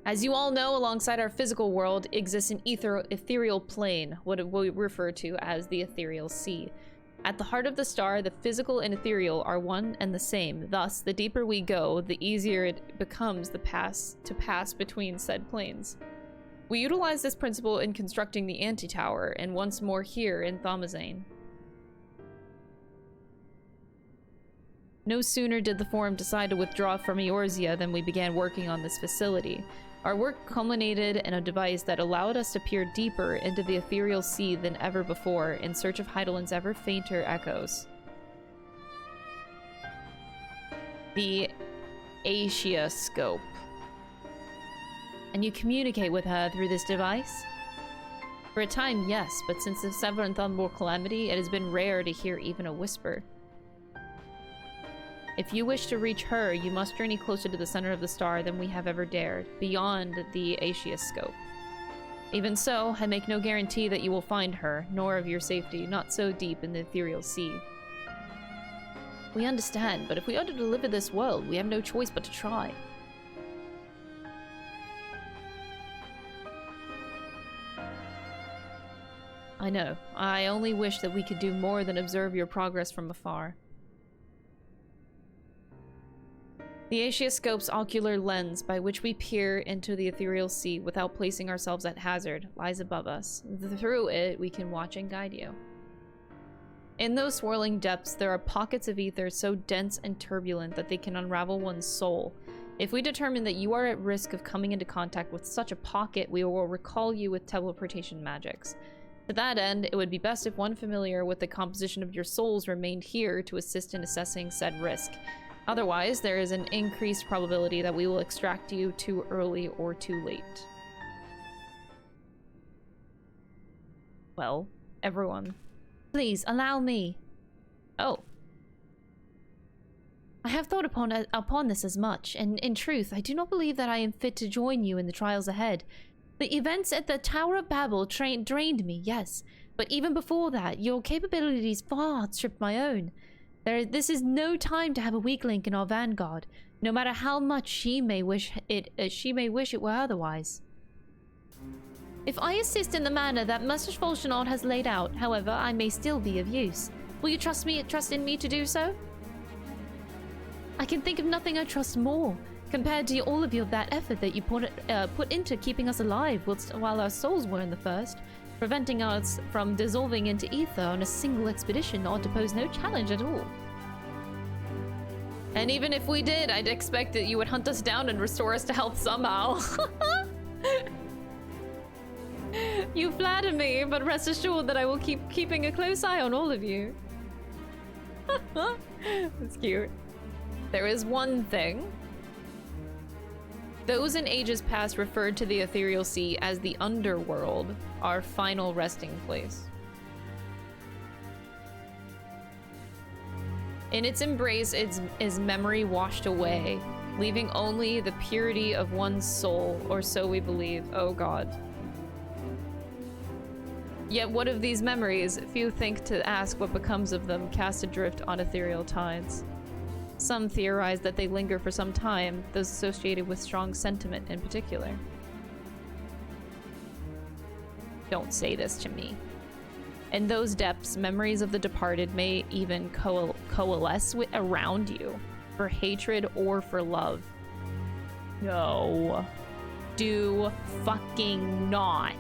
As you all know, alongside our physical world exists an ethereal plane, what we refer to as the ethereal sea. At the heart of the star, the physical and ethereal are one and the same. Thus, the deeper we go, the easier it becomes to pass between said planes. We utilize this principle in constructing the anti-tower, and once more here in Thomazane. No sooner did the Forum decide to withdraw from Eorzea than we began working on this facility. Our work culminated in a device that allowed us to peer deeper into the ethereal sea than ever before, in search of Heidelin's ever fainter echoes. The Asia scope. And you communicate with her through this device? For a time, yes, but since the 7th Unborn Calamity, it has been rare to hear even a whisper. If you wish to reach her, you must journey closer to the center of the star than we have ever dared, beyond the Asia scope. Even so, I make no guarantee that you will find her, nor of your safety, not so deep in the ethereal sea. We understand, but if we are to deliver this world, we have no choice but to try. I know. I only wish that we could do more than observe your progress from afar. The Asioscope's ocular lens, by which we peer into the ethereal sea without placing ourselves at hazard, lies above us. Through it, we can watch and guide you. In those swirling depths, there are pockets of ether so dense and turbulent that they can unravel one's soul. If we determine that you are at risk of coming into contact with such a pocket, we will recall you with teleportation magics. To that end, it would be best if one familiar with the composition of your souls remained here to assist in assessing said risk. Otherwise, there is an increased probability that we will extract you too early or too late. Well, everyone. Please, allow me. Oh. I have thought upon this as much, and in truth, I do not believe that I am fit to join you in the trials ahead. The events at the Tower of Babel drained me, yes, but even before that, your capabilities far outstripped my own. This is no time to have a weak link in our vanguard, no matter how much she may wish it were otherwise. If I assist in the manner that Master Volshanot has laid out, however, I may still be of use. Will you trust in me to do so? I can think of nothing I trust more, compared to all of that effort that you put into keeping us alive while our souls were in the first. Preventing us from dissolving into ether on a single expedition ought to pose no challenge at all. And even if we did, I'd expect that you would hunt us down and restore us to health somehow. You flatter me, but rest assured that I will keep keeping a close eye on all of you. That's cute. There is one thing. Those in ages past referred to the ethereal sea as the underworld, our final resting place. In its embrace is memory washed away, leaving only the purity of one's soul, or so we believe. Oh God. Yet what of these memories? Few think to ask what becomes of them, cast adrift on ethereal tides. Some theorize that they linger for some time, those associated with strong sentiment in particular. Don't say this to me. In those depths, memories of the departed may even coalesce around you, for hatred or for love. No. Do fucking not.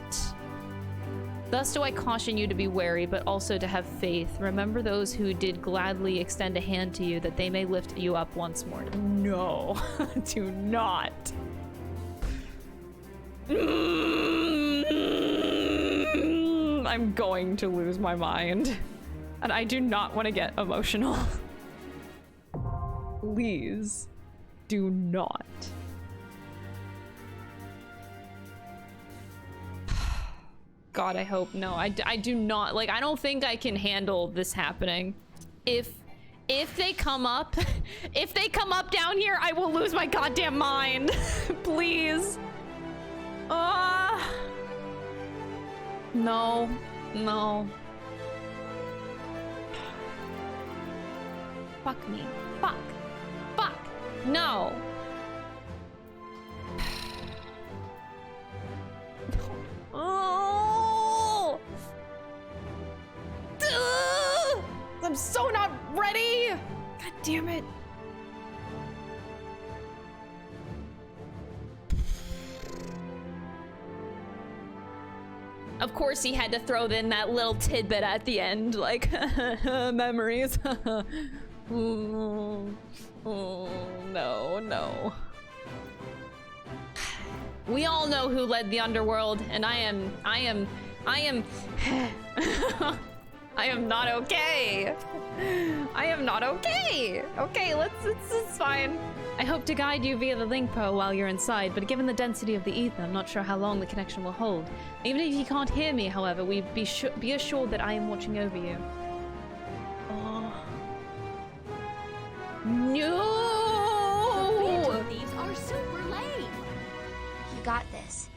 Thus do I caution you to be wary, but also to have faith. Remember those who did gladly extend a hand to you, that they may lift you up once more. No, do not. I'm going to lose my mind. And I do not want to get emotional. Please, do not. God, I hope no. I do not, like, I don't think I can handle this happening. If they come up, if they come up down here, I will lose my goddamn mind. Please. No. No. Fuck me. Fuck. Fuck. No. Oh! I'm so not ready! God damn it. Of course he had to throw in that little tidbit at the end, like, memories. Oh, no, no. We all know who led the underworld, and I am I am not okay. I am not okay. Okay, it's fine. I hope to guide you via the link pro while you're inside, but given the density of the ether, I'm not sure how long the connection will hold. Even if you can't hear me, however, be assured that I am watching over you. Oh. No! The thieves are super lame. You got this.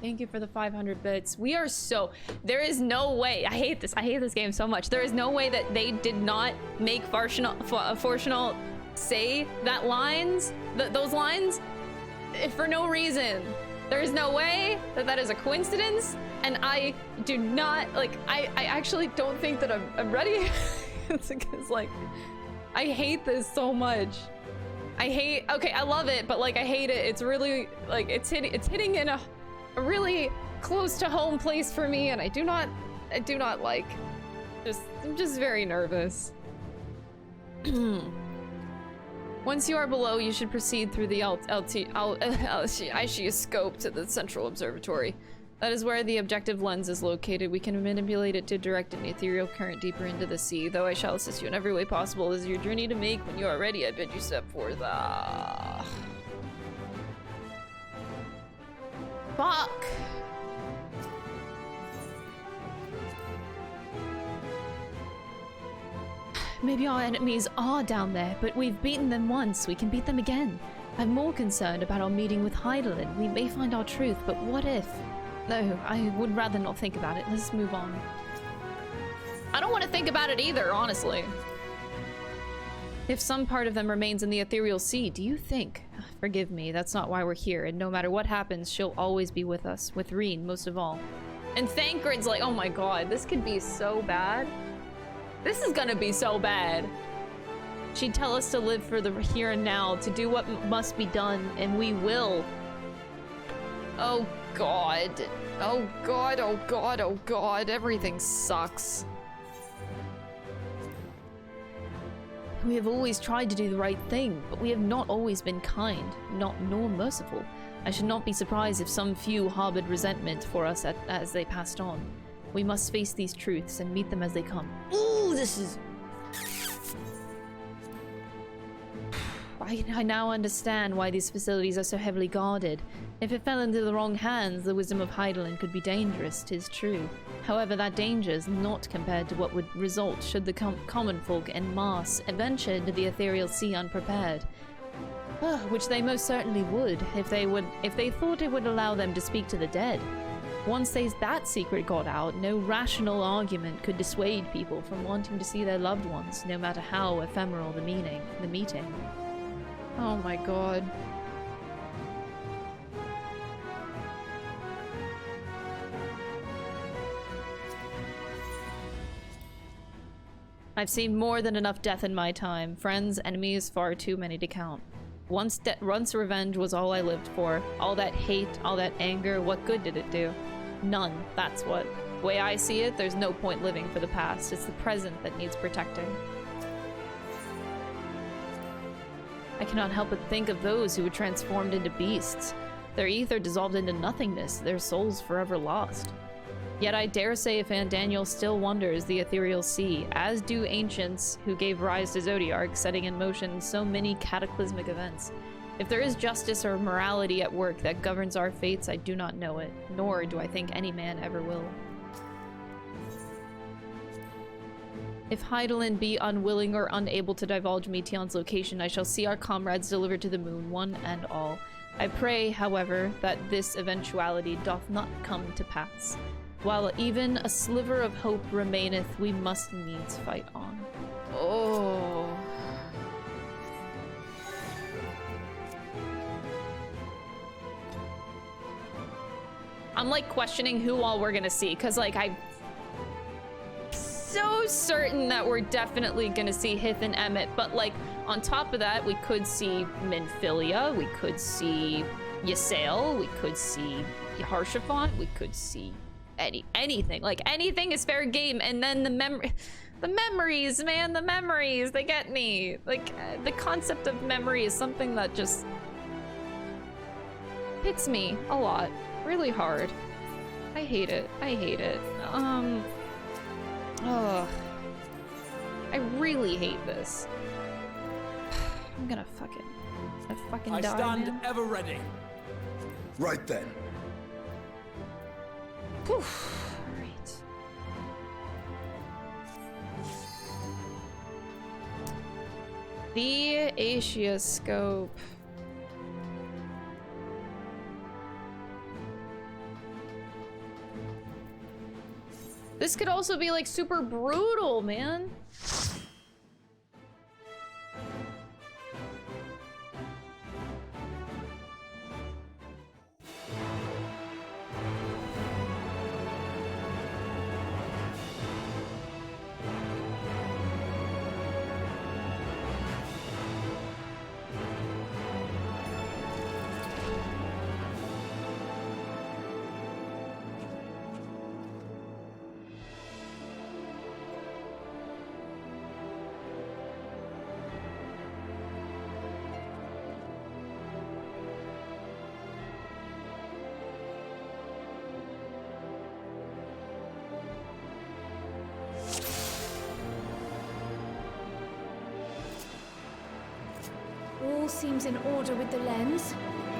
Thank you for the 500 bits. We are so... There is no way... I hate this. I hate this game so much. There is no way that they did not make Fortunal say that those lines for no reason. There is no way that that is a coincidence. And I do not... Like, I actually don't think that I'm ready. It's because, like, I hate this so much. Okay, I love it, but, like, I hate it. It's really, like, it's hitting in a really close to home place for me, and I do not like. I'm just very nervous. Once you are below, you should proceed through the ICU scope to the central observatory. That is where the objective lens is located. We can manipulate it to direct an ethereal current deeper into the sea. Though I shall assist you in every way possible. This is your journey to make. When you are ready, I bid you step forth. Fuck! Maybe our enemies are down there, but we've beaten them once. We can beat them again. I'm more concerned about our meeting with Hydaelyn. We may find our truth, but what if? No, I would rather not think about it. Let's move on. I don't want to think about it either, honestly. If some part of them remains in the ethereal sea, do you think? Forgive me, that's not why we're here, and no matter what happens, she'll always be with us. With Reen, most of all. And Thancred's like, oh my god, this could be so bad. This is gonna be so bad. She'd tell us to live for the here and now, to do what must be done, and we will. Oh god. Oh god, oh god, oh god. Everything sucks. We have always tried to do the right thing, but we have not always been kind, nor merciful. I should not be surprised if some few harbored resentment for us as they passed on. We must face these truths and meet them as they come. Ooh, this is... I now understand why these facilities are so heavily guarded. If it fell into the wrong hands, the wisdom of Hydaelyn could be dangerous, 'tis true. However, that danger is not compared to what would result should the common folk en masse venture into the ethereal sea unprepared. Which they most certainly would, if they thought it would allow them to speak to the dead. Once that secret got out, no rational argument could dissuade people from wanting to see their loved ones, no matter how ephemeral the meeting. Oh my god. I've seen more than enough death in my time. Friends, enemies, far too many to count. Once revenge was all I lived for. All that hate, all that anger, what good did it do? None, that's what. The way I see it, there's no point living for the past. It's the present that needs protecting. I cannot help but think of those who were transformed into beasts. Their ether dissolved into nothingness, their souls forever lost. Yet I dare say Daniel still wanders the ethereal sea, as do ancients who gave rise to Zodiark, setting in motion so many cataclysmic events. If there is justice or morality at work that governs our fates, I do not know it, nor do I think any man ever will. If Hydaelyn be unwilling or unable to divulge Meteion's location, I shall see our comrades delivered to the moon, one and all. I pray, however, that this eventuality doth not come to pass. While even a sliver of hope remaineth, we must needs fight on. Oh. I'm like questioning who all we're gonna see, because like I'm so certain that we're definitely gonna see Hith and Emmett, but like on top of that, we could see Minfilia, we could see Ysael, we could see Haurchefant, we could see anything. Like anything is fair game, and then the memories, man, the memories, they get me. Like the concept of memory is something that just hits me a lot, really hard. I hate it. I hate it. Ugh. I really hate this. I'm gonna fucking die, I stand man. ever ready. Right then. Whew. Alright. The Asioscope. This could also be like super brutal, man. All seems in order with the lens,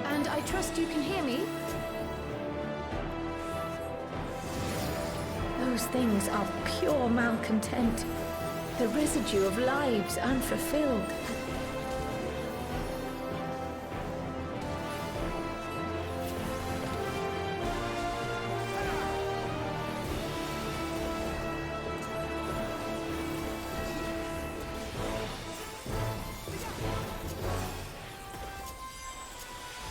and I trust you can hear me. Those things are pure malcontent, the residue of lives unfulfilled.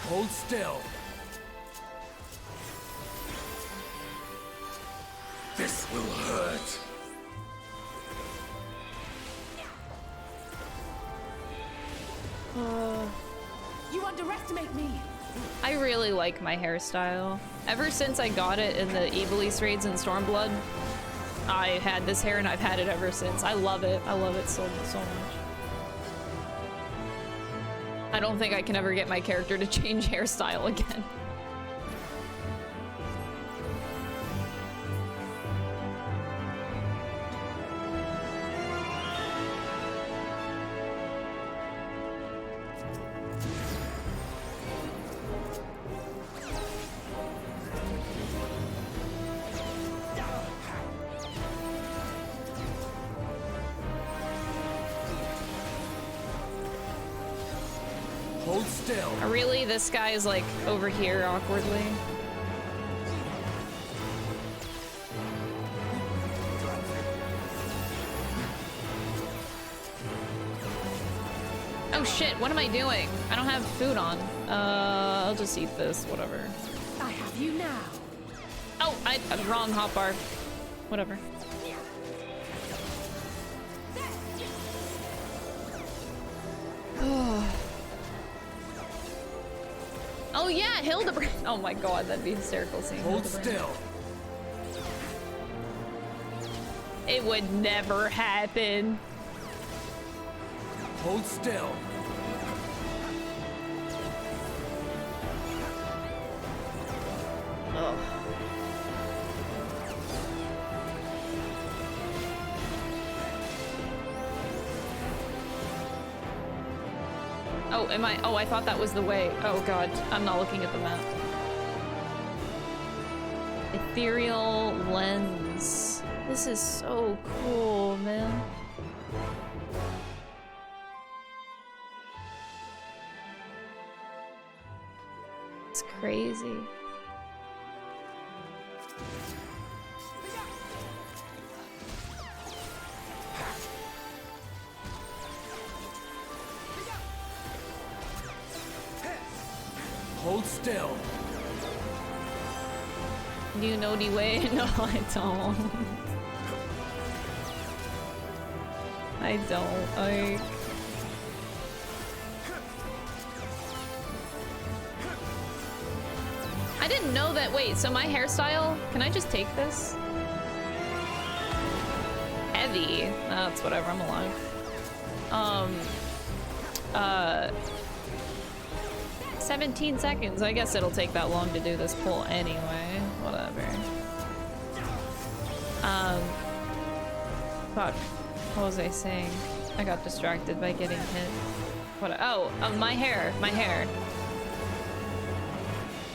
Hold still. This will hurt. You underestimate me. I really like my hairstyle. Ever since I got it in the Evilise raids in Stormblood, I had this hair and I've had it ever since. I love it. I love it so much. I don't think I can ever get my character to change hairstyle again. Hold still. Really? This guy is like over here awkwardly. Oh shit, what am I doing? I don't have food on. I'll just eat this, whatever. I have you now. Oh, wrong hotbar. Whatever. Oh yeah, Hildebrand. Oh my god, that'd be hysterical seeing Hold Hildebrand. still. It would never happen. Hold still. Ugh. Oh, am I? Oh, I thought that was the way. Oh god, I'm not looking at the map. Ethereal lens. This is so cool, man. It's crazy. Hold still. Do you know the way? No, I don't. I don't. I didn't know that. Wait, so my hairstyle, can I just take this? Heavy. That's whatever, I'm alive. 17 seconds. I guess it'll take that long to do this pull anyway. Whatever. Fuck. What was I saying? I got distracted by getting hit. What? Oh, my hair. My hair.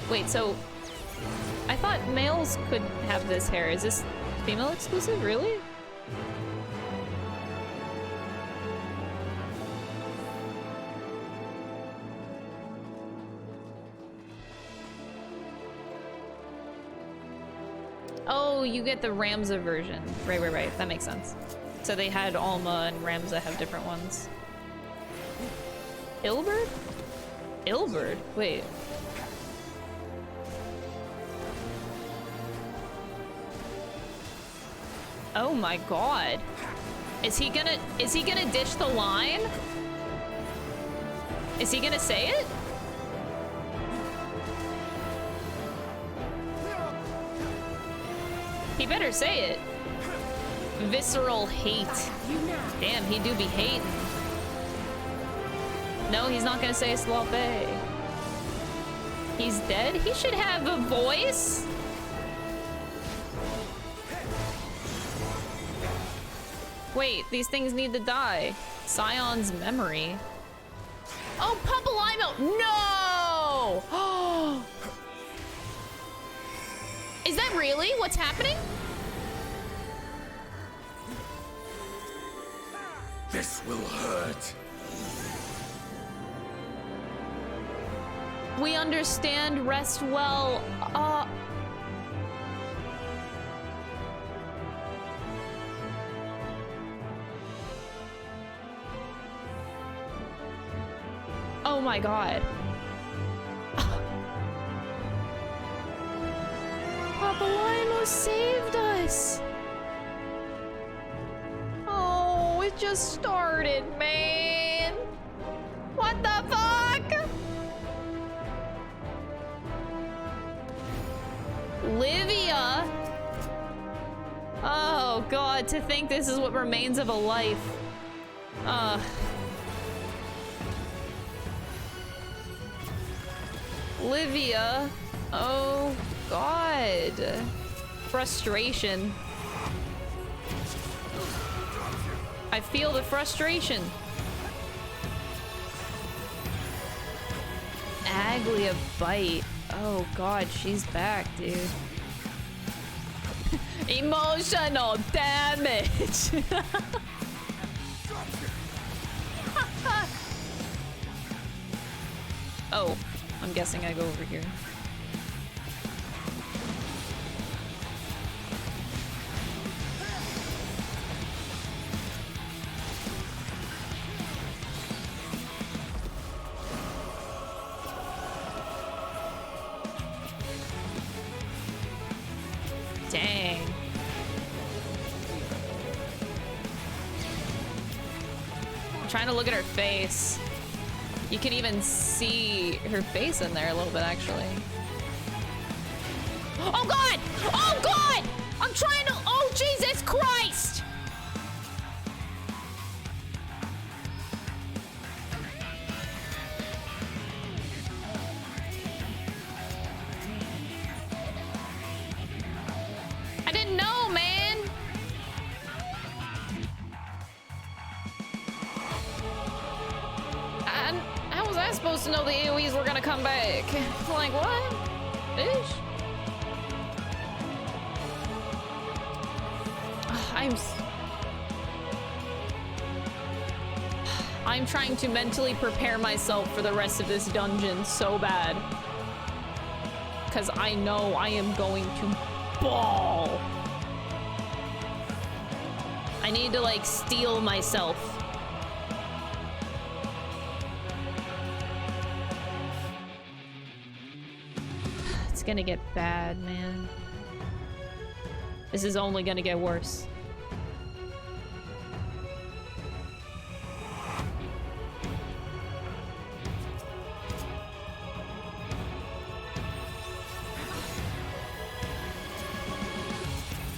Wait, so I thought males could have this hair. Is this female exclusive? Really? Oh, you get the Ramza version. Right. That makes sense. So they had Alma and Ramza have different ones. Ilberd? Ilberd? Wait. Oh my god. Is he gonna ditch the line? Is he gonna say it? He better say it. Visceral hate. Damn, he do be hating. No, he's not gonna say slope. He's dead? He should have a voice. Wait, these things need to die. Scion's memory. Oh, Pumbalimo! No! Is that really what's happening? This will hurt. We understand, rest well. Oh my god. Papa saved us. Oh, it just started, man. What the fuck? Livia. Oh god, to think this is what remains of a life. Livia. Oh god. Frustration. I feel the frustration. Aglia bite. Oh god, she's back, dude. Emotional damage. Oh, I'm guessing I go over here. Dang. I'm trying to look at her face. You can even see her face in there a little bit, actually. Oh god! Oh god! I'm trying to— oh Jesus Christ! I didn't know, man! How was I supposed to know the AoEs were gonna come back? Like, what? Ish? I'm trying to mentally prepare myself for the rest of this dungeon so bad. Because I know I am going to bawl. I need to, like, steel myself. It's gonna get bad, man. This is only gonna get worse.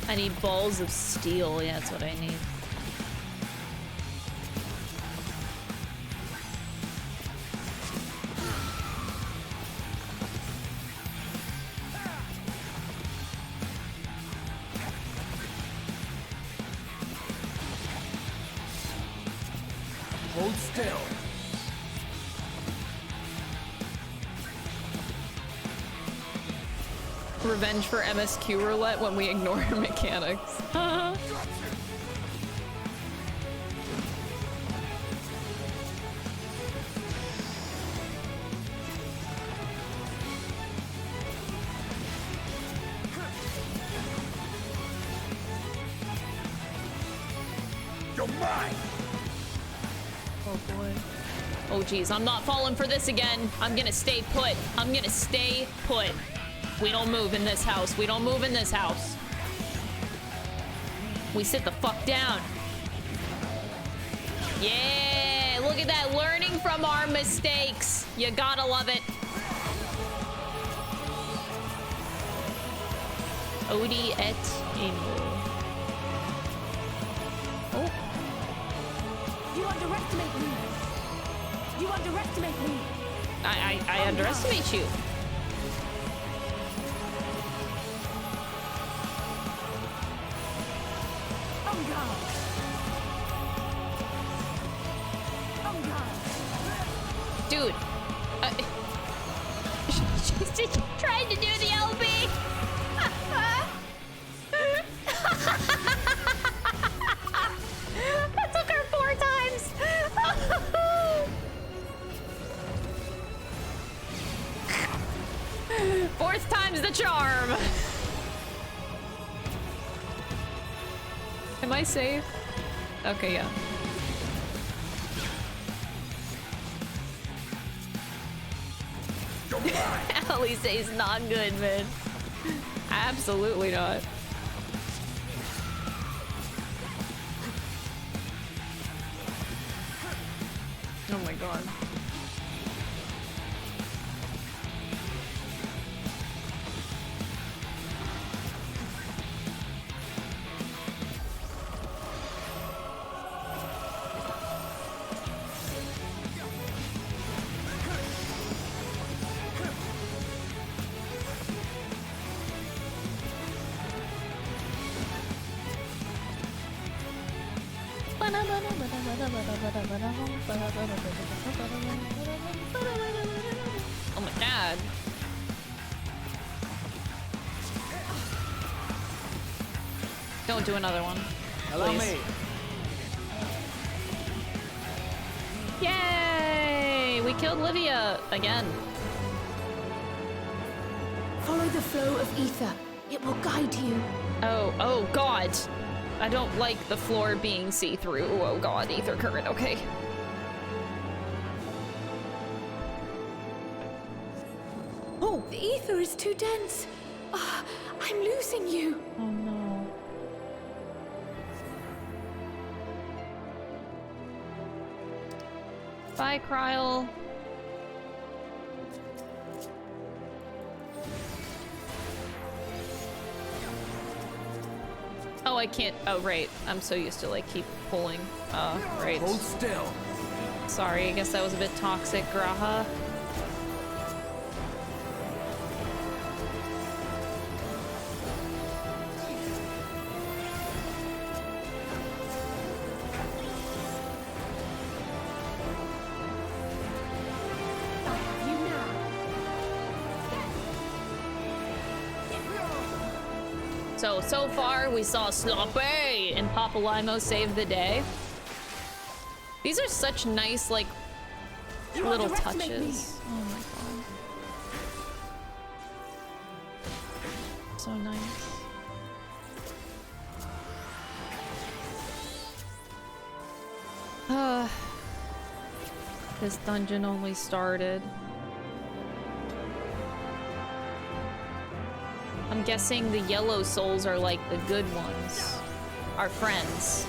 I need balls of steel. Yeah, that's what I need. Hold still. Revenge for MSQ roulette when we ignore mechanics. You're mine. Oh boy. Oh geez, I'm not falling for this again. I'm gonna stay put. I'm gonna stay put. We don't move in this house. We don't move in this house. We sit the fuck down. Yeah, look at that. Learning from our mistakes. You gotta love it. Odie et Emu. Oh. You underestimate me. You underestimate me. I underestimate you. Dude, she's just trying to do the LB. That took her 4 times. Fourth time's the charm. Am I safe? Okay, yeah. Elise is not good, man. Absolutely not. Oh my god. Oh my god. Don't do another one. Allow please. me. Yay! We killed Livia again. Follow the flow of ether. It will guide you. Oh god. I don't like the floor being see-through. Oh god, ether current, okay. Oh, the ether is too dense. Ah, I'm losing you. Oh no. Bye, Kryl. Oh, I can't. Oh, right. I'm so used to like keep pulling. Right. Hold still. Sorry, I guess that was a bit toxic, Graha. So far we saw Sloppy and Papalimo save the day. These are such nice, like, little touches. Oh my god. So nice. This dungeon only started. I'm guessing the yellow souls are like the good ones. Our friends.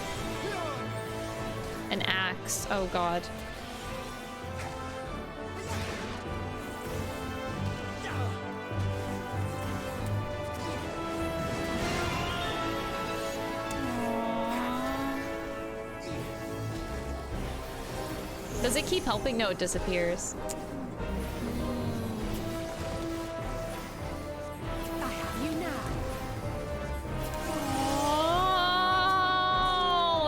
An axe. Oh god. Does it keep helping? No, it disappears.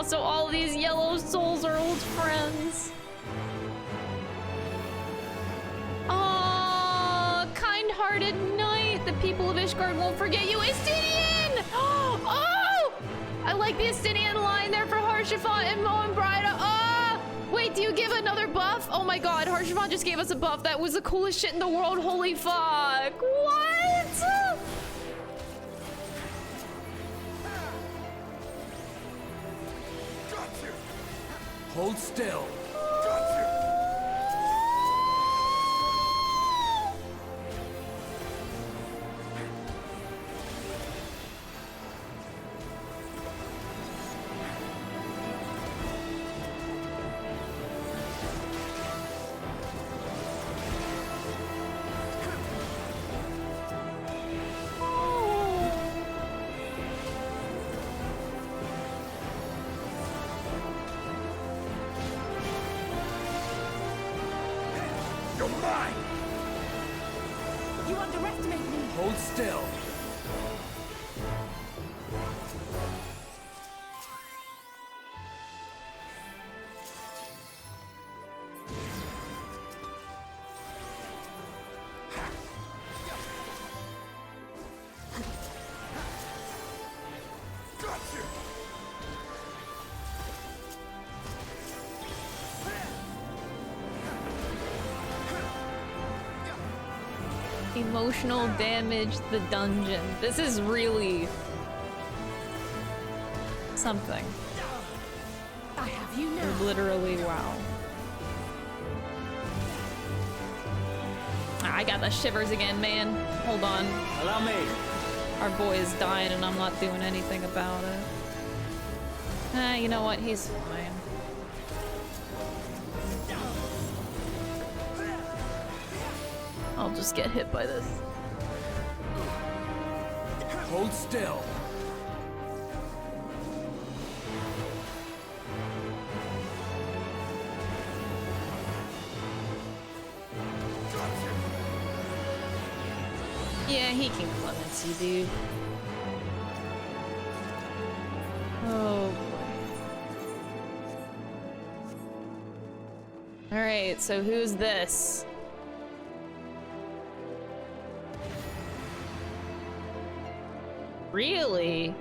So all these yellow souls are old friends. departed knight. The people of Ishgard won't forget you, Estinian! Oh! I like the Estinian line there for Harshafa and Mo and Brida. Oh! Wait, do you give another buff? Oh my god, Harshafa just gave us a buff. That was the coolest shit in the world. Holy fuck. What? Hold still. You underestimate me. Hold still. Emotional damage, the dungeon. This is really something. I have you now. Literally, wow. I got the shivers again, man. Hold on. Allow me. Our boy is dying and I'm not doing anything about it. You know what? He's fine. I'll just get hit by this. Hold still. Yeah, he can clemency, dude. Oh boy. Alright, so who's this? Really?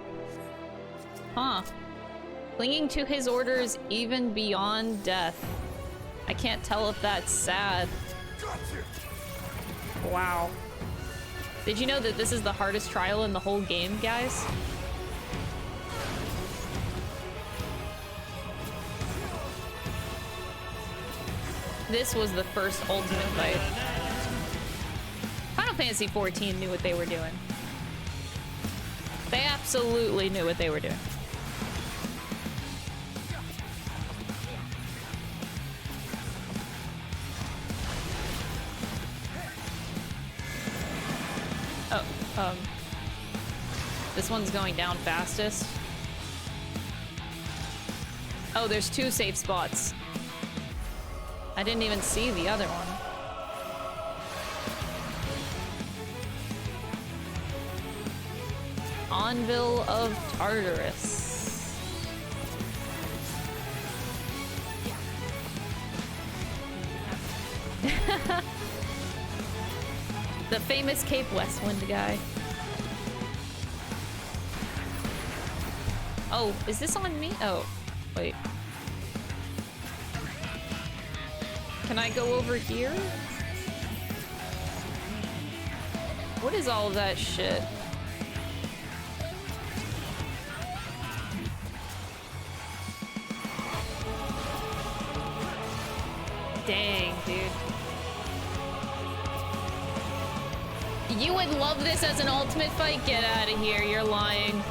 Huh. Clinging to his orders even beyond death. I can't tell if that's sad. Wow. Did you know that this is the hardest trial in the whole game, guys? This was the first ultimate fight. Final Fantasy XIV knew what they were doing. They absolutely knew what they were doing. Oh, this one's going down fastest. Oh, there's 2 safe spots. I didn't even see the other one. Anvil of Tartarus. The famous Cape Westwind guy. Oh, is this on me? Oh, wait. Can I go over here? What is all of that shit? Dang, dude. You would love this as an ultimate fight? Get out of here, you're lying.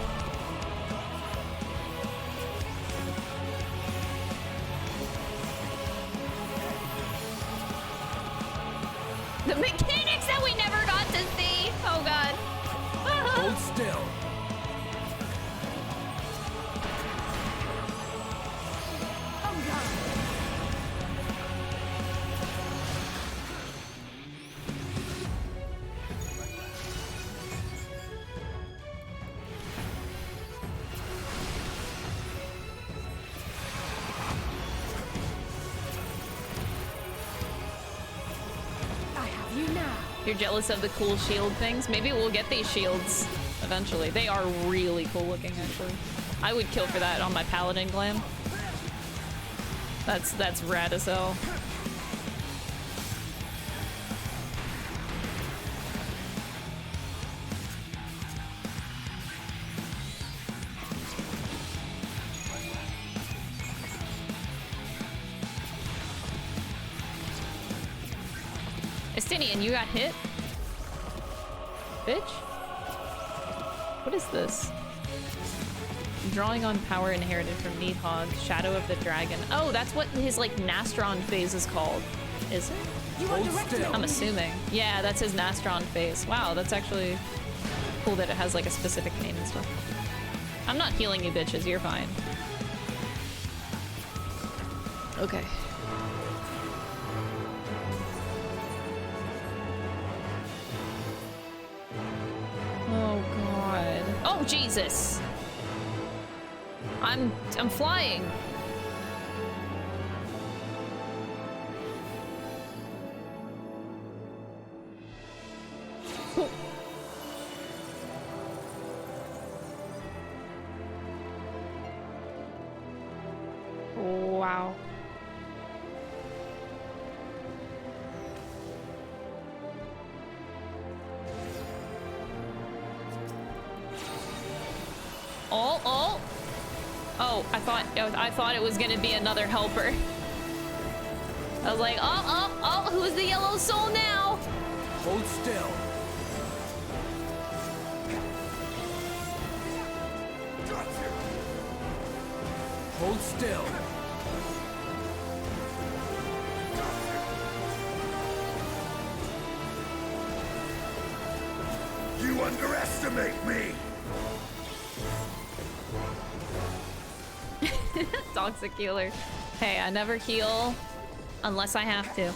The mechanics that we never got to see! Oh god. Hold still. I have you now. You're jealous of the cool shield things? Maybe we'll get these shields eventually. They are really cool looking, actually. I would kill for that on my paladin glam. That's rad as hell. Estinian, you got hit? Bitch? What is this? Drawing on power inherited from Needhog, Shadow of the Dragon. Oh, that's what his, like, Nastron phase is called. Is it? I'm assuming. Yeah, that's his Nastron phase. Wow, that's actually cool that it has, like, a specific name and stuff. I'm not healing you bitches, you're fine. Okay. Oh god. Oh Jesus! I'm flying. Wow. Oh. Oh, I thought it was gonna be another helper. I was like, oh, who's the yellow soul now? Hold still. Hold still. You underestimate me! Toxic healer. Hey, I never heal unless I have to.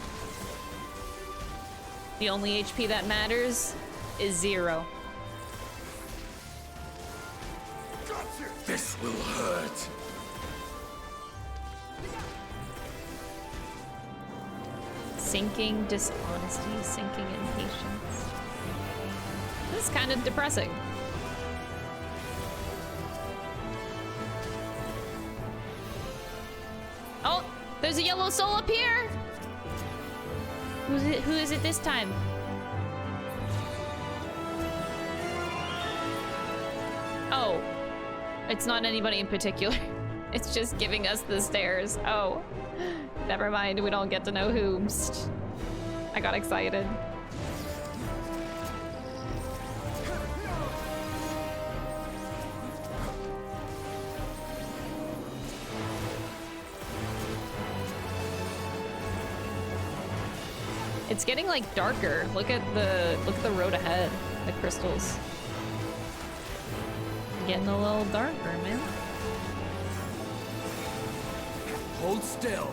The only HP that matters is 0. This will hurt. Sinking dishonesty, sinking impatience. This is kind of depressing. Oh, there's a yellow soul up here. Who is it this time? Oh, it's not anybody in particular. It's just giving us the stairs. Oh, never mind. We don't get to know whomst. I got excited. It's getting like darker. Look at the road ahead. The crystals. Getting a little darker, man. Hold still.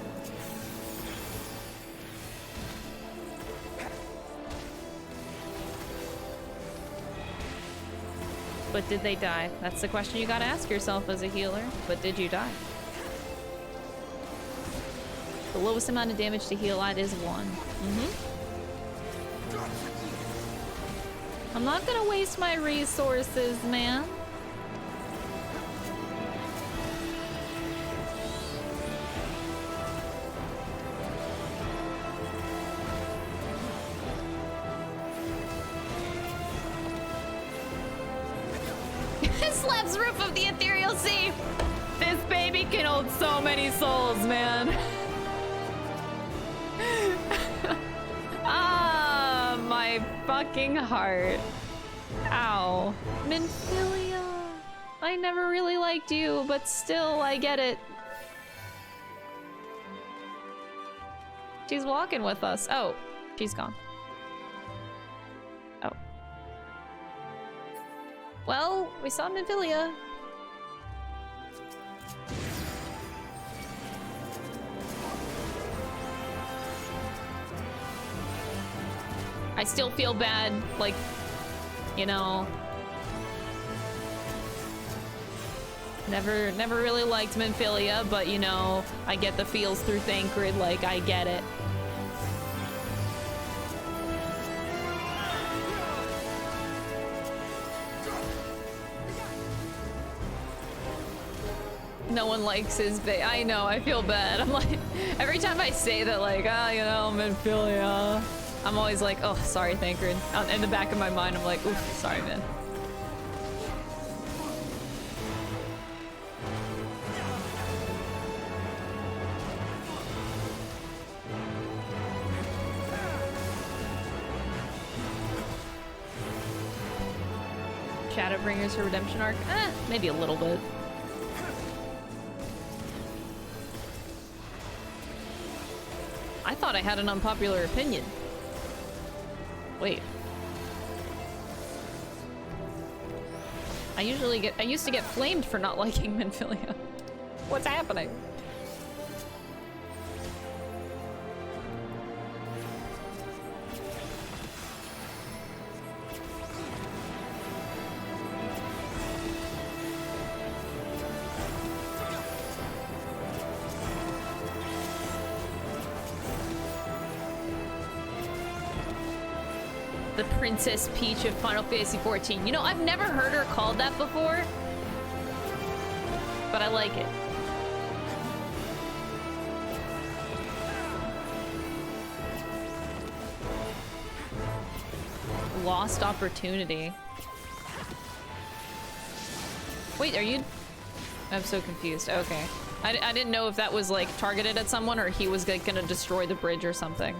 But did they die? That's the question you gotta ask yourself as a healer. But did you die? The lowest amount of damage to heal at is 1. I'm not gonna waste my resources, man. Slaps roof of the ethereal sea. This baby can hold so many souls, man. Ah, my fucking heart. Ow. Minfilia. I never really liked you, but still, I get it. She's walking with us. Oh, she's gone. Oh. Well, we saw Minfilia. I still feel bad, like, you know. Never really liked Minfilia, but you know, I get the feels through Thancred, like, I get it. No one likes his bait. I know, I feel bad. I'm like, every time I say that, like, ah, you know, Minfilia, I'm always like, oh, sorry, Thancred. In the back of my mind, I'm like, oof, sorry, man. Shadowbringers for redemption arc? Maybe a little bit. I thought I had an unpopular opinion. Wait. I used to get flamed for not liking Minfilia. What's happening? The Princess Peach of Final Fantasy XIV. You know, I've never heard her called that before, but I like it. Lost opportunity. Wait, are you? I'm so confused. Okay. I didn't know if that was like targeted at someone or he was like gonna destroy the bridge or something.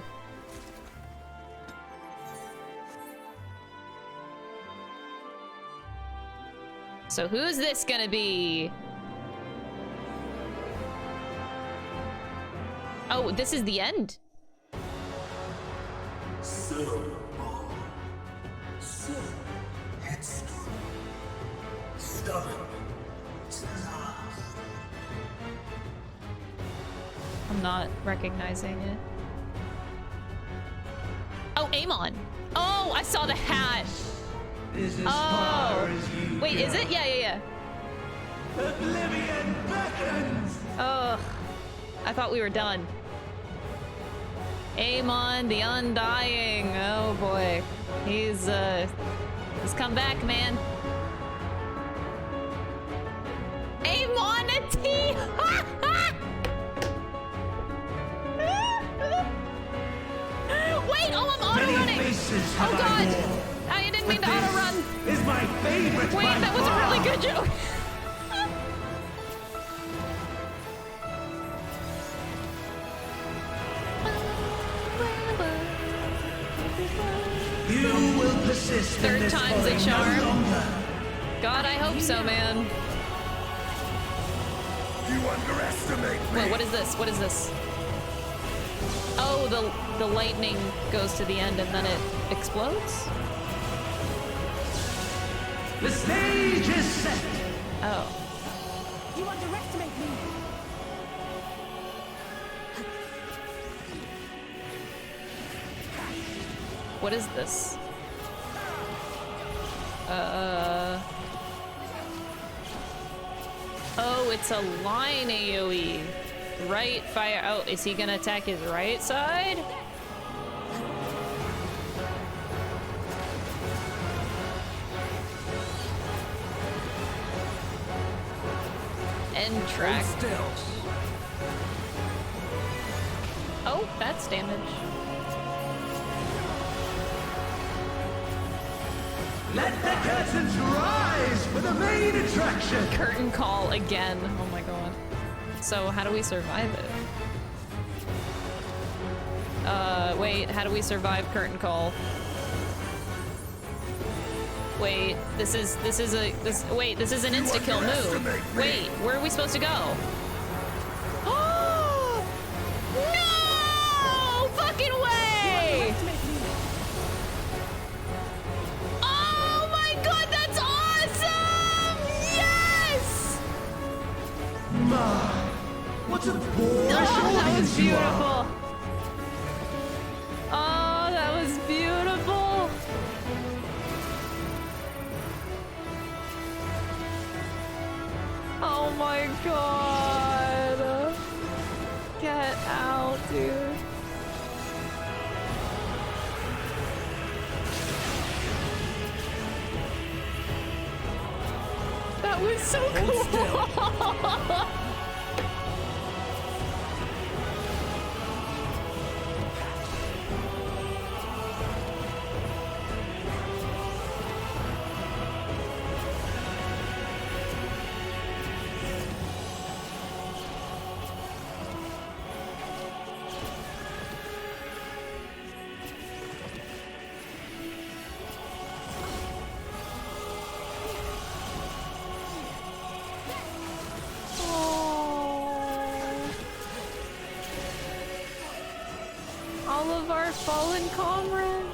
So who's this gonna be? Oh, this is the end. So headstrong, stubborn to the last. I'm not recognizing it. Oh, Amon. Oh, I saw the hat. Oh, wait, is it? Yeah. Oblivion beckons. Oh, I thought we were done. Amon, the Undying. Oh boy, he's come back, man. Amon, a T. Wait, oh, I'm auto running. Oh god. I didn't mean to auto run. Is my favorite. Wait, that was a really good joke. You will persist. Third time's a charm. God, I hope so, man. You underestimate me. Wait, what is this? What is this? Oh, the lightning goes to the end and then it explodes? The stage is set. Oh. You underestimate me. What is this? Oh, it's a line AoE. Right fire. Oh, is he gonna attack his right side? End track. Oh, that's damage. Let the curtains rise for the main attraction. Curtain call again. Oh my god. So how do we survive it? Wait, how do we survive curtain call? Wait, this is an insta-kill move. Wait, where are we supposed to go? Oh! No! Fucking way! Oh my god, that's awesome! Yes! My, what a boorish that was audience you are. beautiful. Oh, that was beautiful. Oh my god. Get out, dude. That was so cool. fallen comrades.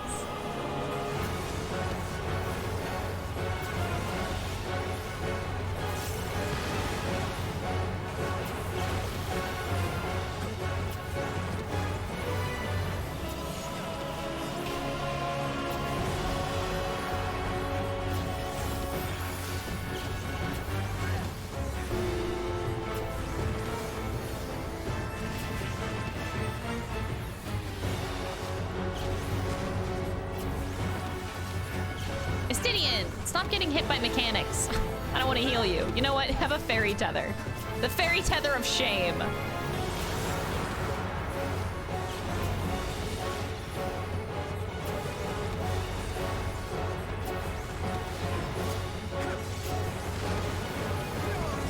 Stop getting hit by mechanics. I don't want to heal you. You know what? Have a fairy tether. The fairy tether of shame.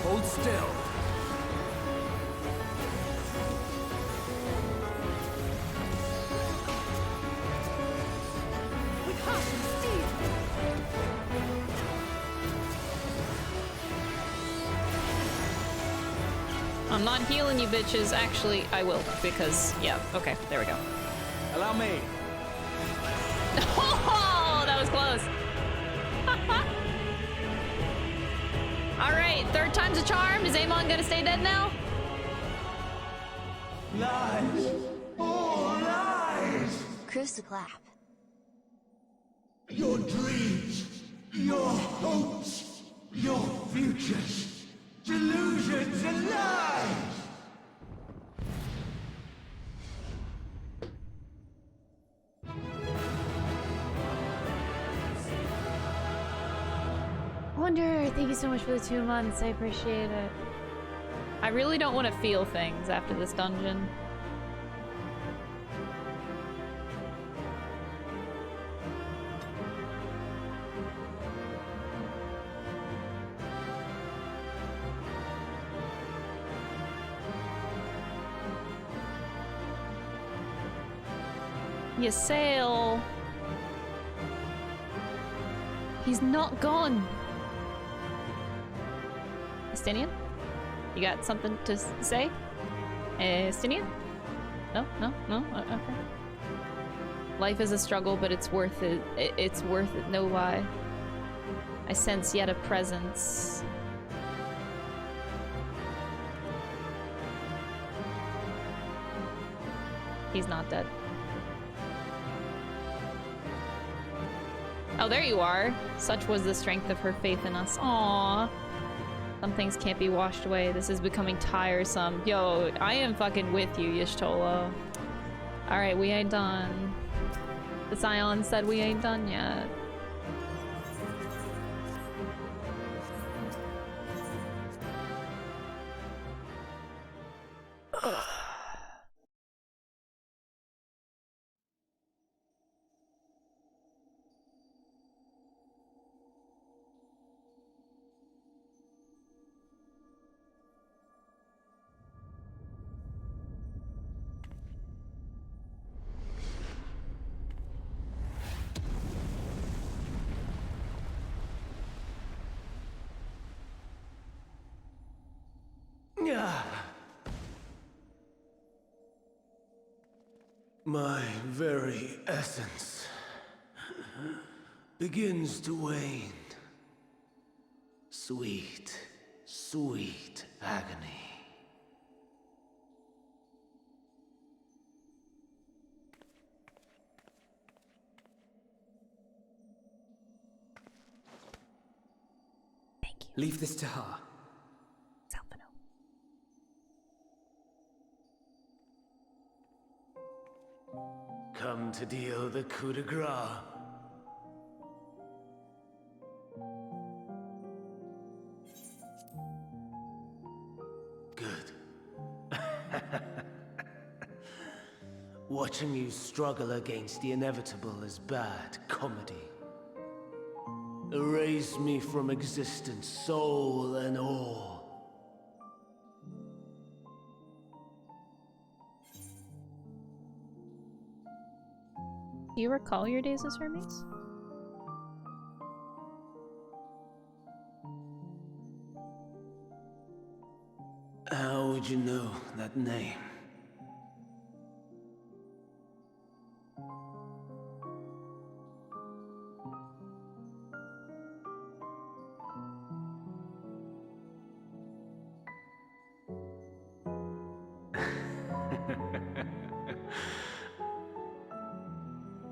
Hold still. I'm not healing you bitches. Actually, I will, because, yeah, okay, there we go. Allow me. Oh, that was close. All right, third time's a charm. Is Amon gonna stay dead now? Lies! All lies! Cruciclap. Your dreams, your hopes, your futures. Delusions and lies! Wonder, thank you so much for the 2 months. I appreciate it. I really don't want to feel things after this dungeon. You sail. He's not gone. Estinian? You got something to say? Estinian? No? No? No? Okay. Life is a struggle, but it's worth it. It's worth it, no lie. I sense yet a presence. He's not dead. Oh, there you are. Such was the strength of her faith in us. Aww. Some things can't be washed away. This is becoming tiresome. Yo, I am fucking with you, Y'shtolo. Alright, we ain't done. The Scion said we ain't done yet. My very essence begins to wane. Sweet, sweet agony. Leave this to her. Come to deal the coup de grace. Good. Watching you struggle against the inevitable is bad comedy. Erase me from existence, soul and all. Do you recall your days as Hermes? How would you know that name?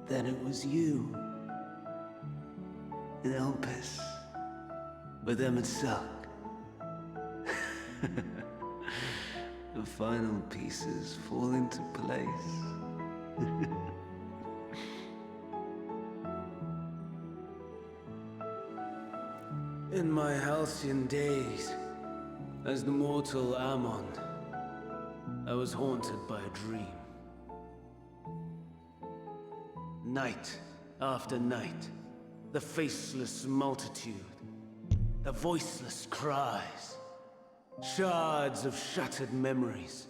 then it was you. In Elpis. With Emet-Selch. The final pieces fall into place. In my halcyon days, as the mortal Ammon, I was haunted by a dream. Night after night, the faceless multitude, the voiceless cries, shards of shattered memories.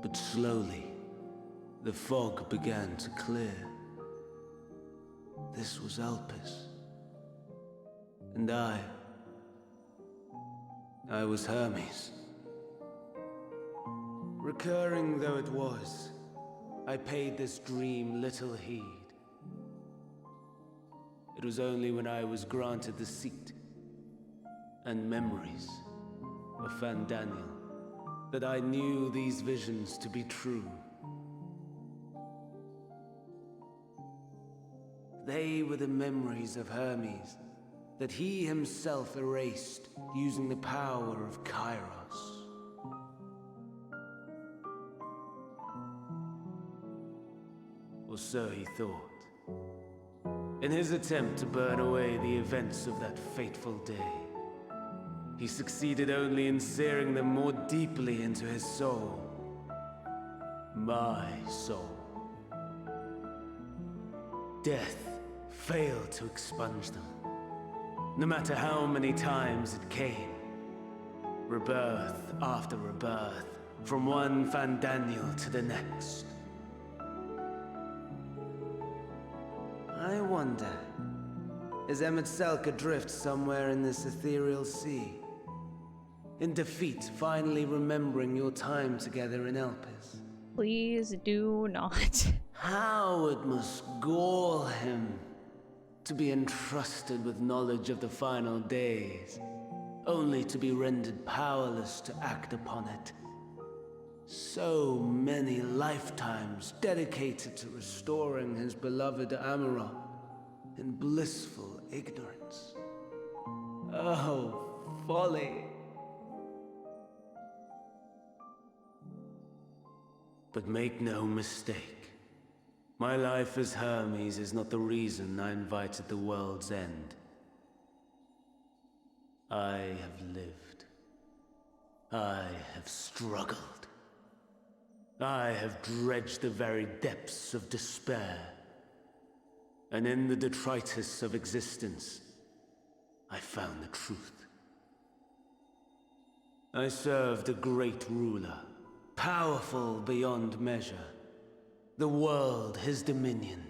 But slowly, the fog began to clear. This was Elpis. And I was Hermes. Recurring though it was, I paid this dream little heed. It was only when I was granted the seat and memories of Fandaniel that I knew these visions to be true. They were the memories of Hermes that he himself erased using the power of Kairos. Or so he thought. In his attempt to burn away the events of that fateful day, he succeeded only in searing them more deeply into his soul. My soul. Death failed to expunge them, no matter how many times it came. Rebirth after rebirth, from one Fandaniel to the next. I wonder, is Emet-Selch adrift somewhere in this ethereal sea? In defeat, finally remembering your time together in Elpis? Please do not. How it must gall him to be entrusted with knowledge of the final days, only to be rendered powerless to act upon it. So many lifetimes dedicated to restoring his beloved Amarok in blissful ignorance. Oh, folly! But make no mistake. My life as Hermes is not the reason I invited the world's end. I have lived. I have struggled. I have dredged the very depths of despair. And in the detritus of existence, I found the truth. I served a great ruler, powerful beyond measure. The world his dominion.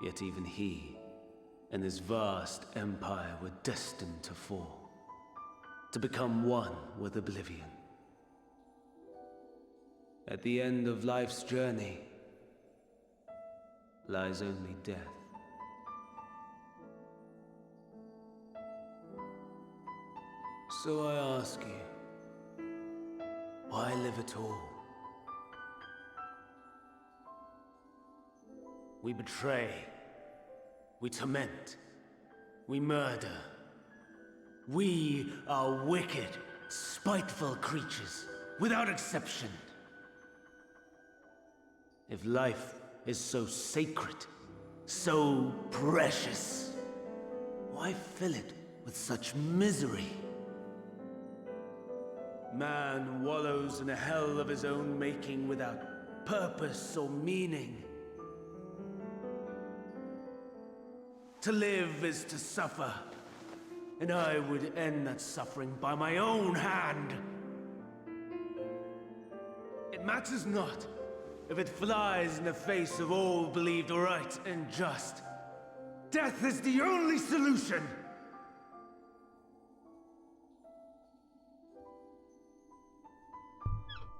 Yet even he and his vast empire were destined to fall, to become one with oblivion. At the end of life's journey lies only death. So I ask you, why live at all? We betray, we torment, we murder. We are wicked, spiteful creatures, without exception. If life is so sacred, so precious, why fill it with such misery? Man wallows in a hell of his own making without purpose or meaning. To live is to suffer, and I would end that suffering by my own hand. It matters not if it flies in the face of all believed right and just. Death is the only solution!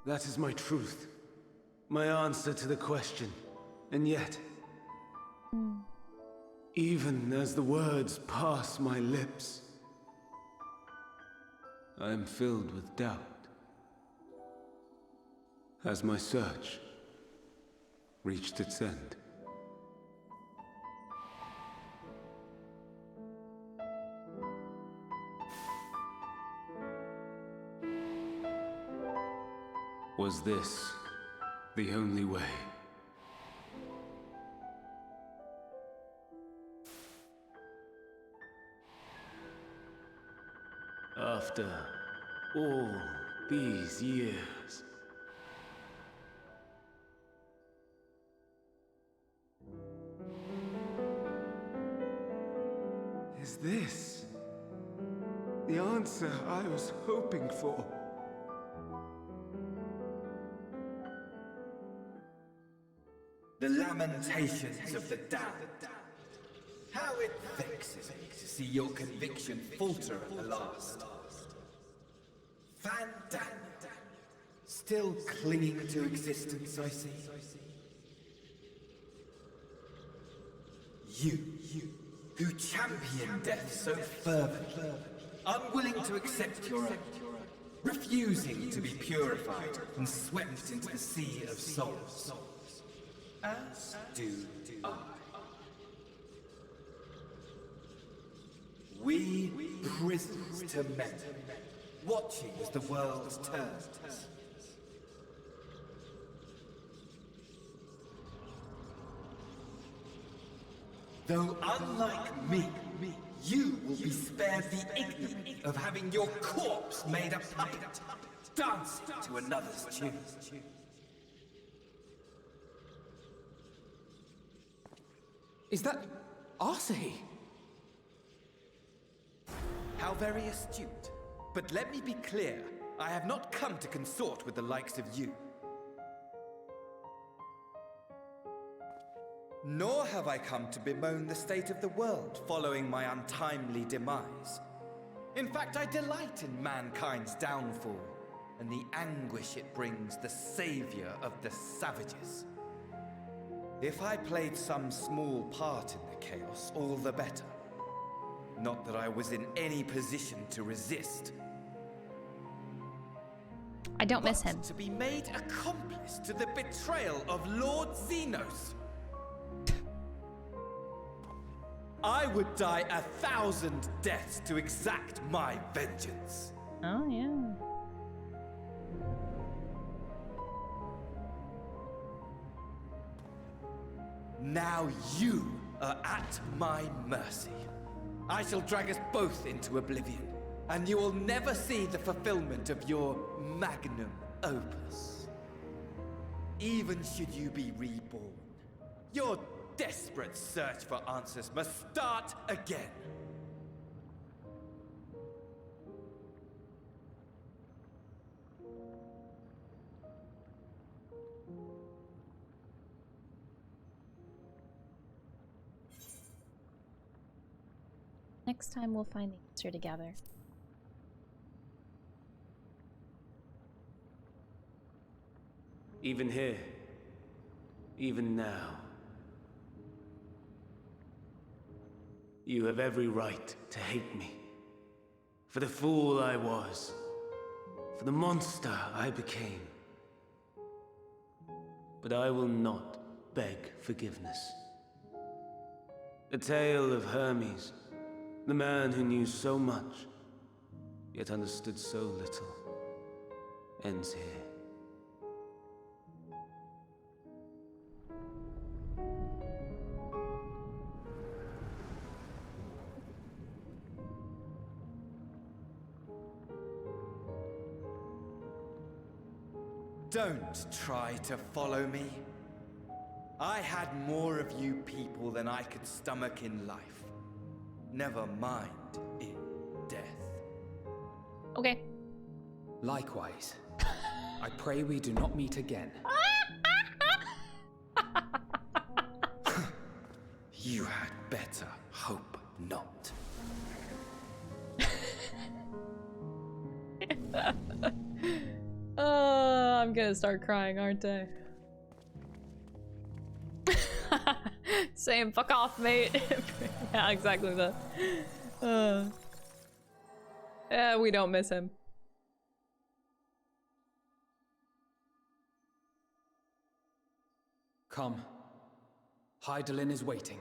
That is my truth, my answer to the question, and yet... even as the words pass my lips, I am filled with doubt. Has my search reached its end? Was this the only way? After all these years. Is this the answer I was hoping for? The lamentations of the damned. How it vexes me to see your conviction falter at the last. Fandania. Still clinging to existence, I see. You, who champion death so fervently, unwilling to accept your own, refusing to be purified and swept into the sea of souls. As do I. We prisoners to men, watching as the world turns. Though unlike me, you will be spared the ignominy of having your corpse made a puppet, dancing to another's tune. Is that Arcee? How very astute. But let me be clear, I have not come to consort with the likes of you. Nor have I come to bemoan the state of the world following my untimely demise. In fact, I delight in mankind's downfall and the anguish it brings the savior of the savages. If I played some small part in the chaos, all the better. Not that I was in any position to resist. I don't miss him. To be made accomplice to the betrayal of Lord Xenos. I would die 1,000 deaths to exact my vengeance. Oh, yeah. Now you are at my mercy. I shall drag us both into oblivion, and you will never see the fulfillment of your magnum opus. Even should you be reborn, your desperate search for answers must start again. Next time we'll find the answer together. Even here, even now, you have every right to hate me. For the fool I was. For the monster I became. But I will not beg forgiveness. The tale of Hermes, the man who knew so much, yet understood so little, ends here. Don't try to follow me. I had more of you people than I could stomach in life. Never mind in death. Okay. Likewise. I pray we do not meet again. You had better hope not. I'm gonna start crying, aren't I? Saying fuck off, mate. Yeah, exactly that. Yeah, we don't miss him. Come. Hydaelyn is waiting.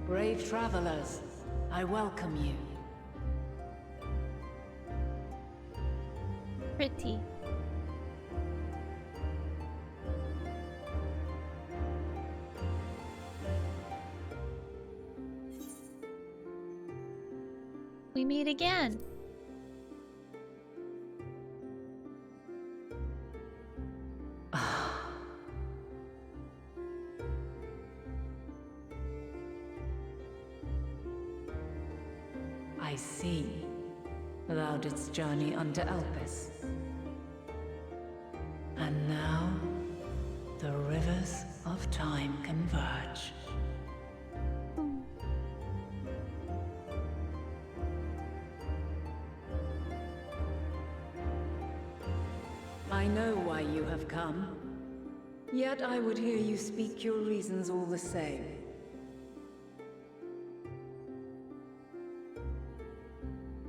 Brave travelers, I welcome you. Pretty. We meet again. I see. Thou didst journey unto Elpis. And now, the rivers of time converge. I know why you have come. Yet I would hear you speak your reasons all the same.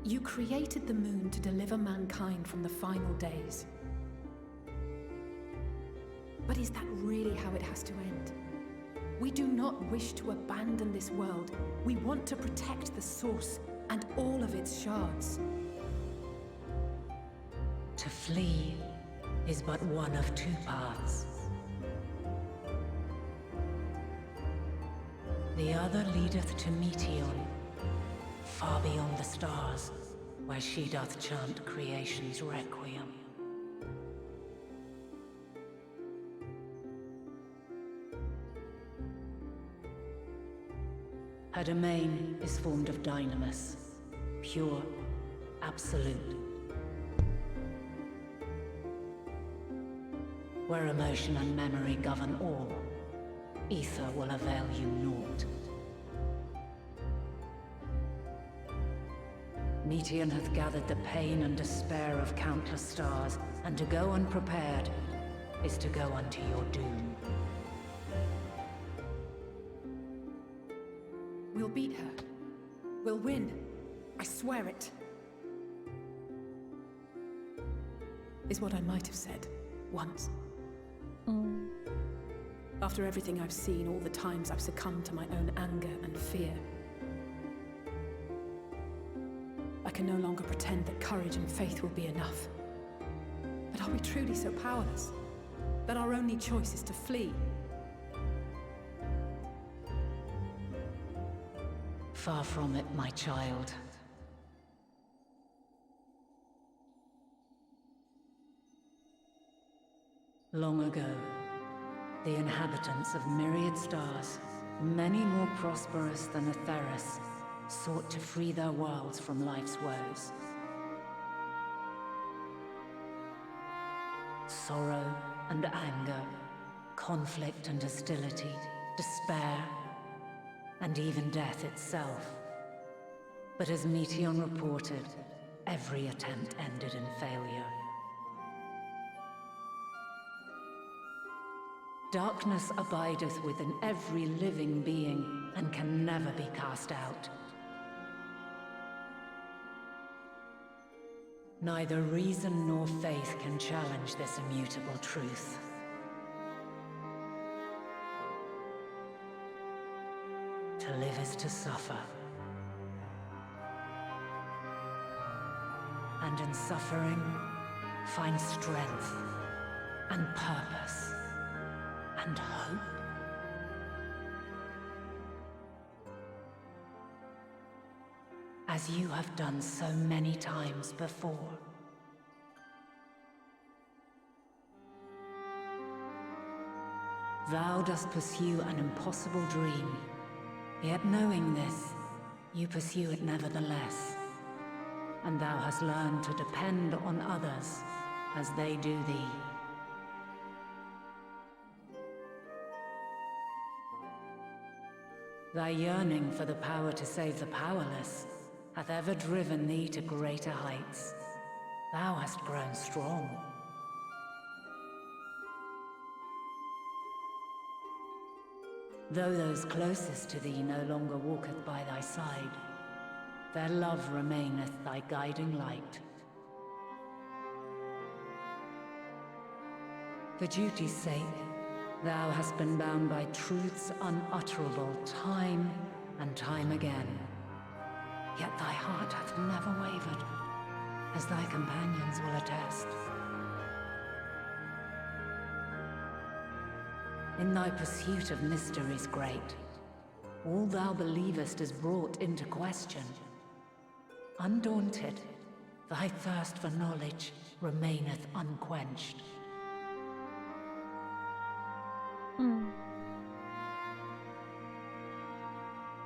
You created the moon to deliver mankind from the final days. But is that really how it has to end? We do not wish to abandon this world. We want to protect the source and all of its shards. To flee is but one of two paths. The other leadeth to Meteon, far beyond the stars, where she doth chant creation's requiem. Her domain is formed of dynamis, pure, absolute. Where emotion and memory govern all, ether will avail you naught. Meteon hath gathered the pain and despair of countless stars, and to go unprepared is to go unto your doom. We'll beat her. We'll win. I swear it. Is what I might have said once. After everything I've seen, all the times I've succumbed to my own anger and fear. I can no longer pretend that courage and faith will be enough. But are we truly so powerless? That our only choice is to flee? Far from it, my child. Long ago, the inhabitants of myriad stars, many more prosperous than Atheris, sought to free their worlds from life's woes. Sorrow and anger, conflict and hostility, despair, and even death itself. But as Meteon reported, every attempt ended in failure. Darkness abideth within every living being, and can never be cast out. Neither reason nor faith can challenge this immutable truth. To live is to suffer. And in suffering, find strength and purpose. And hope. As you have done so many times before. Thou dost pursue an impossible dream, yet knowing this, you pursue it nevertheless. and thou hast learned to depend on others as they do thee. Thy yearning for the power to save the powerless hath ever driven thee to greater heights. Thou hast grown strong. Though those closest to thee no longer walketh by thy side, their love remaineth thy guiding light. For duty's sake, thou hast been bound by truths unutterable time and time again. Yet thy heart hath never wavered, as thy companions will attest. In thy pursuit of mysteries great, all thou believest is brought into question. Undaunted, thy thirst for knowledge remaineth unquenched.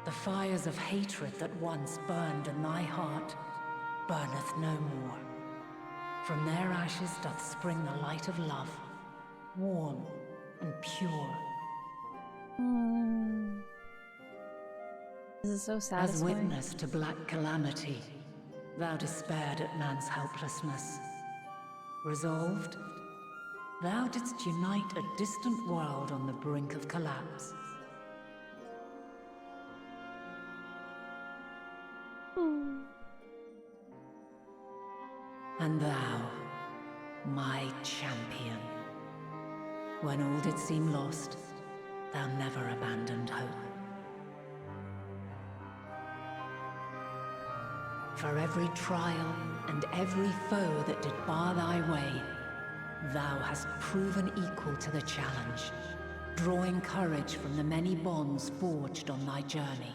The fires of hatred that once burned in thy heart burneth no more. From their ashes doth spring the light of love, warm and pure. This is so As satisfying. witness to black calamity, thou despaired at man's helplessness. Resolved, thou didst unite a distant world on the brink of collapse. And thou, my champion, when all did seem lost, thou never abandoned hope. For every trial and every foe that did bar thy way, thou hast proven equal to the challenge, drawing courage from the many bonds forged on thy journey.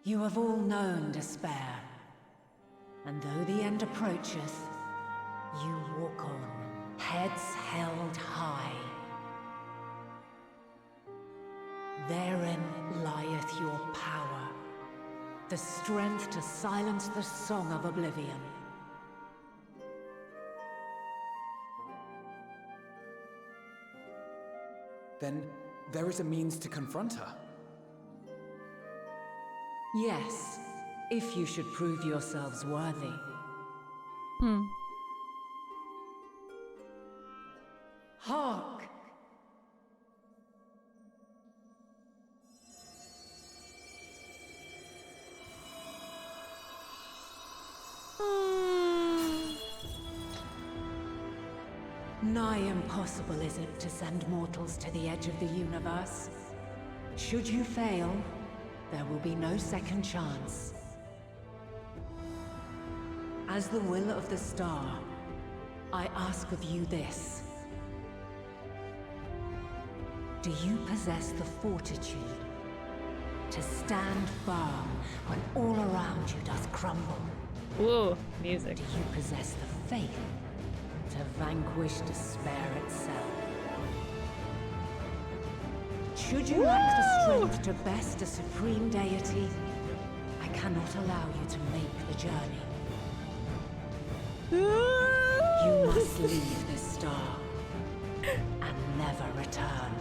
You have all known despair, and though the end approacheth, you walk on, heads held high. Therein lieth your power, the strength to silence the song of oblivion. Then there is a means to confront her. Yes, if you should prove yourselves worthy. Hark! Nigh impossible is it to send mortals to the edge of the universe. Should you fail, there will be no second chance. As the will of the star, I ask of you this. Do you possess the fortitude to stand firm when all around you does crumble? Ooh, music. Do you possess the faith to vanquish despair itself? Should you lack the strength to best a supreme deity, I cannot allow you to make the journey. You must leave this star and never return.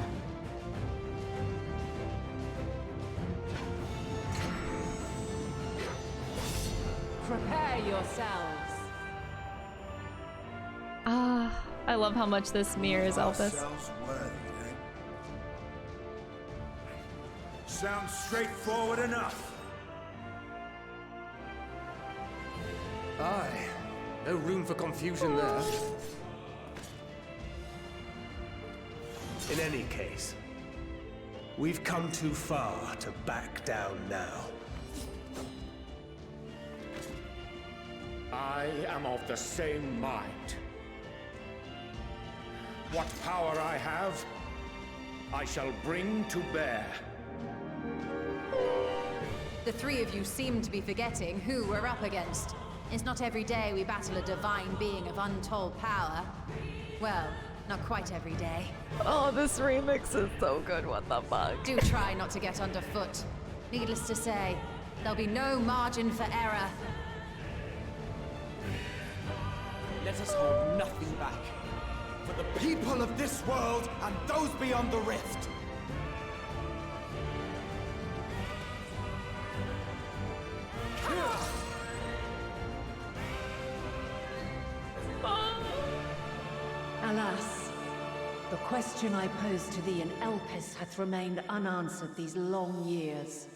Prepare yourselves. I love how much this mirrors Elphys. Ourselves worthy, eh? Sounds straightforward enough. Aye, no room for confusion there. In any case, we've come too far to back down now. I am of the same mind. What power I have, I shall bring to bear. The three of you seem to be forgetting who we're up against. It's not every day we battle a divine being of untold power. Well, not quite every day. Oh, this remix is so good, what the fuck? Do try not to get underfoot. Needless to say, there'll be no margin for error. Let us hold nothing back. For the people of this world and those beyond the rift. Alas, the question I posed to thee in Elpis hath remained unanswered these long years.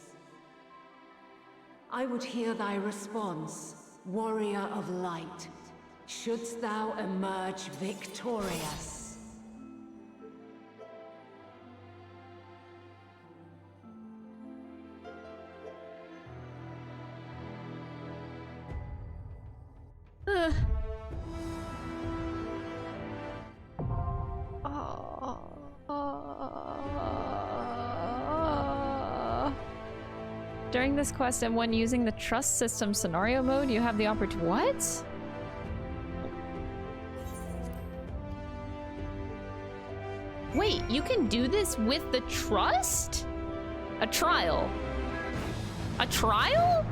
I would hear thy response, warrior of light. Shouldst thou emerge victorious? During this quest and when using the trust system scenario mode, you have the opportunity. What? Wait, you can do this with the trust? A trial? A trial?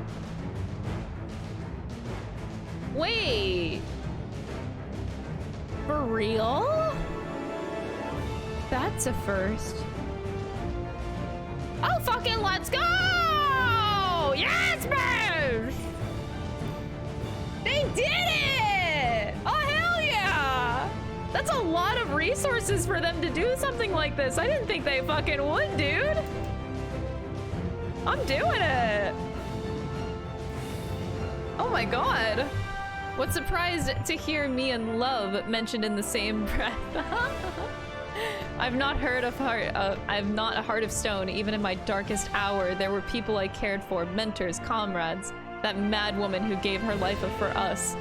Wait. For real? That's a first. Oh, fucking let's go! Yes, man! They did it! Oh, hell yeah! That's a lot of resources for them to do something like this. I didn't think they fucking would, dude. I'm doing it. Oh my god. What surprised to hear me and love mentioned in the same breath. I've not heard of I'm not a heart of stone. Even in my darkest hour, there were people I cared for, mentors, comrades. That mad woman who gave her life up for us.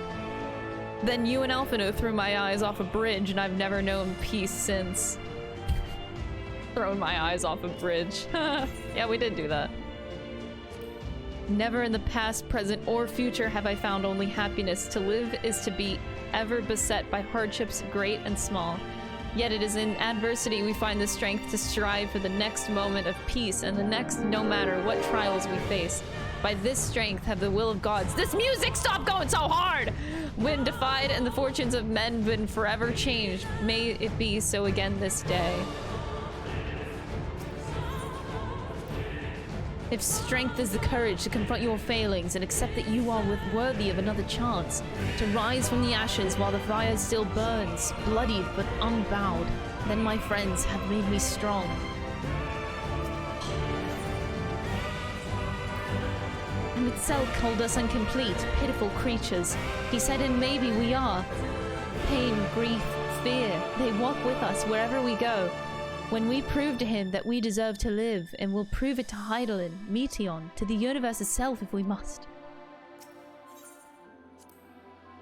Then you and Alphino threw my eyes off a bridge, and I've never known peace since. Thrown my eyes off a bridge. Yeah, we did do that. Never in the past, present, or future have I found only happiness. To live is to be ever beset by hardships, great and small. Yet it is in adversity we find the strength to strive for the next moment of peace, and the next no matter what trials we face. By this strength have the will of gods— this music, stop going so hard! Been defied, and the fortunes of men been forever changed. May it be so again this day. If strength is the courage to confront your failings and accept that you are worthy of another chance, to rise from the ashes while the fire still burns, bloodied but unbowed, then my friends have made me strong. And itself called us incomplete, pitiful creatures. He said, and maybe we are. Pain, grief, fear, they walk with us wherever we go. When we prove to him that we deserve to live, and we'll prove it to Hydaelyn, Meteion, to the universe itself if we must.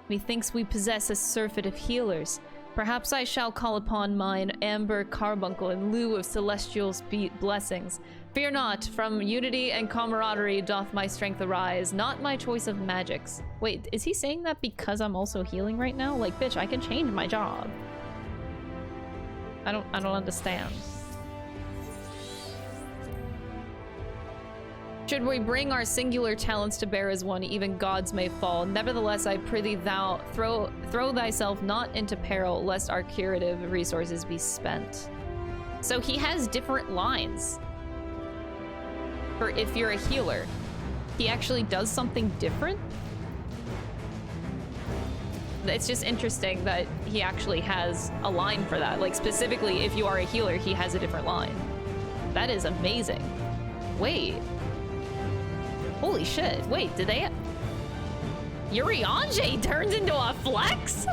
Methinks we possess a surfeit of healers. Perhaps I shall call upon mine amber carbuncle in lieu of celestial blessings. Fear not, from unity and camaraderie doth my strength arise, not my choice of magics. Wait, is he saying that because I'm also healing right now? Like, bitch, I can change my job. I don't understand. Should we bring our singular talents to bear as one, even gods may fall. Nevertheless, I prithee thou throw thyself not into peril, lest our curative resources be spent. So he has different lines. For if you're a healer, he actually does something different. It's just interesting that he actually has a line for that. Like, specifically, if you are a healer, he has a different line. That is amazing. Wait. Holy shit. Wait, did they... Urianger turns into a flex?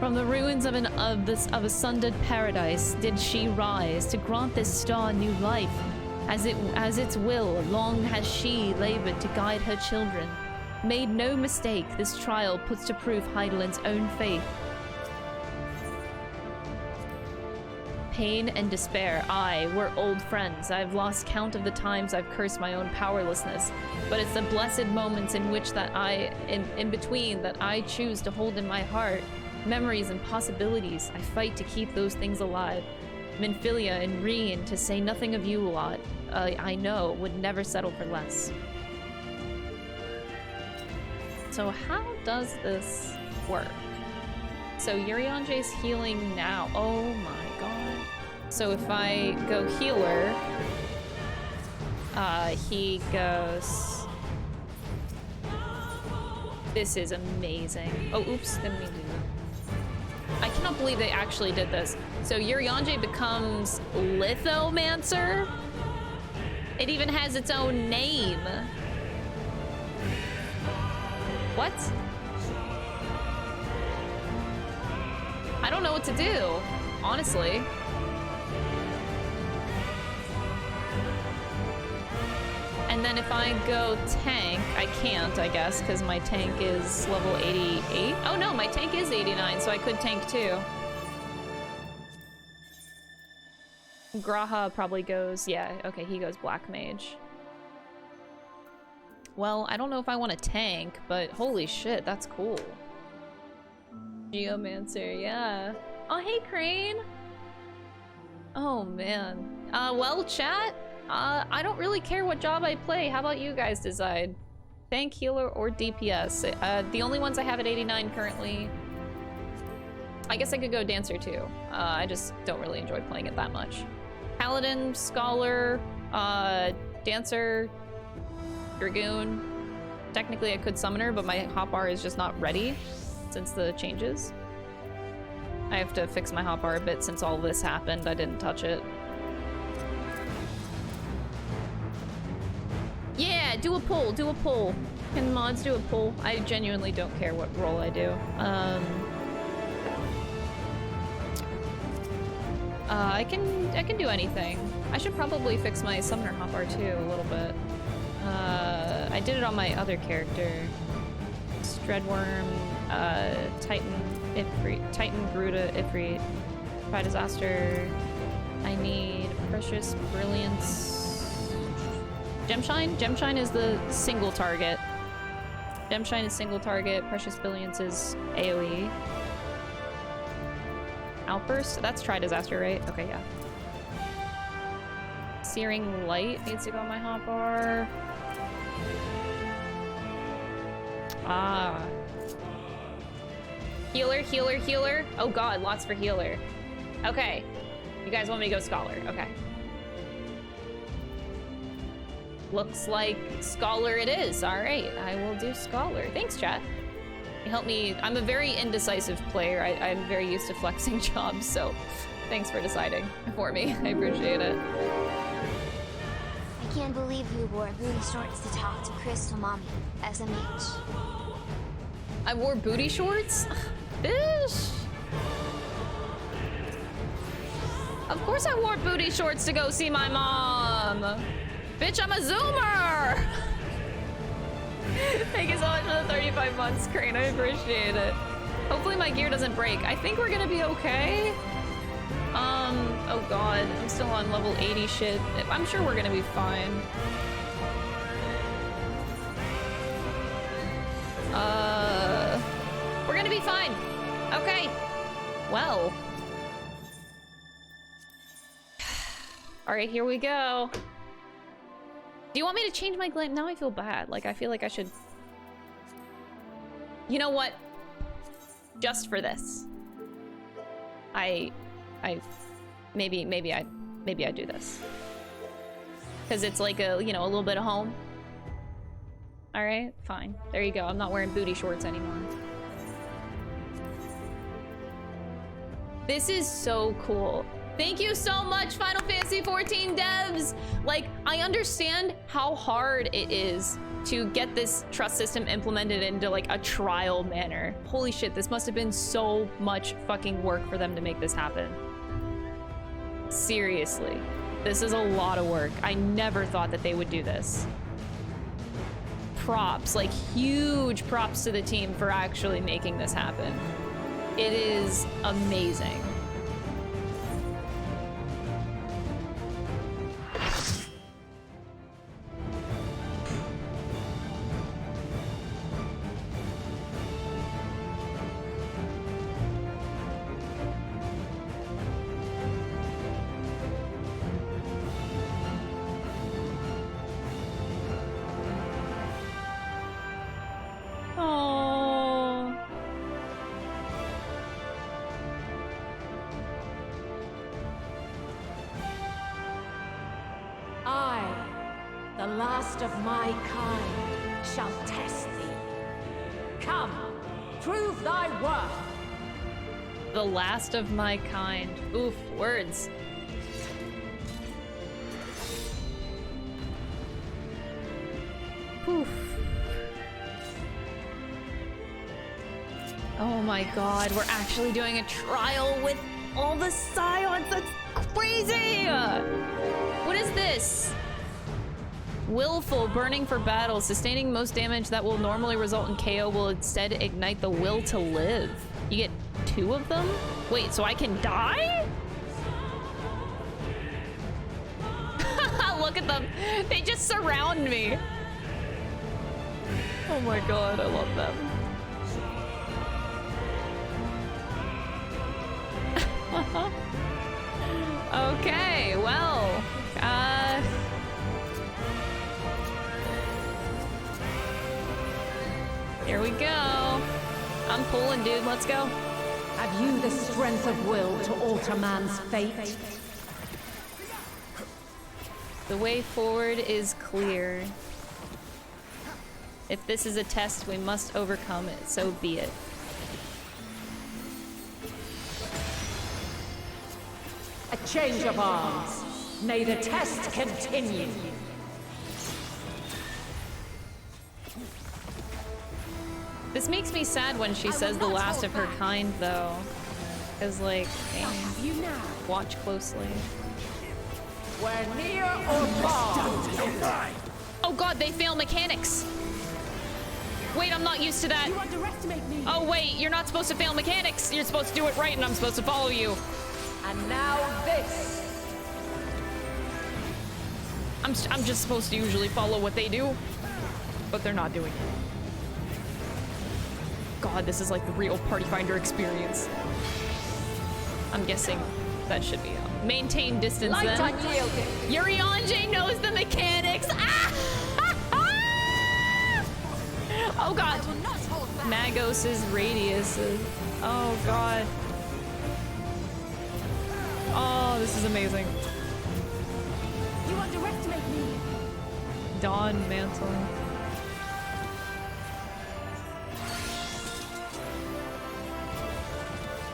From the ruins of a sundered paradise did she rise to grant this star new life. As its will, long has she labored to guide her children. Made no mistake, this trial puts to proof Hydaelyn's own faith. Pain and despair, aye, we're old friends. I've lost count of the times I've cursed my own powerlessness. But it's the blessed moments in which in between that I choose to hold in my heart. Memories and possibilities, I fight to keep those things alive. Minfilia and Reen, to say nothing of you lot, I know, would never settle for less. So how does this work? So Urianje's healing now. Oh my god. So if I go healer, he goes... This is amazing. Oh, oops, didn't mean to do that. I cannot believe they actually did this. So Urianje becomes Lithomancer? It even has its own name. What? I don't know what to do, honestly. And then if I go tank, I can't, I guess, because my tank is level 88. Oh no, my tank is 89, so I could tank too. Graha probably goes, yeah, okay, he goes Black Mage. Well, I don't know if I want to tank, but holy shit, that's cool. Geomancer, yeah. Oh, hey, Crane! Oh, man. Well, chat, I don't really care what job I play. How about you guys decide? Tank, healer, or DPS? The only ones I have at 89 currently... I guess I could go Dancer, too. I just don't really enjoy playing it that much. Paladin, Scholar, Dancer, Dragoon. Technically I could Summoner, but my hotbar is just not ready since the changes. I have to fix my hotbar a bit since all this happened. I didn't touch it. Yeah, do a pull, do a pull. Can mods do a pull? I genuinely don't care what role I do. I can do anything. I should probably fix my Summoner hotbar too a little bit. I did it on my other character. Stredworm, Titan, Ifrit, Titan, Gruta, Ifrit, Fire Disaster. I need Precious Brilliance. Gemshine? Gemshine is the single target. Gemshine is single target, Precious Brilliance is AoE. Outburst? That's Tri-Disaster, right? Okay, yeah. Searing Light needs to go on my hotbar. Ah. Healer, healer, healer. Oh god, lots for healer. Okay. You guys want me to go Scholar. Okay. Looks like Scholar it is. Alright, I will do Scholar. Thanks, chat. You help me. I'm a very indecisive player. I'm very used to flexing jobs, so thanks for deciding for me. I appreciate it. I can't believe you wore booty shorts to talk to Crystal Mommy as a mage. I wore booty shorts? Bish! Of course I wore booty shorts to go see my mom! Bitch, I'm a Zoomer! Thank you so much for the 35 months, Crane. I appreciate it. Hopefully my gear doesn't break. I think we're gonna be okay. Oh god, I'm still on level 80 shit. I'm sure we're gonna be fine. We're gonna be fine. Okay. Well. Alright, here we go. Do you want me to change my glam? Now I feel bad. Like, I feel like I should... You know what? Just for this. Maybe I do this. Because it's like a, you know, a little bit of home. Alright, fine. There you go. I'm not wearing booty shorts anymore. This is so cool. Thank you so much, Final Fantasy XIV devs! Like, I understand how hard it is to get this trust system implemented into, like, a trial manner. Holy shit, this must have been so much fucking work for them to make this happen. Seriously. This is a lot of work. I never thought that they would do this. Props, like, huge props to the team for actually making this happen. It is amazing. The last of my kind shall test thee. Come, prove thy worth. The last of my kind. Oof, words. Oof. Oh my god, we're actually doing a trial with all the scions. That's crazy! What is this? Willful, burning for battle, sustaining most damage that will normally result in KO will instead ignite the will to live. You get 2 of them? Wait, so I can die? Look at them. They just surround me. Oh my god, I love them. Okay, well, here we go. I'm pulling, dude. Let's go. Have you the strength of will to alter man's fate? The way forward is clear. If this is a test, we must overcome it. So be it. A change of arms. May the test continue. This makes me sad when she says the last of her kind, though. Because, like, watch closely. We're near or far. Oh god, they fail mechanics! Wait, I'm not used to that. You underestimate me. Oh wait, you're not supposed to fail mechanics. You're supposed to do it right and I'm supposed to follow you. And now this. I'm just supposed to usually follow what they do, but they're not doing it. God, this is like the real Party Finder experience. I'm guessing that should be up. Maintain distance Light then. unyielding. Yurionje knows the mechanics. Ah! Oh god. Magos's radius is... Oh god. Oh, this is amazing. You underestimate me. Dawn Mantle.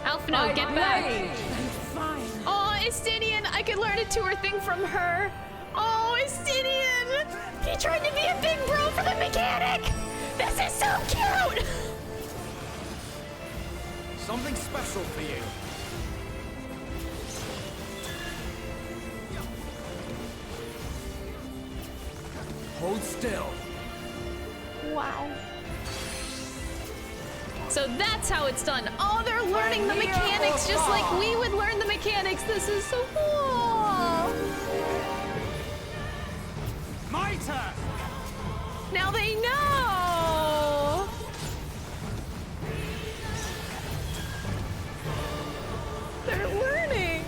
Alphino, get back! Fine. Oh, Estinian! I could learn a tour thing from her! Oh, Estinian! He tried to be a big bro for the mechanic! This is so cute! Something special for you. Hold still. Wow. So that's how it's done. Oh, they're learning the mechanics just like we would learn the mechanics. This is so cool. My turn. Now they know. They're learning.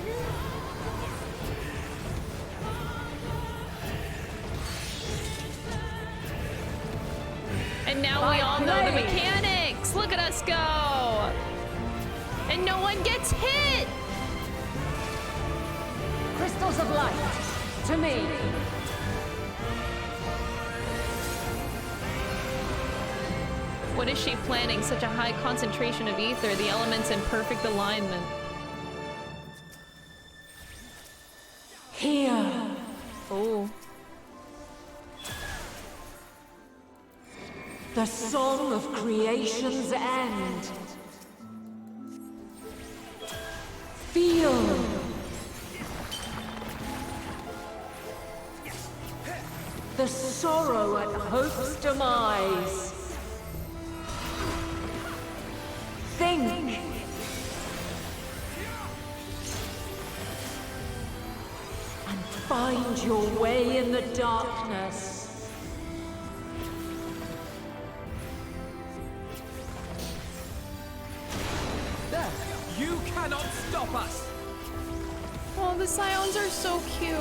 And now we all know the mechanics. Look at us go. And no one gets hit. Crystals of light. To me. What is she planning? Such a high concentration of ether, the elements in perfect alignment. Here. Oh. The song of creation's end. Feel. The sorrow at hope's demise. Think. And find your way in the darkness. There. You cannot stop us. Oh, the scions are so cute.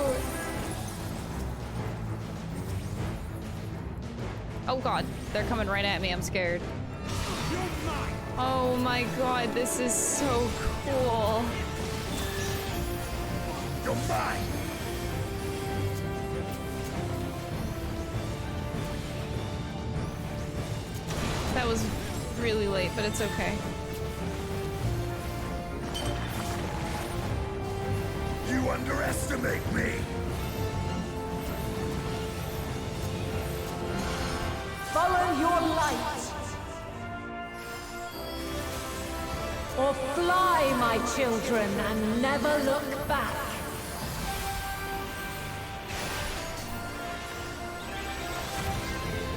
Oh god, they're coming right at me. I'm scared. Oh my god, this is so cool. You're mine. That was really late, but it's okay. You underestimate me! Follow your light. Or fly, my children, and never look back.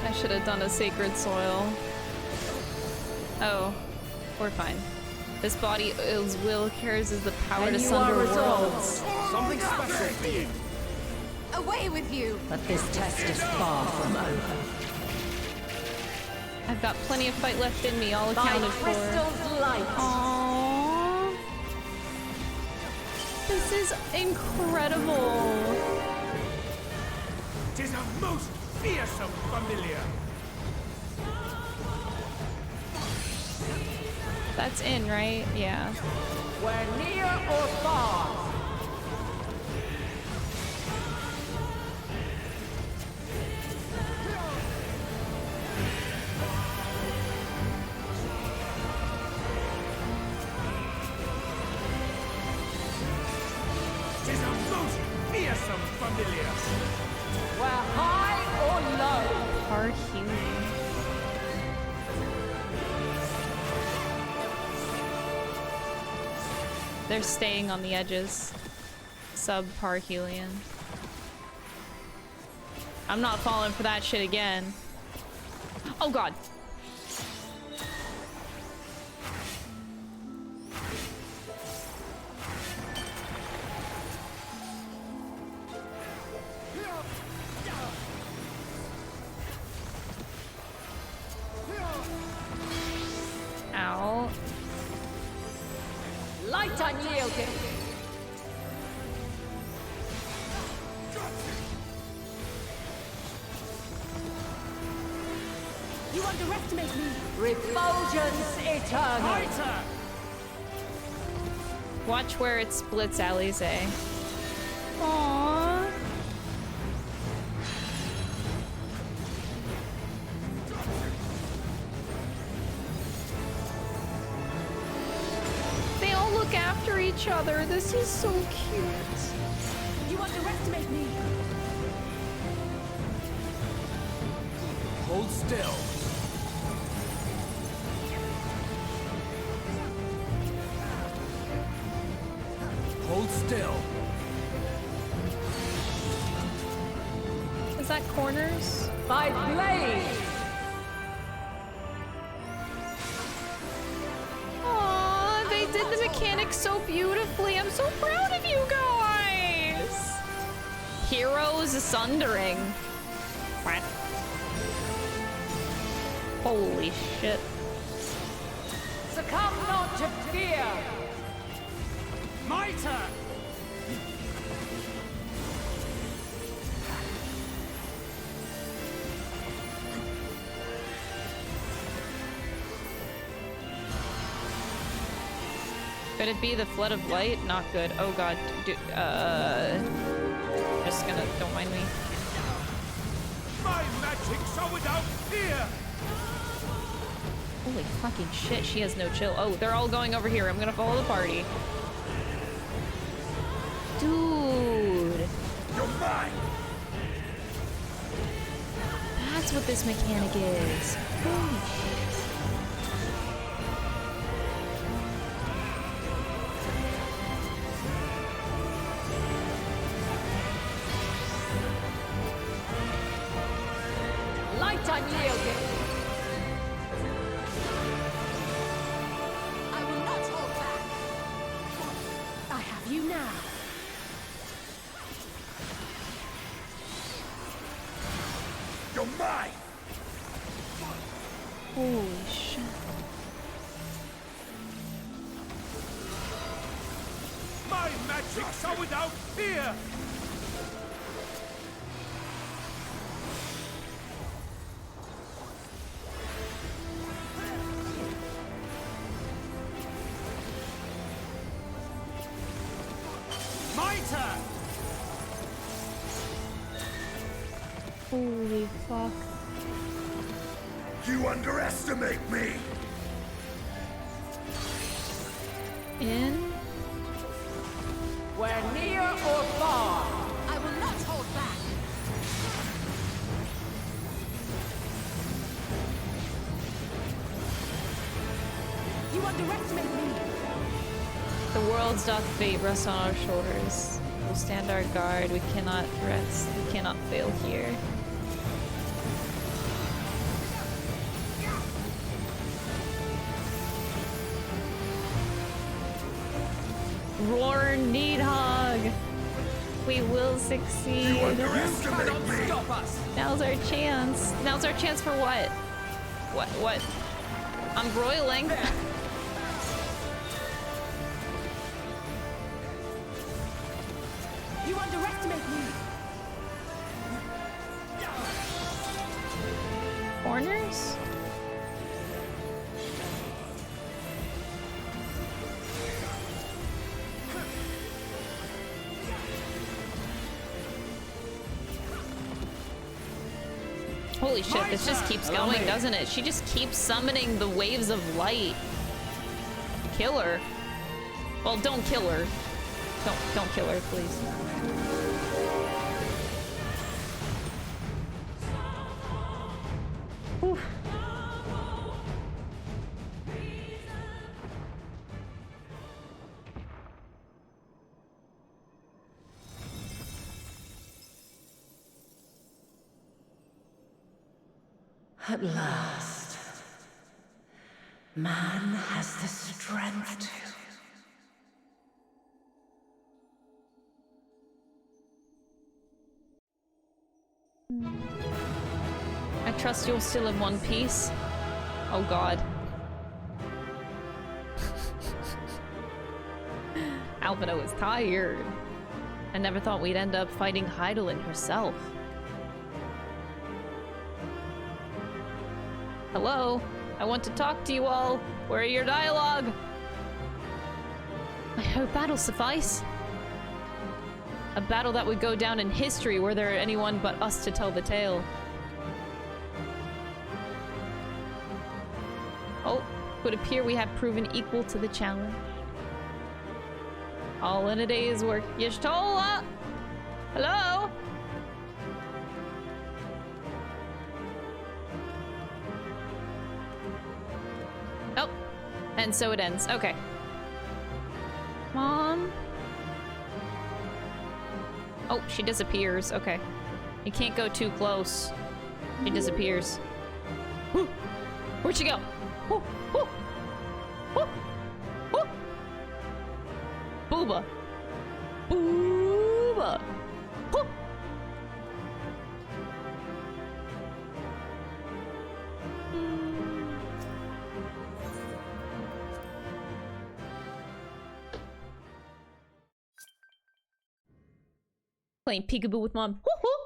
I should have done a sacred soil. Oh, we're fine. This body is will carries the power to sunder worlds. Something special for you. Away with you! But this test is far from over. I've got plenty of fight left in me, all accounted for. Crystal's light. Aww. This is incredible. 'Tis a most fearsome familiar. That's in, right? Yeah. Where near or far. Tis a most fearsome familiar. Where high or low. Hard healing. They're staying on the edges. Subpar Helion. I'm not falling for that shit again. Oh god. Ow. Light unyielding. You underestimate me! Refulgence eternal. Watch where it splits, Alize. Aww. They all look after each other. This is so cute. You underestimate me! Hold still. Hold still. Is that corners? By blade. Aww, they did the mechanics so beautifully. I'm so proud of you guys. Heroes sundering. What? Holy shit. Succumb not to fear. My turn. Could it be the flood of light? Not good. Oh god. Just gonna, don't mind me. My magics are without fear. Holy fucking shit, she has no chill. Oh, they're all going over here. I'm gonna follow the party. Dude. You're mine. That's what this mechanic is. Holy shit. Light unyielding. I will not hold back! I have you now! You're mine. Holy shit. My magics are without fear. My turn. Holy fuck. You underestimate me! In. Where near or far, I will not hold back. You underestimate me. The world's doth fate rests on our shoulders. We'll stand our guard. We cannot rest. We cannot fail here. Roar Needhog! We will succeed. You underestimate me! Stop us! Now's our chance. Now's our chance for what? What? I'm broiling. You underestimate me! Corners? Holy shit, this just keeps going, doesn't it? She just keeps summoning the waves of light. Kill her. Well, don't kill her. Don't kill her, please. Whew. At last, man has the strength to. I trust you'll still in one piece. Oh god. Alvino is tired. I never thought we'd end up fighting Heidelin herself. Hello? I want to talk to you all. Where are your dialogue? I hope that'll suffice. A battle that would go down in history were there anyone but us to tell the tale. Oh, it would appear we have proven equal to the challenge. All in a day's work. Y'shtola! Hello? Oh, and so it ends. Okay. Mom? Oh, she disappears. Okay. You can't go too close. She disappears. Whew. Where'd she go? Whew. Whew. Whew. Whew. Booba. Booba. Whew. Playing peekaboo with mom. Woohoo!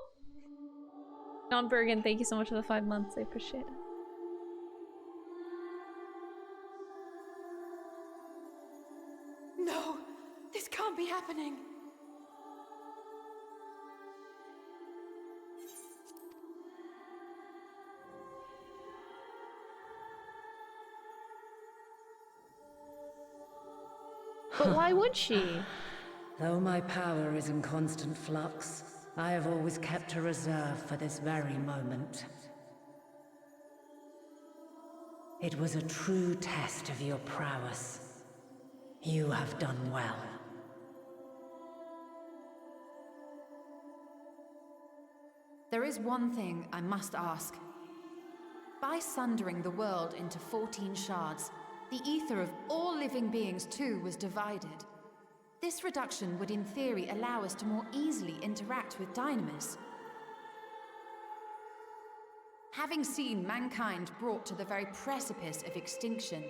John Bergen, thank you so much for the 5 months. I appreciate it. No, this can't be happening. But why would she? Though my power is in constant flux, I have always kept a reserve for this very moment. It was a true test of your prowess. You have done well. There is one thing I must ask. By sundering the world into 14 shards, the ether of all living beings too was divided. This reduction would in theory allow us to more easily interact with Dynamis. Having seen mankind brought to the very precipice of extinction,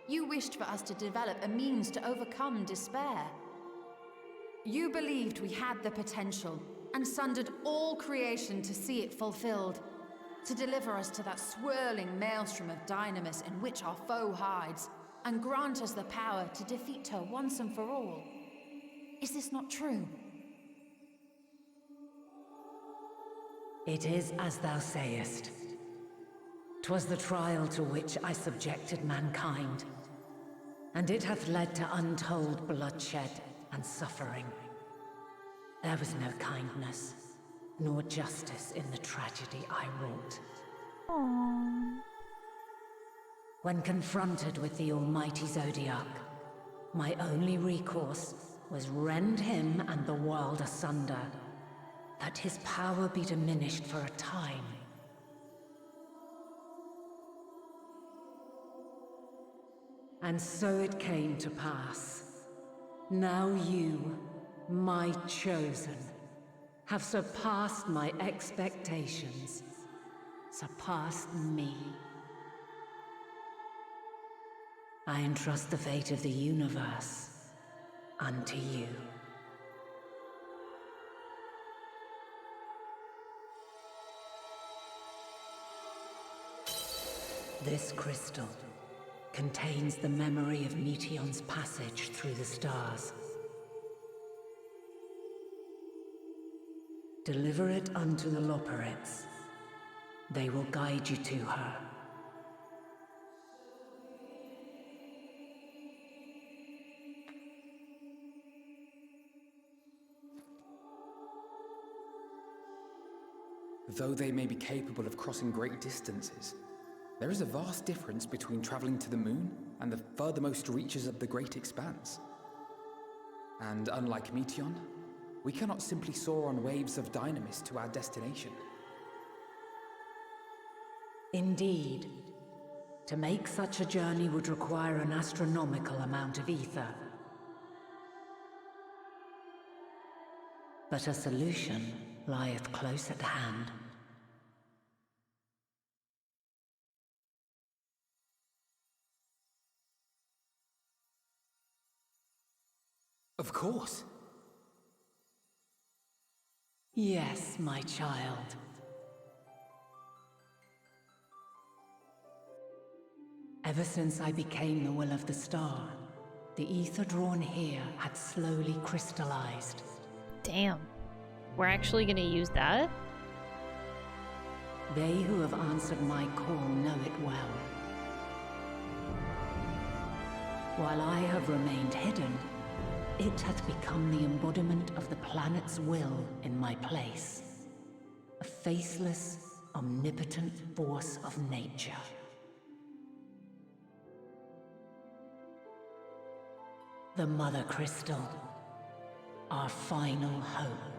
you wished for us to develop a means to overcome despair. You believed we had the potential, and sundered all creation to see it fulfilled, to deliver us to that swirling maelstrom of Dynamis in which our foe hides, and grant us the power to defeat her once and for all. Is this not true? It is as thou sayest. 'Twas the trial to which I subjected mankind, and it hath led to untold bloodshed and suffering. There was no kindness, nor justice in the tragedy I wrought. Aww. When confronted with the almighty Zodiac, my only recourse was rend him and the world asunder, that his power be diminished for a time. And so it came to pass. Now you, my chosen, have surpassed my expectations, surpassed me. I entrust the fate of the universe unto you. This crystal contains the memory of Meteion's passage through the stars. Deliver it unto the Loporets. They will guide you to her. Though they may be capable of crossing great distances, there is a vast difference between traveling to the moon and the furthermost reaches of the great expanse. And unlike Meteion, we cannot simply soar on waves of dynamis to our destination. Indeed. To make such a journey would require an astronomical amount of ether. But a solution lieth close at hand. Of course. Yes, my child. Ever since I became the will of the star, the ether drawn here had slowly crystallized. Damn. We're actually gonna use that? They who have answered my call know it well. While I have remained hidden, it hath become the embodiment of the planet's will in my place. A faceless, omnipotent force of nature. The Mother Crystal, our final hope.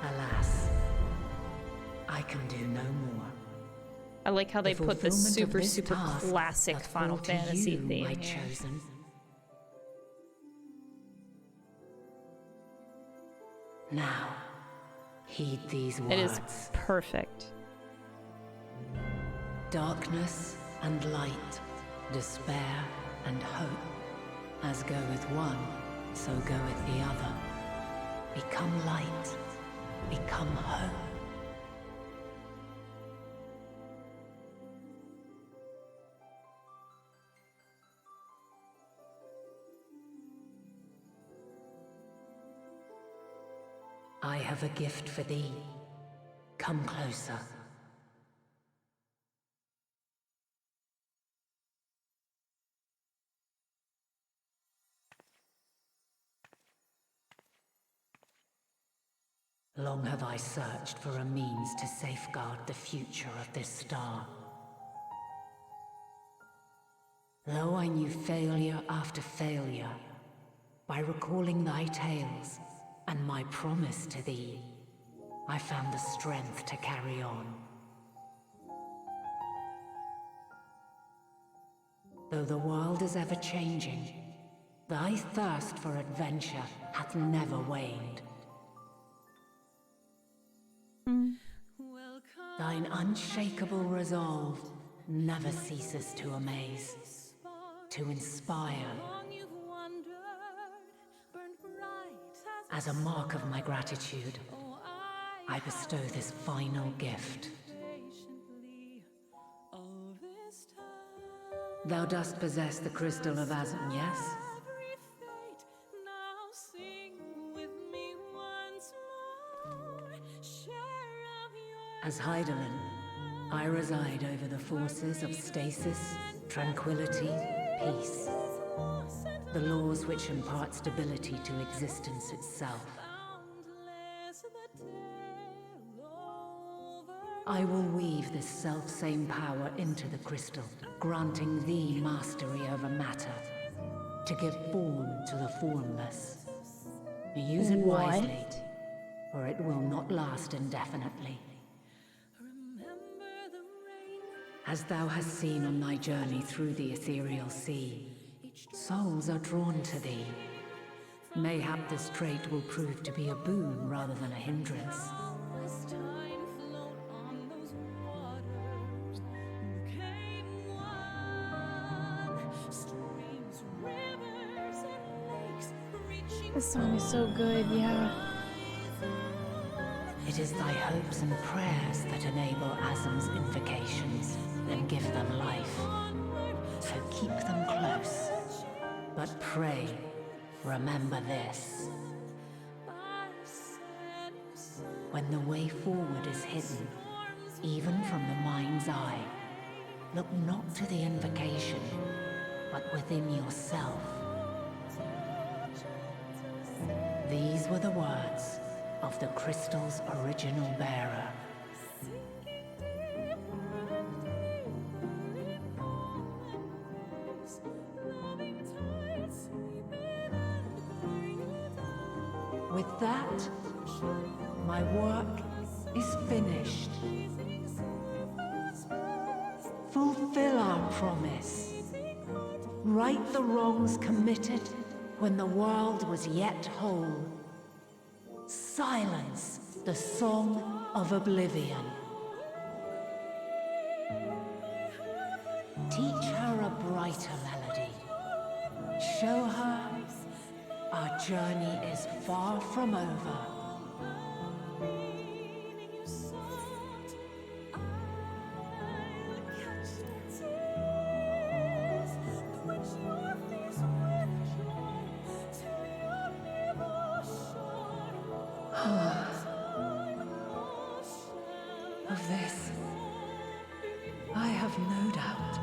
Alas, I can do no more. I like how they put the super task classic that Final fall to Fantasy you, theme my here. chosen. Now, heed these words. It is perfect. Darkness and light, despair and hope. As goeth one, so goeth the other. Become light, become hope. I have a gift for thee. Come closer. Long have I searched for a means to safeguard the future of this star. Though I knew failure after failure, by recalling thy tales and my promise to thee, I found the strength to carry on. Though the world is ever changing, thy thirst for adventure hath never waned. Thine unshakable resolve never ceases to amaze, to inspire. As a mark of my gratitude, I bestow this final gift. Thou dost possess the crystal of Azum, yes? As Heidelin, I reside over the forces of stasis, tranquility, peace. The laws which impart stability to existence itself. I will weave this self-same power into the crystal, granting thee mastery over matter, to give form to the formless. Use it wisely, or it will not last indefinitely. As thou hast seen on thy journey through the ethereal sea, souls are drawn to thee. Mayhap this trait will prove to be a boon rather than a hindrance. This song is so good, yeah. It is thy hopes and prayers that enable Azam's invocations and give them life. So keep them close. But pray, remember this. When the way forward is hidden, even from the mind's eye, look not to the invocation, but within yourself. These were the words of the crystal's original bearer. With that, my work is finished. Fulfill our promise. Right the wrongs committed when the world was yet whole. Silence the song of oblivion. Teach her a brighter melody. Show her our journey is far from over. Of this, I have no doubt.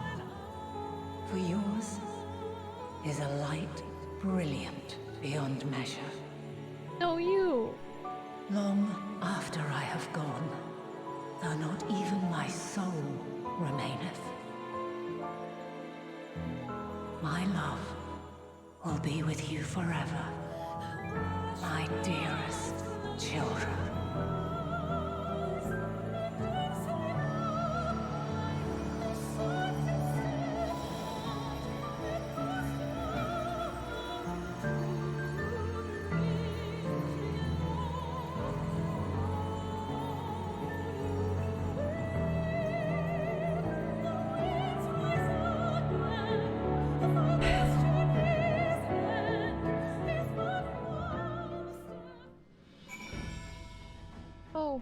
For yours is a light brilliant beyond measure. No, you. Long after I have gone, though not even my soul remaineth, my love will be with you forever, my dearest children. Oh.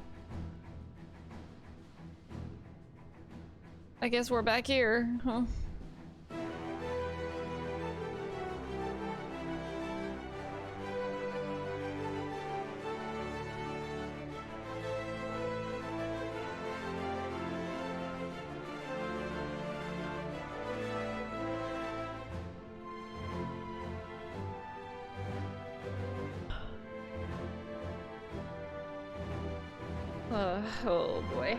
I guess we're back here, huh? Oh boy.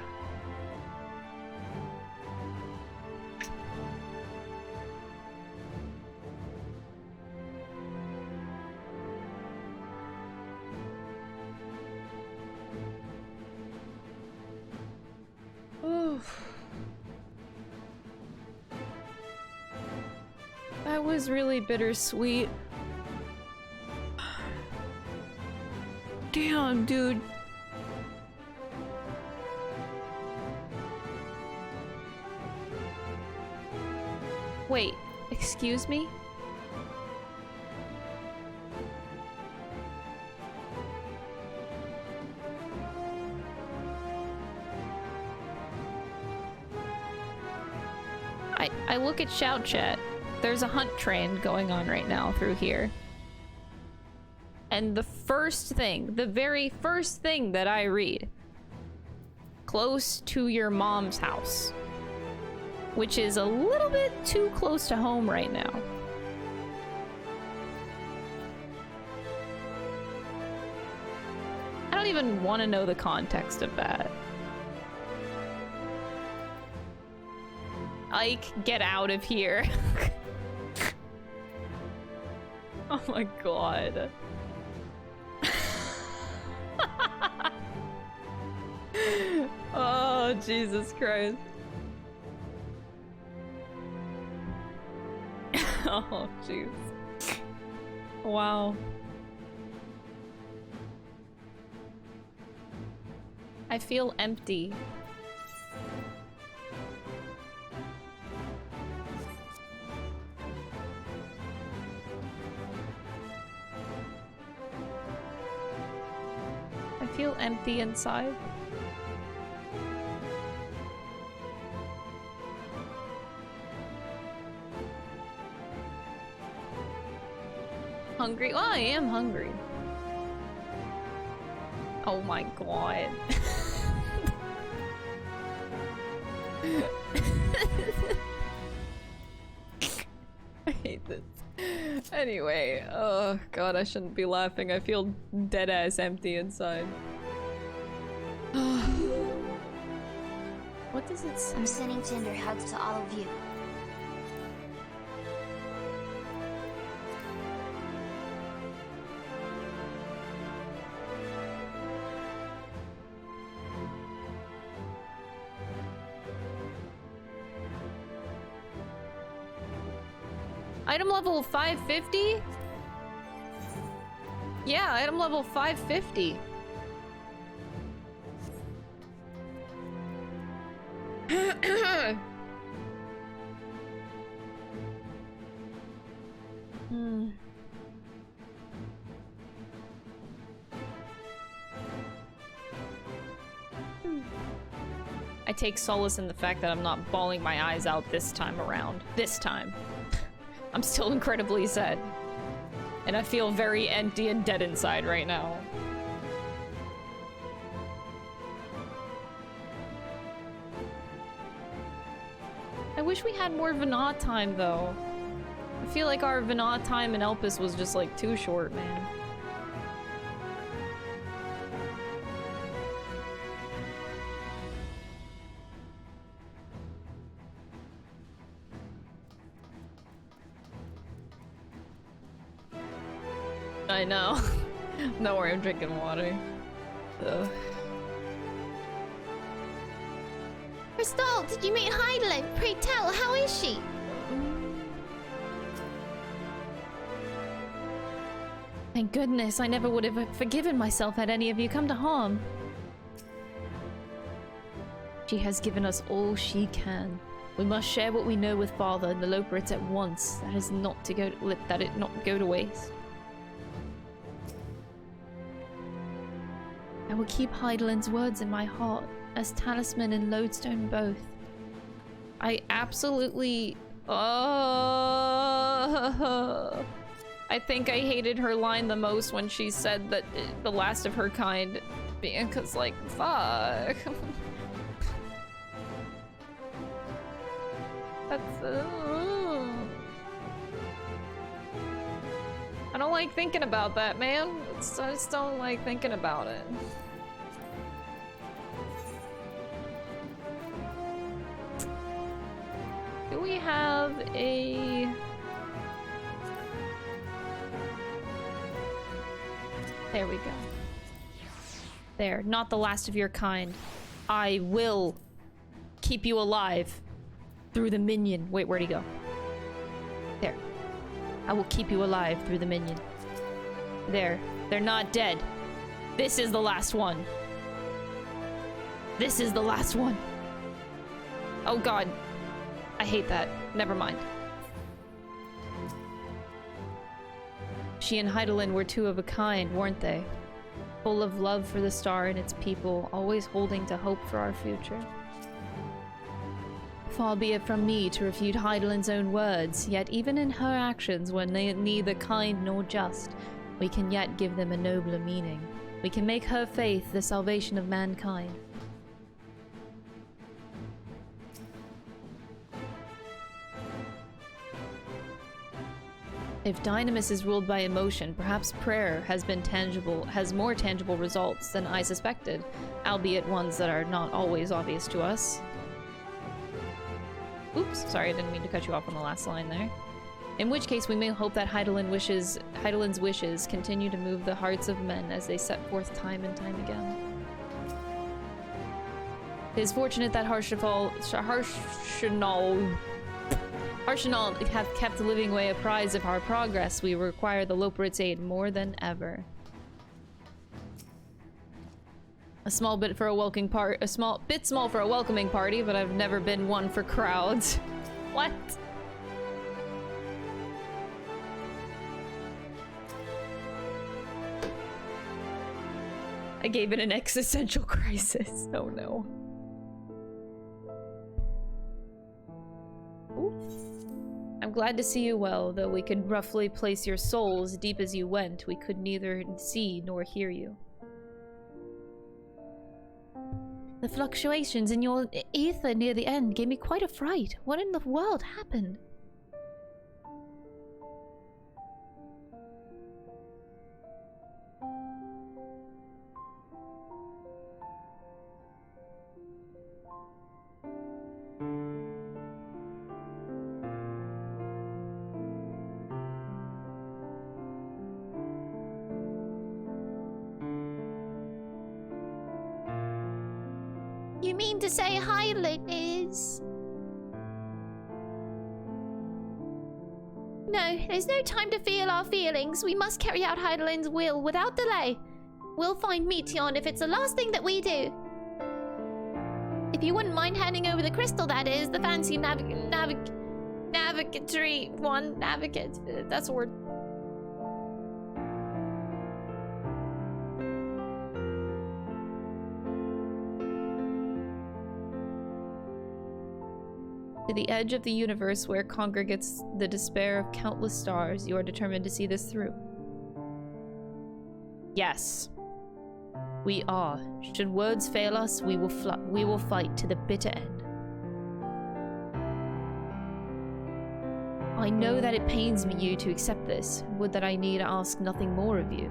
Oof. That was really bittersweet. Damn, dude. Wait, excuse me? I look at Shout Chat. There's a hunt train going on right now through here. And the first thing, the very first thing that I read close to your mom's house, which is a little bit too close to home right now. I don't even want to know the context of that. Ike, get out of here. Oh my god. Oh, Jesus Christ. Oh, jeez. Wow. I feel empty. I feel empty inside. Hungry? Well, I am hungry. Oh my god. I hate this. Anyway, oh god, I shouldn't be laughing. I feel dead ass empty inside. What does it say? I'm sending tender hugs to all of you. Item level 550? Yeah, item level 550. I take solace in the fact that I'm not bawling my eyes out this time around. This time. I'm still incredibly sad. And I feel very empty and dead inside right now. I wish we had more Vana time, though. I feel like our Vana time in Elpis was just, like, too short, man. I know. Don't worry, I'm drinking water. Ugh. Crystal, did you meet Heidelin? Pray tell, how is she? Thank goodness, I never would have forgiven myself had any of you come to harm. She has given us all she can. We must share what we know with Father and the Loporits at once. That is not to go. That it not go to waste. I will keep Heidelin's words in my heart, as Talisman and Lodestone both. I absolutely... I think I hated her line the most when she said that the last of her kind, because, like, fuck. That's... I don't like thinking about that, man. I just don't like thinking about it. Do we have a... There we go. There, not the last of your kind. I will keep you alive through the minion. Wait, where'd he go? There. I will keep you alive through the minion. There. They're not dead. This is the last one. This is the last one. Oh god. I hate that. Never mind. She and Heidelin were two of a kind, weren't they? Full of love for the star and its people, always holding to hope for our future. Far be it from me to refute Heidelin's own words, yet even in her actions when they neither kind nor just, we can yet give them a nobler meaning. We can make her faith the salvation of mankind. If Dynamis is ruled by emotion, perhaps prayer has more tangible results than I suspected, albeit ones that are not always obvious to us. Oops, sorry, I didn't mean to cut you off on the last line there. In which case, we may hope that Heidelin's wishes continue to move the hearts of men as they set forth time and time again. It is fortunate that Harshanal hath kept the living way apprised of our progress. We require the Loperit's aid more than ever. A small bit for a welcoming small for a welcoming party, but I've never been one for crowds. What? I gave it an existential crisis. Oh no. Ooh. I'm glad to see you well, though we could roughly place your soul as deep as you went. We could neither see nor hear you. The fluctuations in your ether near the end gave me quite a fright. What in the world happened? You mean to say Hydaelyn is... No, there's no time to feel our feelings. We must carry out Hydaelyn's will without delay. We'll find Meteon if it's the last thing that we do. If you wouldn't mind handing over the crystal, that is, the fancy navigatory one. Navigate. That's a word. To the edge of the universe where congregates the despair of countless stars, you are determined to see this through. Yes. We are. Should words fail us, we will fight to the bitter end. I know that it pains you to accept this. Would that I need ask nothing more of you.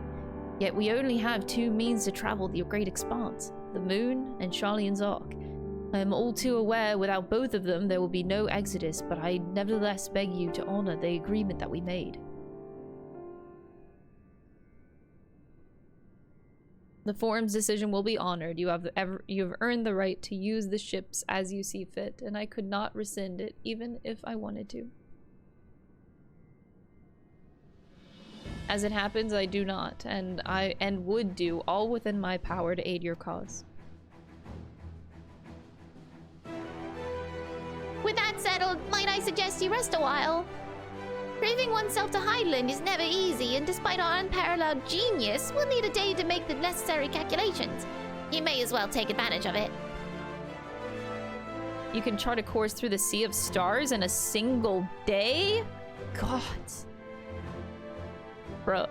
Yet we only have two means to travel the great expanse, the moon and Sharlayan's Ark. I am all too aware without both of them there will be no exodus, but I nevertheless beg you to honor the agreement that we made. The forum's decision will be honored. You have earned the right to use the ships as you see fit, and I could not rescind it even if I wanted to. As it happens, I do not, and would do all within my power to aid your cause. With that settled, might I suggest you rest a while? Proving oneself to Hydaelyn is never easy, and despite our unparalleled genius, we'll need a day to make the necessary calculations. You may as well take advantage of it. You can chart a course through the sea of stars in a single day? God. Bro.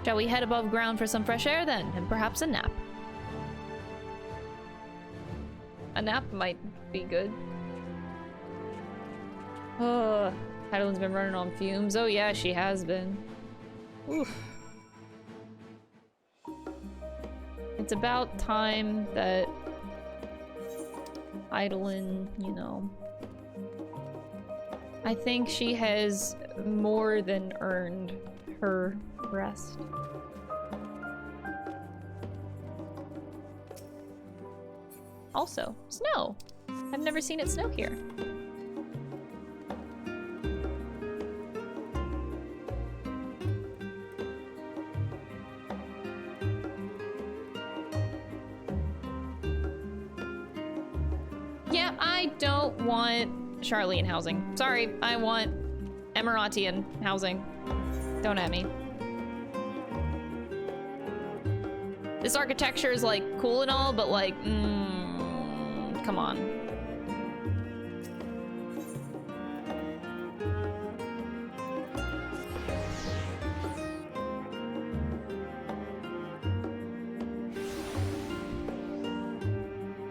Shall we head above ground for some fresh air then, and perhaps a nap? A nap might be good. Oh, Heidelin's been running on fumes. Oh yeah, she has been. Oof. It's about time that Heidelin, you know. I think she has more than earned her rest. Also, snow. I've never seen it snow here. Yeah, I don't want Sharlayan housing. Sorry, I want Emiratian housing. Don't at me. This architecture is like cool and all, but like, come on.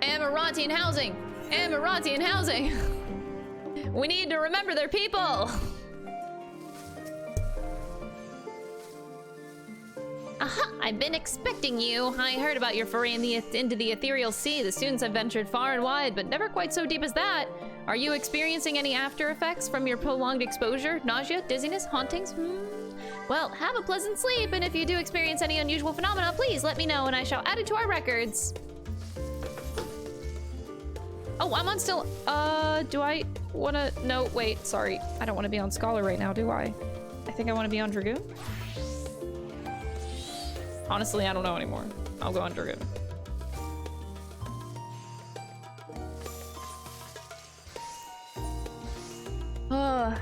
Emiratian housing! Emiratian housing! We need to remember their people. Aha! I've been expecting you. I heard about your foray into the ethereal sea. The students have ventured far and wide, but never quite so deep as that. Are you experiencing any after effects from your prolonged exposure? Nausea, dizziness, hauntings? Well, have a pleasant sleep, and if you do experience any unusual phenomena, please let me know, and I shall add it to our records. Oh, I'm on still. Do I wanna? No, wait, sorry. I don't want to be on Scholar right now, do I? I think I want to be on Dragoon. Honestly, I don't know anymore. I'll go on Dragoon. I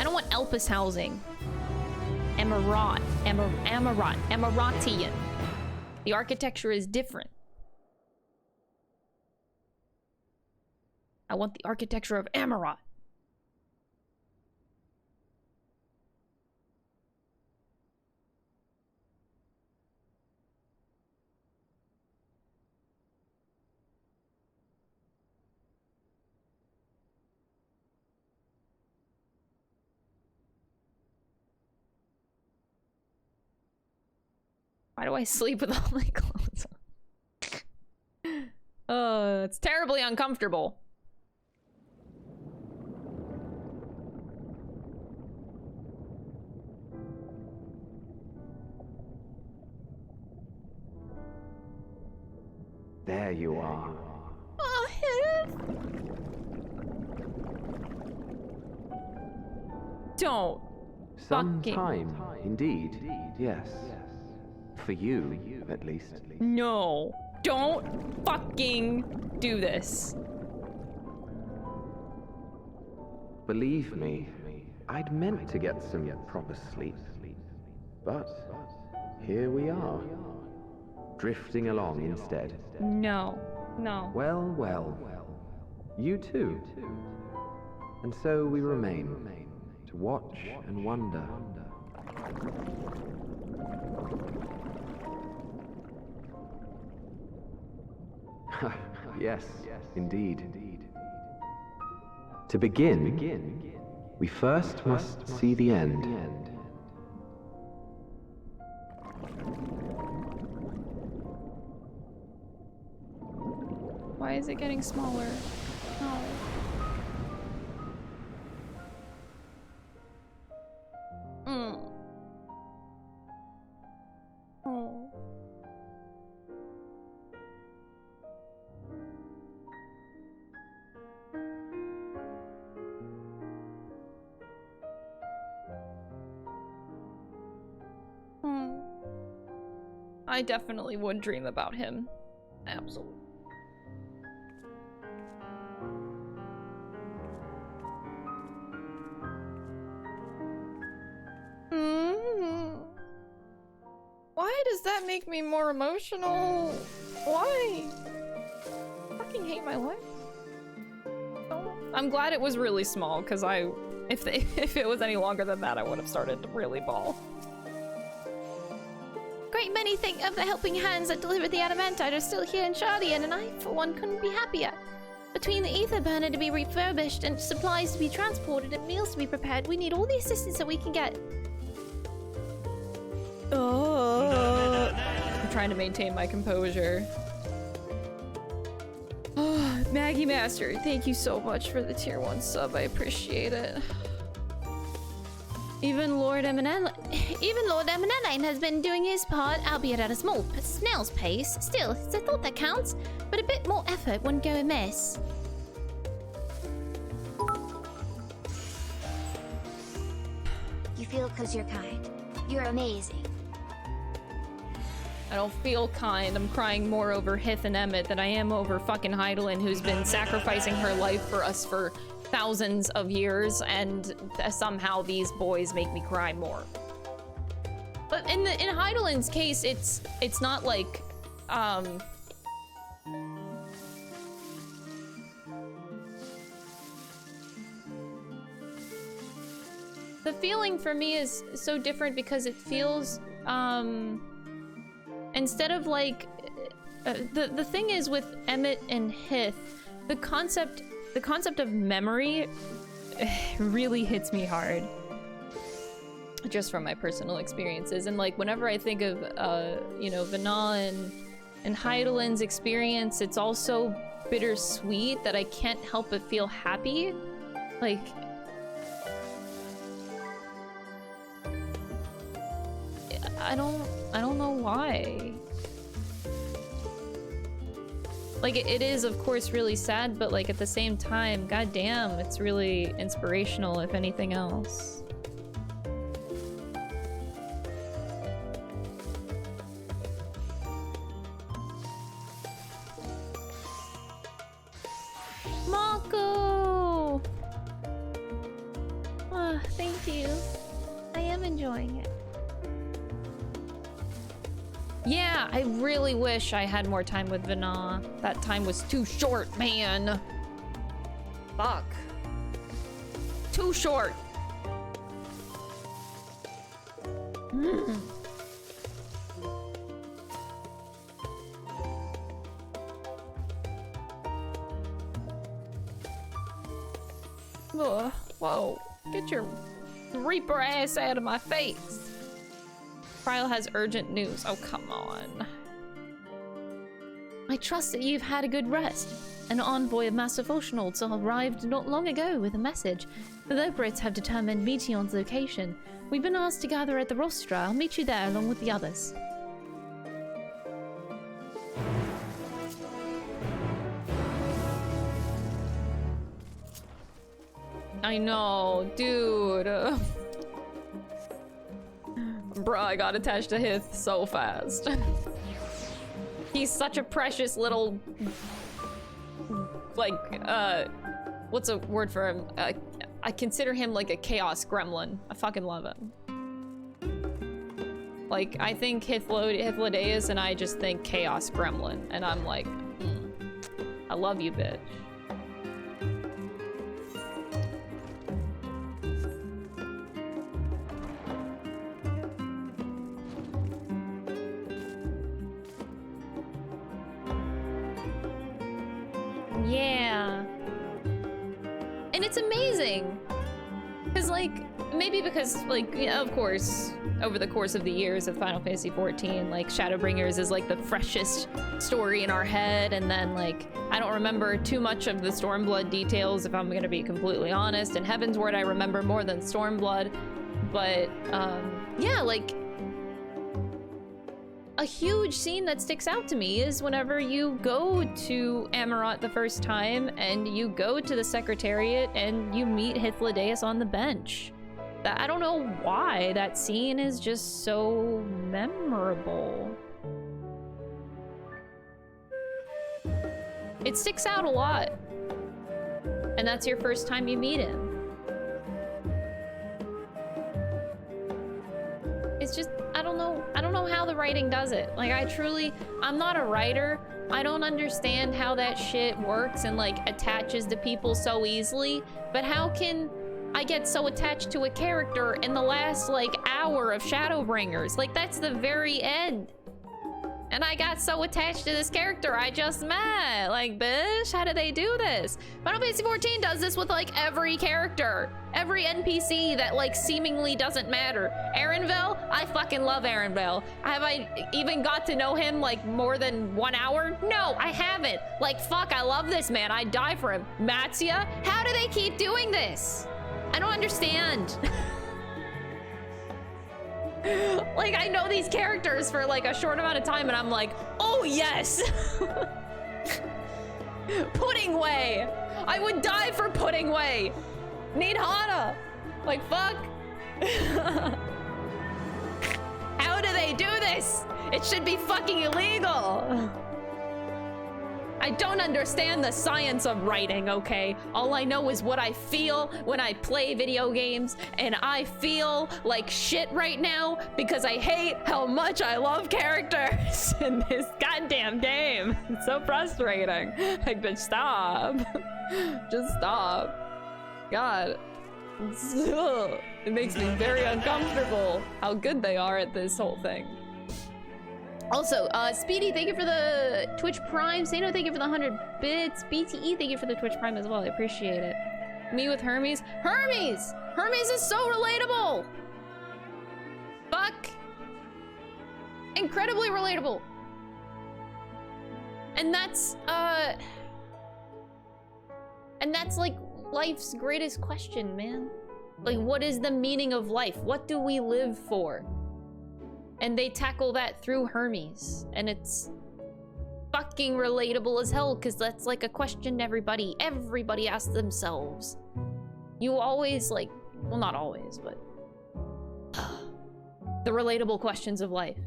don't want Elpis housing. Emiratian. The architecture is different. I want the architecture of Amarat. Why do I sleep with all my clothes on? It's terribly uncomfortable. There you are. Oh, don't. Some time, indeed. Yes. For you, at least. No. Don't fucking do this. Believe me, I'd meant to get some proper sleep. But here we are. Drifting along instead. No. No. Well, well. You too. And so we remain, to watch and wonder. Yes, indeed. To begin, we first must see the end. Why is it getting smaller? Oh. Oh. I definitely would dream about him. Absolutely. Why does that make me more emotional? Why? I fucking hate my life. Oh. I'm glad it was really small, because if it was any longer than that, I would have started to really bawl. Great many of the helping hands that delivered the adamantite are still here in Shardian, and I, for one, couldn't be happier. Between the ether burner to be refurbished and supplies to be transported and meals to be prepared, we need all the assistance that we can get. I'm trying to maintain my composure. Oh, Maggie Master, thank you so much for the tier 1 sub. I appreciate it. Even Lord Eminelane has been doing his part, albeit at a small snail's pace. Still, it's a thought that counts, but a bit more effort wouldn't go amiss. You feel because you're kind. You're amazing. I don't feel kind. I'm crying more over Hith and Emmett than I am over fucking Heidelin, who's been sacrificing her life for us for thousands of years, and somehow these boys make me cry more. But in Heidelin's case, it's not like the feeling for me is so different because it feels instead of like the thing is with Emmett and Hith, the concept of memory really hits me hard. Just from my personal experiences, and like whenever I think of you know, Vana and Heidelin's experience, it's all so bittersweet that I can't help but feel happy. Like, I don't know why. Like, it is of course really sad, but like at the same time, goddamn, it's really inspirational if anything else. Marco! Ah, thank you. I am enjoying it. Yeah, I really wish I had more time with Vana. That time was too short, man. Fuck. Too short. Whoa, get your Reaper ass out of my face. Trial has urgent news. Oh, come on. I trust that you've had a good rest. An envoy of Master Volshnolds arrived not long ago with a message. The Lobrits have determined Meteon's location. We've been asked to gather at the rostra. I'll meet you there along with the others. I know, dude. Bruh, I got attached to Hith so fast. He's such a precious little... like, what's a word for him? I consider him like a chaos gremlin. I fucking love him. Like, I think Hythlodaeus and I just think chaos gremlin. And I'm like, I love you, bitch. Yeah. And it's amazing. Because, like, maybe because, like, yeah, of course, over the course of the years of Final Fantasy XIV, like, Shadowbringers is, like, the freshest story in our head. And then, like, I don't remember too much of the Stormblood details, if I'm gonna be completely honest. And Heavensward I remember more than Stormblood. But, yeah, like, a huge scene that sticks out to me is whenever you go to Amarant the first time and you go to the Secretariat and you meet Hythlodaeus on the bench. I don't know why that scene is just so memorable. It sticks out a lot. And that's your first time you meet him. It's just, I don't know how the writing does it. Like, I'm not a writer. I don't understand how that shit works and, like, attaches to people so easily. But how can I get so attached to a character in the last, like, hour of Shadowbringers? Like, that's the very end. And I got so attached to this character I just met. Like, bitch, how do they do this? Final Fantasy XIV does this with, like, every character. Every NPC that, like, seemingly doesn't matter. Erenville, I fucking love Erenville. Have I even got to know him, like, more than 1 hour? No, I haven't. Like, fuck, I love this man. I'd die for him. Matsuya, how do they keep doing this? I don't understand. Like, I know these characters for, like, a short amount of time, and I'm like, oh, yes! Pudding Way! I would die for Pudding Way! Need Hana! Like, fuck! How do they do this? It should be fucking illegal! I don't understand the science of writing, okay? All I know is what I feel when I play video games, and I feel like shit right now because I hate how much I love characters in this goddamn game. It's so frustrating. Like, bitch, stop. Just stop. God. It makes me very uncomfortable how good they are at this whole thing. Also, Speedy, thank you for the Twitch Prime. Sano, thank you for the 100 bits. BTE, thank you for the Twitch Prime as well. I appreciate it. Me with Hermes. Hermes! Hermes is so relatable! Fuck. Incredibly relatable. And that's like life's greatest question, man. Like, what is the meaning of life? What do we live for? And they tackle that through Hermes. And it's fucking relatable as hell, because that's like a question everybody asks themselves. You always, like, well, not always, but the relatable questions of life.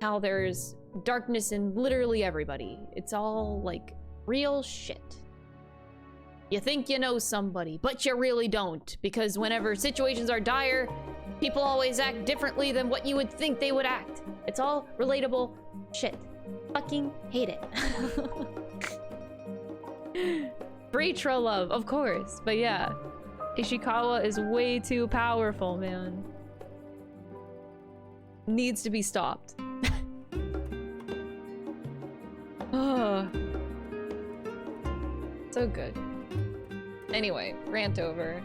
How there's darkness in literally everybody. It's all, like, real shit. You think you know somebody, but you really don't. Because whenever situations are dire, people always act differently than what you would think they would act. It's all relatable shit. Fucking hate it. Free troll love, of course. But yeah, Ishikawa is way too powerful, man. Needs to be stopped. Oh. So good. Anyway, rant over.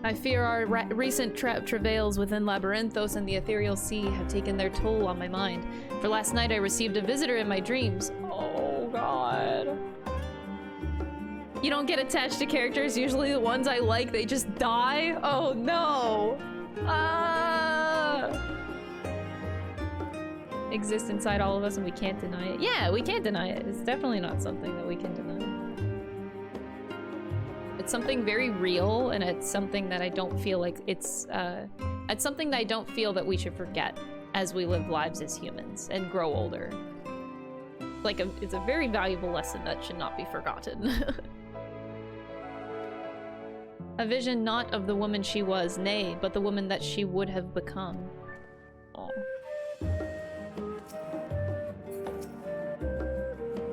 I fear our recent travails within Labyrinthos and the Ethereal Sea have taken their toll on my mind. For last night I received a visitor in my dreams. Oh god. You don't get attached to characters, usually the ones I like, they just die? Oh no! Exists inside all of us and we can't deny it. Yeah, we can't deny it. It's definitely not something that we can deny. It's something very real, and it's something that I don't feel like it's something that I don't feel that we should forget as we live lives as humans and grow older. Like, it's a very valuable lesson that should not be forgotten. A vision not of the woman she was, nay, but the woman that she would have become. Aww.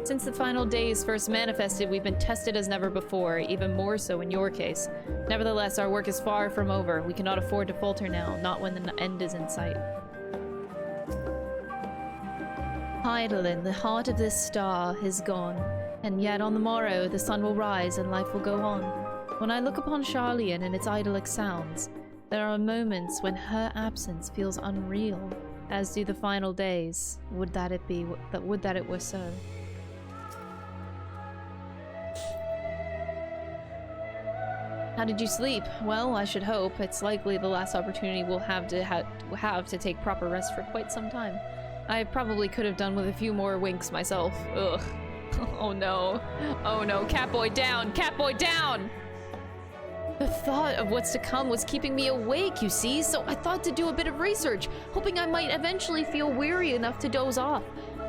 Since the final days first manifested, we've been tested as never before, even more so in your case. Nevertheless, our work is far from over. We cannot afford to falter now, not when the end is in sight. Hydaelyn, the heart of this star, is gone, and yet on the morrow the sun will rise and life will go on. When I look upon Charlian and its idyllic sounds, there are moments when her absence feels unreal, as do the final days. Would that it were so. How did you sleep? Well, I should hope. It's likely the last opportunity we'll have to take proper rest for quite some time. I probably could have done with a few more winks myself. Ugh. Oh no. Oh no. Catboy down! Catboy down! The thought of what's to come was keeping me awake, you see, so I thought to do a bit of research, hoping I might eventually feel weary enough to doze off.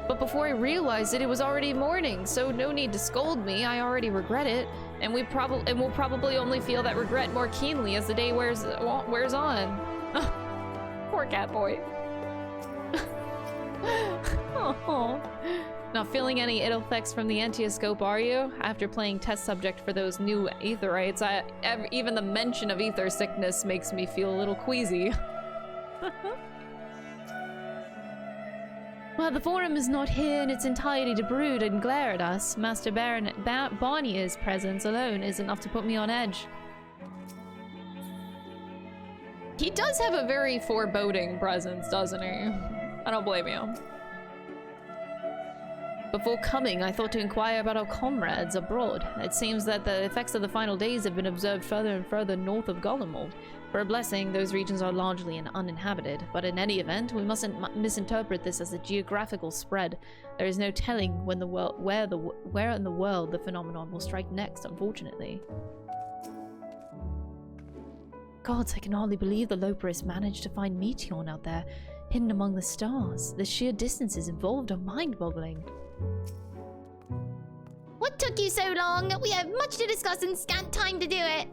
But before I realized it, it was already morning, so no need to scold me. I already regret it, and we'll probably only feel that regret more keenly as the day wears on. Poor Catboy. Oh. Not feeling any ill effects from the antioscope, are you? After playing test subject for those new aetherites, even the mention of ether sickness makes me feel a little queasy. Well, the forum is not here in its entirety to brood and glare at us. Master Barnier's presence alone is enough to put me on edge. He does have a very foreboding presence, doesn't he? I don't blame you. Before coming, I thought to inquire about our comrades abroad. It seems that the effects of the final days have been observed further and further north of Gollemold. For a blessing, those regions are largely uninhabited, but in any event, we mustn't misinterpret this as a geographical spread. There is no telling when where in the world the phenomenon will strike next, unfortunately. Gods, I can hardly believe the Loperus managed to find Meteorn out there, hidden among the stars. The sheer distances involved are mind-boggling. What took you so long? We have much to discuss and scant time to do it.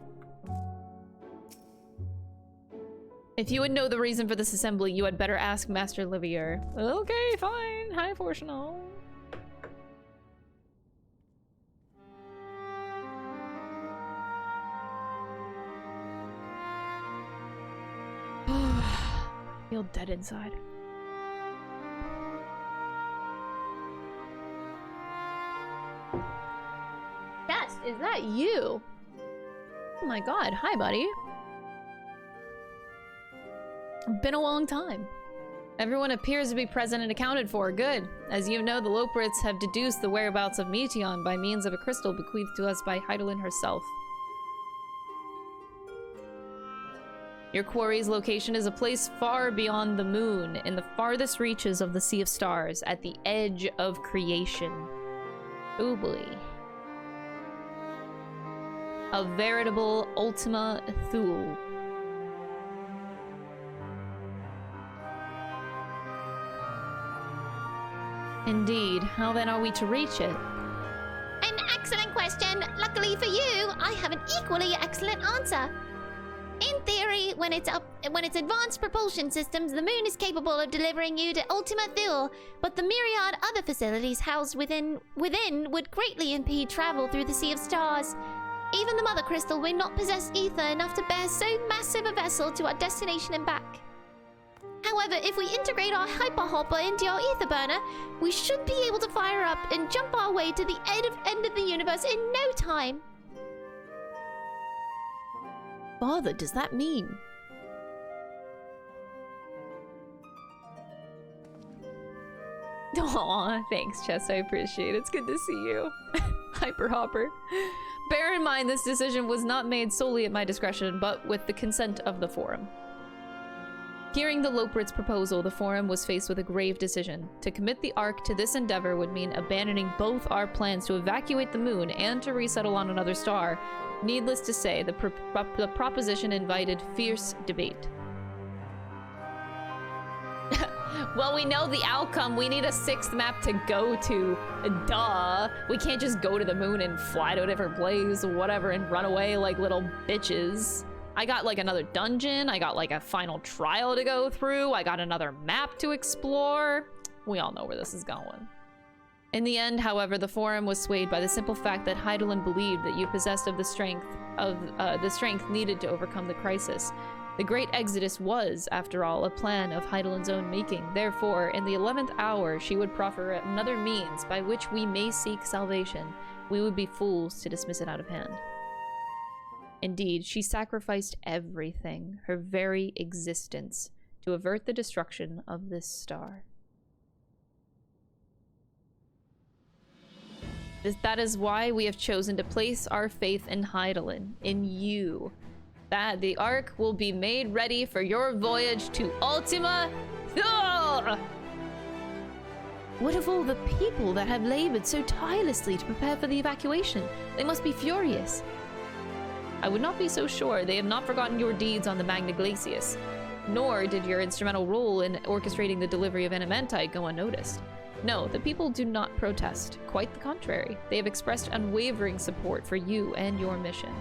If you would know the reason for this assembly, you had better ask Master Livier. Okay, fine. Hi, Fortional. feel dead inside. Yes, is that you? Oh my god, hi buddy. Been a long time. Everyone appears to be present and accounted for. Good. As you know, the Loprits have deduced the whereabouts of Meteon by means of a crystal bequeathed to us by Hydaelyn herself. Your quarry's location is a place far beyond the moon, in the farthest reaches of the Sea of Stars, at the edge of creation. Oh boy. A veritable Ultima Thule. Indeed. How then are we to reach it? An excellent question. Luckily for you, I have an equally excellent answer. In theory, when its advanced propulsion systems, the moon is capable of delivering you to Ultima Thule, but the myriad other facilities housed within would greatly impede travel through the Sea of Stars. Even the Mother Crystal will not possess ether enough to bear so massive a vessel to our destination and back. However, if we integrate our Hyper Hopper into our ether burner, we should be able to fire up and jump our way to the end of the universe in no time. Father, does that mean? Aw, thanks, Chess. I appreciate it. It's good to see you. Hyper Hopper. Bear in mind, this decision was not made solely at my discretion, but with the consent of the Forum. Hearing the Loprits' proposal, the Forum was faced with a grave decision. To commit the Ark to this endeavor would mean abandoning both our plans to evacuate the moon and to resettle on another star. Needless to say, the proposition invited fierce debate. Well, we know the outcome. We need a 6th map to go to. Duh. We can't just go to the moon and fly to a different place or whatever and run away like little bitches. I got like another dungeon. I got like a final trial to go through. I got another map to explore. We all know where this is going. In the end, however, the Forum was swayed by the simple fact that Hydaelyn believed that you possessed of the strength needed to overcome the crisis. The Great Exodus was, after all, a plan of Hydaelyn's own making. Therefore, in the 11th hour, she would proffer another means by which we may seek salvation. We would be fools to dismiss it out of hand. Indeed, she sacrificed everything, her very existence, to avert the destruction of this star. That is why we have chosen to place our faith in Hydaelyn, in you. That the Ark will be made ready for your voyage to Ultima Thule! What of all the people that have labored so tirelessly to prepare for the evacuation? They must be furious. I would not be so sure. They have not forgotten your deeds on the Magna Glacius. Nor did your instrumental role in orchestrating the delivery of Animantite go unnoticed. No, the people do not protest. Quite the contrary. They have expressed unwavering support for you and your mission.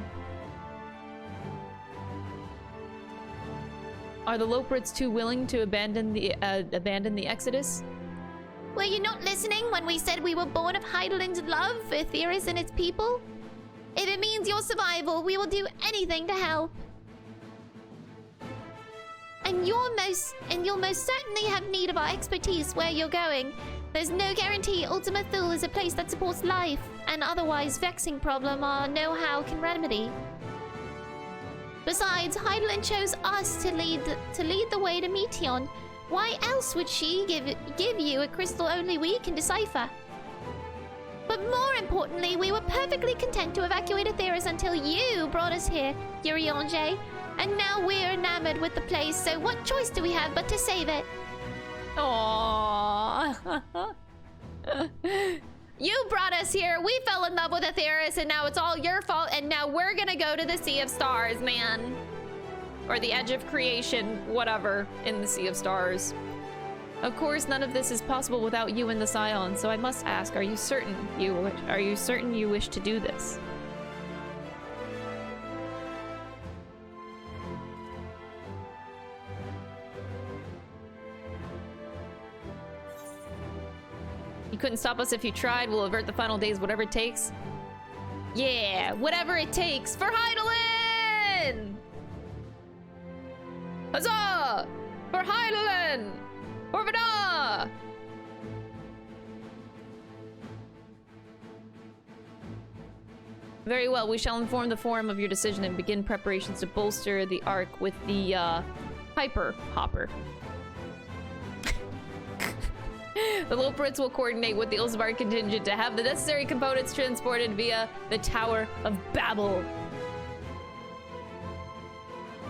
Are the Loprits too willing to abandon the Exodus? Were you not listening when we said we were born of Hydaelyn's love for Etheirys and its people? If it means your survival, we will do anything to help. And you'll most certainly have need of our expertise where you're going. There's no guarantee Ultima Thule is a place that supports life, and otherwise vexing problem our know-how can remedy. Besides, Hydaelyn chose us to lead the way to Meteon. Why else would she give you a crystal only we can decipher? But more importantly, we were perfectly content to evacuate Etheirys until you brought us here, Yuriange. And now we're enamored with the place, so what choice do we have but to save it? Aww. You brought us here, we fell in love with Etheirys, and now it's all your fault, and now we're gonna go to the Sea of Stars, man. Or the edge of creation, whatever, in the Sea of Stars. Of course, none of this is possible without you and the Scions, so I must ask, are you certain you wish to do this? You couldn't stop us if you tried. We'll avert the final days, whatever it takes. Yeah, whatever it takes for Hydaelyn! Huzzah! For Hydaelyn! Orvada! Very well, we shall inform the Forum of your decision and begin preparations to bolster the Ark with the, Hyper Hopper. The Lobrits will coordinate with the Ilsbar contingent to have the necessary components transported via the Tower of Babel.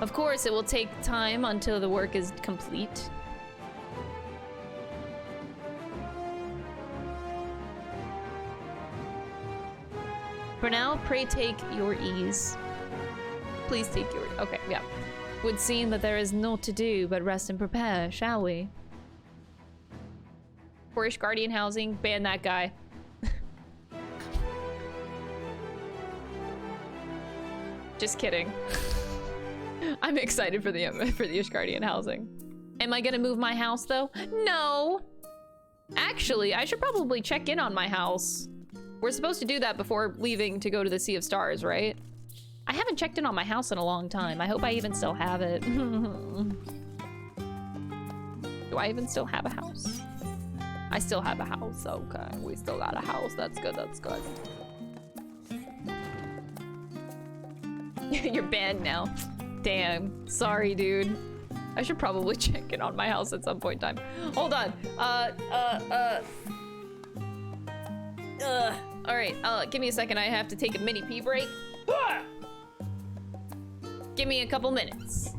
Of course, it will take time until the work is complete. For now, pray take your ease. Please take your... Okay, yeah. Would seem that there is naught to do but rest and prepare, shall we? Poorish Guardian housing, ban that guy. Just kidding. I'm excited for the Ishgardian housing. Am I gonna move my house though? No! Actually, I should probably check in on my house. We're supposed to do that before leaving to go to the Sea of Stars, right? I haven't checked in on my house in a long time. I hope I even still have it. Do I even still have a house? I still have a house. Okay, we still got a house. That's good, that's good. You're banned now. Damn, sorry, dude. I should probably check in on my house at some point in time. Hold on. All right, give me a second. I have to take a mini pee break. Give me a couple minutes.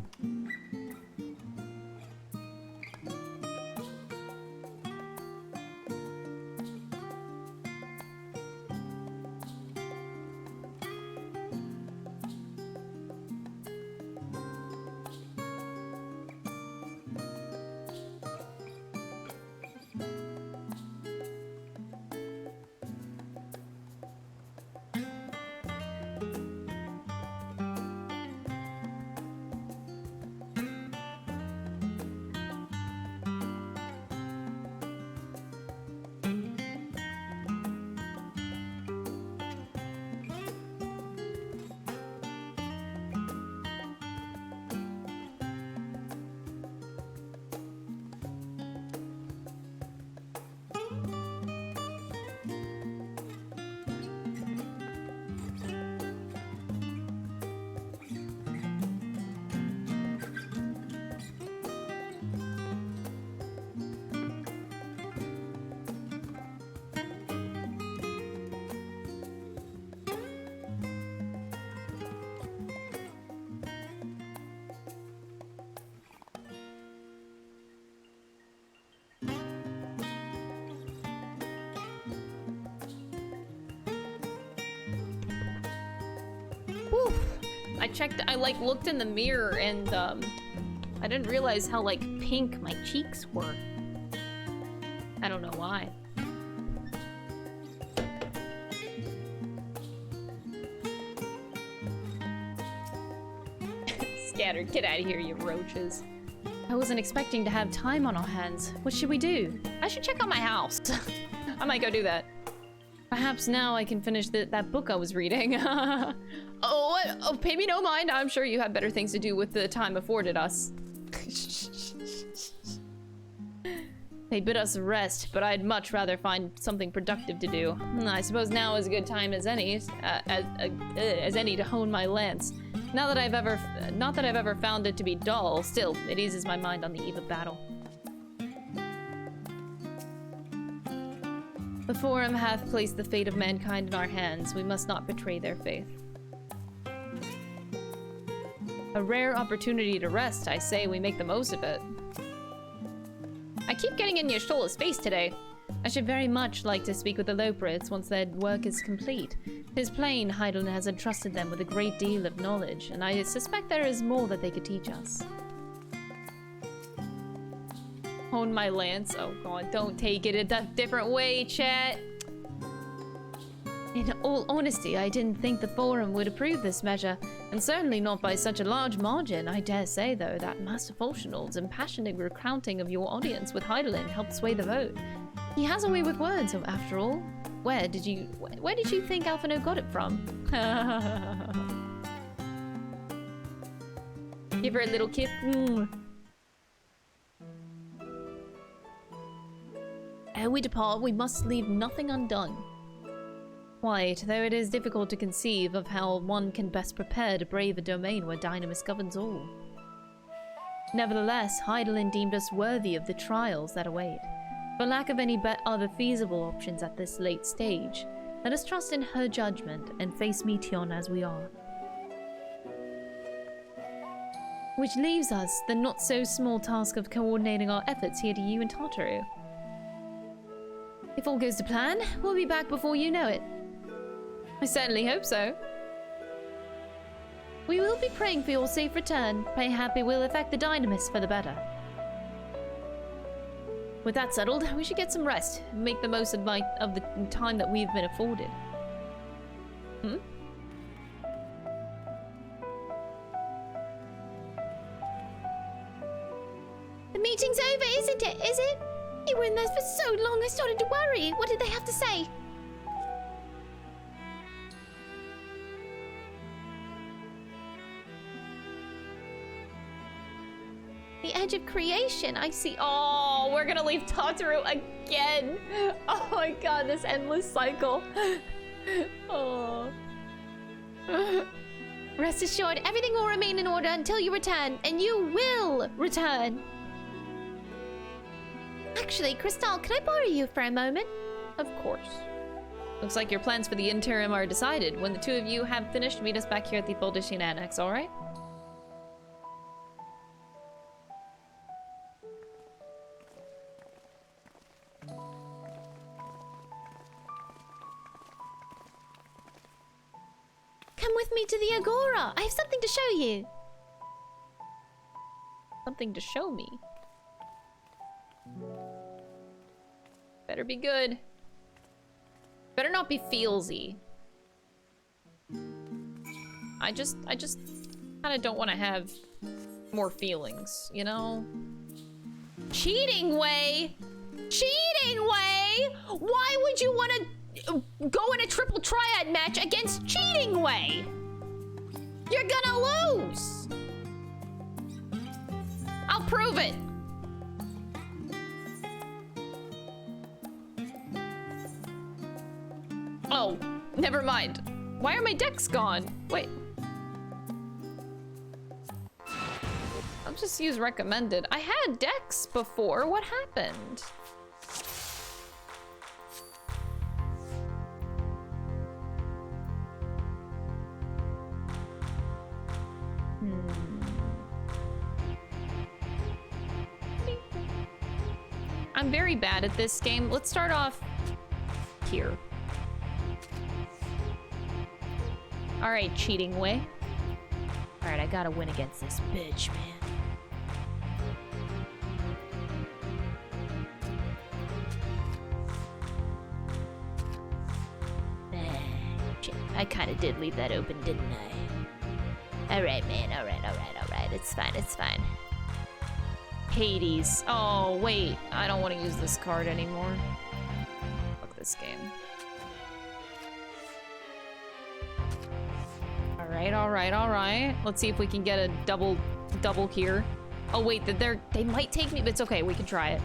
I like looked in the mirror and I didn't realize how like pink my cheeks were. I don't know why. Scattered, get out of here, you roaches. I wasn't expecting to have time on our hands. What should we do? I should check out my house. I might go do that. Perhaps now I can finish that book I was reading. Oh, what? Oh, pay me no mind. I'm sure you have better things to do with the time afforded us. They bid us rest, but I'd much rather find something productive to do. I suppose now is a good time as any to hone my lance. Not that I've ever found it to be dull. Still, it eases my mind on the eve of battle. The Forum hath placed the fate of mankind in our hands. We must not betray their faith. A rare opportunity to rest, I say we make the most of it. I keep getting in Y'shtola's face today. I should very much like to speak with the Lobrits once their work is complete. It is plain Hydaelyn has entrusted them with a great deal of knowledge, and I suspect there is more that they could teach us. Hone my lance. Oh god, don't take it a different way, chat. In all honesty, I didn't think the Forum would approve this measure, and certainly not by such a large margin. I dare say, though, that Master Volshinald's impassioned recounting of your audience with Hydaelyn helped sway the vote. He has a way with words, after all. Where did you think Alphino got it from? Give her a little kiss. Ere we depart, we must leave nothing undone. Quite, though it is difficult to conceive of how one can best prepare to brave a domain where Dynamis governs all. Nevertheless, Heidelin deemed us worthy of the trials that await. For lack of any other feasible options at this late stage, let us trust in her judgment and face Meteion as we are. Which leaves us the not-so-small task of coordinating our efforts here to you and Tartaru. If all goes to plan, we'll be back before you know it. I certainly hope so. We will be praying for your safe return. Mayhap it will affect the Dynamis for the better. With that settled, we should get some rest and make the most of the time that we've been afforded. Hmm? The meeting's over, isn't it? Is it? You were in there for so long, I started to worry. What did they have to say? The edge of creation, I see. Oh, we're gonna leave Tartaru again. Oh my god, this endless cycle. Oh. Rest assured, everything will remain in order until you return, and you will return. Actually, Crystal, can I borrow you for a moment? Of course. Looks like your plans for the interim are decided. When the two of you have finished, meet us back here at the Boldishian Annex, alright? Come with me to the Agora. I have something to show you. Something to show me? Better be good. Better not be feelsy. I just kind of don't want to have more feelings, you know? Cheating way! Cheating way! Why would you want to go in a triple triad match against Cheating way? You're gonna lose! I'll prove it! Oh, never mind. Why are my decks gone? Wait. I'll just use recommended. I had decks before. What happened? I'm very bad at this game. Let's start off here. All right, Cheating way. All right, I gotta win against this bitch, man. Shit. I kind of did leave that open, didn't I? All right, man. All right. It's fine. It's fine. Hades. Oh, wait. I don't want to use this card anymore. Fuck this game. All right. Let's see if we can get a double here. Oh wait, they might take me, but it's okay. We can try it.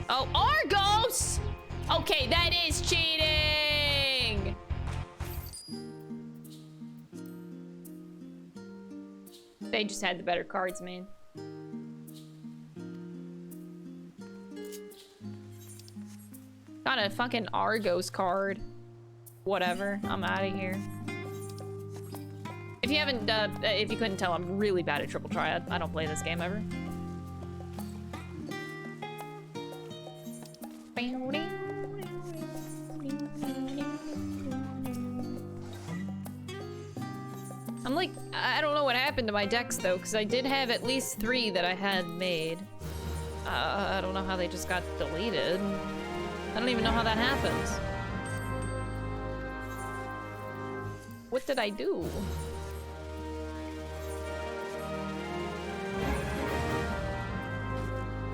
Oh, Argos! Okay, that is cheating. They just had the better cards, man. Got a fucking Argos card. Whatever. I'm out of here. If you haven't, if you couldn't tell, I'm really bad at triple triad. I don't play this game ever. I'm like, I don't know what happened to my decks though, because I did have at least 3 that I had made. I don't know how they just got deleted. I don't even know how that happens. What did I do?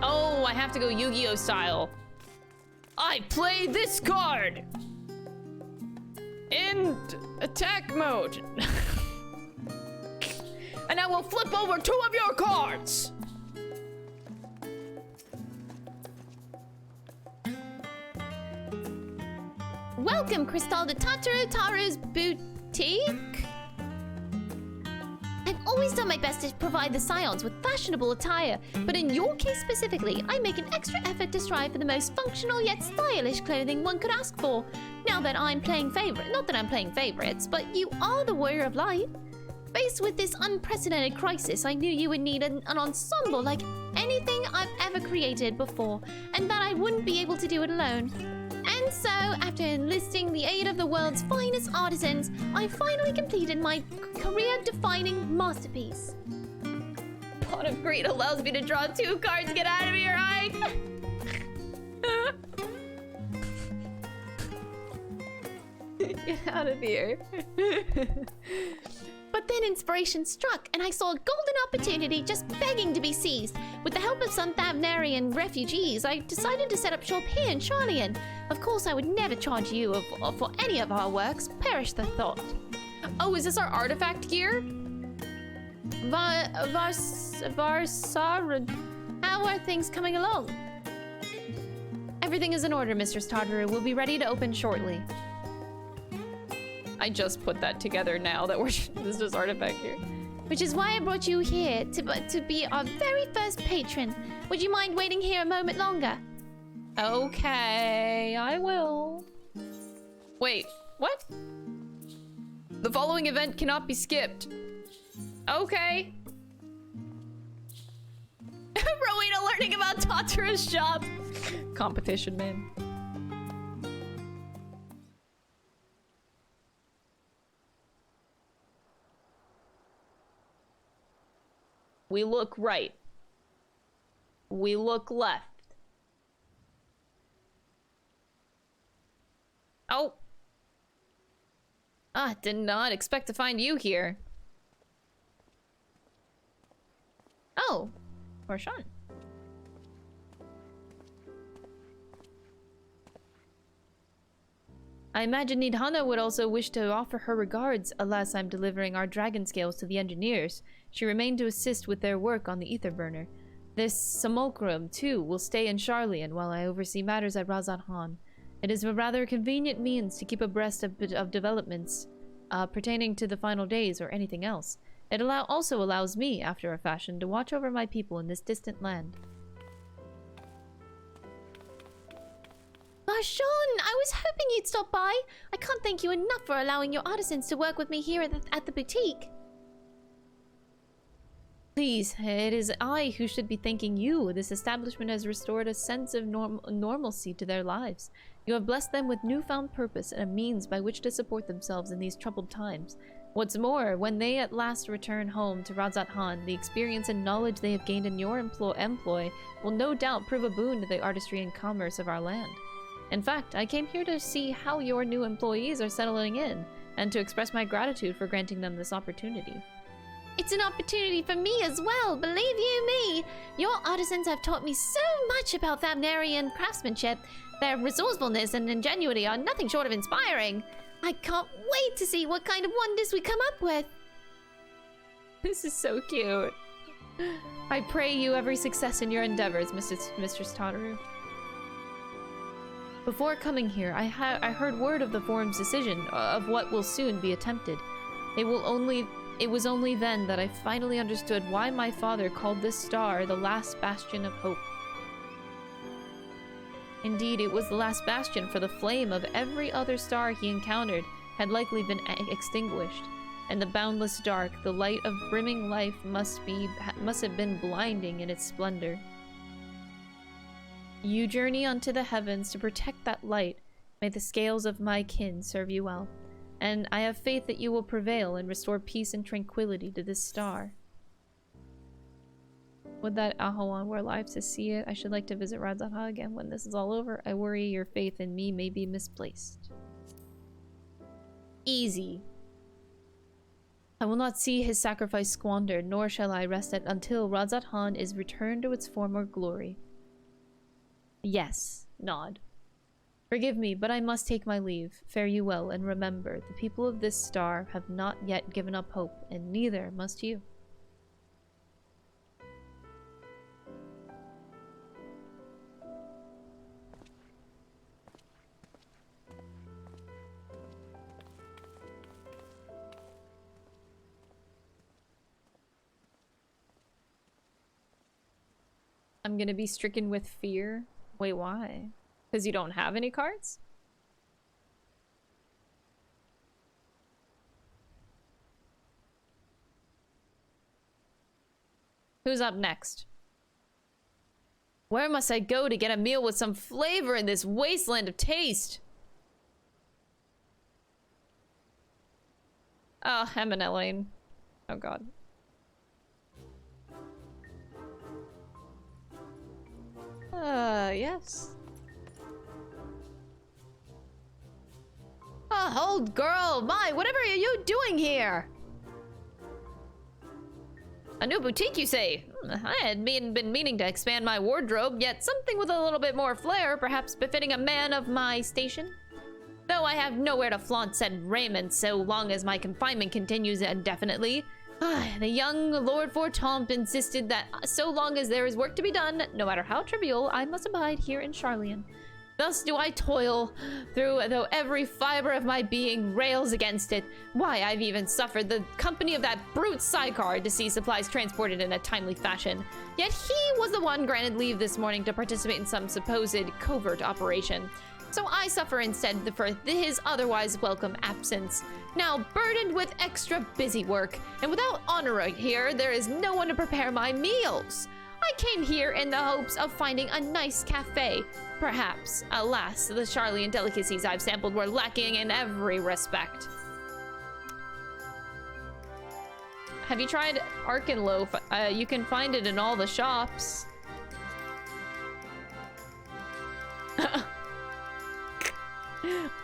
Oh, I have to go Yu-Gi-Oh style. I play this card in attack mode. And I will flip over 2 of your cards. Welcome, Crystal, to Taru's boutique. I've always done my best to provide the Scions with fashionable attire, but in your case specifically, I make an extra effort to strive for the most functional yet stylish clothing one could ask for. Now that I'm playing not that I'm playing favorites, but you are the Warrior of Light. Faced with this unprecedented crisis, I knew you would need an ensemble like anything I've ever created before, and that I wouldn't be able to do it alone. And so, after enlisting the aid of the world's finest artisans, I finally completed my career-defining masterpiece. Pot of Greed allows me to draw 2 cards. Get out of here, Ike! Get out of here. But then inspiration struck, and I saw a golden opportunity just begging to be seized. With the help of some Thavnarian refugees, I decided to set up shop here in Charlian. Of course, I would never charge you for any of our works. Perish the thought. Oh, is this our artifact gear? Varsara, how are things coming along? Everything is in order, Mistress Tataru. We'll be ready to open shortly. I just put that together now that this is artifact here. Which is why I brought you here, to be our very first patron. Would you mind waiting here a moment longer? Okay, I will. Wait, what? The following event cannot be skipped. Okay. Rowena learning about Tataru's shop. Competition, man. We look right. We look left. Oh. Ah, did not expect to find you here. Oh, Marshawn. I imagine Nidhana would also wish to offer her regards, alas I'm delivering our dragon scales to the engineers. She remained to assist with their work on the ether burner. This simulacrum, too, will stay in Charlian while I oversee matters at Razat Han. It is a rather convenient means to keep abreast of developments pertaining to the final days or anything else. It also allows me, after a fashion, to watch over my people in this distant land. Marshawn, I was hoping you'd stop by. I can't thank you enough for allowing your artisans to work with me here at the boutique. Please, it is I who should be thanking you. This establishment has restored a sense of normalcy to their lives. You have blessed them with newfound purpose and a means by which to support themselves in these troubled times. What's more, when they at last return home to Razat Han, the experience and knowledge they have gained in your employ will no doubt prove a boon to the artistry and commerce of our land. In fact, I came here to see how your new employees are settling in, and to express my gratitude for granting them this opportunity. It's an opportunity for me as well, believe you me! Your artisans have taught me so much about Thavnarian craftsmanship. Their resourcefulness and ingenuity are nothing short of inspiring. I can't wait to see what kind of wonders we come up with. This is so cute. I pray you every success in your endeavors, Mistress Tataru. Before coming here, I heard word of the Forum's decision of what will soon be attempted. It was only then that I finally understood why my father called this star the last bastion of hope. Indeed, it was the last bastion, for the flame of every other star he encountered had likely been extinguished. In the boundless dark, the light of brimming life must have been blinding in its splendor. You journey unto the heavens to protect that light. May the scales of my kin serve you well. And I have faith that you will prevail and restore peace and tranquility to this star. Would that Ahawan were alive to see it? I should like to visit Razatha again when this is all over. I worry your faith in me may be misplaced. Easy. I will not see his sacrifice squandered, nor shall I rest it until Razat Han is returned to its former glory. Yes, nod. Forgive me, but I must take my leave. Fare you well, and remember, the people of this star have not yet given up hope, and neither must you. I'm gonna be stricken with fear. Wait, why? Because you don't have any cards? Who's up next? Where must I go to get a meal with some flavor in this wasteland of taste? Oh, Em and Elaine. Oh god. Yes. Oh, old girl, whatever are you doing here? A new boutique, you say? I had been meaning to expand my wardrobe, yet something with a little bit more flair, perhaps befitting a man of my station. Though I have nowhere to flaunt said raiment so long as my confinement continues indefinitely. The young Lord Fortomp insisted that so long as there is work to be done, no matter how trivial, I must abide here in Charlian. Thus do I toil through, though every fiber of my being rails against it. Why, I've even suffered the company of that brute Psychard to see supplies transported in a timely fashion. Yet he was the one granted leave this morning to participate in some supposed covert operation. So I suffer instead for his otherwise welcome absence. Now burdened with extra busy work, and without honor right here, there is no one to prepare my meals. I came here in the hopes of finding a nice cafe. Perhaps, alas, the Charlian delicacies I've sampled were lacking in every respect. Have you tried Arkenloaf? You can find it in all the shops.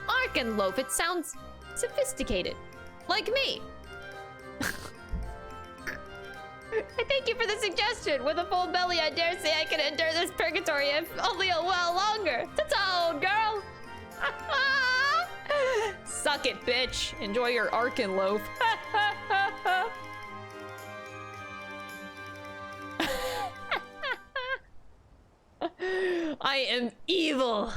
Arkenloaf, it sounds sophisticated. Like me. I thank you for the suggestion. With a full belly, I dare say I can endure this purgatory if only a while longer. Ta-ta, old girl. Suck it, bitch. Enjoy your Arkenloaf. I am evil.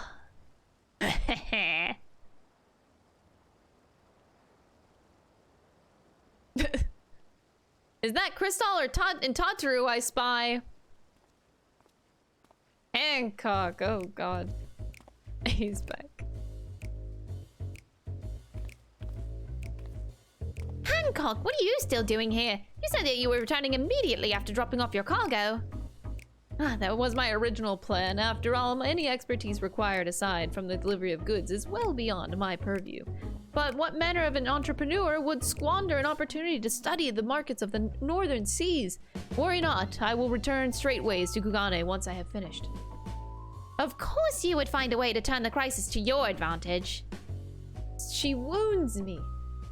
Is that Crystal or Tataru I spy? Hancock, oh god. He's back. Hancock, what are you still doing here? You said that you were returning immediately after dropping off your cargo. That was my original plan. After all, any expertise required aside from the delivery of goods is well beyond my purview. But what manner of an entrepreneur would squander an opportunity to study the markets of the northern seas? Worry not, I will return straightways to Kugane once I have finished. Of course you would find a way to turn the crisis to your advantage. She wounds me.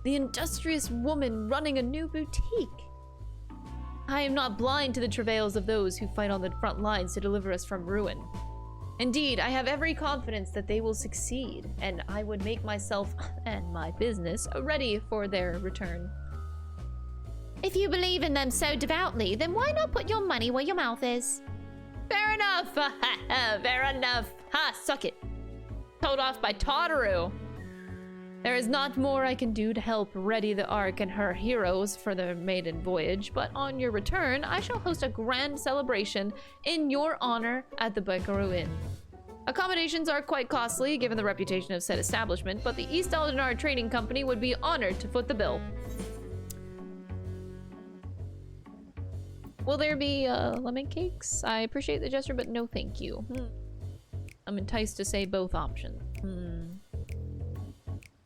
The industrious woman running a new boutique. I am not blind to the travails of those who fight on the front lines to deliver us from ruin. Indeed, I have every confidence that they will succeed, and I would make myself and my business ready for their return. If you believe in them so devoutly, then why not put your money where your mouth is? Fair enough! Fair enough! Ha! Suck it! Told off by Tataru! There is not more I can do to help ready the Ark and her heroes for their maiden voyage, but on your return, I shall host a grand celebration in your honor at the Baikaru Inn. Accommodations are quite costly, given the reputation of said establishment, but the East Eldinar Trading Company would be honored to foot the bill. Will there be lemon cakes? I appreciate the gesture, but no thank you. I'm enticed to say both options.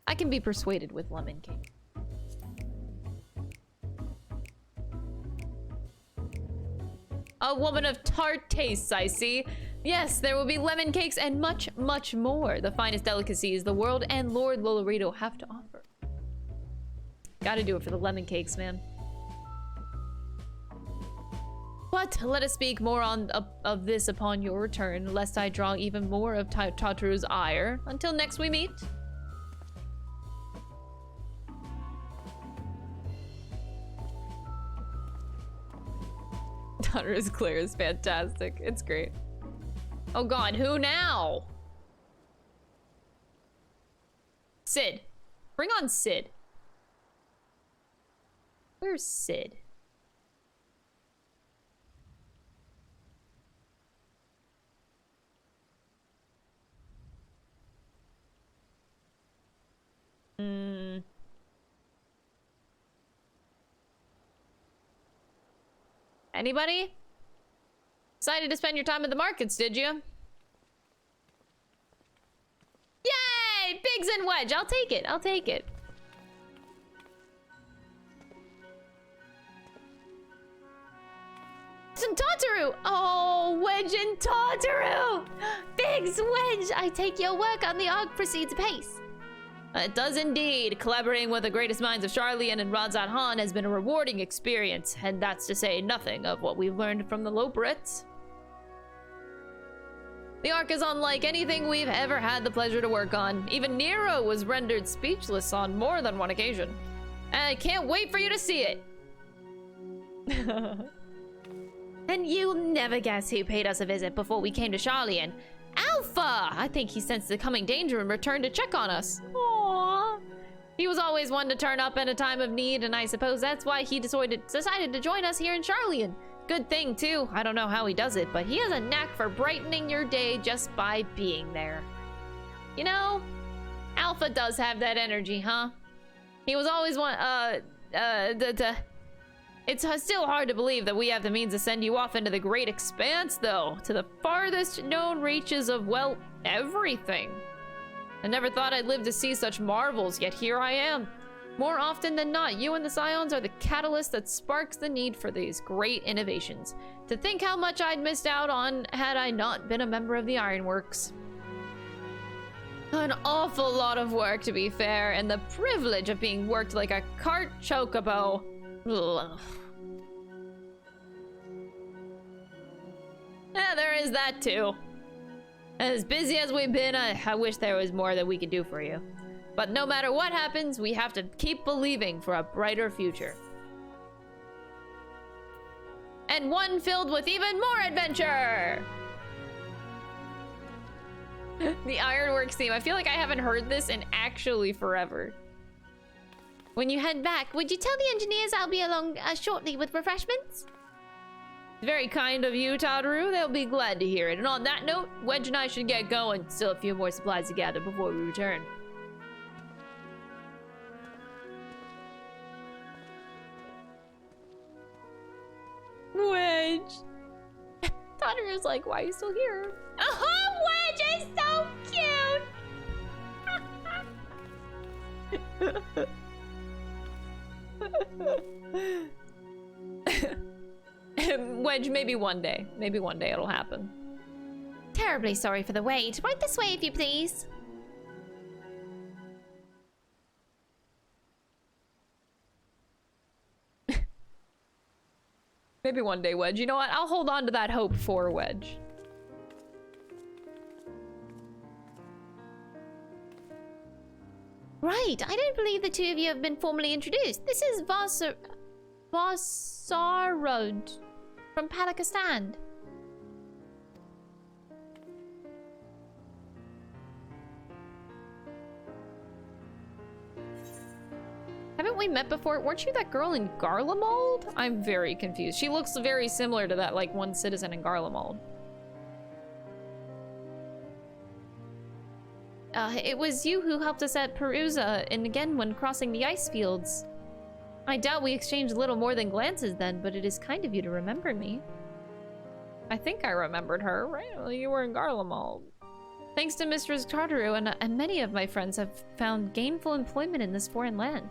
I can be persuaded with lemon cake. A woman of tart tastes, I see. Yes, there will be lemon cakes and much, much more. The finest delicacies the world and Lord Lolorito have to offer. Gotta do it for the lemon cakes, man. But let us speak more of this upon your return, lest I draw even more of Tataru's ire. Until next we meet. Tataru's clear is fantastic. It's great. Oh god, who now? Sid. Bring on Sid. Where's Sid? Anybody? Decided to spend your time at the markets, did you? Yay! Biggs and Wedge. I'll take it. I'll take it. Some Tataru! Oh, Wedge and Tataru! Biggs, Wedge, I take your work on the Ark proceeds apace. It does indeed. Collaborating with the greatest minds of Charlian and Radzat Han has been a rewarding experience, and that's to say nothing of what we've learned from the Lobrits. The Ark is unlike anything we've ever had the pleasure to work on. Even Nero was rendered speechless on more than one occasion. I can't wait for you to see it. And you'll never guess who paid us a visit before we came to Charlian. Alpha! I think he sensed the coming danger and returned to check on us. Aww. He was always one to turn up in a time of need, and I suppose that's why he decided to join us here in Charlian. Good thing, too. I don't know how he does it, but he has a knack for brightening your day just by being there. You know, Alpha does have that energy, huh? He was always one, It's still hard to believe that we have the means to send you off into the great expanse, though. To the farthest known reaches of, well, everything. I never thought I'd live to see such marvels, yet here I am. More often than not, you and the Scions are the catalyst that sparks the need for these great innovations. To think how much I'd missed out on had I not been a member of the Ironworks. An awful lot of work, to be fair, and the privilege of being worked like a cart chocobo. Ugh. Yeah, there is that too. As busy as we've been, I wish there was more that we could do for you. But no matter what happens, we have to keep believing for a brighter future. And one filled with even more adventure! The Ironworks theme. I feel like I haven't heard this in actually forever. When you head back, would you tell the engineers I'll be along shortly with refreshments? Very kind of you, Tataru. They'll be glad to hear it. And on that note, Wedge and I should get going. Still a few more supplies to gather before we return. Wedge! Tataru's like, why are you still here? Oh, Wedge is so cute! Wedge, maybe one day. Maybe one day it'll happen. Terribly sorry for the wait. Right this way, if you please. Maybe one day, Wedge. You know what? I'll hold on to that hope for Wedge. Right. I don't believe the two of you have been formally introduced. This is Vasarod from Palakistan. Haven't we met before? Weren't you that girl in Garlemald? I'm very confused. She looks very similar to that, like, one citizen in Garlemald. It was you who helped us at Perusa, and again when crossing the ice fields. I doubt we exchanged little more than glances then, but it is kind of you to remember me. I think I remembered her, right? Well, you were in Garlemald. Thanks to Mistress Tartaru, and many of my friends have found gainful employment in this foreign land.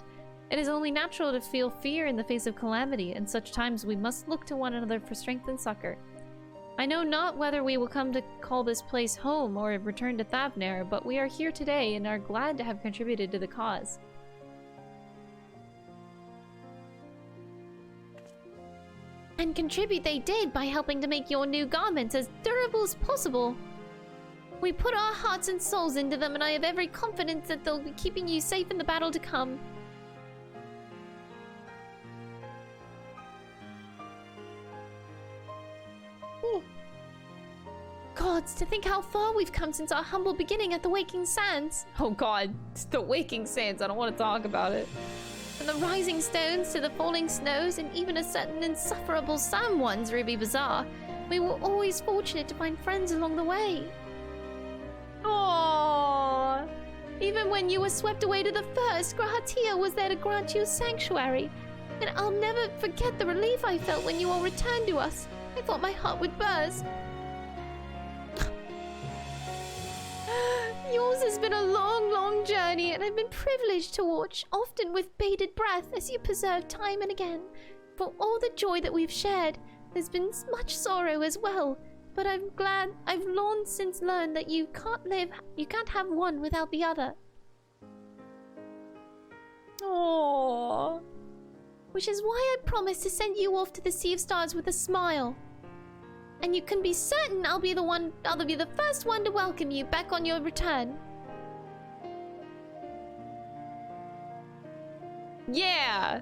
It is only natural to feel fear in the face of calamity. In such times we must look to one another for strength and succor. I know not whether we will come to call this place home or return to Thavner, but we are here today and are glad to have contributed to the cause. And contribute they did by helping to make your new garments as durable as possible. We put our hearts and souls into them, and I have every confidence that they'll be keeping you safe in the battle to come. Ooh. Gods, to think how far we've come since our humble beginning at the Waking Sands. Oh god, the Waking Sands, I don't want to talk about it. From the rising stones to the falling snows, and even a certain insufferable Sam one's Ruby Bazaar, we were always fortunate to find friends along the way. Aww. Even when you were swept away to the first, Grahatia was there to grant you sanctuary. And I'll never forget the relief I felt when you all returned to us. I thought my heart would burst. Yours has been a long, long journey, and I've been privileged to watch, often with bated breath, as you persevere time and again. For all the joy that we've shared, there's been much sorrow as well. But I'm glad I've long since learned that you can't have one without the other. Aww. Which is why I promised to send you off to the Sea of Stars with a smile. And you can be certain I'll be the first one to welcome you back on your return. Yeah!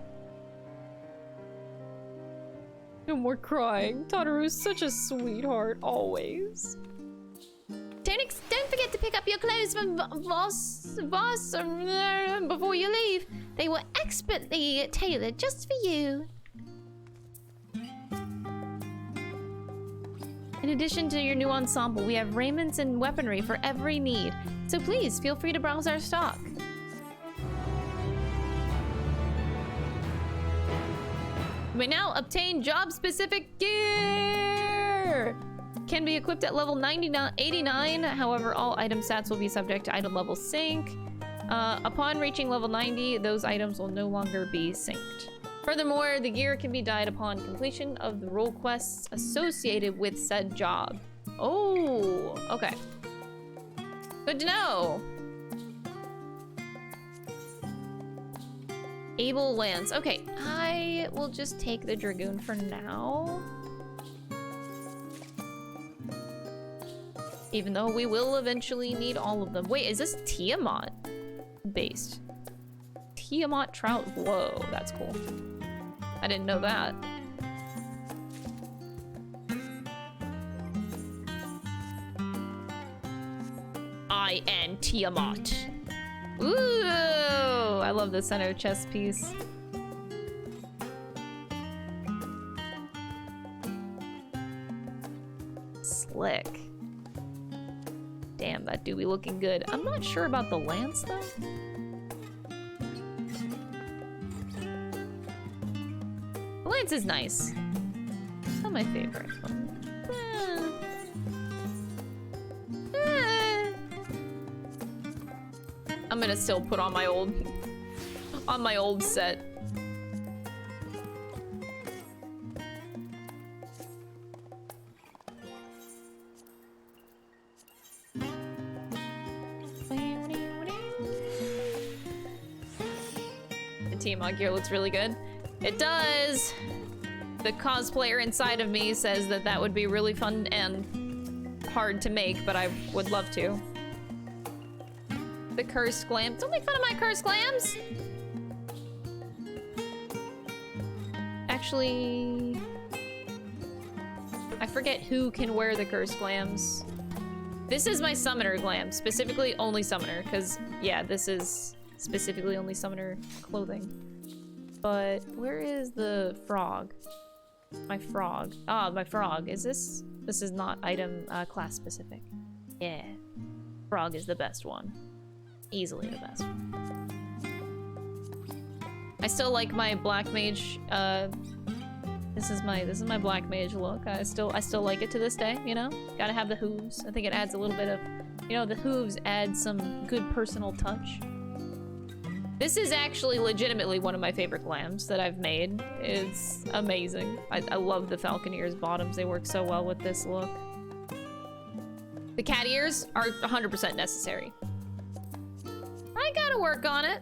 No more crying. Tataru's such a sweetheart, always. Don't forget to pick up your clothes from Voss before you leave. They were expertly tailored just for you. In addition to your new ensemble, we have raiments and weaponry for every need. So please, feel free to browse our stock. You may now obtain job-specific gear! Can be equipped at level 89. However, all item stats will be subject to item level sync. Upon reaching level 90, those items will no longer be synced. Furthermore, the gear can be dyed upon completion of the role quests associated with said job. Oh, okay. Good to know. Able Lance. Okay, I will just take the Dragoon for now. Even though we will eventually need all of them. Wait, is this Tiamat based? Tiamat Trout. Whoa, that's cool. I didn't know that. I am Tiamat. Ooh, I love the center chest piece. Slick. Damn, that do be looking good. I'm not sure about the lance though. The lance is nice. It's not my favorite. I'm gonna still put on my old set. The Tiamat gear looks really good. It does. The cosplayer inside of me says that that would be really fun and hard to make, but I would love to. The cursed glam. Don't make fun of my cursed glams! Actually, I forget who can wear the cursed glams. This is my summoner glam, specifically only summoner, because yeah, this is specifically only summoner clothing. But where is the frog? My frog. Ah, my frog. Is this? This is not item class specific. Yeah, frog is the best one. Easily the best one. I still like my black mage. This is my black mage look. I still like it to this day. You know, gotta have the hooves. I think it adds a little bit of, you know, the hooves add some good personal touch. This is actually legitimately one of my favorite glams that I've made. It's amazing. I love the Falconeer's bottoms. They work so well with this look. The cat ears are 100% necessary. I gotta work on it.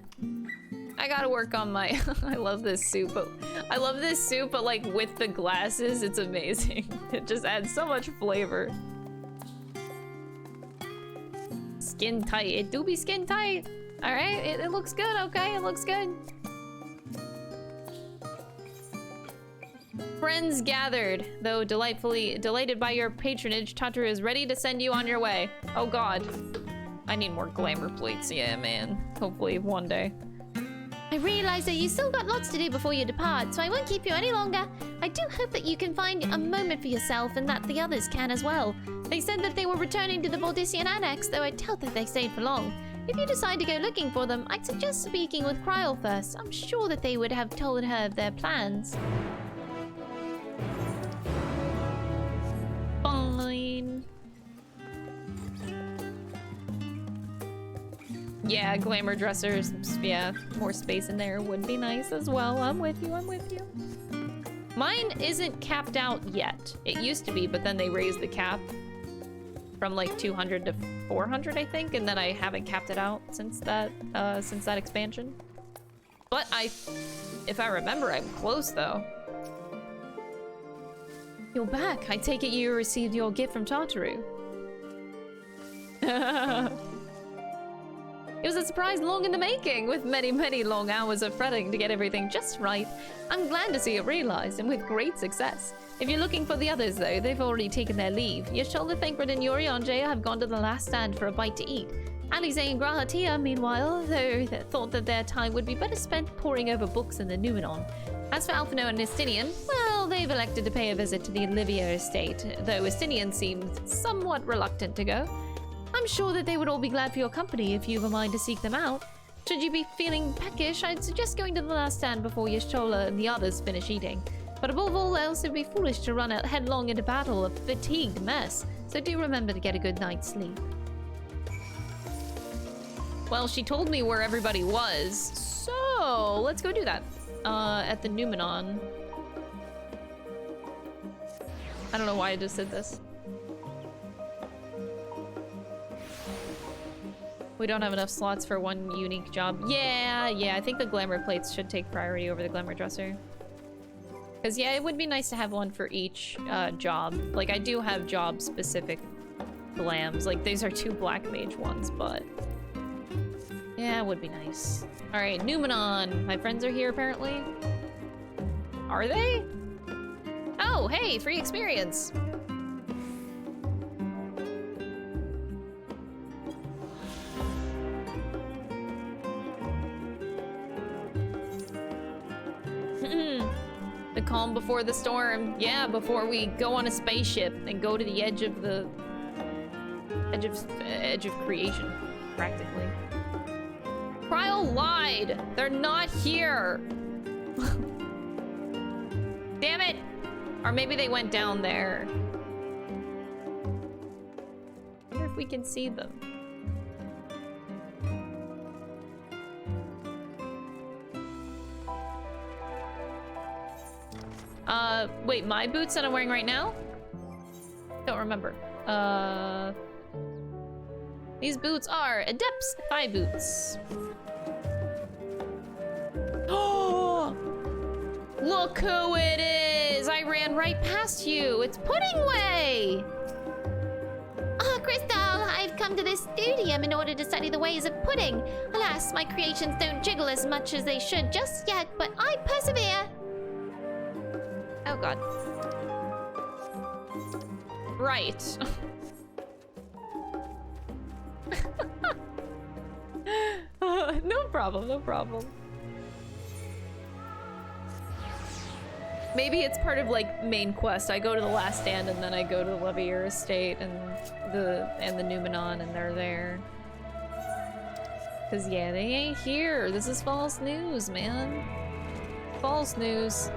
I gotta work on my... I love this suit, but like with the glasses, it's amazing. It just adds so much flavor. Skin tight. It do be skin tight. All right, it looks good. Okay, it looks good. Friends gathered, though delighted by your patronage, Tataru is ready to send you on your way. Oh God, I need more glamour plates. Yeah, man. Hopefully one day. I realize that you still got lots to do before you depart, so I won't keep you any longer. I do hope that you can find a moment for yourself and that the others can as well. They said that they were returning to the Baldician Annex, though I doubt that they stayed for long. If you decide to go looking for them, I'd suggest speaking with Kryl first. I'm sure that they would have told her of their plans. Fine. Yeah, glamour dressers. Yeah, more space in there would be nice as well. I'm with you, I'm with you. Mine isn't capped out yet. It used to be, but then they raised the cap from like 200 to 400, I think, and then I haven't capped it out since that expansion. But if I remember, I'm close though. You're back. I take it you received your gift from Tartaru. It was a surprise long in the making, with many, many long hours of fretting to get everything just right. I'm glad to see it realized, and with great success. If you're looking for the others, though, they've already taken their leave. Yashola, Thancred, and Yorianje have gone to the last stand for a bite to eat. Alize and Grahatia, meanwhile, though, thought that their time would be better spent poring over books in the Numenon. As for Alphino and Estinian, well, they've elected to pay a visit to the Olivia estate, though Estinian seemed somewhat reluctant to go. I'm sure that they would all be glad for your company if you've a mind to seek them out. Should you be feeling peckish, I'd suggest going to the last stand before Yashola and the others finish eating. But above all else, it'd be foolish to run out headlong into battle, a fatigued mess. So do remember to get a good night's sleep. Well, she told me where everybody was, so let's go do that. At the Numenon. I don't know why I just did this. We don't have enough slots for one unique job. Yeah, I think the glamour plates should take priority over the glamour dresser. Because, yeah, it would be nice to have one for each job. Like, I do have job-specific glams. Like, these are 2 black mage ones, but... yeah, it would be nice. Alright, Numenon. My friends are here, apparently. Are they? Oh, hey, free experience. The calm before the storm. Yeah, before we go on a spaceship and go to the edge of the... edge of creation, practically. Kryl lied! They're not here! Damn it! Or maybe they went down there. I wonder if we can see them. Wait, my boots that I'm wearing right now? Don't remember. These boots are Adept's thigh boots. Oh! Look who it is! I ran right past you. It's Puddingway! Ah, Crystal, I've come to this studium in order to study the ways of pudding. Alas, my creations don't jiggle as much as they should just yet, but I persevere. Oh god. Right. No problem, no problem. Maybe it's part of like main quest. I go to the last stand and then I go to the Levier estate and the Numenon and they're there. Cause yeah, they ain't here. This is false news, man. False news.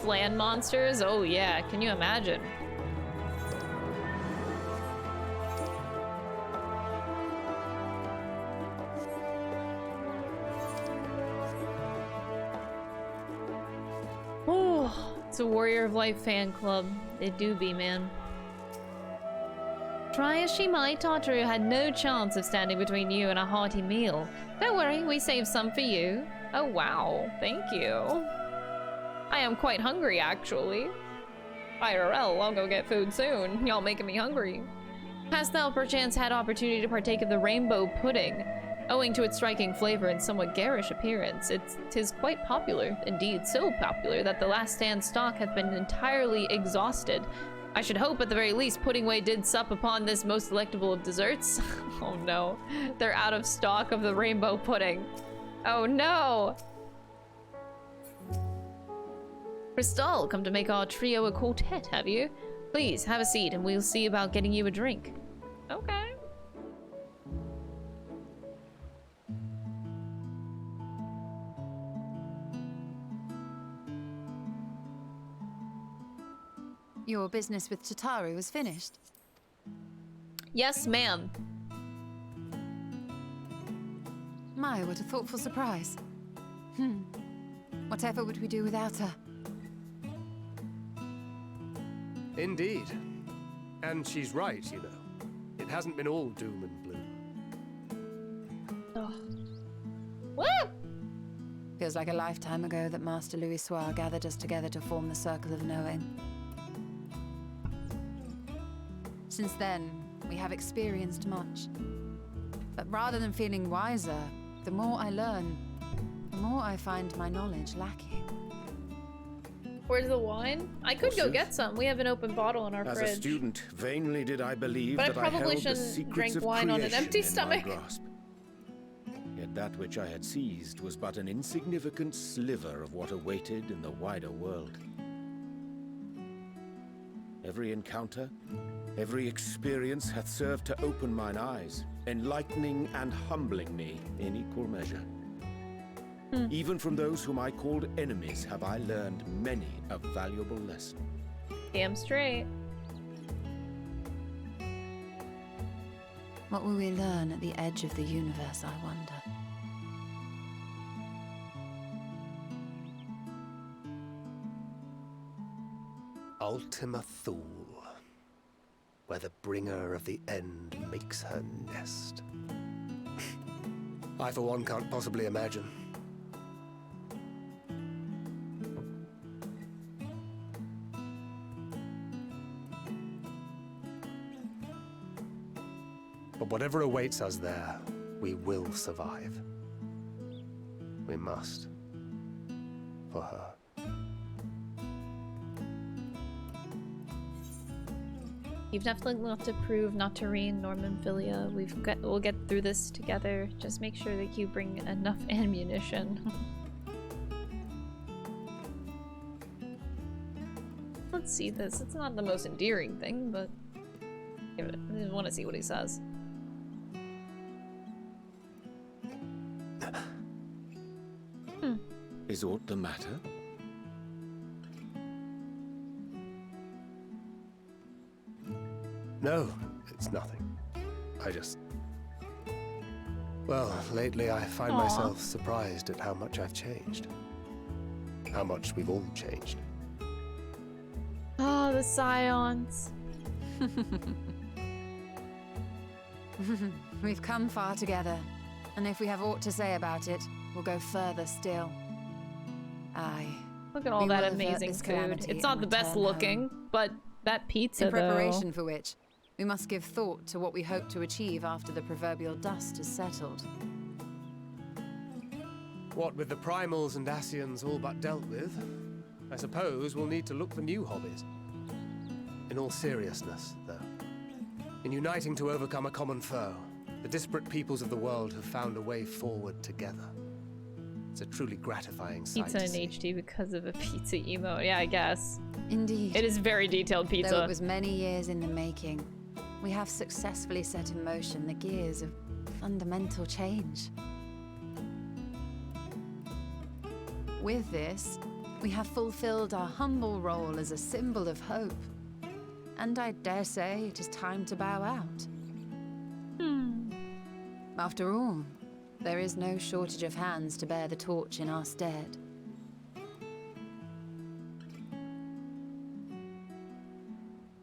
Land monsters? Oh yeah, can you imagine? Oh, it's a Warrior of Life fan club. They do be, man. Try as she might, Tartaru had no chance of standing between you and a hearty meal. Don't worry, we saved some for you. Oh wow, thank you. I am quite hungry, actually. IRL, I'll go get food soon. Y'all making me hungry. Pastel perchance had opportunity to partake of the rainbow pudding. Owing to its striking flavor and somewhat garish appearance, tis quite popular, indeed so popular that the last stand stock hath been entirely exhausted. I should hope at the very least Puddingway did sup upon this most delectable of desserts. Oh no, they're out of stock of the rainbow pudding. Oh no! Crystal, come to make our trio a quartet, have you? Please, have a seat and we'll see about getting you a drink. Okay. Your business with Tataru was finished? Yes, ma'am. My, what a thoughtful surprise. Whatever would we do without her? Indeed. And she's right, you know. It hasn't been all doom and gloom. Oh. Woo! Feels like a lifetime ago that Master Louisoix gathered us together to form the Circle of Knowing. Since then, we have experienced much. But rather than feeling wiser, the more I learn, the more I find my knowledge lacking. Where's the wine? I could go get some. We have an open bottle in our fridge. As a student, vainly did I believe But I that I probably held the shouldn't secrets drink of wine on an creation empty in my stomach. grasp. Yet that which I had seized was but an insignificant sliver of what awaited in the wider world. Every encounter, every experience hath served to open mine eyes, enlightening and humbling me in equal measure. Even from those whom I called enemies have I learned many a valuable lesson. Damn straight. What will we learn at the edge of the universe, I wonder? Ultima Thule, where the bringer of the end makes her nest. I, for one, can't possibly imagine. But whatever awaits us there, we will survive. We must. For her. You've definitely left to prove, not Tareen, Norman, Philia. We'll get through this together. Just make sure that you bring enough ammunition. Let's see this. It's not the most endearing thing, but give it. I want to see what he says. Is aught the matter? No, it's nothing. I just... Well, lately I find myself surprised at how much I've changed. How much we've all changed. Oh, the scions. We've come far together, and if we have aught to say about it, we'll go further still. Aye. Look at all that amazing food. It's not the best looking, but that pizza, in preparation for which, we must give thought to what we hope to achieve after the proverbial dust has settled. What with the primals and Ascians all but dealt with, I suppose we'll need to look for new hobbies. In all seriousness, though, in uniting to overcome a common foe, the disparate peoples of the world have found a way forward together. It's a truly gratifying sight Pizza to in see. HD because of a pizza emote. Yeah, I guess. Indeed. It is very detailed pizza. Though it was many years in the making, we have successfully set in motion the gears of fundamental change. With this, we have fulfilled our humble role as a symbol of hope. And I dare say it is time to bow out. After all, there is no shortage of hands to bear the torch in our stead.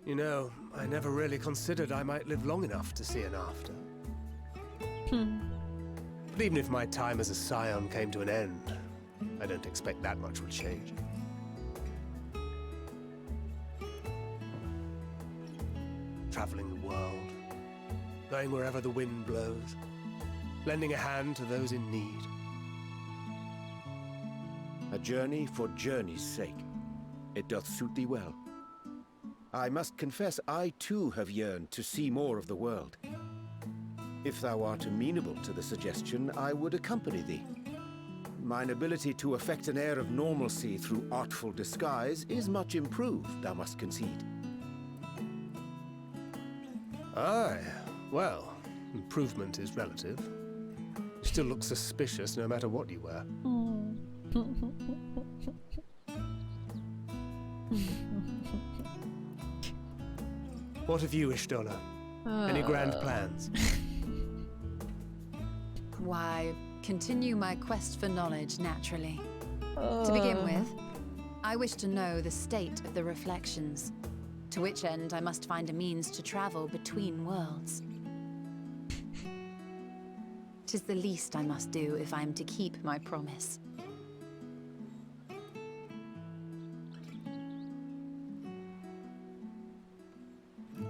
You know, I never really considered I might live long enough to see an after. But even if my time as a scion came to an end, I don't expect that much will change. Traveling the world, going wherever the wind blows, lending a hand to those in need. A journey for journey's sake. It doth suit thee well. I must confess I too have yearned to see more of the world. If thou art amenable to the suggestion, I would accompany thee. Mine ability to affect an air of normalcy through artful disguise is much improved, thou must concede. Aye, well, improvement is relative. You still look suspicious no matter what you wear. What of you, Ishtola? Any grand plans? Why, continue my quest for knowledge, naturally. To begin with, I wish to know the state of the reflections, to which end I must find a means to travel between worlds. 'Tis the least I must do if I am to keep my promise.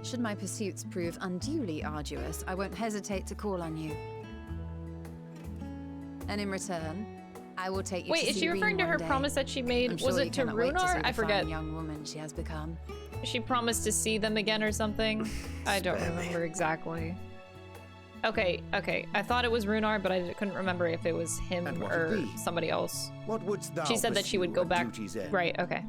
Should my pursuits prove unduly arduous, I won't hesitate to call on you. And in return, I will take you to see Wait, is she referring to her promise that she made? Was it to Runar? I forget. Young woman she has become. She promised to see them again or something. I don't remember exactly. Okay, okay. I thought it was Runar, but I couldn't remember if it was him or somebody else. What wouldst thou She said that she would go back. Right, okay.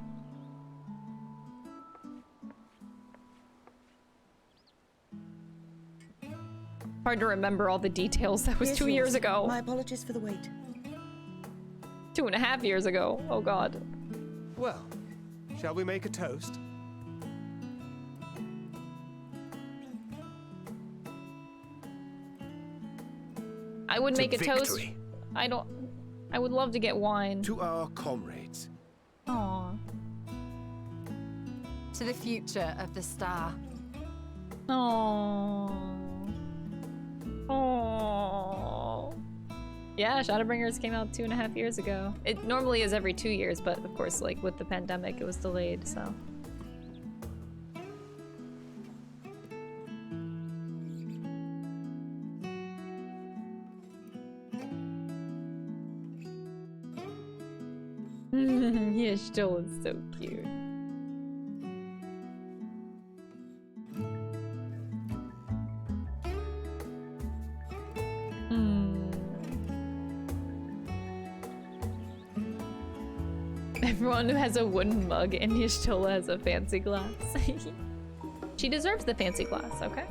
Hard to remember all the details. That was 2 years ago. My apologies for the wait. 2.5 years ago. Oh god. Well, shall we make a toast? I would make a toast. victory. I would love to get wine. To our comrades. Aww. To the future of the star. Aww. Aww. Yeah, Shadowbringers came out 2.5 years ago. It normally is every 2 years, but of course, like with the pandemic, it was delayed, so. Yeah, still is so cute. Everyone who has a wooden mug and Y'shtola has a fancy glass. She deserves the fancy glass, okay?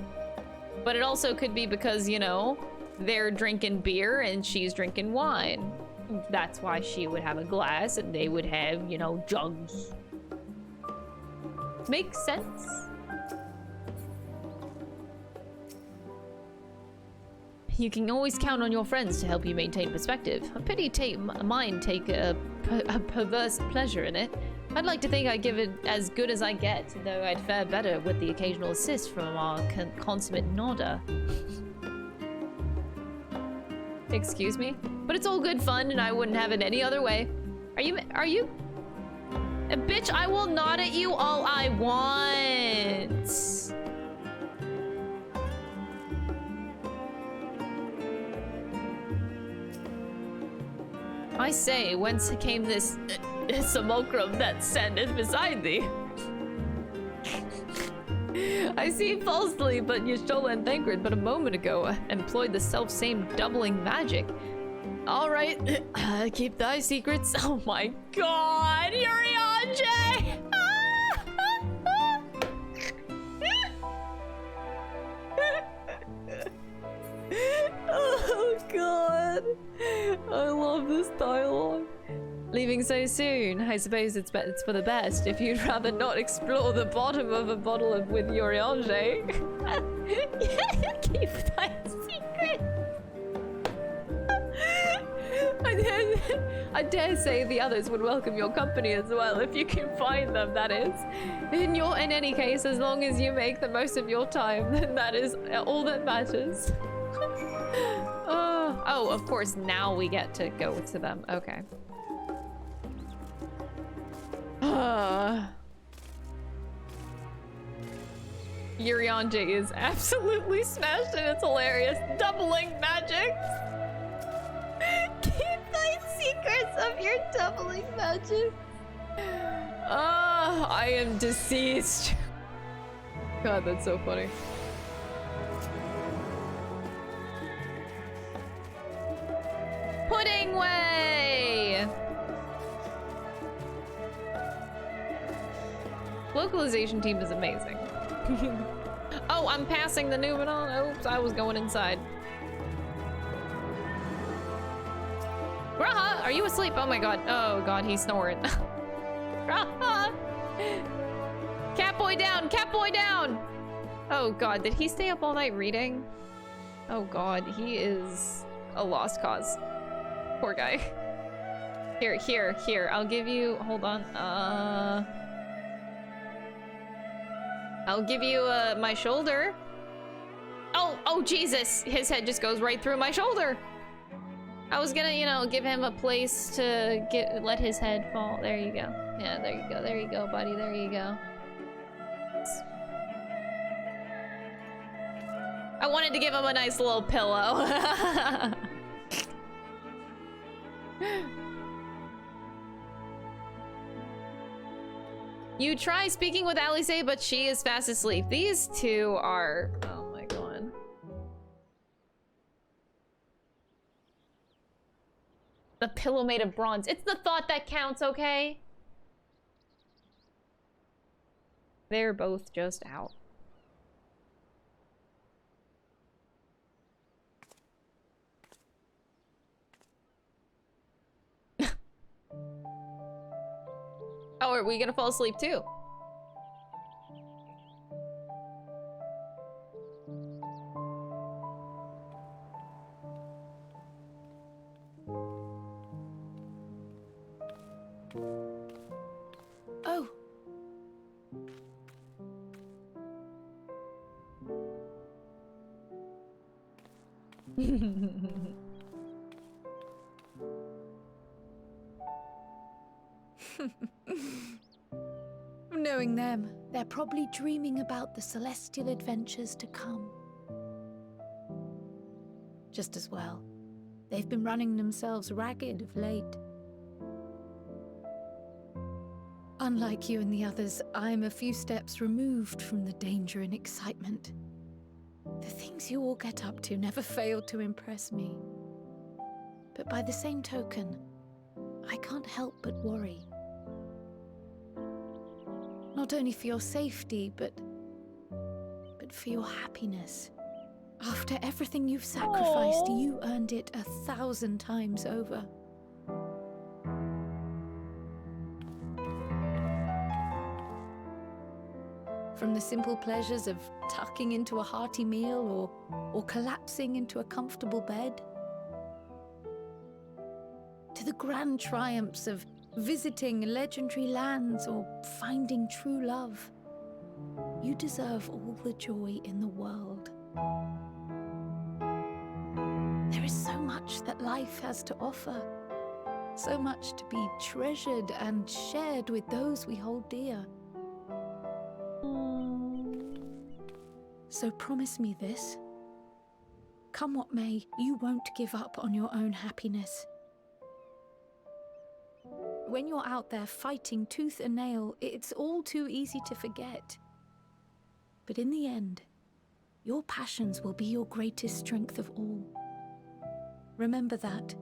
But it also could be because, you know, they're drinking beer and she's drinking wine. That's why she would have a glass and they would have, you know, jugs. Makes sense. You can always count on your friends to help you maintain perspective. A pity mine take a perverse pleasure in it. I'd like to think I give it as good as I get, though I'd fare better with the occasional assist from our consummate nodder. Excuse me? But it's all good fun and I wouldn't have it any other way. Are you? Bitch, I will nod at you all I want. I say, whence came this simulacrum that standeth beside thee? I see falsely, but Y'shtola and Thancred but a moment ago employed the self-same doubling magic. All right, keep thy secrets. Oh my god, Urianger! Oh god, I love this dialogue. Leaving so soon, I suppose it's for the best if you'd rather not explore the bottom of a bottle with Urianger. Keep thy secret. I dare say the others would welcome your company as well, if you can find them, that is. In any case, as long as you make the most of your time, then that is all that matters. Oh, of course, now we get to go to them. Okay. Urianger is absolutely smashed and it's hilarious. Doubling magics! Keep thy secrets of your doubling magic. I am deceased. God, that's so funny. Pudding way! Localization team is amazing. Oh, I'm passing the Numenon. Oops, I was going inside. Graha, are you asleep? Oh my god. Oh god, he's snoring. Graha! Catboy down! Catboy down! Oh god, did he stay up all night reading? Oh god, he is a lost cause. Poor guy. Here. I'll give you... Hold on. I'll give you, my shoulder. Oh, Jesus! His head just goes right through my shoulder! I was gonna, you know, give him a place to let his head fall. There you go. Yeah, there you go, buddy. There you go. I wanted to give him a nice little pillow. You try speaking with Alice, but she is fast asleep. These two are... Oh my god. The pillow made of bronze. It's the thought that counts, okay? They're both just out. Oh, are we gonna fall asleep too? Oh. Knowing them, they're probably dreaming about the celestial adventures to come. Just as well. They've been running themselves ragged of late. Unlike you and the others, I'm a few steps removed from the danger and excitement. The things you all get up to never fail to impress me. But by the same token, I can't help but worry. Not only for your safety, but for your happiness. After everything you've sacrificed, you earned it 1,000 times over. From the simple pleasures of tucking into a hearty meal or collapsing into a comfortable bed, to the grand triumphs of visiting legendary lands or finding true love. You deserve all the joy in the world. There is so much that life has to offer, so much to be treasured and shared with those we hold dear. So promise me this. Come what may, you won't give up on your own happiness. When you're out there fighting tooth and nail, it's all too easy to forget. But in the end, your passions will be your greatest strength of all. Remember that.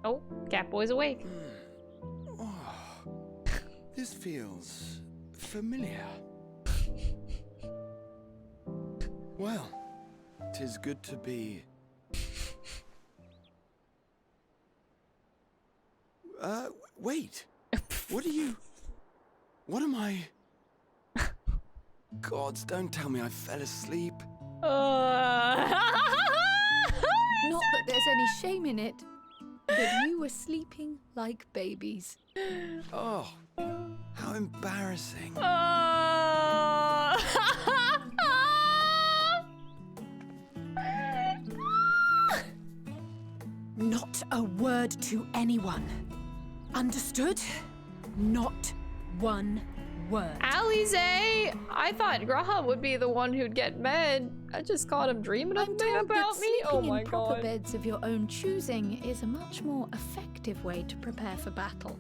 Oh, Catboy's awake. This feels familiar. Well, 'tis good to be... wait. What am I... Gods, don't tell me I fell asleep. Not that there's any shame in it, but you were sleeping like babies. Oh, how embarrassing. Not a word to anyone. Understood? Not one word. Alize! I thought Graha would be the one who'd get med. I just caught him dreaming I'm told about that me. sleeping Oh my in proper god. beds of your own choosing is a much more effective way to prepare for battle.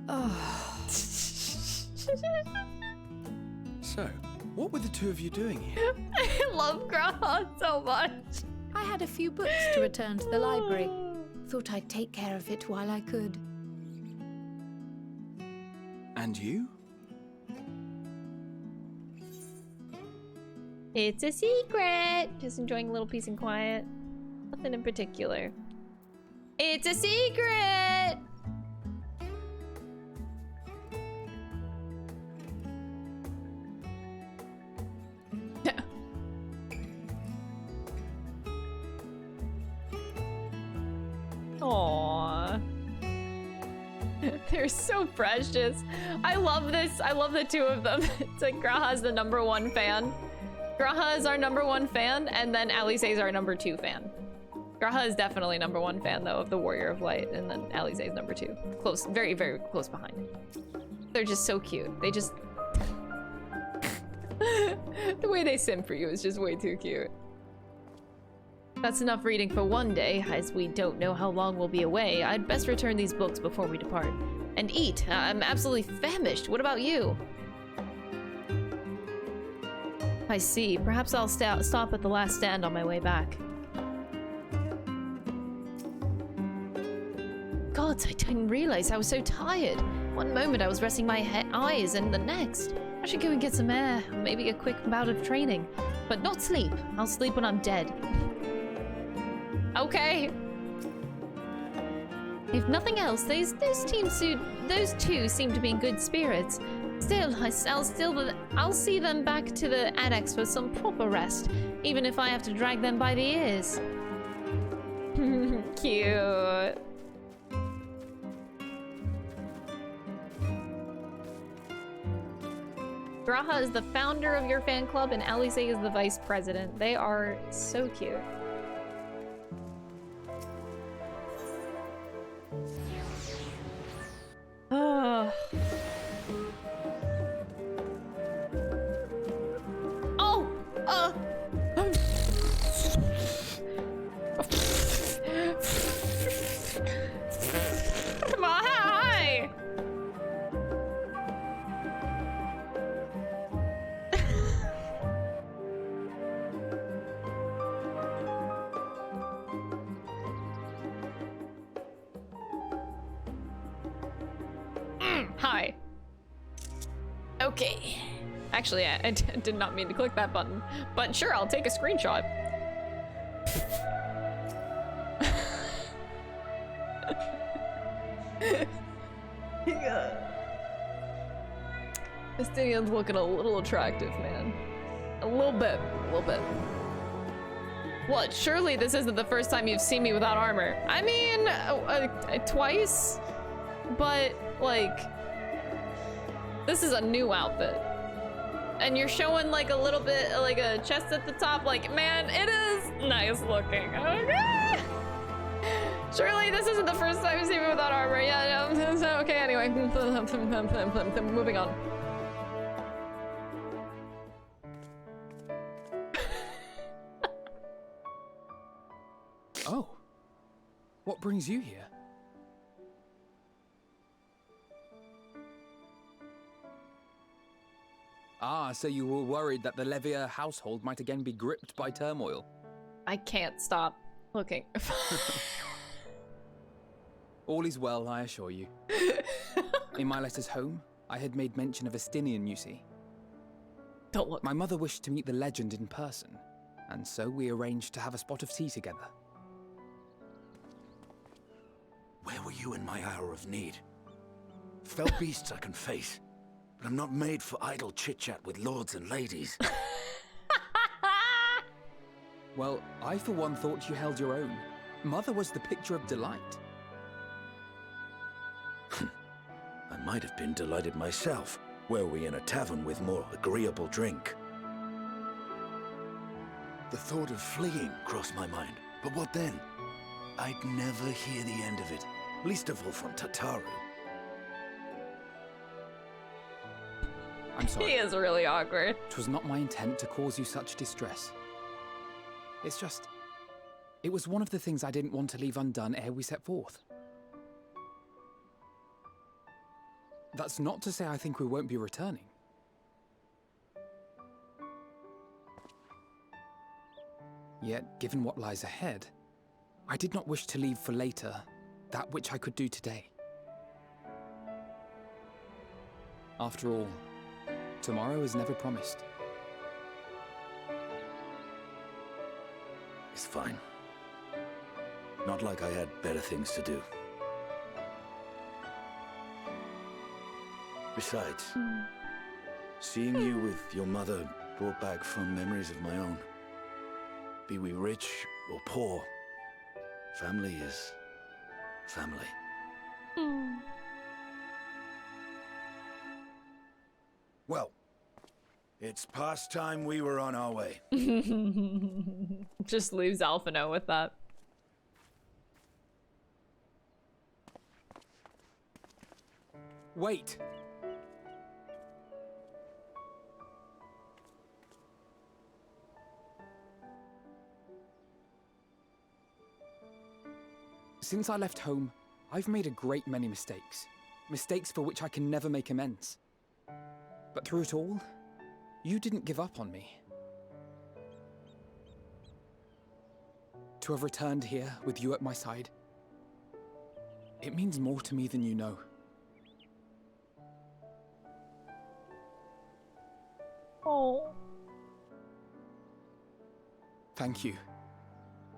Oh. So, what were the two of you doing here? I love Graha so much. I had a few books to return to the library. Thought I'd take care of it while I could. And you? It's a secret. Just enjoying a little peace and quiet. Nothing in particular. It's a secret. Aww. They're so precious. I love this. I love the two of them. It's like Graha's the #1 fan. Graha is our #1 fan, and then Alice is our #2 fan. Graha is definitely #1 fan, though, of the Warrior of Light, and then Alice is #2. Close, very, very close behind. They're just so cute. They just... the way they sim for you is just way too cute. That's enough reading for one day, as we don't know how long we'll be away. I'd best return these books before we depart. And eat. I'm absolutely famished. What about you? I see. Perhaps I'll stop at the last stand on my way back. God, I didn't realize I was so tired. One moment I was resting my eyes, and the next. I should go and get some air. Maybe a quick bout of training. But not sleep. I'll sleep when I'm dead. Okay. If nothing else, those two seem to be in good spirits. Still, I'll see them back to the annex for some proper rest, even if I have to drag them by the ears. Cute. Graha is the founder of your fan club, and Alice is the vice president. They are so cute. Oh. Come on, hi. Hi. Okay. Actually, I did not mean to click that button, but sure, I'll take a screenshot. Estinian's looking a little attractive, man. A little bit, a little bit. What? Surely this isn't the first time you've seen me without armor. I mean, twice, but like, this is a new outfit. And you're showing like a little bit, like a chest at the top. Like, man, it is nice looking. Okay. Surely this isn't the first time you see me without armor. Yeah, no, okay, anyway. Moving on. Oh. What brings you here? Ah, so you were worried that the Levier household might again be gripped by turmoil. I can't stop looking. All is well, I assure you. In my letters home, I had made mention of Estinian, you see. Don't look. My mother wished to meet the legend in person, and so we arranged to have a spot of tea together. Where were you in my hour of need? Fell beasts I can face, but I'm not made for idle chit-chat with lords and ladies. Well, I for one thought you held your own. Mother was the picture of delight. I might have been delighted myself, were we in a tavern with more agreeable drink. The thought of fleeing crossed my mind, but what then? I'd never hear the end of it, least of all from Tataru. I'm sorry. He is really awkward. It was not my intent to cause you such distress. It's just... It was one of the things I didn't want to leave undone ere we set forth. That's not to say I think we won't be returning. Yet, given what lies ahead, I did not wish to leave for later that which I could do today. After all, tomorrow is never promised. It's fine. Not like I had better things to do. Besides, seeing you with your mother brought back fond memories of my own. Be we rich or poor, family is family. Well, it's past time we were on our way. Just leaves Alphino with that. Wait! Since I left home, I've made a great many mistakes. Mistakes for which I can never make amends. But through it all, you didn't give up on me. To have returned here with you at my side, it means more to me than you know. Oh. Thank you.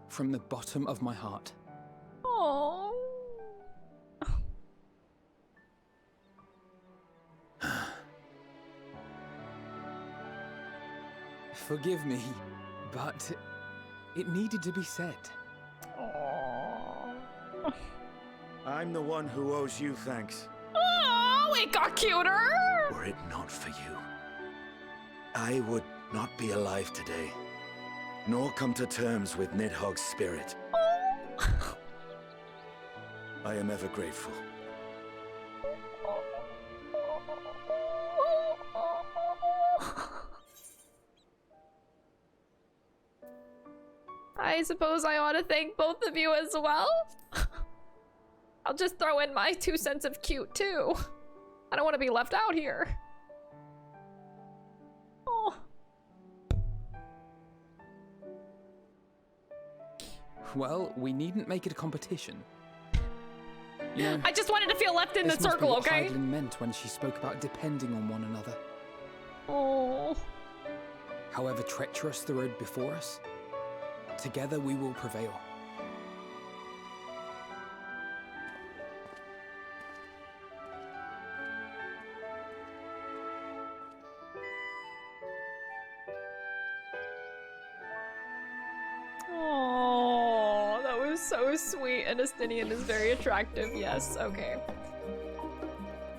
From the bottom of my heart. Oh. Forgive me, but it needed to be said. Oh. I'm the one who owes you thanks. Oh, it got cuter! Were it not for you, I would not be alive today, nor come to terms with Nidhogg's spirit. Oh. I am ever grateful. I suppose I ought to thank both of you as well. I'll just throw in my 2 cents of cute too. I don't want to be left out here. Oh. Well, we needn't make it a competition. You know, I just wanted to feel left in the this must be circle, what okay? Hydaelyn meant when she spoke about depending on one another. Oh. However treacherous the road before us, together we will prevail. Oh, that was so sweet. And Estinian is very attractive. Yes, okay.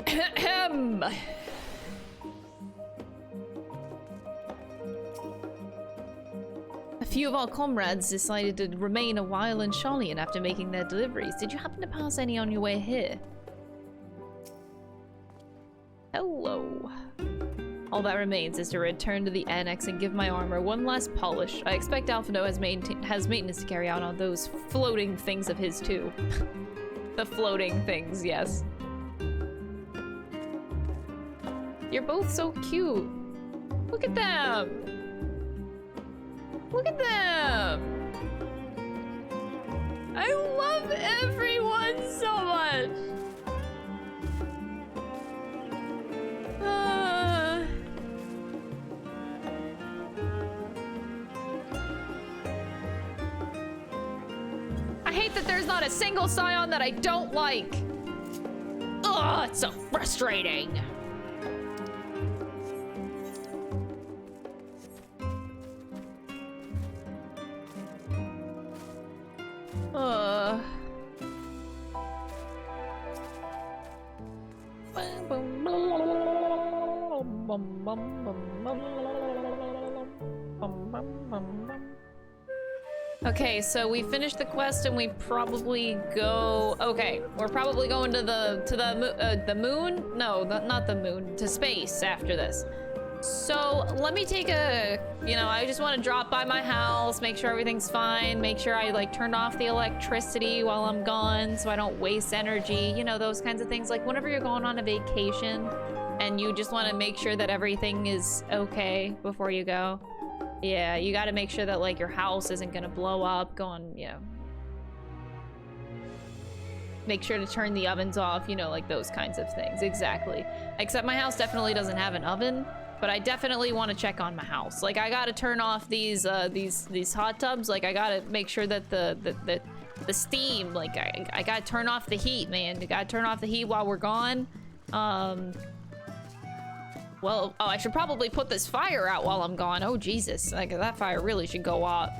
Ahem. A few of our comrades decided to remain a while in Sharlayan after making their deliveries. Did you happen to pass any on your way here? Hello. All that remains is to return to the annex and give my armor one last polish. I expect Alphino has maintenance to carry out on those floating things of his too. The floating things, yes. You're both so cute. Look at them. Look at them. I love everyone so much. I hate that there's not a single scion that I don't like. Ugh, it's so frustrating. Okay, so we finished the quest and we probably go. Okay, we're probably going to the moon. No, not the moon. To space after this. So let me take a. You know, I just want to drop by my house, make sure everything's fine, make sure I like turned off the electricity while I'm gone, so I don't waste energy. You know, those kinds of things. Like whenever you're going on a vacation, and you just want to make sure that everything is okay before you go. Yeah, you gotta make sure that, like, your house isn't gonna blow up, you know. Make sure to turn the ovens off, you know, like those kinds of things. Exactly. Except my house definitely doesn't have an oven, but I definitely want to check on my house. Like, I gotta turn off these hot tubs. Like, I gotta make sure that the steam, like, I gotta turn off the heat, man. You gotta turn off the heat while we're gone. Well, oh, I should probably put this fire out while I'm gone. Oh, Jesus. Like, that fire really should go out.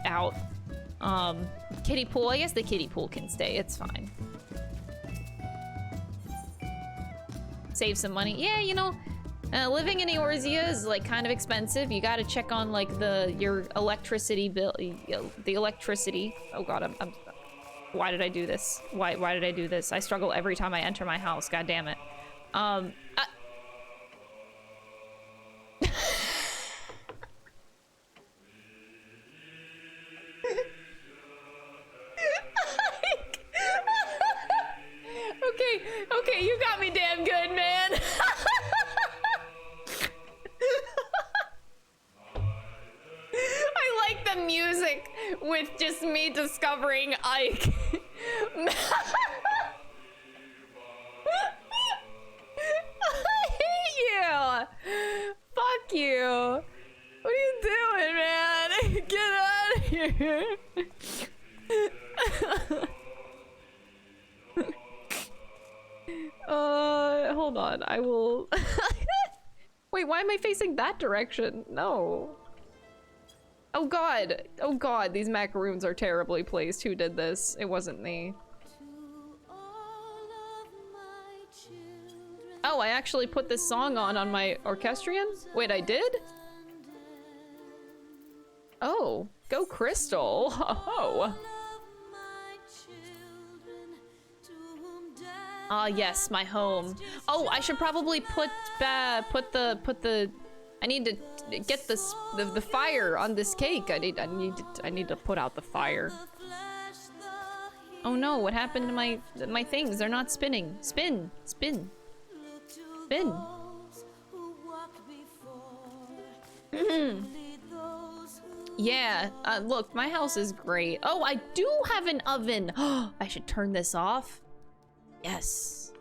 Kiddie pool. I guess the kiddie pool can stay. It's fine. Save some money. Yeah, you know, living in Eorzea is, like, kind of expensive. You gotta check on, like, your electricity bill. The electricity. Oh, God, why did I do this? Why did I do this? I struggle every time I enter my house. God damn it. Okay, you got me damn good, man. I like the music with just me discovering Ike. I hate you. Fuck you. What are you doing, man? Get out of here. Hold on. I will. Wait, why am I facing that direction? No. Oh god. Oh god, these macaroons are terribly placed. Who did this? It wasn't me. Oh, I actually put this song on my orchestrion? Wait, I did? Oh, go Crystal. Oh. Ah, yes, my home. Oh, I should probably put the I need to get the fire on this cake. I need to put out the fire. Oh no, what happened to my things? They're not spinning. Spin. Spin. Spin. Yeah, look, my house is great. Oh, I do have an oven. I should turn this off. Yes.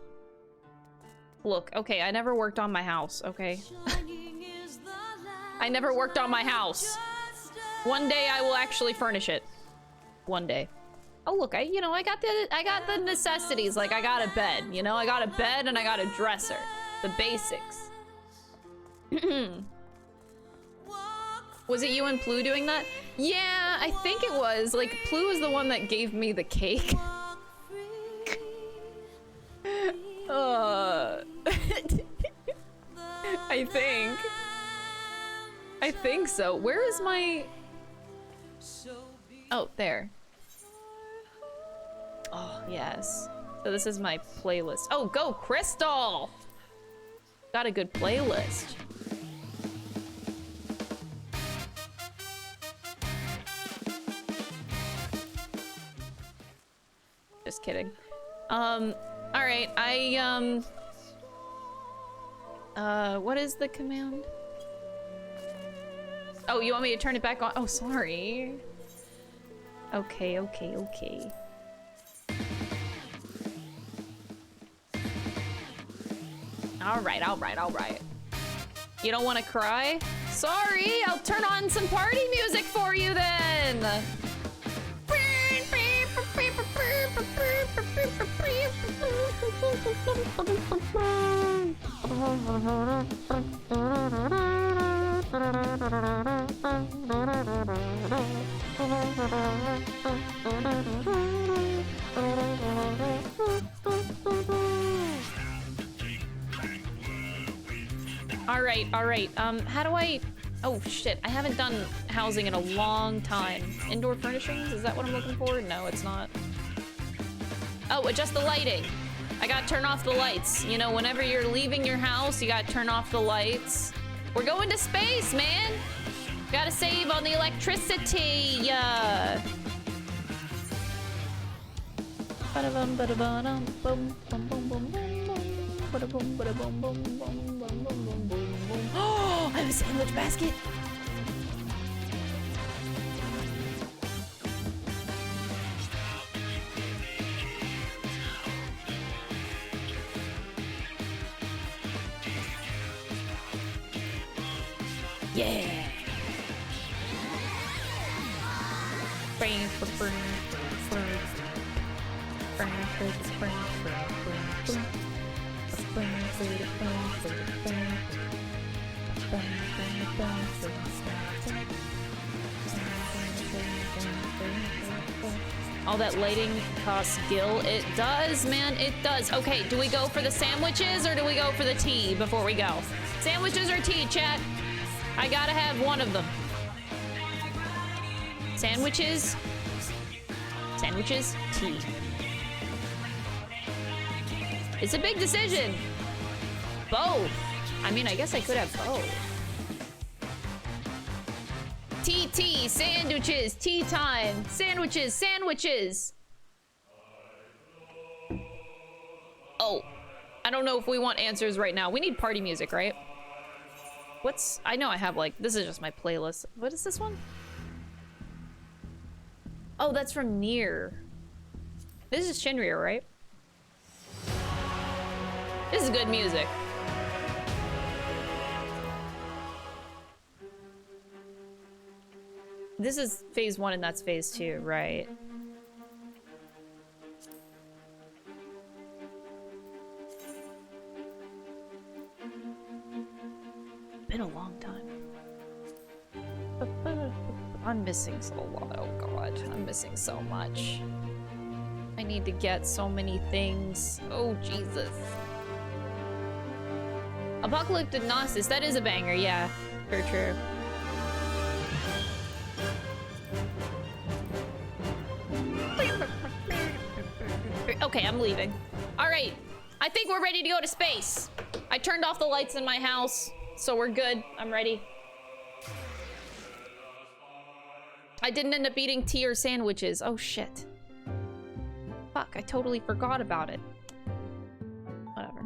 Look, okay, I never worked on my house, okay? I never worked on my house. One day I will actually furnish it. One day. Oh, look, I got the necessities. Like, I got a bed, you know? I got a bed and I got a dresser. The basics. Was it you and Plu doing that? Yeah, I think it was. Like, Plu is the one that gave me the cake. I think so. Where is my... Oh, there. Oh, yes. So this is my playlist. Oh, go Crystal! Got a good playlist. Just kidding. Alright, what is the command? Oh, you want me to turn it back on? Oh, sorry. Okay. Alright. You don't want to cry? Sorry, I'll turn on some party music for you then! Alright. How do I... Oh shit, I haven't done housing in a long time. Indoor furnishings, is that what I'm looking for? No, it's not. Oh, adjust the lighting. I gotta turn off the lights. You know, whenever you're leaving your house, you gotta turn off the lights. We're going to space, man! Gotta save on the electricity, yeah. Oh, I have a sandwich basket. Yeah. All that lighting costs gil. It does, man, it does. Okay, do we go for the sandwiches or do we go for the tea before we go? Sandwiches or tea, chat? I gotta have one of them. Sandwiches. Sandwiches, tea. It's a big decision. Both. I mean, I guess I could have both. Tea, sandwiches, tea time. Sandwiches, sandwiches. Oh, I don't know if we want answers right now. We need party music, right? What's, I know I have like, this is just my playlist. What is this one? Oh, that's from Nier. This is Shinryu, right? This is good music. This is phase 1 and that's phase 2, right? Been a long time. I'm missing so lot. Oh god, I'm missing so much. I need to get so many things. Oh Jesus. Apocalyptic Gnosis, that is a banger, yeah. For true. Okay, I'm leaving. Alright, I think we're ready to go to space. I turned off the lights in my house, so we're good. I'm ready. I didn't end up eating tea or sandwiches. Oh shit. Fuck, I totally forgot about it. Whatever.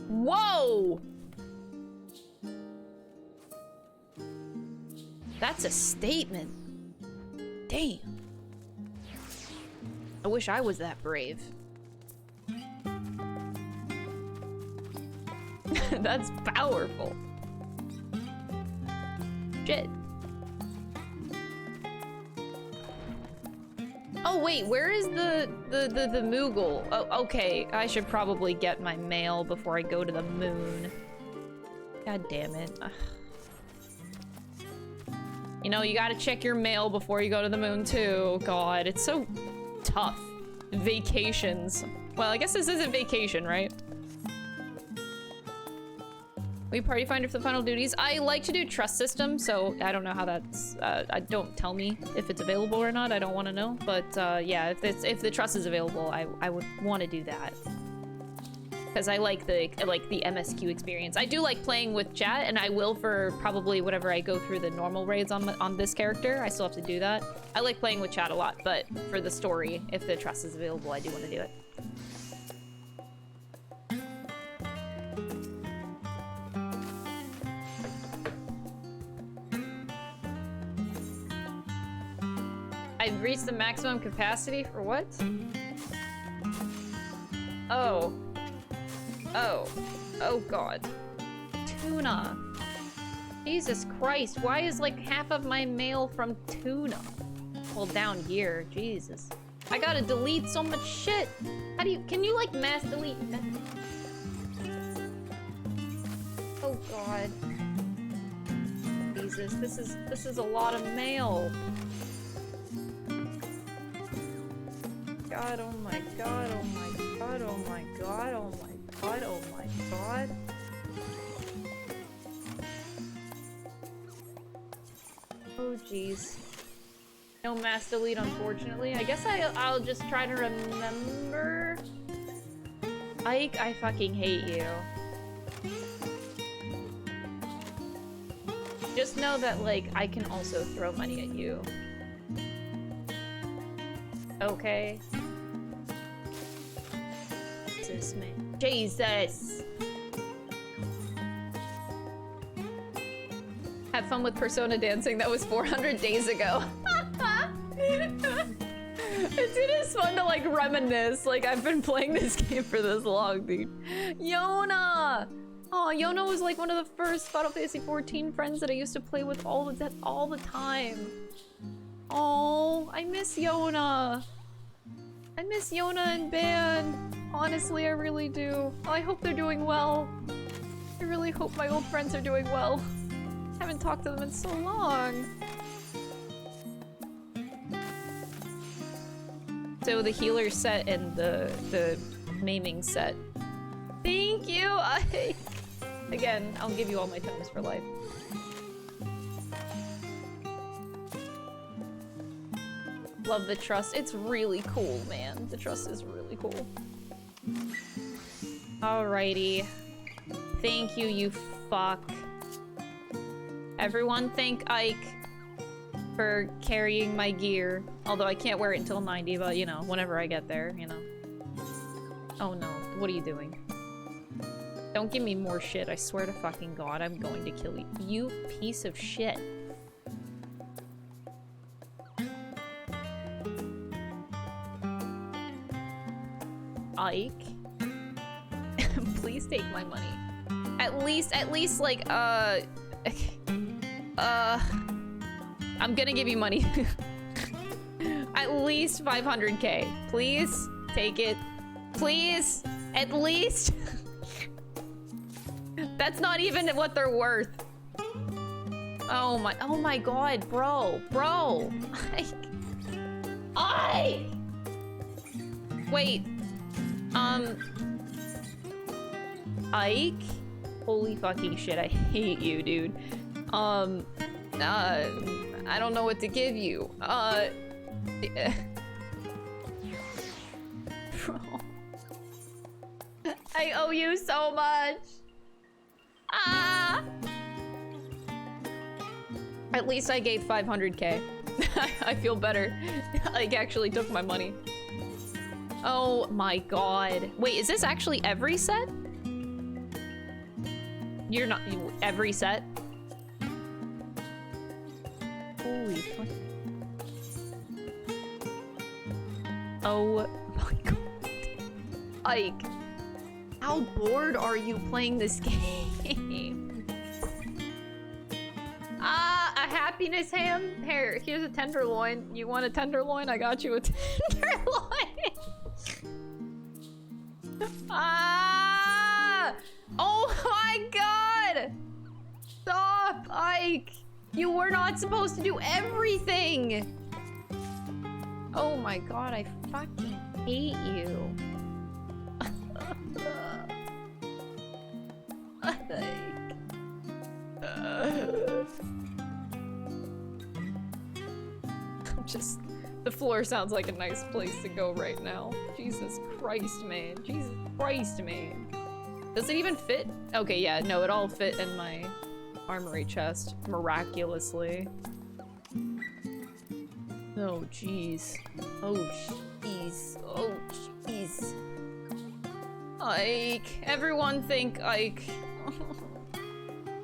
Whoa! That's a statement. Damn. I wish I was that brave. That's powerful. Shit. Oh wait, where is the Moogle? Oh, okay. I should probably get my mail before I go to the moon. God damn it. Ugh. You know, you gotta check your mail before you go to the moon too. God, it's so tough. Vacations. Well, I guess this isn't vacation, right? We party finder for the final duties. I like to do trust system, so I don't know how that's. Don't tell me if it's available or not. I don't want to know. But yeah, if the trust is available, I would want to do that because I like the MSQ experience. I do like playing with chat, and I will for probably whenever I go through the normal raids on this character. I still have to do that. I like playing with chat a lot, but for the story, if the trust is available, I do want to do it. I've reached the maximum capacity for what? Oh. Oh. Oh god. Tuna. Jesus Christ, why is like half of my mail from tuna? Well, down here, Jesus. I gotta delete so much shit. How do you, can you like mass delete? Oh god. Jesus, this is a lot of mail. God, oh my god, oh my god, oh my god, oh my god, oh my god. Oh jeez. No mass delete, unfortunately. I guess I'll just try to remember. Ike, I fucking hate you. Just know that, like, I can also throw money at you. Okay. Jesus, man. Jesus! Have fun with Persona dancing. That was 400 days ago. It is fun to, like, reminisce. Like, I've been playing this game for this long, dude. Yona! Oh, Yona was, like, one of the first Final Fantasy XIV friends that I used to play with all the time. Oh, I miss Yona. I miss Yona and Ban. Honestly, I really do. I hope they're doing well. I really hope my old friends are doing well. Haven't talked to them in so long. So the healer set and the maiming set. Thank you! Again, I'll give you all my tomes for life. Love the trust. It's really cool, man. The trust is really cool. Alrighty. Thank you, you fuck. Everyone thank Ike for carrying my gear. Although I can't wear it until 90, but you know, whenever I get there, you know. Oh no, what are you doing? Don't give me more shit, I swear to fucking god, I'm going to kill you. You piece of shit. Ike? Please take my money. At least, like, I'm gonna give you money. At least 500k. Please, take it. Please, at least. That's not even what they're worth. Oh my god, bro. Ike! Wait. Ike? Holy fucking shit, I hate you, dude. I don't know what to give you. Bro. I owe you so much. Ah! At least I gave 500k. I feel better. Like, actually took my money. Oh my god. Wait, is this actually every set? You're not every set? Holy fuck. Oh my god. Ike, how bored are you playing this game? Ah, a happiness ham? Here, here's a tenderloin. You want a tenderloin? I got you a tenderloin. Ah! Oh my god! Stop, Ike! You were not supposed to do everything! Oh my god, I fucking hate you. The floor sounds like a nice place to go right now. Jesus Christ, man. Jesus Christ, man. Does it even fit? Okay, yeah, no, it all fit in my armory chest, miraculously. Oh, jeez. Oh, jeez. Oh, jeez. Ike. Everyone think Ike.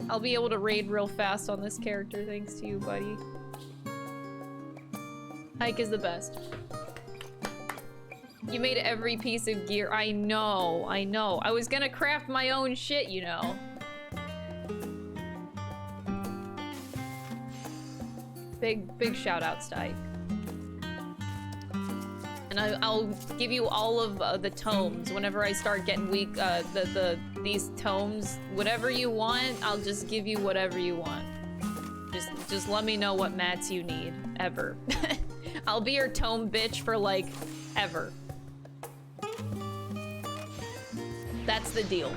I'll be able to raid real fast on this character thanks to you, buddy. Ike is the best. You made every piece of gear. I know, I know. I was gonna craft my own shit, you know. Big shout outs to Ike. And I'll give you all of the tomes whenever I start getting weak. These tomes, whatever you want, I'll just give you whatever you want. Just let me know what mats you need, ever. I'll be your tome bitch for like ever. That's the deal.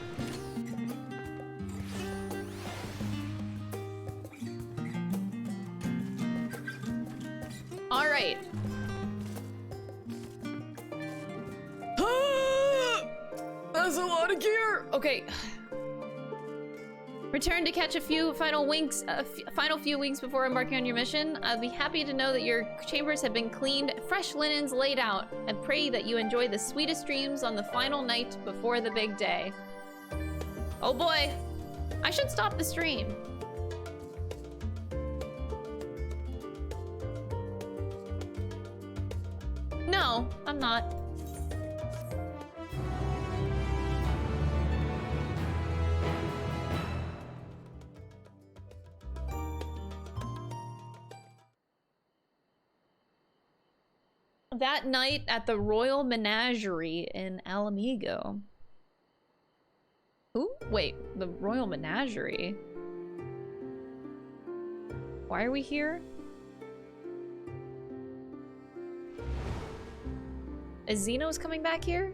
All right. That's a lot of gear. Okay. Return to catch a few final winks, final few winks before embarking on your mission. I'll be happy to know that your chambers have been cleaned, fresh linens laid out, and pray that you enjoy the sweetest dreams on the final night before the big day. Oh boy, I should stop the stream. No, I'm not. That night at the Royal Menagerie in Alamigo. Ooh, wait, the Royal Menagerie? Why are we here? Is Xeno's coming back here?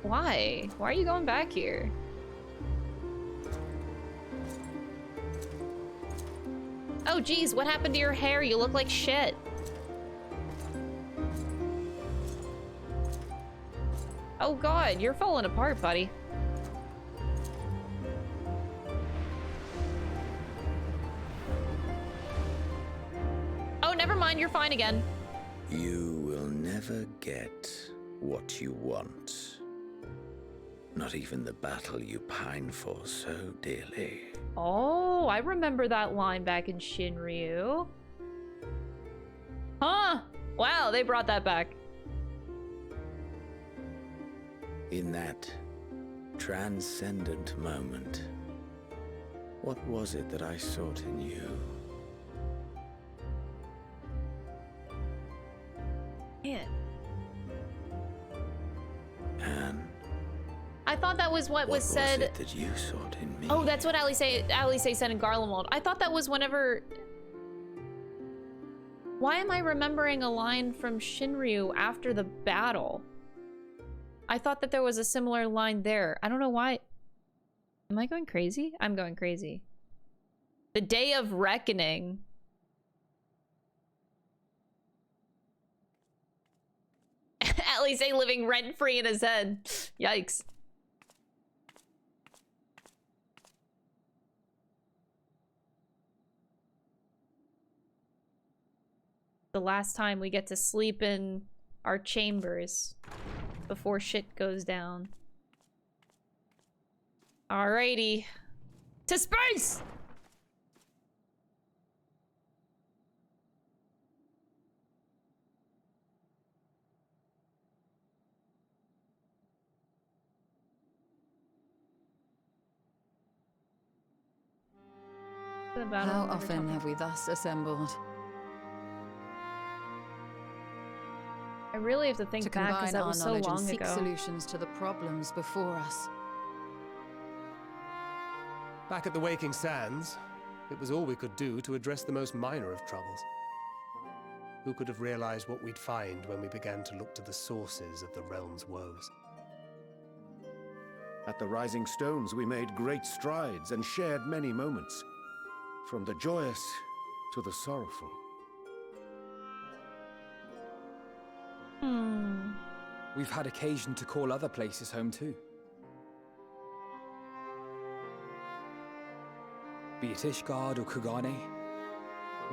Why? Why are you going back here? Oh geez, what happened to your hair? You look like shit. Oh god, you're falling apart, buddy. Oh, never mind, you're fine again. You will never get what you want. Not even the battle you pine for so dearly. Oh, I remember that line back in Shinryu. Huh? Wow, they brought that back. In that transcendent moment, what was it that I sought in you? Man. Anne, I thought that was what was said. What was it that you sought in me? Oh, that's what Alice said in Garlemald. I thought that was whenever... Why am I remembering a line from Shinryu after the battle? I thought that there was a similar line there. I don't know why. Am I going crazy? I'm going crazy. The Day of Reckoning. Alice living rent-free in his head. Yikes. The last time we get to sleep in our chambers before shit goes down. Alrighty. To space! How often have we thus assembled? I really have to think back because that was so long and seek ago. Solutions to the problems before us. Back at the Waking Sands, it was all we could do to address the most minor of troubles. Who could have realized what we'd find when we began to look to the sources of the realm's woes? At the Rising Stones, we made great strides and shared many moments, from the joyous to the sorrowful. We've had occasion to call other places home too. Be it Ishgard or Kugane,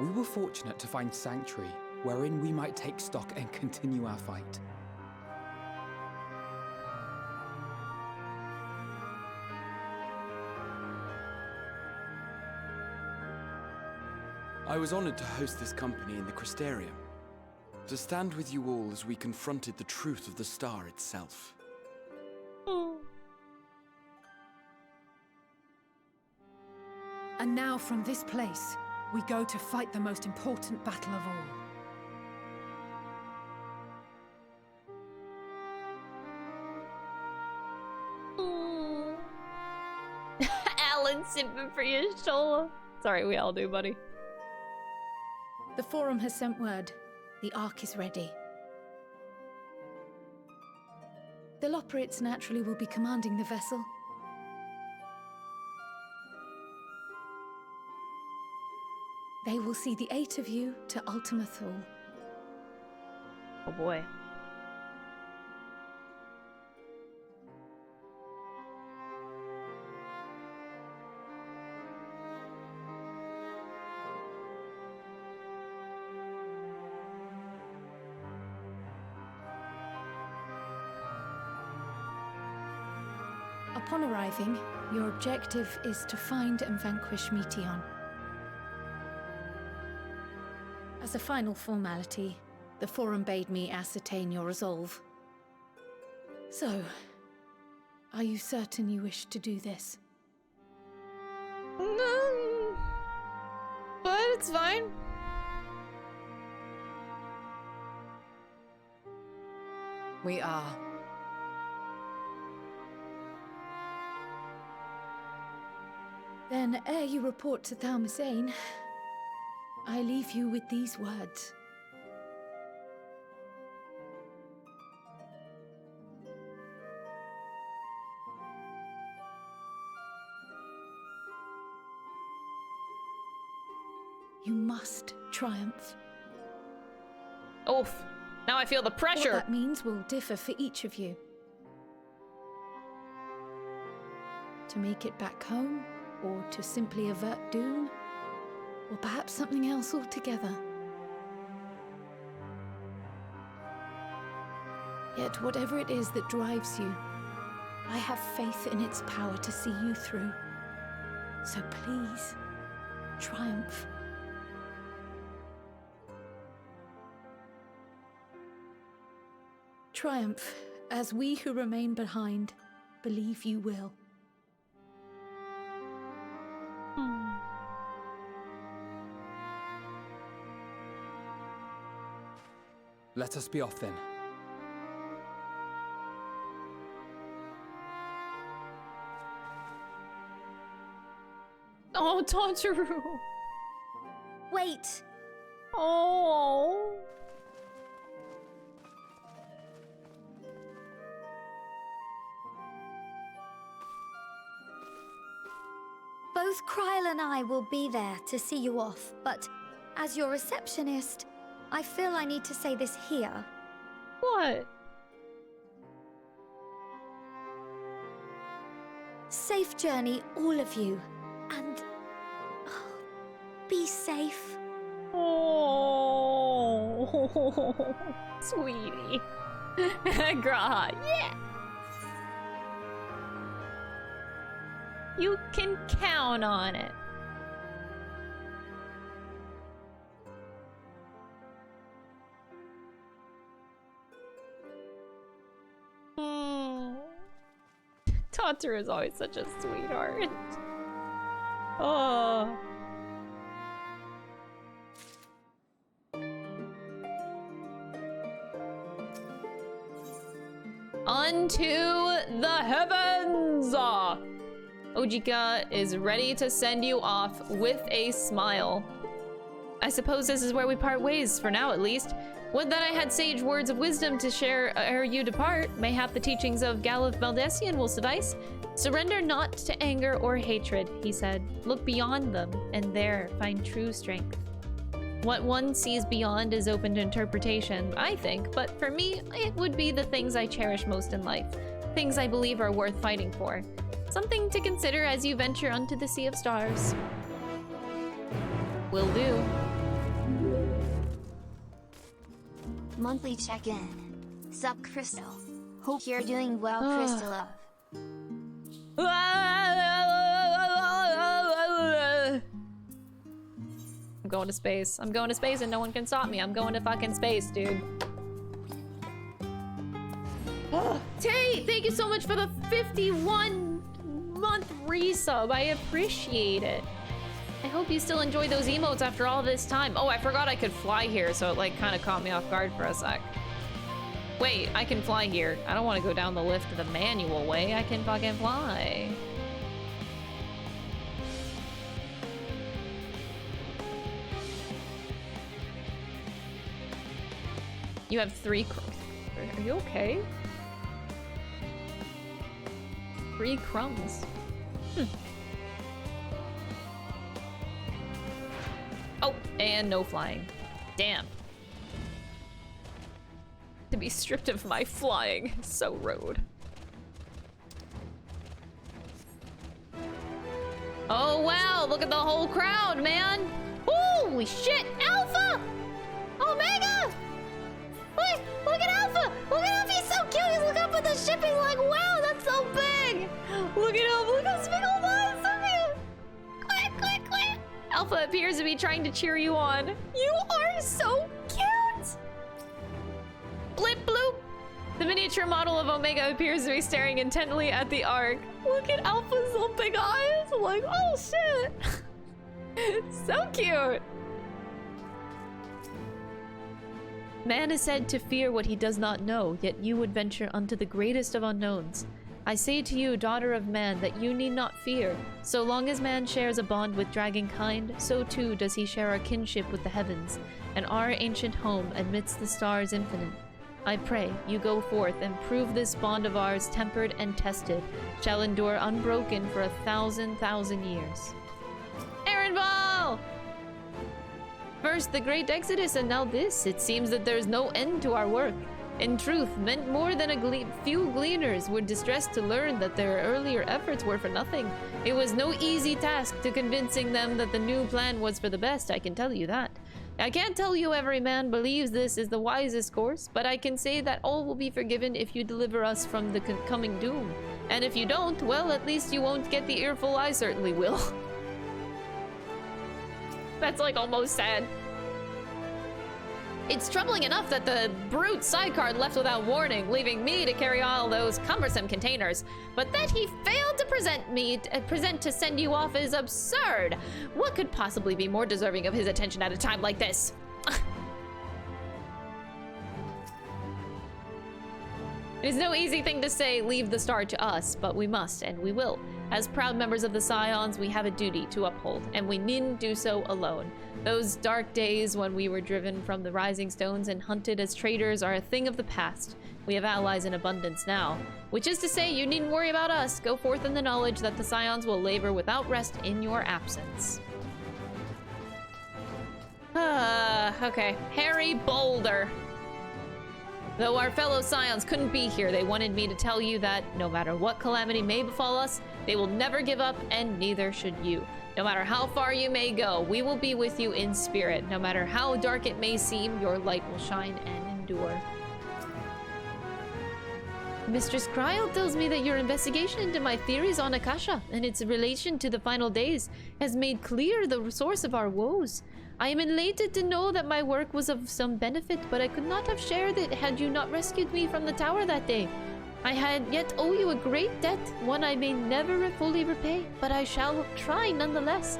we were fortunate to find sanctuary wherein we might take stock and continue our fight. I was honored to host this company in the Crystarium, to stand with you all as we confronted the truth of the star itself. And now from this place, we go to fight the most important battle of all. Alan simping for your shoulder. Sorry, we all do, buddy. The Forum has sent word. The Ark is ready. The Loporits naturally will be commanding the vessel. They will see the 8 of you to Ultima Thule. Oh boy. Upon arriving, your objective is to find and vanquish Meteon. As a final formality, the Forum bade me ascertain your resolve. So, are you certain you wish to do this? But it's fine. We are. Then, ere you report to Thalmasane, I leave you with these words. You must triumph. Oof. Now I feel the pressure. What that means will differ for each of you. To make it back home, or to simply avert doom, or perhaps something else altogether. Yet whatever it is that drives you, I have faith in its power to see you through. So please, triumph. Triumph, as we who remain behind believe you will. Let us be off then. Oh, Tantaru. Wait. Oh. Both Kryl and I will be there to see you off, but as your receptionist, I feel I need to say this here. What? Safe journey, all of you. And be safe. Oh, sweetie. Graha, yeah. You can count on it. Tantaru is always such a sweetheart. Oh. Unto the heavens! Ojika is ready to send you off with a smile. I suppose this is where we part ways, for now at least. Would that I had sage words of wisdom to share ere you depart. Mayhap the teachings of Galuf Valdesian will suffice. Surrender not to anger or hatred, he said. Look beyond them, and there find true strength. What one sees beyond is open to interpretation, I think, but for me, it would be the things I cherish most in life. Things I believe are worth fighting for. Something to consider as you venture unto the Sea of Stars. Will do. Monthly check-in. Sup, Crystal? Hope you're doing well, Crystal Love. I'm going to space. I'm going to space and no one can stop me. I'm going to fucking space, dude. Tay, thank you so much for the 51-month resub. I appreciate it. I hope you still enjoy those emotes after all this time. Oh, I forgot I could fly here, so it like kind of caught me off guard for a sec. Wait, I can fly here. I don't want to go down the lift the manual way. I can fucking fly. You have 3 Are you okay? Free crumbs. Oh, and no flying. Damn. To be stripped of my flying. So rude. Oh wow, look at the whole crowd, man. Holy shit, Alpha! Omega! Look at Alpha! Look at Alpha, he's so cute! He's looking up at the ship, he's like, wow, that's so big! Look at Alpha, look how big all that is, so cute! Quick! Alpha appears to be trying to cheer you on. You are so cute! Blip bloop! The miniature model of Omega appears to be staring intently at the Ark. Look at Alpha's little big eyes! I'm like, oh shit! So cute! Man is said to fear what he does not know, yet you would venture unto the greatest of unknowns. I say to you, daughter of man, that you need not fear. So long as man shares a bond with dragonkind, so too does he share our kinship with the heavens, and our ancient home amidst the stars infinite. I pray you go forth and prove this bond of ours, tempered and tested, shall endure unbroken for 1,000,000 years. Errand ball! First the great exodus, and now this. It seems that there is no end to our work. In truth, meant more than a few gleaners were distressed to learn that their earlier efforts were for nothing. It was no easy task to convincing them that the new plan was for the best, I can tell you that. I can't tell you every man believes this is the wisest course, but I can say that all will be forgiven if you deliver us from the coming doom. And if you don't, well, at least you won't get the earful I certainly will. That's like almost sad. It's troubling enough that the brute sidecar left without warning, leaving me to carry all those cumbersome containers. But that he failed to present to send you off is absurd. What could possibly be more deserving of his attention at a time like this? It is no easy thing to say, leave the star to us, but we must, and we will. As proud members of the Scions, we have a duty to uphold, and we needn't do so alone. Those dark days when we were driven from the Rising Stones and hunted as traitors are a thing of the past. We have allies in abundance now, which is to say you needn't worry about us. Go forth in the knowledge that the Scions will labor without rest in your absence. Okay. Harry Boulder. Though our fellow Scions couldn't be here, they wanted me to tell you that no matter what calamity may befall us, they will never give up, and neither should you. No matter how far you may go, we will be with you in spirit. No matter how dark it may seem, your light will shine and endure. Mistress Cryle tells me that your investigation into my theories on Akasha and its relation to the final days has made clear the source of our woes. I am elated to know that my work was of some benefit, but I could not have shared it had you not rescued me from the tower that day. I had yet owe you a great debt, one I may never fully repay, but I shall try nonetheless.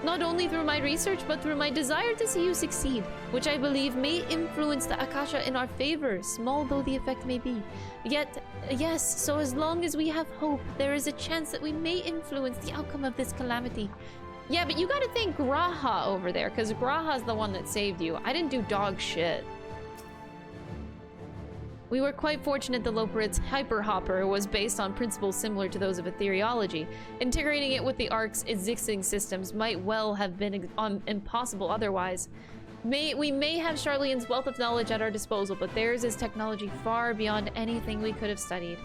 Not only through my research, but through my desire to see you succeed, which I believe may influence the Akasha in our favor, small though the effect may be. Yet, yes, so as long as we have hope, there is a chance that we may influence the outcome of this calamity. Yeah, but you gotta thank Graha over there, because Graha's the one that saved you. I didn't do dog shit. We were quite fortunate that Loperit's hyperhopper was based on principles similar to those of ethereology. Integrating it with the Ark's existing systems might well have been impossible otherwise. We may have Charlene's wealth of knowledge at our disposal, but theirs is technology far beyond anything we could have studied.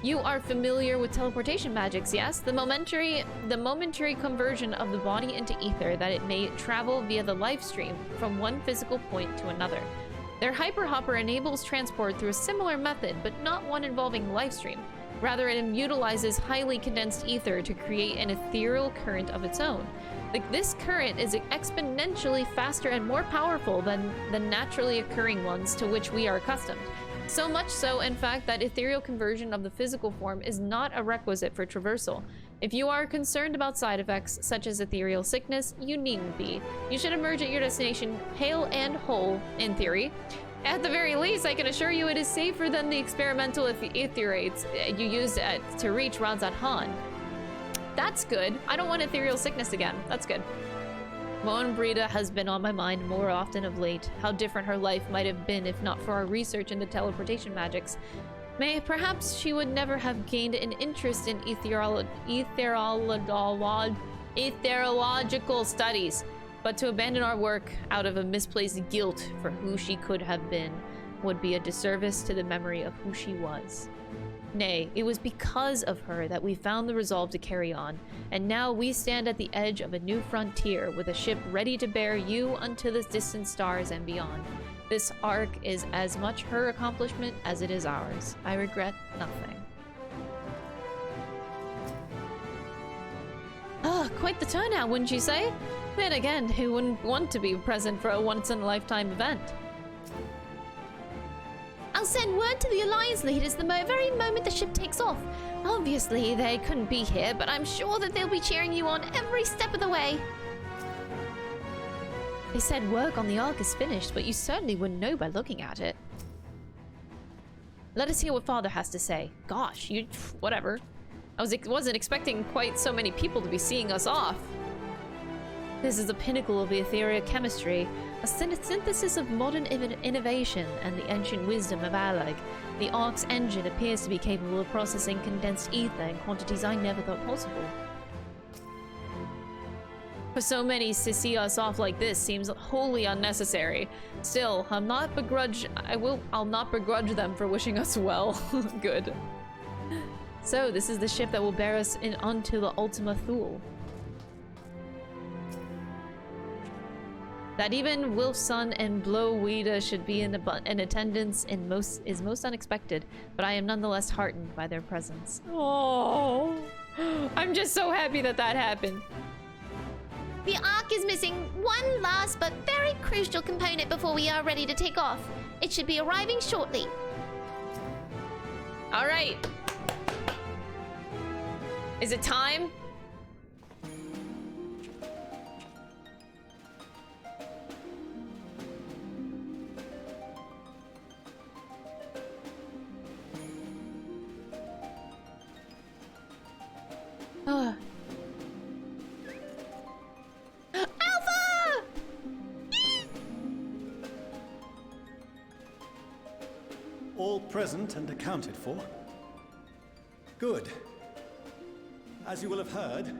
You are familiar with teleportation magics, yes? The momentary conversion of the body into ether that it may travel via the life stream from one physical point to another. Their hyperhopper enables transport through a similar method, but not one involving life stream. Rather, it utilizes highly condensed ether to create an ethereal current of its own. This current is exponentially faster and more powerful than the naturally occurring ones to which we are accustomed. So much so, in fact, that ethereal conversion of the physical form is not a requisite for traversal. If you are concerned about side effects, such as ethereal sickness, you needn't be. You should emerge at your destination hale and whole, in theory. At the very least, I can assure you it is safer than the experimental etherates you used to reach Ranzat-Han. That's good. I don't want ethereal sickness again. That's good. Moan Brita has been on my mind more often of late. How different her life might have been if not for our research into teleportation magics. Perhaps she would never have gained an interest in ethereological studies, but to abandon our work out of a misplaced guilt for who she could have been would be a disservice to the memory of who she was. Nay, it was because of her that we found the resolve to carry on, and now we stand at the edge of a new frontier with a ship ready to bear you unto the distant stars and beyond. This arc is as much her accomplishment as it is ours. I regret nothing. Ah, quite the turnout, wouldn't you say? Then again, who wouldn't want to be present for a once-in-a-lifetime event? I'll send word to the Alliance leaders the very moment the ship takes off. Obviously, they couldn't be here, but I'm sure that they'll be cheering you on every step of the way. They said work on the Ark is finished, but you certainly wouldn't know by looking at it. Let us hear what Father has to say. Gosh, whatever. Wasn't expecting quite so many people to be seeing us off. This is the pinnacle of the ethereal chemistry, a synthesis of modern innovation and the ancient wisdom of Alag. The Ark's engine appears to be capable of processing condensed ether in quantities I never thought possible. For so many to see us off like this seems wholly unnecessary. Still, I'll not begrudge them for wishing us well. Good. So, this is the ship that will bear us onto the Ultima Thule. That even Wilfson and Blowweeda should be in attendance is most unexpected, but I am nonetheless heartened by their presence. Oh, I'm just so happy that happened. The Ark is missing one last but very crucial component before we are ready to take off. It should be arriving shortly. All right. Is it time? Alpha! All present and accounted for? Good. As you will have heard,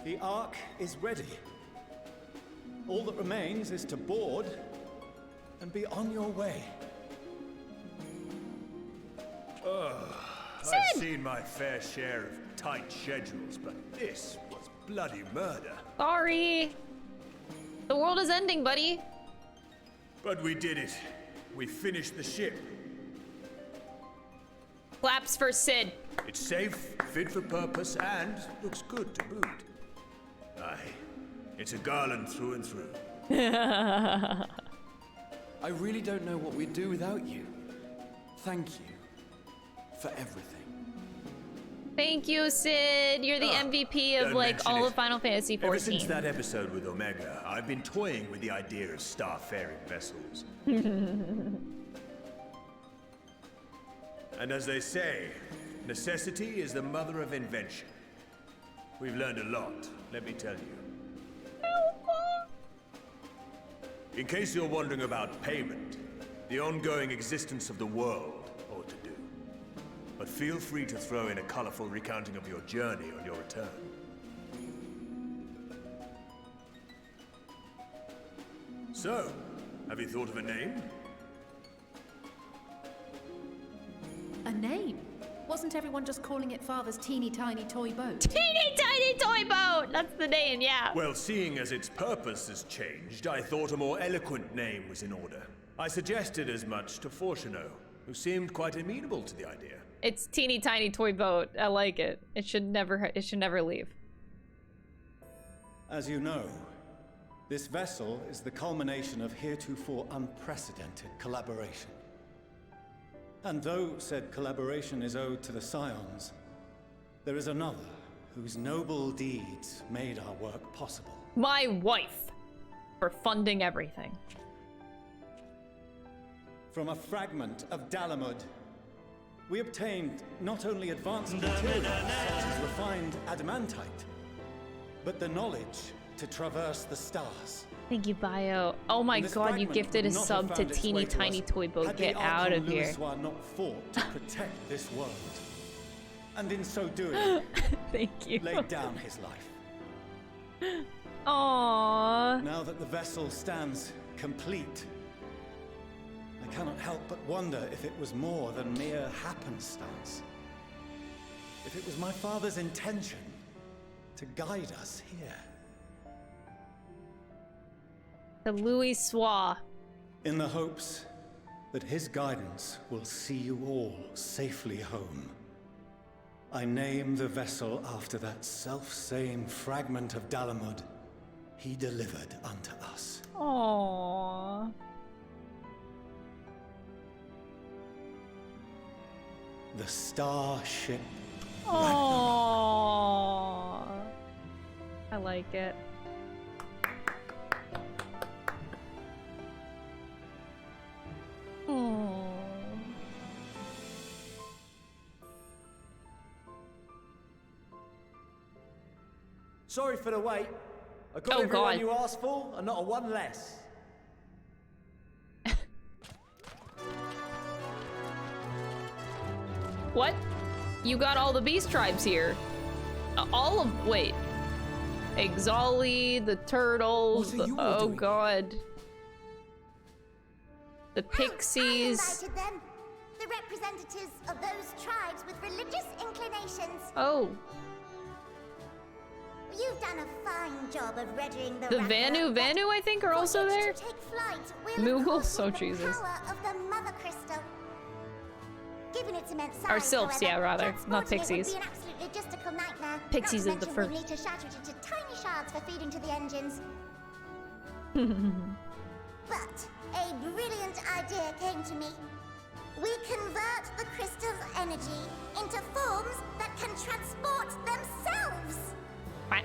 the Ark is ready. All that remains is to board and be on your way. I've seen my fair share of tight schedules, but this was bloody murder. Sorry. The world is ending, buddy. But we did it. We finished the ship. Claps for Sid. It's safe, fit for purpose, and looks good to boot. Aye, it's a garland through and through. I really don't know what we'd do without you. Thank you for everything. Thank you, Sid. You're the MVP of like all of Final Fantasy XIV. Ever since that episode with Omega, I've been toying with the idea of starfaring vessels. And as they say, necessity is the mother of invention. We've learned a lot, let me tell you. In case you're wondering about payment, the ongoing existence of the world ought to do. But feel free to throw in a colorful recounting of your journey on your return. So, have you thought of a name? A name? Wasn't everyone just calling it Father's teeny tiny toy boat? Teeny tiny toy boat! That's the name, yeah. Well, seeing as its purpose has changed, I thought a more eloquent name was in order. I suggested as much to Fortuno, who seemed quite amenable to the idea. It's teeny tiny toy boat. I like it. It should never leave. As you know, this vessel is the culmination of heretofore unprecedented collaboration. And though said collaboration is owed to the Scions, there is another whose noble deeds made our work possible. My wife, for funding everything. From a fragment of Dalamud, we obtained not only advanced materials such as refined adamantite, but the knowledge to traverse the stars. Thank you, Bio. Oh my god, you gifted a sub to Teeny Tiny Toy Boat. Get out of here. Not fought to protect this world, and in so doing, thank you, laid down his life. Aww. Now that the vessel stands complete, I cannot help but wonder if it was more than mere happenstance. If it was my father's intention to guide us here. The Louis Soir. In the hopes that his guidance will see you all safely home, I name the vessel after that self-same fragment of Dalamud he delivered unto us. Aww. The Starship Aww. I like it. Aww. Sorry for the wait. I got everyone you asked for, and not a one less. What? You got all the beast tribes here. All of wait. Exali, the turtles, oh god. The pixies. I invited them. The representatives of those tribes with religious inclinations. Oh. You've done a fine job of readying the Vanu, I think, are also there. Moogles, oh Jesus. Power of the Mother Crystal. Given its immense size, Or sylphs, yeah, rather, not pixies. It would be an absolute logistical nightmare. Pixies not is to the mention first. we'd need to shatter it into tiny shards for feeding to the engines. But a brilliant idea came to me. We convert the crystal's energy into forms that can transport themselves. What?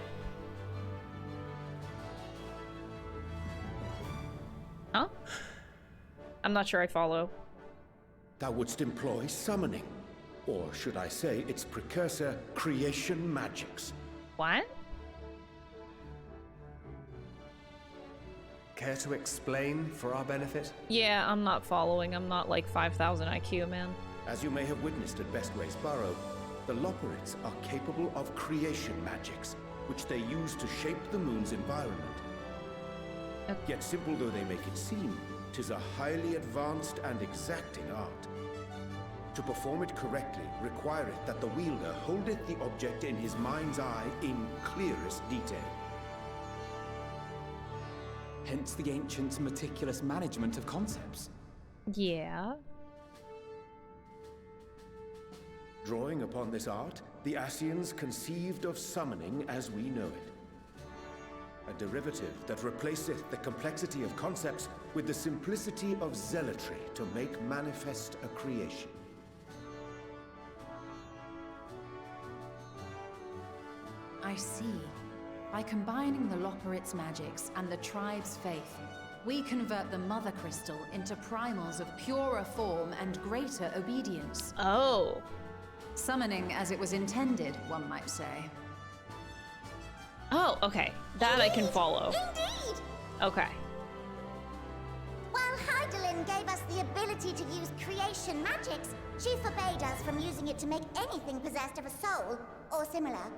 Huh? I'm not sure I follow. Thou wouldst employ summoning, or should I say its precursor, creation magics. What? Care to explain for our benefit? Yeah, I'm not following. I'm not like 5,000 IQ, man. As you may have witnessed at Bestways Burrow, the Loporits are capable of creation magics, which they use to shape the moon's environment. Yet simple though they make it seem, 'tis a highly advanced and exacting art. To perform it correctly requireth that the wielder holdeth the object in his mind's eye in clearest detail. Hence the ancients' meticulous management of concepts. Yeah. Drawing upon this art, the Ascians conceived of summoning as we know it. A derivative that replaceth the complexity of concepts with the simplicity of zealotry to make manifest a creation. I see. By combining the Loporits' magics and the tribe's faith, we convert the Mother Crystal into primals of purer form and greater obedience. Oh. Summoning as it was intended, one might say. Oh, okay. That I can follow. Indeed! Okay. While Hydaelyn gave us the ability to use creation magics, she forbade us from using it to make anything possessed of a soul, or similar.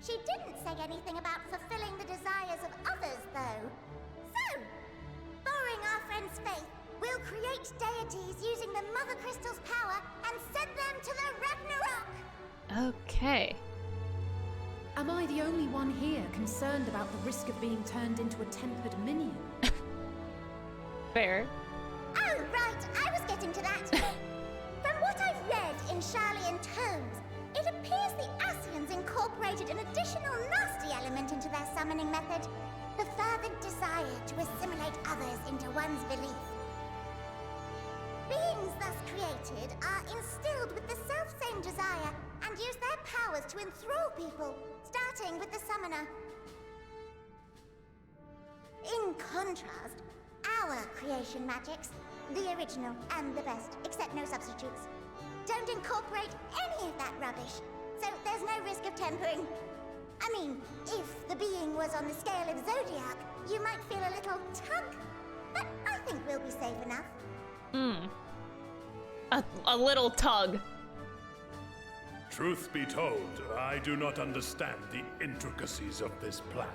She didn't say anything about fulfilling the desires of others, though. So, borrowing our friend's faith, we'll create deities using the Mother Crystal's power and send them to the Ragnarok! Okay. Am I the only one here concerned about the risk of being turned into a tempered minion? Fair. Oh, right, I was getting to that. From what I've read in Sharlayan tomes, it appears the Ascians incorporated an additional nasty element into their summoning method, the fervent desire to assimilate others into one's belief. Beings thus created are instilled with the self-same desire and use their powers to enthrall people, starting with the summoner. In contrast, our creation magics, the original and the best, except no substitutes, don't incorporate any of that rubbish, so there's no risk of tempering. I mean, if the being was on the scale of Zodiac, you might feel a little tug. But I think we'll be safe enough. A little tug. Truth be told, I do not understand the intricacies of this plan.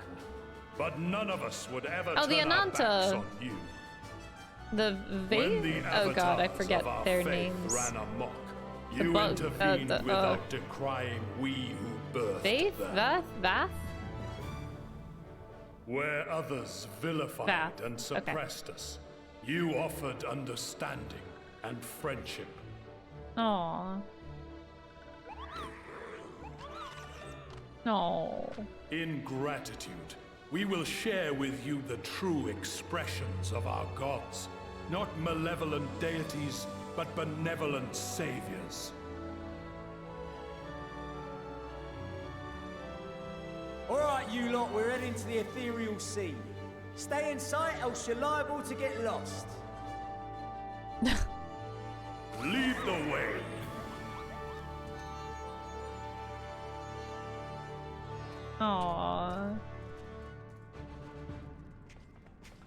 But none of us would ever turn our backs on you. The Vaith? Oh god, I forget their names. Ran amok, you intervened without decrying we who birthed Vaith? them. Vath? Where others vilified and suppressed us, you offered understanding and friendship. Aww. No. In gratitude, we will share with you the true expressions of our gods. Not malevolent deities, but benevolent saviors. Alright, you lot, we're heading to the ethereal sea. Stay in sight, else you're liable to get lost. Lead the way. Aww.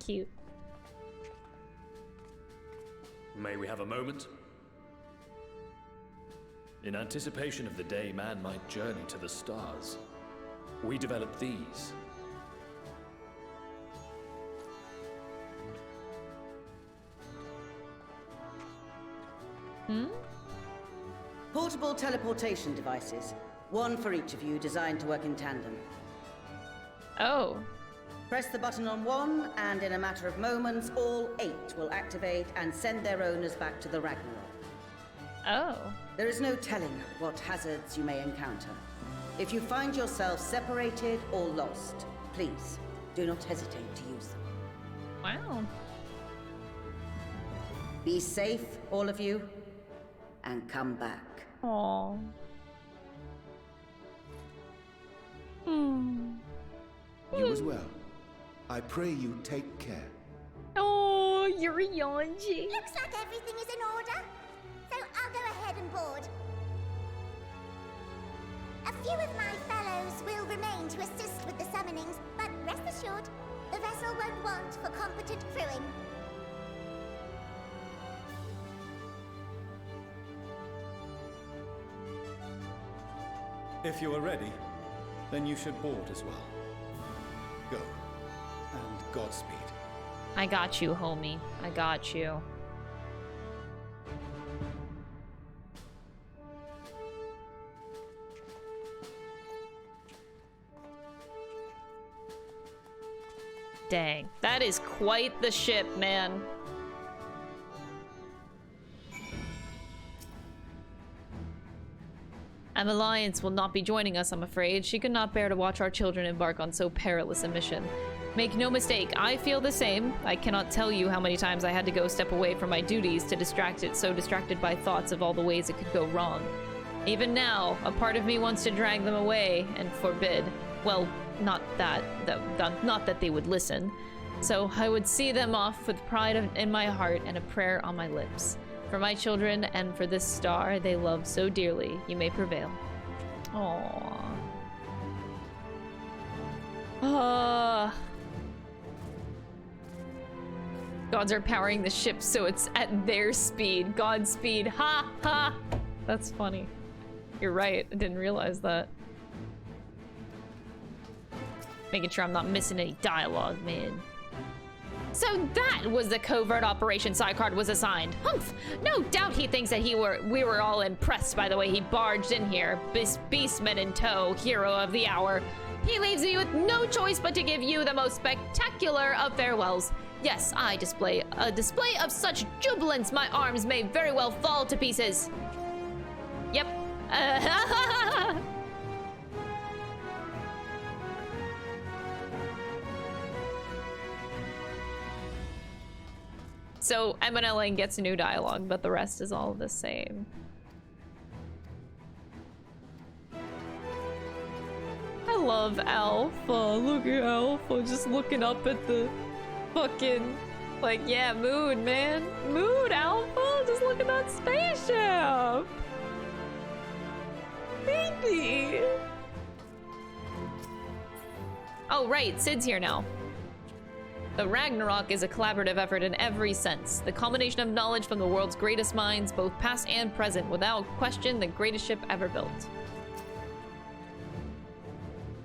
Cute. May we have a moment? In anticipation of the day man might journey to the stars, we developed these. Portable teleportation devices. One for each of you, designed to work in tandem. Oh. Press the button on one, and in a matter of moments, all 8 will activate and send their owners back to the Ragnorak. Oh. There is no telling what hazards you may encounter. If you find yourself separated or lost, please do not hesitate to use them. Wow. Be safe, all of you, and come back. Aww. You as well. I pray you take care. Oh, you're Yonji. Looks like everything is in order. So I'll go ahead and board. A few of my fellows will remain to assist with the summonings, but rest assured, the vessel won't want for competent crewing. If you are ready, then you should board as well. Go. And Godspeed. I got you, homie. I got you. Dang, that is quite the ship, man. And Alliance will not be joining us, I'm afraid. She could not bear to watch our children embark on so perilous a mission. Make no mistake, I feel the same. I cannot tell you how many times I had to go step away from my duties to so distracted by thoughts of all the ways it could go wrong. Even now, a part of me wants to drag them away and forbid. Well, not that they would listen. So I would see them off with pride in my heart and a prayer on my lips. For my children and for this star they love so dearly, you may prevail. Aww. Gods are powering the ship so it's at their speed. Godspeed. Ha ha! That's funny. You're right. I didn't realize that. Making sure I'm not missing any dialogue, man. So that was the covert operation Psycard was assigned. Humph! No doubt he thinks that we were all impressed by the way he barged in here. Beastman in tow, hero of the hour. He leaves me with no choice but to give you the most spectacular of farewells. Yes, I display a display of such jubilance my arms may very well fall to pieces. Yep. So MNLA gets new dialogue, but the rest is all the same. I love Alpha. Look at Alpha just looking up at the fucking, like, yeah, mood, man. Mood, Alpha. Just look at that spaceship. Baby. Oh, right, Sid's here now. The Ragnorak is a collaborative effort in every sense. The combination of knowledge from the world's greatest minds, both past and present, without question the greatest ship ever built.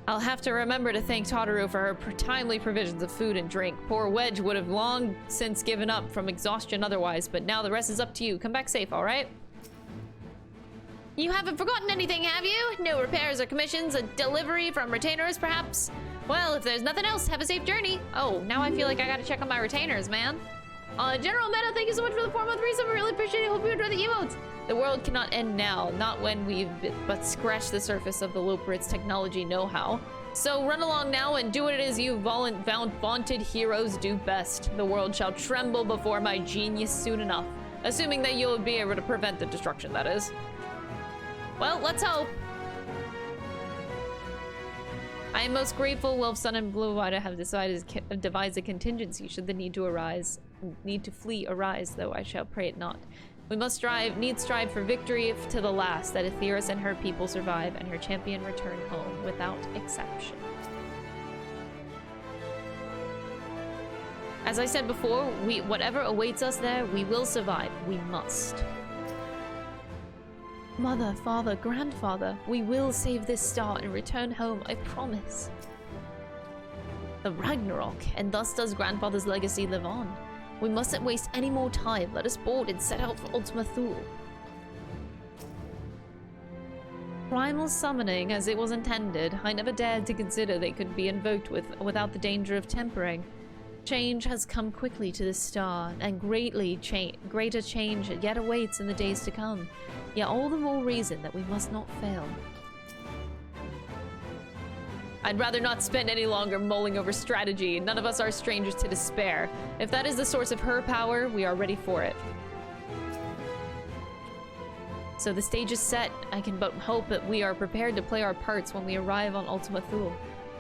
I'll have to remember to thank Totoro for her timely provisions of food and drink. Poor Wedge would have long since given up from exhaustion otherwise, but now the rest is up to you. Come back safe, all right? You haven't forgotten anything, have you? No repairs or commissions, a delivery from retainers, perhaps? Well, if there's nothing else, have a safe journey. Oh, now I feel like I gotta check on my retainers, man. General Meta, thank you so much for the 4-month resub. I really appreciate it. Hope you enjoy the emotes. The world cannot end now, not when we've but scratched the surface of the Loperit's technology know-how. So run along now and do what it is you vaunted heroes do best. The world shall tremble before my genius soon enough. Assuming that you'll be able to prevent the destruction, that is. Well, let's hope. I am most grateful Wolf, Sun, and Blue White have devised a contingency should the need to flee arise, though I shall pray it not. We must strive for victory to the last, that Aetheris and her people survive and her champion return home without exception. As I said before, whatever awaits us there, we will survive. We must. Mother, father, grandfather, we will save this star and return home, I promise. The Ragnarok, and thus does grandfather's legacy live on. We mustn't waste any more time. Let us board and set out for Ultima Thule. Primal summoning, as it was intended, I never dared to consider they could be invoked without the danger of tempering. Change has come quickly to this star, and greater change yet awaits in the days to come. Yet all the more reason that we must not fail. I'd rather not spend any longer mulling over strategy. None of us are strangers to despair. If that is the source of her power, we are ready for it. So the stage is set. I can but hope that we are prepared to play our parts when we arrive on Ultima Thule.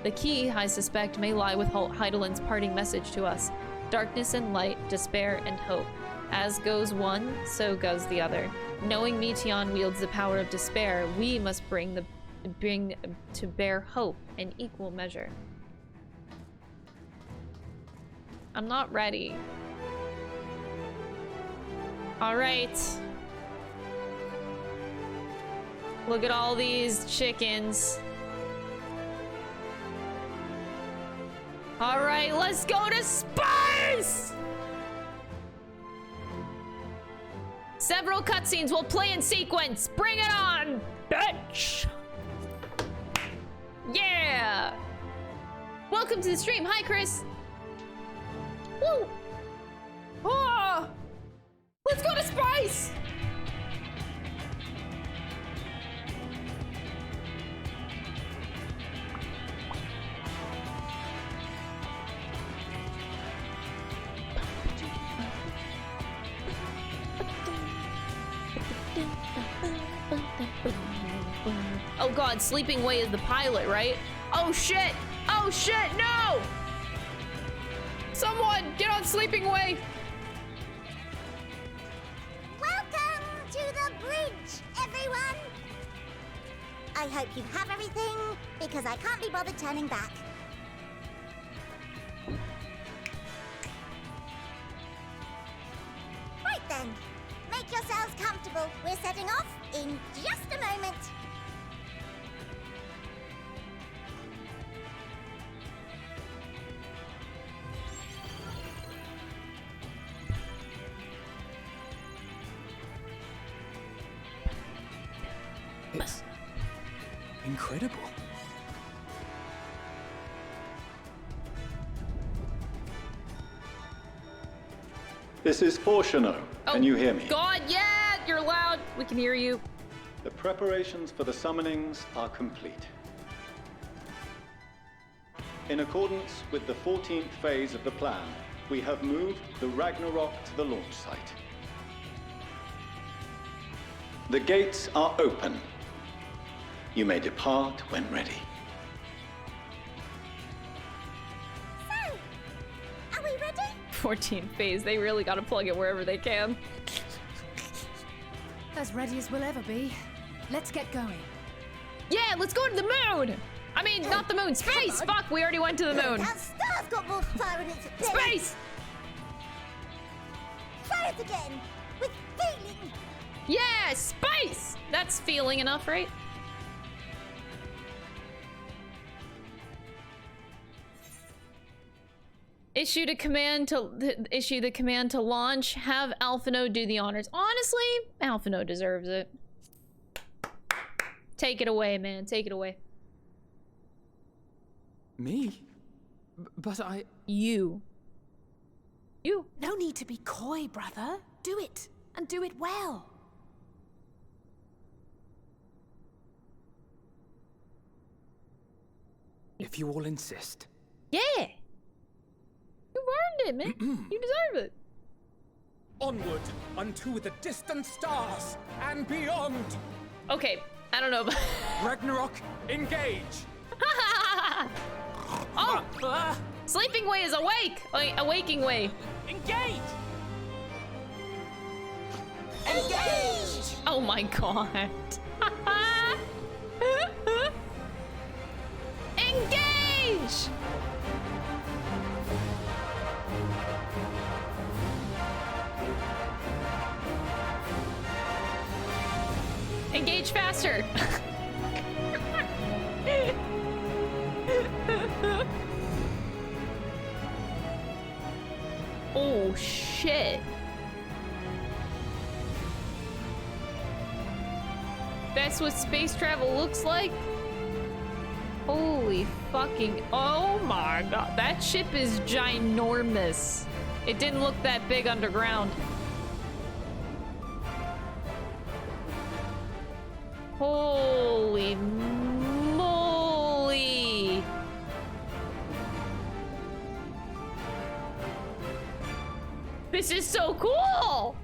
The key, I suspect, may lie with Heidelin's parting message to us. Darkness and light, despair and hope. As goes one, so goes the other. Knowing Meteon wields the power of despair, we must bring to bear hope in equal measure. I'm not ready. All right. Look at all these chickens. All right, let's go to space! Several cutscenes will play in sequence. Bring it on, bitch! Yeah! Welcome to the stream. Hi, Chris. Woo! Oh! Let's go to space! Oh god, Sleeping Way is the pilot, right? Oh shit! Oh shit, no! Someone, get on Sleeping Way! Welcome to the bridge, everyone! I hope you have everything, because I can't be bothered turning back. Right then, make yourselves comfortable. We're setting off in just a moment. It's incredible. This is Fortuno. Can you hear me? God, yeah! You're loud. We can hear you. The preparations for the summonings are complete. In accordance with the 14th phase of the plan, we have moved the Ragnarok to the launch site. The gates are open. You may depart when ready. So, are we ready? 14th phase. They really gotta plug it wherever they can. As ready as we'll ever be. Let's get going. Yeah, let's go to the moon! I mean, not the moon. Space! Fuck, we already went to the moon. That star's got more fire in its Space! Try it again! With feeling! Yeah, space! That's feeling enough, right? Issue the command to launch. Have Alphino do the honors. Honestly, Alphino deserves it. Take it away, man. Take it away. Me? But I... You. No need to be coy, brother. Do it, and do it well. If you all insist. Yeah! You've earned it, man. You deserve it. Onward unto the distant stars and beyond. Okay, I don't know about... Ragnarok, engage! Oh! Sleeping Way is awake! Awaking Way. Engage! Engage! Oh my god. Engage! Engage faster! Oh shit. That's what space travel looks like? Holy fucking, oh my god. That ship is ginormous. It didn't look that big underground. Holy moly. This is so cool!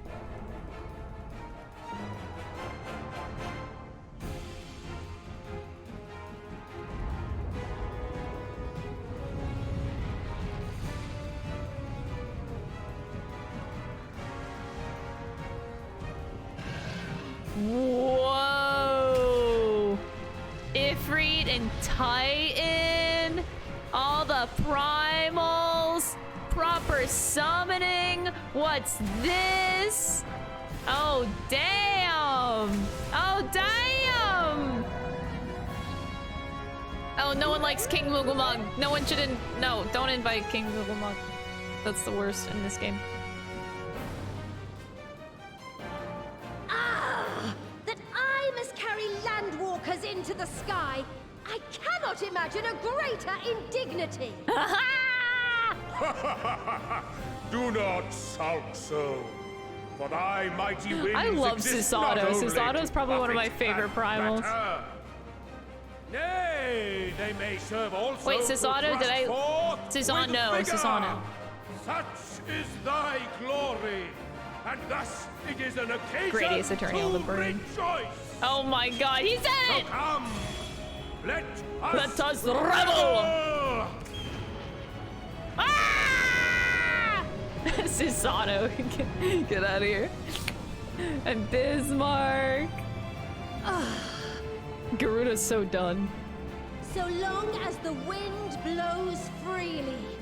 Whoa! Ifrit and Titan, all the primals, proper summoning. What's this? Oh damn! Oh damn! Oh, no one likes King Mooglumug. No one shouldn't. No, don't invite King Mooglumug. That's the worst in this game. That I must carry landwalkers into the sky. I cannot imagine a greater indignity. Do not sulk so, for thy mighty wings I love exist not Susato. only Susato's to probably one of my buffet favorite and primals. batter. Nay, they may serve also Wait, to Susato? Did I? thrust forth Susano. with vigor. Susano. Such is thy glory, and thus it is an occasion Gradius Attorney on the to brain. rejoice. Oh my god, he said So it! come, let us revel! Ah! Susato, get out of here. And Bismarck. Garuda's so done. So long as the wind blows freely,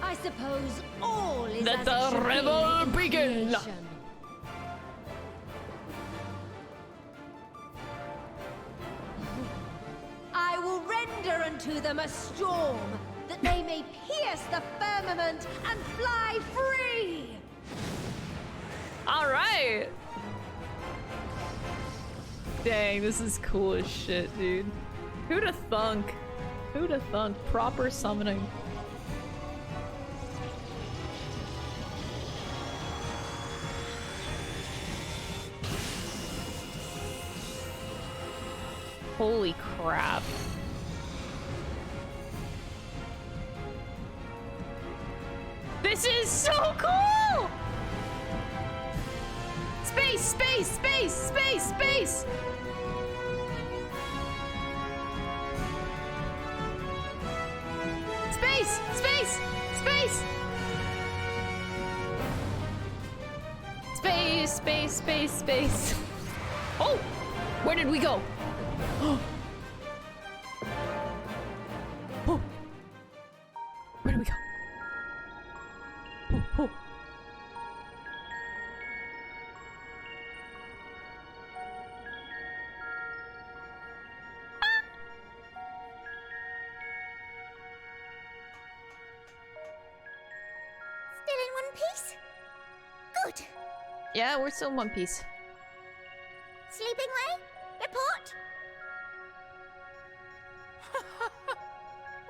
I suppose all is Let as the it should rebel be in begin. creation. I will render unto them a storm, that they may pierce the firmament and fly free! Alright! Dang, this is cool as shit, dude. Who'da thunk? Who'da thunk? Proper summoning. Holy crap. This is so cool! Space, space, space, space, space! Space, space, space! Space, space, space, space. Oh! Where did we go? one piece? Good. Yeah, we're still in one piece. Sleeping way? Report?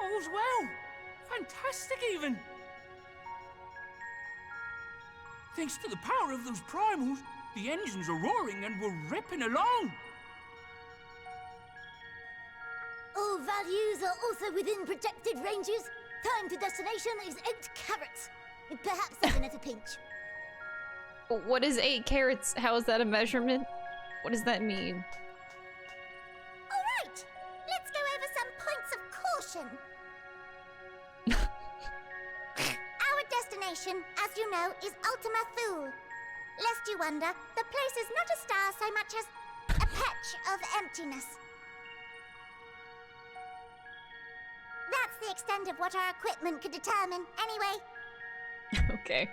All's well. Fantastic, even. Thanks to the power of those primals, the engines are roaring and we're ripping along. All values are also within projected ranges. Time to destination is 8 carats. Perhaps 7 at a pinch. What is 8 carats? How is that a measurement? What does that mean? Alright, let's go over some points of caution. Our destination, as you know, is Ultima Thule. Lest you wonder, the place is not a star so much as a patch of emptiness. That's the extent of what our equipment could determine, anyway. Okay.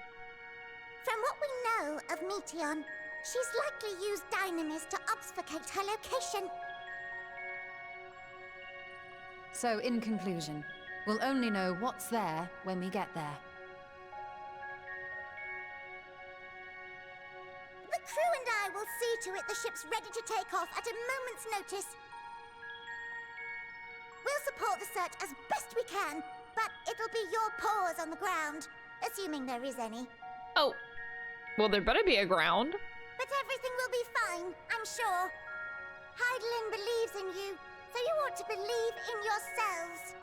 From what we know of Meteon, she's likely used dynamis to obfuscate her location. So, in conclusion, we'll only know what's there when we get there. The crew and I will see to it the ship's ready to take off at a moment's notice. We'll support the search as best we can, but it'll be your paws on the ground, assuming there is any. Oh. Well, there better be a ground. But everything will be fine, I'm sure. Heidelin believes in you, so you ought to believe in yourselves.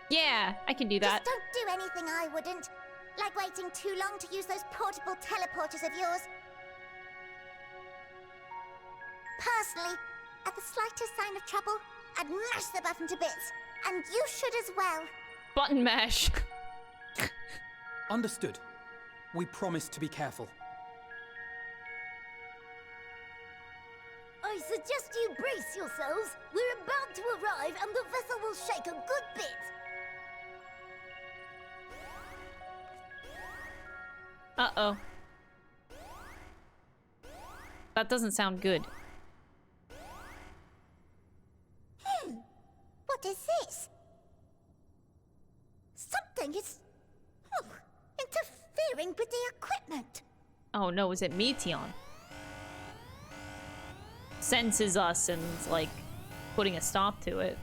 Yeah, I can do that. Just don't do anything I wouldn't. Like waiting too long to use those portable teleporters of yours. Personally, at the slightest sign of trouble, I'd mash the button to bits. And you should as well. Button mash. Understood. We promise to be careful. I suggest you brace yourselves. We're about to arrive and the vessel will shake a good bit. Uh-oh. That doesn't sound good. What is this? Something is interfering with the equipment. Oh no, is it Meteon? Senses us and is, like, putting a stop to it.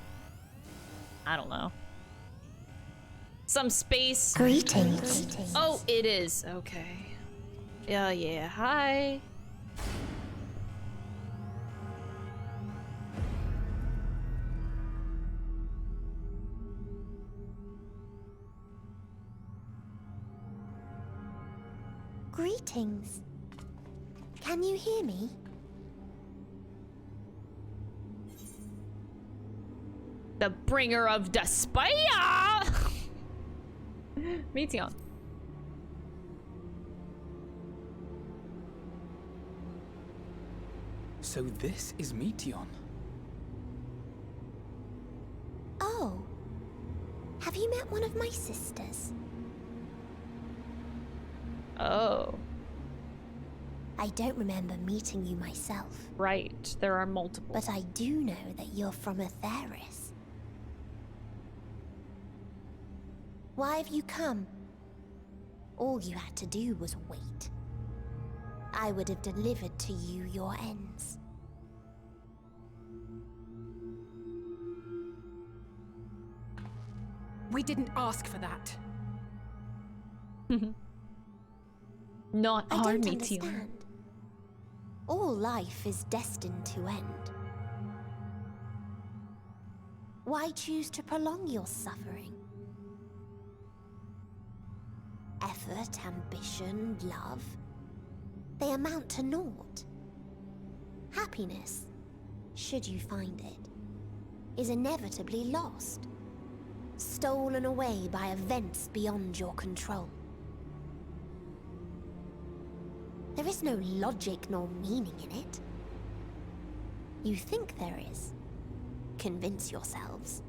I don't know. Some space. Greetings. Oh, it is. Okay. Yeah, hi. Greetings. Can you hear me? The bringer of despair! Meteon. So this is Meteon. Oh. Have you met one of my sisters? Oh. I don't remember meeting you myself. Right, there are multiple. But I do know that you're from Atheris. Why have you come? All you had to do was wait. I would have delivered to you your ends. We didn't ask for that. Not I our don't Meteon. understand. All life is destined to end. Why choose to prolong your suffering? Effort, ambition, love, they amount to naught. Happiness, should you find it, is inevitably lost, stolen away by events beyond your control. There is no logic nor meaning in it. You think there is. Convince yourselves.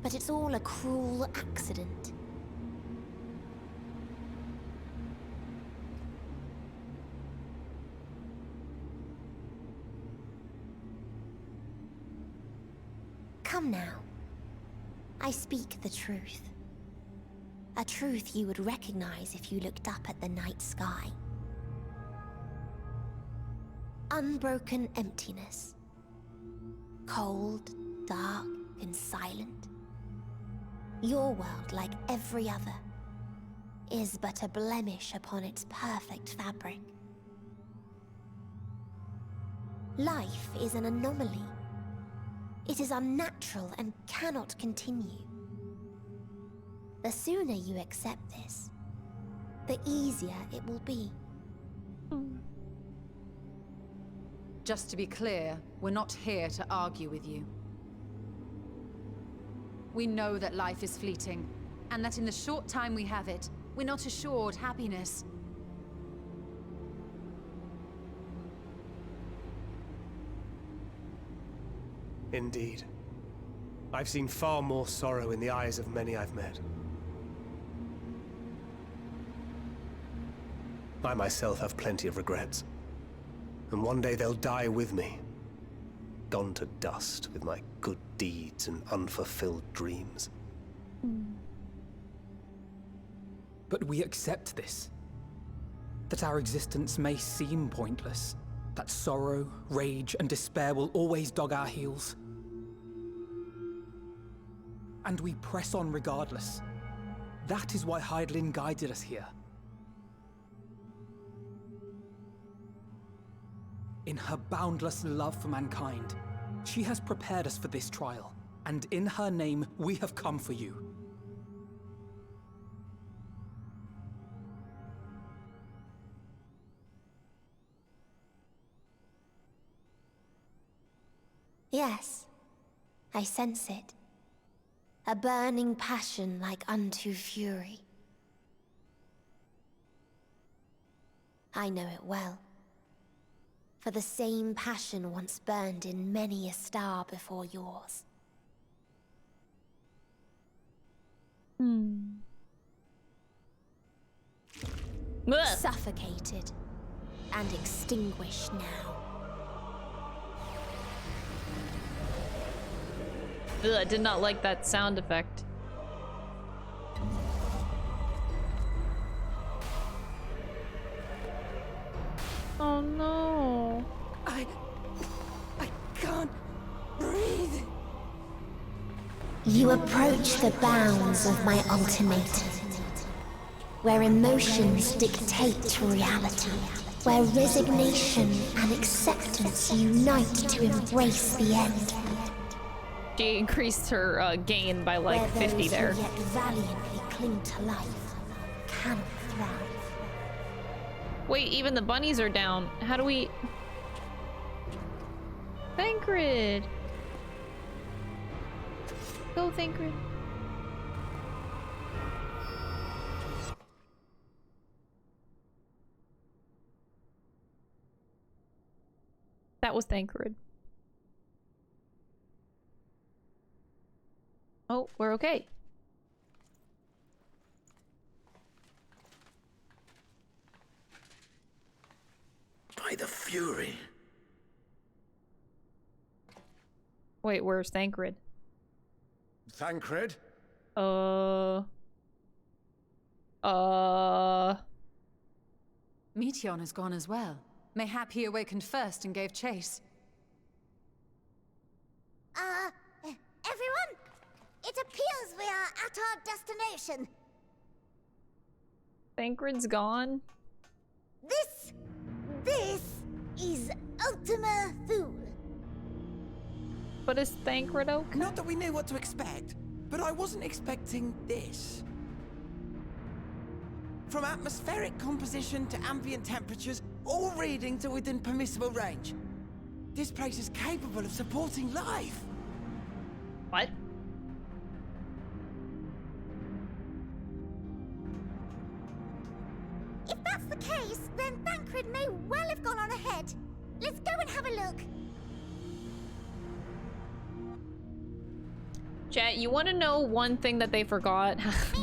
But it's all a cruel accident. Come now. I speak the truth. A truth you would recognize if you looked up at the night sky. Unbroken emptiness. Cold, dark, and silent. Your world, like every other, is but a blemish upon its perfect fabric. Life is an anomaly. It is unnatural and cannot continue. The sooner you accept this, the easier it will be. Just to be clear, we're not here to argue with you. We know that life is fleeting, and that in the short time we have it, we're not assured happiness. Indeed. I've seen far more sorrow in the eyes of many I've met. I myself have plenty of regrets. And one day they'll die with me. Gone to dust with my good deeds and unfulfilled dreams. But we accept this. That our existence may seem pointless. That sorrow, rage, and despair will always dog our heels. And we press on regardless. That is why Hydaelyn guided us here. In her boundless love for mankind, she has prepared us for this trial, and in her name, we have come for you. Yes, I sense it. A burning passion like unto fury. I know it well. For the same passion once burned in many a star before yours. Suffocated and extinguished now. Ugh, I did not like that sound effect. Oh no. I can't breathe. You approach the bounds of my ultimatum, where emotions dictate reality, where resignation and acceptance unite to embrace the end. She increased her gain by like 50 there. Where those who yet valiantly cling to life cannot thrive. Wait, even the bunnies are down. How do we... Thancred! Go, Thancred. That was Thancred. Oh, we're okay. By the Fury. Wait, where's Thancred? Thancred? Meteion is gone as well. Mayhap he awakened first and gave chase. Everyone? It appears we are at our destination. Thancred's gone? This is Ultima Thule. But is Thancred okay? Not that we knew what to expect, but I wasn't expecting this. From atmospheric composition to ambient temperatures, all reading to within permissible range. This place is capable of supporting life. What? If that's the case, then Thancred may well have gone on ahead. Let's go and have a look. Chat, you want to know one thing that they forgot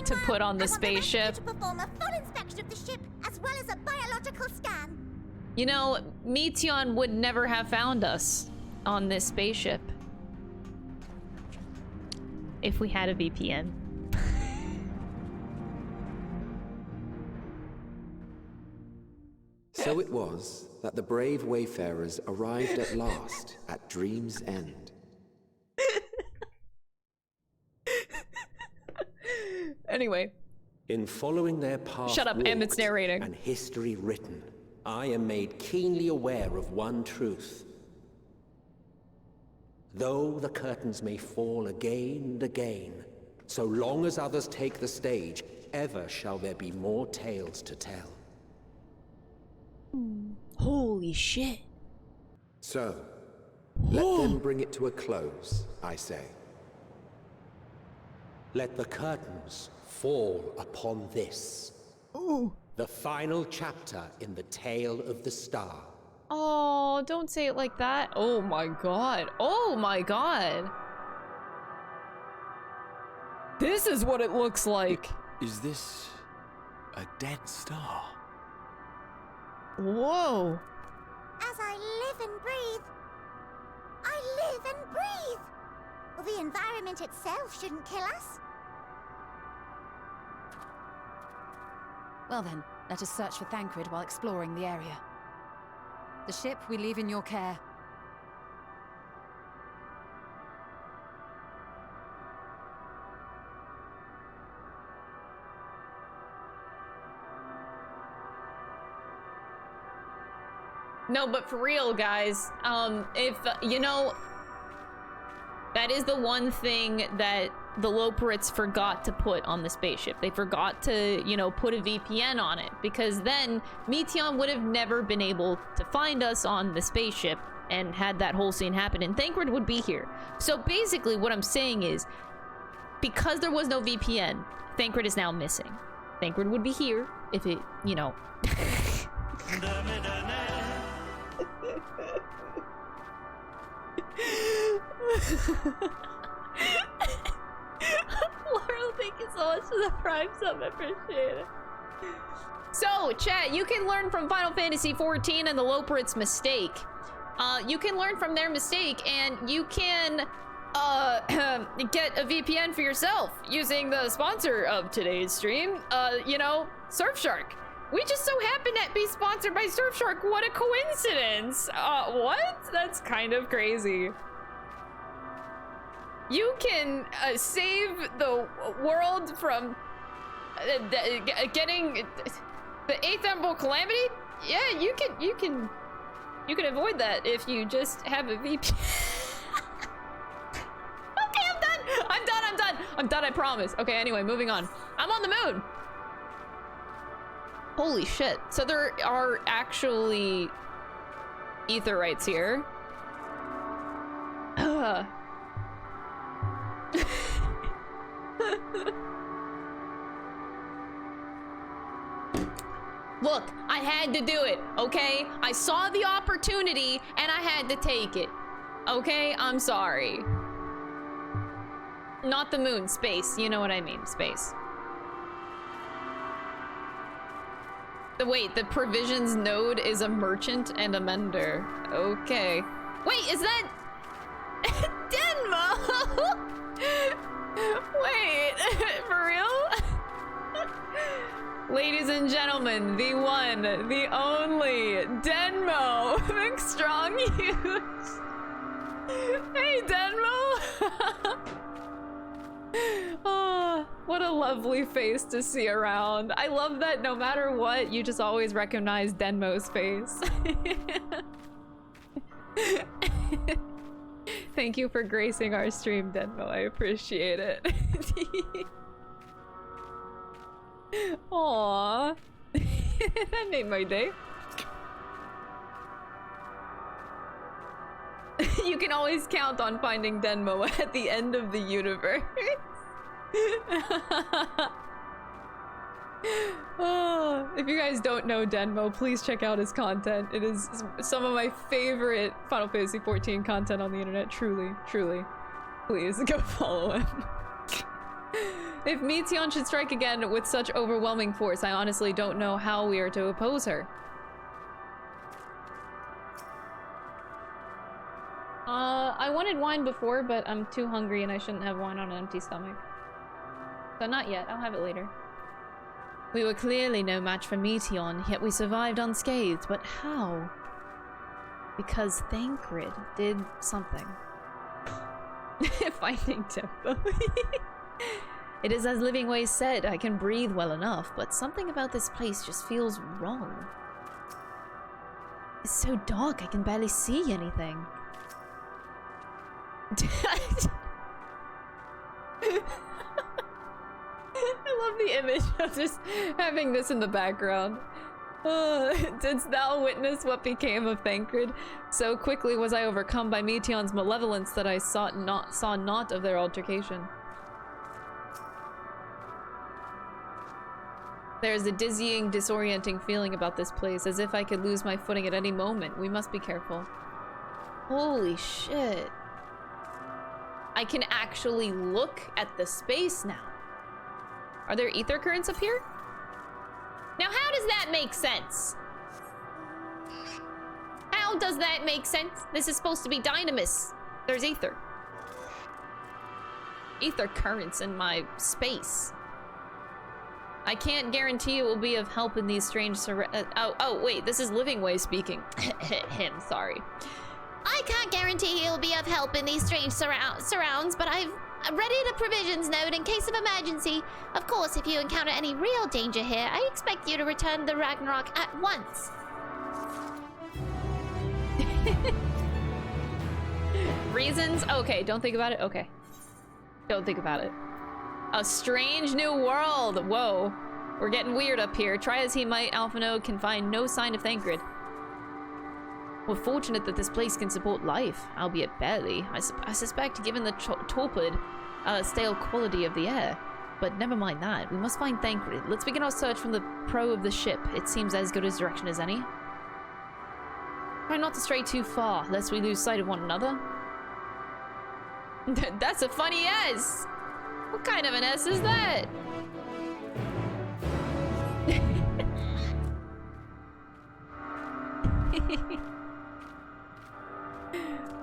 to put on the spaceship? To perform a full inspection of the ship, as well as a biological scan. You know, Meteion would never have found us on this spaceship if we had a VPN. So it was that the brave wayfarers arrived at last at Dream's End. Anyway. In following their path Shut up, Emmett's narrating. And history written, I am made keenly aware of one truth. Though the curtains may fall again and again, so long as others take the stage, ever shall there be more tales to tell. Holy shit. So, let them bring it to a close, I say. Let the curtains fall upon this. Ooh. The final chapter in the tale of the star. Oh, don't say it like that. Oh my god. Oh my god. This is what it looks like. Is this a dead star? Whoa. As I live and breathe, I live and breathe. Well, the environment itself shouldn't kill us. Well then, let us search for Thancred while exploring the area. The ship we leave in your care. No, but for real, guys, if, you know, that is the one thing that the Loporits forgot to put on the spaceship. They forgot to, you know, put a VPN on it, because then Meteion would have never been able to find us on the spaceship and had that whole scene happen, and Thancred would be here. So basically what I'm saying is, because there was no VPN, Thancred is now missing. Thancred would be here if it, you know... Laurel, thank you so much for the Prime sub. I appreciate it. So, chat, you can learn from Final Fantasy XIV and the Loporits' mistake. You can learn from their mistake, and you can get a VPN for yourself using the sponsor of today's stream, you know, Surfshark. We just so happen to be sponsored by Surfshark. What a coincidence. What? That's kind of crazy. You can save the world from getting the 8th Emerald Calamity? Yeah, you can avoid that if you just have a VPN. Okay, I'm done, I promise. Okay, anyway, moving on. I'm on the moon. Holy shit. So there are actually Aetherites here. Look, I had to do it, okay? I saw the opportunity and I had to take it. Okay, I'm sorry. Not the moon, space. You know what I mean, space. Wait, the provisions node is a merchant and a mender. Okay. Wait, is that Denmo? Wait, for real? Ladies and gentlemen, the one, the only Denmo, big strong huge. Hey, Denmo. Oh, what a lovely face to see around. I love that no matter what, you just always recognize Denmo's face. Thank you for gracing our stream, Denmo. I appreciate it. Aww. That made my day. You can always count on finding Denmo at the end of the universe. Oh, if you guys don't know Denmo, please check out his content. It is some of my favorite Final Fantasy XIV content on the internet. Truly, truly. Please go follow him. If Meteion should strike again with such overwhelming force, I honestly don't know how we are to oppose her. I wanted wine before, but I'm too hungry and I shouldn't have wine on an empty stomach. So not yet, I'll have it later. We were clearly no match for Meteion, yet we survived unscathed. But how? Because Thancred did something. Finding tempo. It is as Living Ways said, I can breathe well enough, but something about this place just feels wrong. It's so dark, I can barely see anything. I love the image of just having this in the background. Didst thou witness what became of Thancred? So quickly was I overcome by Meteion's malevolence that I saw naught of their altercation. There is a dizzying, disorienting feeling about this place, as if I could lose my footing at any moment. We must be careful. Holy shit. I can actually look at the space now. Are there ether currents up here? Now, how does that make sense? How does that make sense? This is supposed to be Dynamis. There's ether. Ether currents in my space. I can't guarantee it will be of help in these strange oh, wait, this is Living Way speaking. Him, sorry. I can't guarantee he'll be of help in these strange surrounds, but I've readied a provisions note in case of emergency. Of course, if you encounter any real danger here, I expect you to return the Ragnorak at once. Reasons? Okay, don't think about it. Okay. Don't think about it. A strange new world. Whoa. We're getting weird up here. Try as he might, Alphino can find no sign of Thancred. We're fortunate that this place can support life, albeit barely. I suspect, given the torpid, stale quality of the air. But never mind that. We must find Thancred. Let's begin our search from the prow of the ship. It seems as good a direction as any. Try not to stray too far, lest we lose sight of one another. That's a funny S! What kind of an S is that?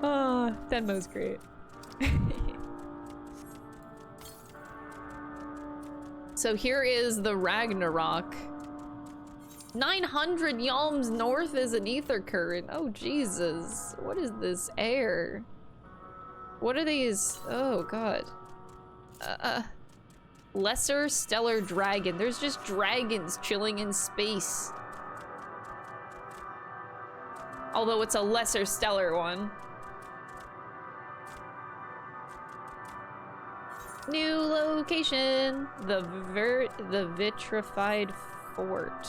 Oh, Denmo's great. So here is the Ragnorak. 900 yalms north is an ether current. Oh, Jesus. What is this air? What are these? Oh, God. Lesser stellar dragon. There's just dragons chilling in space. Although it's a lesser stellar one. New location. The vitrified fort.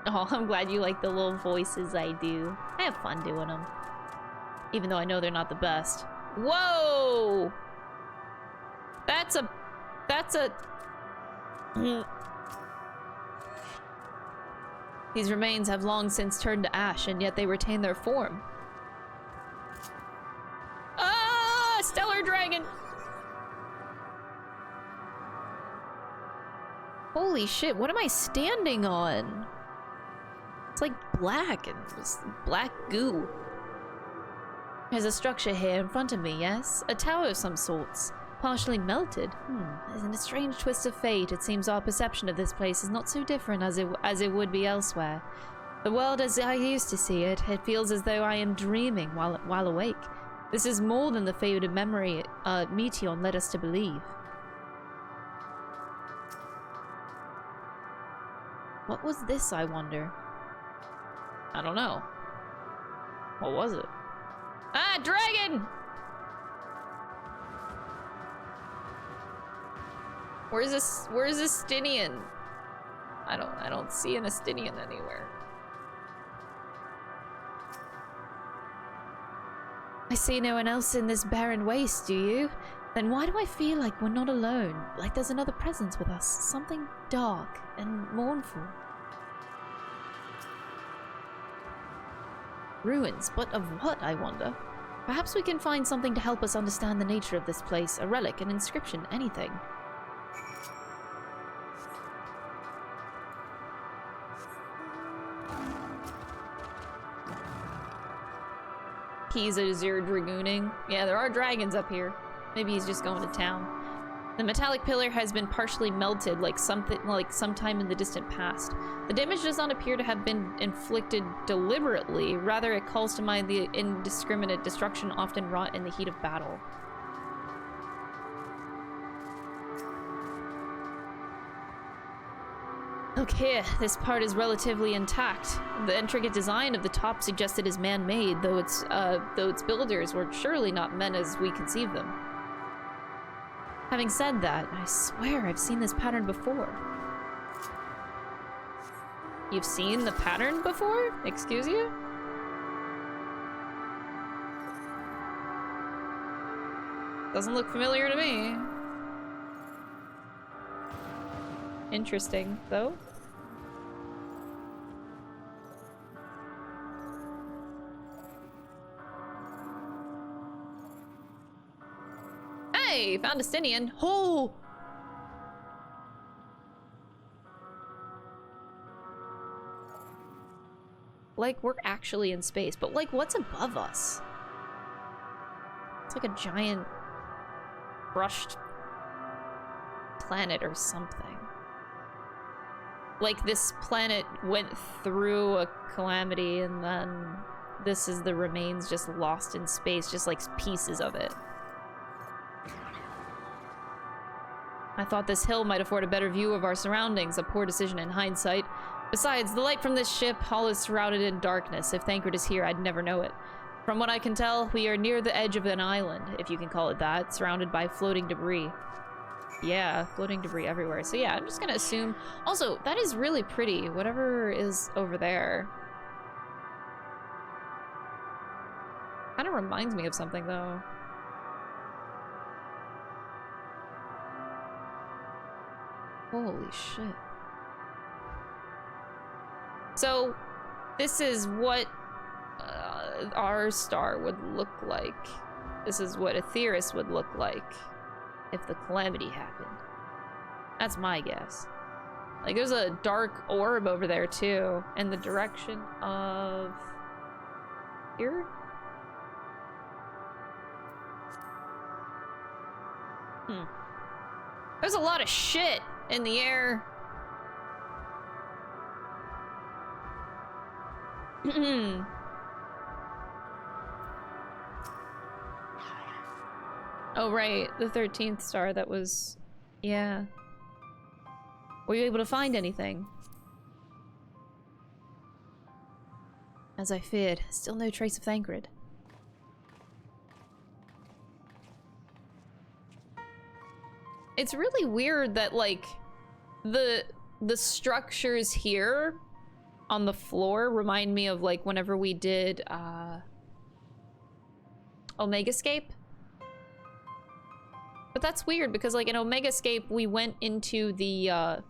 Oh, I'm glad you like the little voices I do. I have fun doing them. Even though I know they're not the best. Whoa! That's a... These remains have long since turned to ash, and yet they retain their form. Ah! Stellar dragon! Holy shit, what am I standing on? It's like black and just black goo. There's a structure here in front of me, yes? A tower of some sorts. Partially melted. In a strange twist of fate, it seems our perception of this place is not so different as it would be elsewhere. The world as I used to see it, it feels as though I am dreaming while awake. This is more than the faded memory Meteion led us to believe. What was this, I wonder? I don't know. What was it? Ah, dragon! Where's this Astinian? I don't see an Astinian anywhere. I see no one else in this barren waste, do you? Then why do I feel like we're not alone? Like there's another presence with us, something dark and mournful. Ruins, but of what, I wonder? Perhaps we can find something to help us understand the nature of this place, a relic, an inscription, anything. He's a Zir dragooning. Yeah, there are dragons up here. Maybe he's just going to town. The metallic pillar has been partially melted, like sometime in the distant past. The damage does not appear to have been inflicted deliberately. Rather, it calls to mind the indiscriminate destruction often wrought in the heat of battle. Look here, this part is relatively intact. The intricate design of the top suggested is man-made, though its builders were surely not men as we conceive them. Having said that, I swear I've seen this pattern before. You've seen the pattern before? Excuse you? Doesn't look familiar to me. Interesting, though. Hey, found a Stinian. Oh! Like, we're actually in space, but like, what's above us? It's like a giant crushed planet or something. Like, this planet went through a calamity and then this is the remains just lost in space, just like pieces of it. I thought this hill might afford a better view of our surroundings, a poor decision in hindsight. Besides, the light from this ship, all is shrouded in darkness. If Thancred is here, I'd never know it. From what I can tell, we are near the edge of an island, if you can call it that, surrounded by floating debris. Yeah, floating debris everywhere. So yeah, I'm just gonna assume... Also, that is really pretty, whatever is over there. Kind of reminds me of something, though. Holy shit. So, this is what our star would look like. This is what Aetheris would look like if the calamity happened. That's my guess. Like, there's a dark orb over there, too, in the direction of... here? There's a lot of shit in the air. Oh, right. The 13th star that was... yeah. Were you able to find anything? As I feared, still no trace of Thancred. It's really weird that, like, the structures here on the floor remind me of, like, whenever we did, Omegascape. But that's weird because, like, in Omegascape, we went into the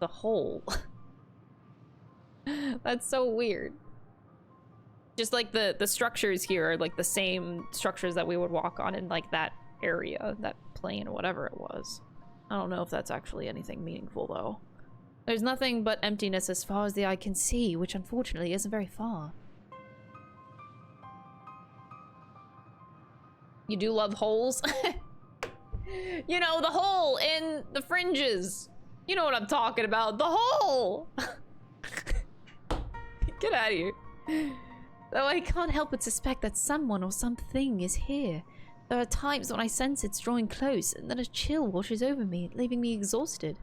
hole. That's so weird. Just, like, the structures here are, like, the same structures that we would walk on in, like, that area, that plane or whatever it was. I don't know if that's actually anything meaningful, though. There's nothing but emptiness as far as the eye can see, which unfortunately isn't very far. You do love holes? You know, the hole in the fringes. You know what I'm talking about. The hole! Get out of here. Though I can't help but suspect that someone or something is here. There are times when I sense it's drawing close, and then a chill washes over me, leaving me exhausted.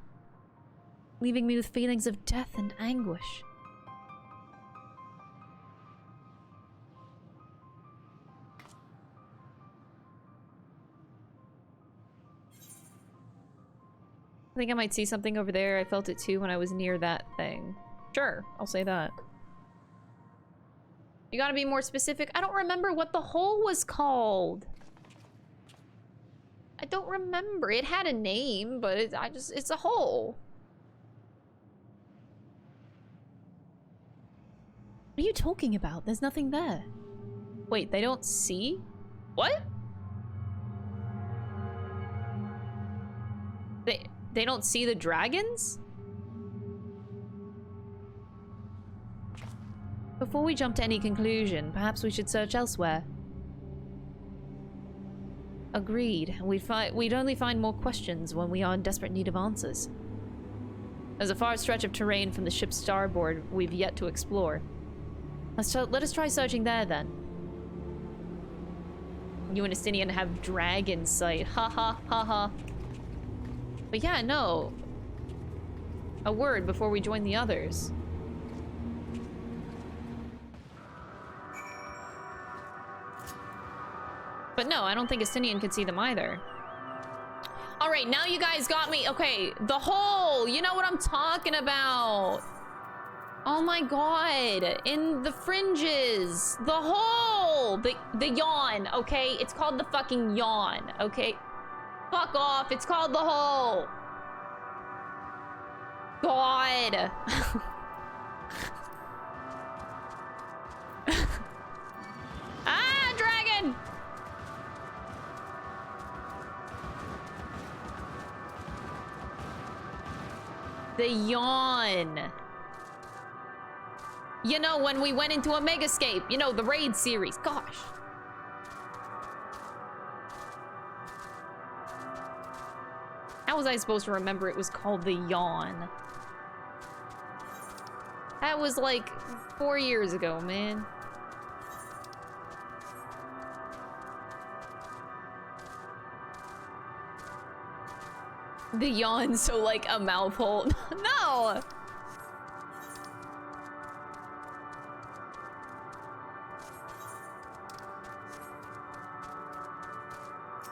Leaving me with feelings of death and anguish. I think I might see something over there. I felt it too when I was near that thing. Sure, I'll say that. You gotta be more specific. I don't remember what the hole was called. I don't remember. It had a name, but it's a hole. What are you talking about? There's nothing there. Wait, they don't see? What? They don't see the dragons? Before we jump to any conclusion, perhaps we should search elsewhere. Agreed. We'd only find more questions when we are in desperate need of answers. There's a far stretch of terrain from the ship's starboard we've yet to explore. Let us try searching there, then. You and Estinian have dragon sight. Ha ha ha ha. But yeah, no. A word before we join the others. But no, I don't think Estinian could see them either. All right, now you guys got me. Okay, the hole. You know what I'm talking about. Oh my god. In the fringes. The hole. The yawn, okay? It's called the fucking yawn, okay? Fuck off. It's called the hole. God. Ah, dragon. The yawn. You know, when we went into a Megascape, you know, the raid series. Gosh. How was I supposed to remember it was called the yawn? That was like 4 years ago, man. The yawn, so like a mouth hole. No!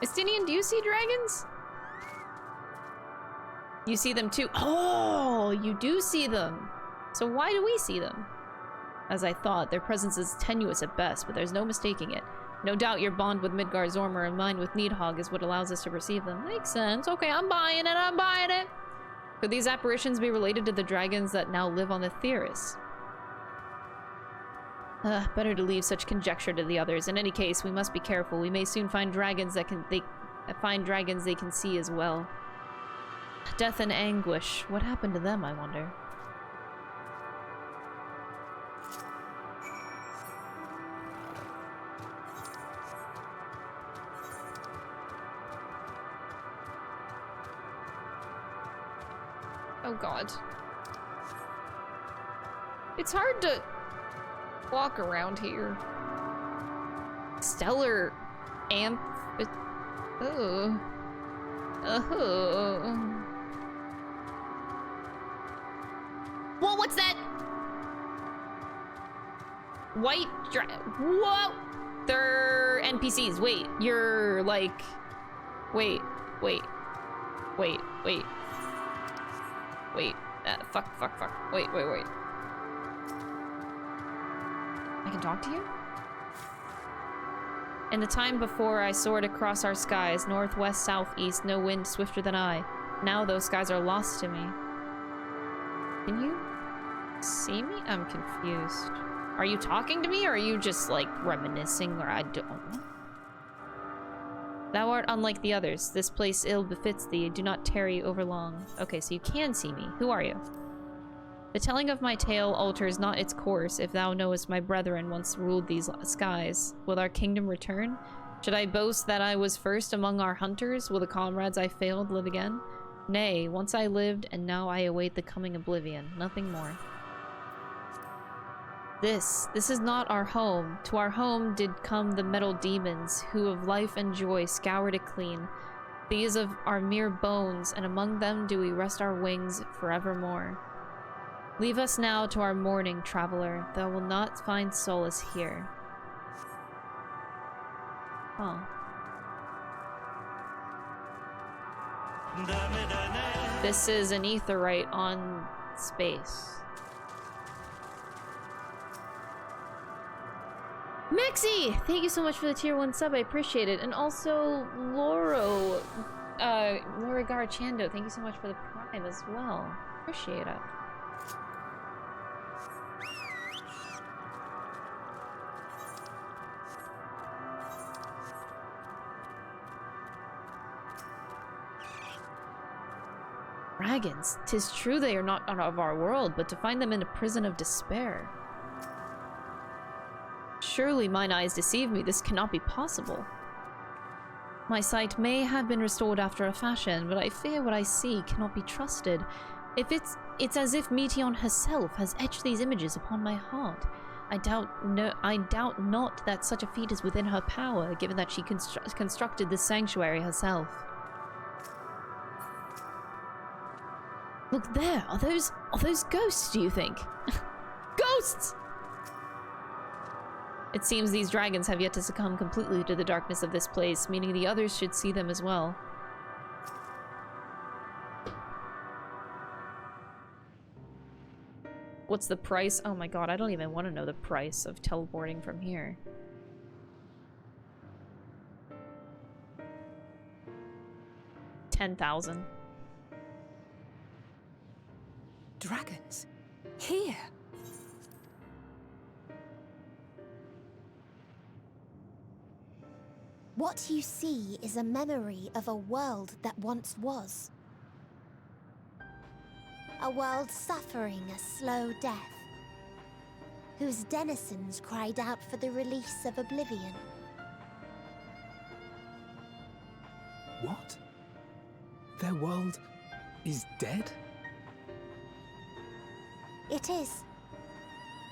Estinian, do you see dragons? You see them too? Oh, you do see them. So why do we see them? As I thought, their presence is tenuous at best, but there's no mistaking it. No doubt your bond with Midgar Zormer and mine with Needhog is what allows us to perceive them. Makes sense. Okay, I'm buying it, I'm buying it. Could these apparitions be related to the dragons that now live on the Theris? Better to leave such conjecture to the others. In any case, we must be careful. We may soon find dragons that they can see as well. Death and anguish. What happened to them, I wonder? Oh god. It's hard to walk around here. Stellar amp. Oh. Whoa, what's that? White whoa! They're NPCs. Wait, you're like... Wait. Wait. Fuck. Wait. I can talk to you? In the time before I soared across our skies, northwest, southeast, no wind swifter than I. Now those skies are lost to me. Can you see me? I'm confused. Are you talking to me, or are you just, like, reminiscing, or I don't know? Thou art unlike the others. This place ill befits thee. Do not tarry overlong. Okay, so you can see me. Who are you? The telling of my tale alters not its course. If thou knowest my brethren once ruled these skies, will our kingdom return? Should I boast that I was first among our hunters? Will the comrades I failed live again? Nay, once I lived, and now I await the coming oblivion. Nothing more. This is not our home. To our home did come the metal demons, who of life and joy scoured it clean. These are mere bones, and among them do we rest our wings forevermore. Leave us now to our mourning, traveler. Thou wilt not find solace here. Oh. This is an aetheryte on space. Mexi! Thank you so much for the tier 1 sub, I appreciate it. And also, Laura Garchando, thank you so much for the prime as well. Appreciate it. Dragons. 'Tis true they are not of our world, but to find them in a prison of despair. Surely mine eyes deceive me. This cannot be possible. My sight may have been restored after a fashion, but I fear what I see cannot be trusted. If it's as if Meteon herself has etched these images upon my heart. I doubt not that such a feat is within her power, given that she constructed this sanctuary herself. Look there, are those ghosts, do you think? Ghosts! It seems these dragons have yet to succumb completely to the darkness of this place, meaning the others should see them as well. What's the price? Oh my god, I don't even want to know the price of teleporting from here. $10,000. Dragons? Here? What you see is a memory of a world that once was. A world suffering a slow death, whose denizens cried out for the release of oblivion. What? Their world is dead? It is.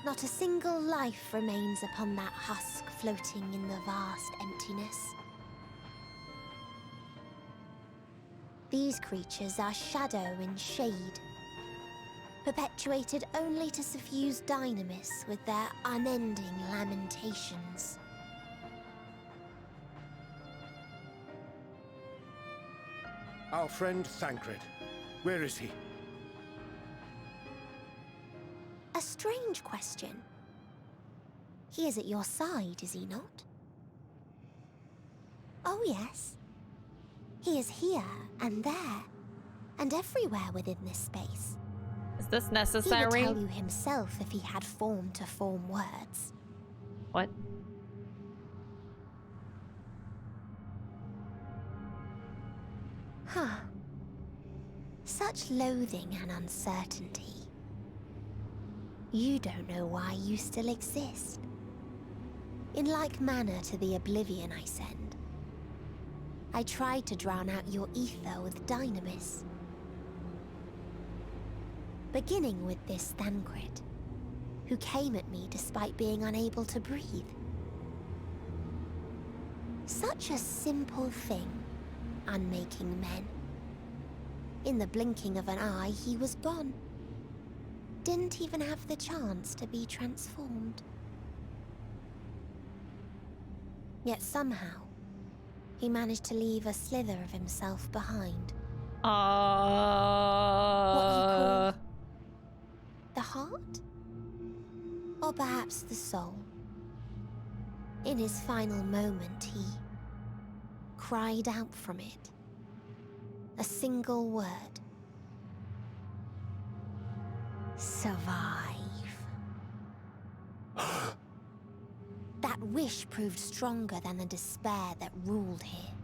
Not a single life remains upon that husk floating in the vast emptiness. These creatures are shadow and shade, perpetuated only to suffuse dynamis with their unending lamentations. Our friend Thancred. Where is he? A strange question. He is at your side, is he not? Oh yes. He is here and there, and everywhere within this space. Is this necessary? He would tell you himself if he had form to form words. What? Huh. Such loathing and uncertainty. You don't know why you still exist. In like manner to the oblivion I send, I tried to drown out your ether with dynamis. Beginning with this Thancred, who came at me despite being unable to breathe. Such a simple thing, unmaking men. In the blinking of an eye, he was gone. Didn't even have the chance to be transformed. Yet somehow, he managed to leave a slither of himself behind. What you call the heart? Or perhaps the soul? In his final moment, he cried out from it. A single word. Survive. That wish proved stronger than the despair that ruled here.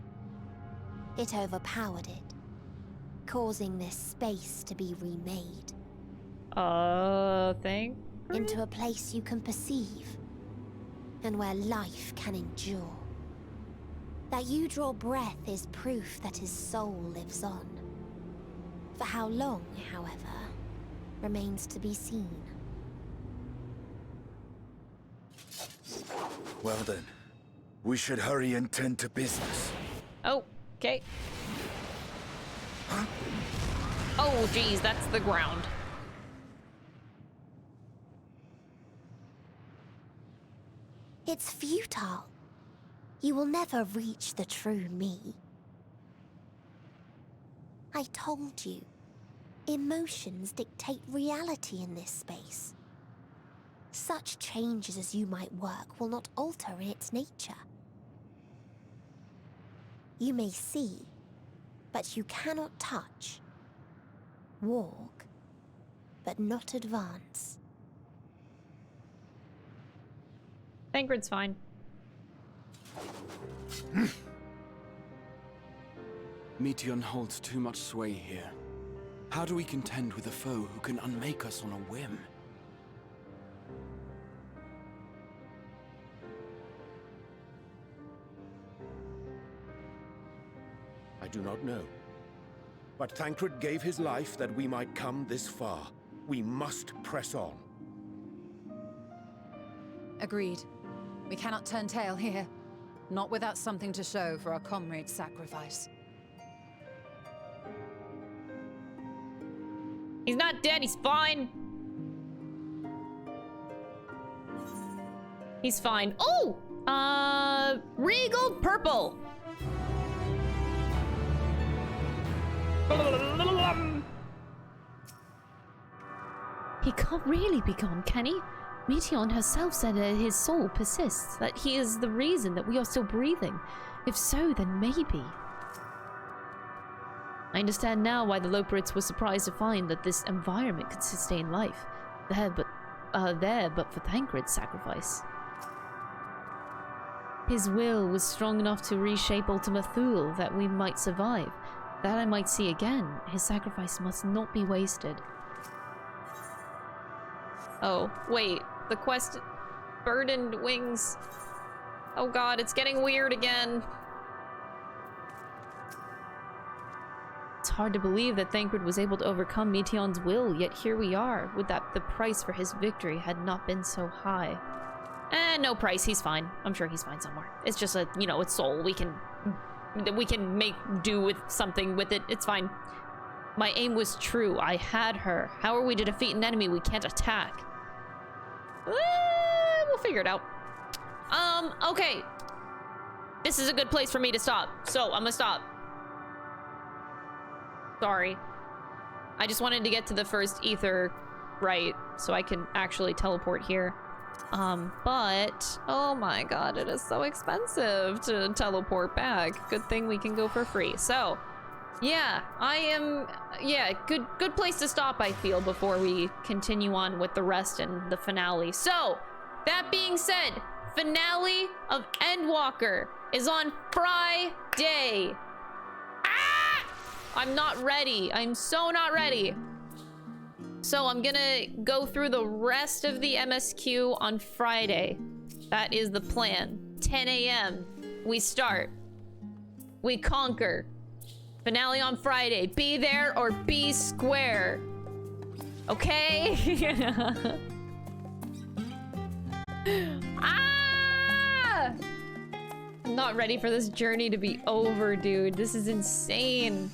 It overpowered it, causing this space to be remade. Into a place you can perceive, and where life can endure. That you draw breath is proof that his soul lives on. For how long, however, remains to be seen. Well then, we should hurry and tend to business. Oh, okay. Huh? Oh, geez, that's the ground. It's futile. You will never reach the true me. I told you, emotions dictate reality in this space. Such changes as you might work will not alter its nature. You may see, but you cannot touch. Walk, but not advance. Thancred's fine. Meteon holds too much sway here. How do we contend with a foe who can unmake us on a whim? do not know. But Thancred gave his life that we might come this far. We must press on. Agreed. We cannot turn tail here. Not without something to show for our comrade's sacrifice. He's not dead, he's fine. He's fine. Oh! Regal Purple. He can't really be gone, can he? Meteon herself said that his soul persists, that he is the reason that we are still breathing. If so, then maybe. I understand now why the Loporits were surprised to find that this environment could sustain life. There, but for Thancred's sacrifice. His will was strong enough to reshape Ultima Thule that we might survive. That I might see again. His sacrifice must not be wasted. Oh, wait. The quest... Burdened wings. Oh god, it's getting weird again. It's hard to believe that Thancred was able to overcome Meteon's will, yet here we are, with that the price for his victory had not been so high. No price, he's fine. I'm sure he's fine somewhere. It's just a, you know, it's soul. We can make do with something with it. It's fine. My aim was true. I had her. How are we to defeat an enemy we can't attack? We'll figure it out. Okay. This is a good place for me to stop. So, I'm gonna stop. Sorry. I just wanted to get to the first ether right, so I can actually teleport here. But, oh my god, it is so expensive to teleport back. Good thing we can go for free. So, yeah, good place to stop, I feel, before we continue on with the rest and the finale. So, that being said, finale of Endwalker is on Friday. Ah! I'm not ready. I'm so not ready. So I'm gonna go through the rest of the MSQ on Friday. That is the plan. 10 a.m. we start. We conquer. Finale on Friday. Be there or be square. Okay? Ah! I'm not ready for this journey to be over, dude. This is insane.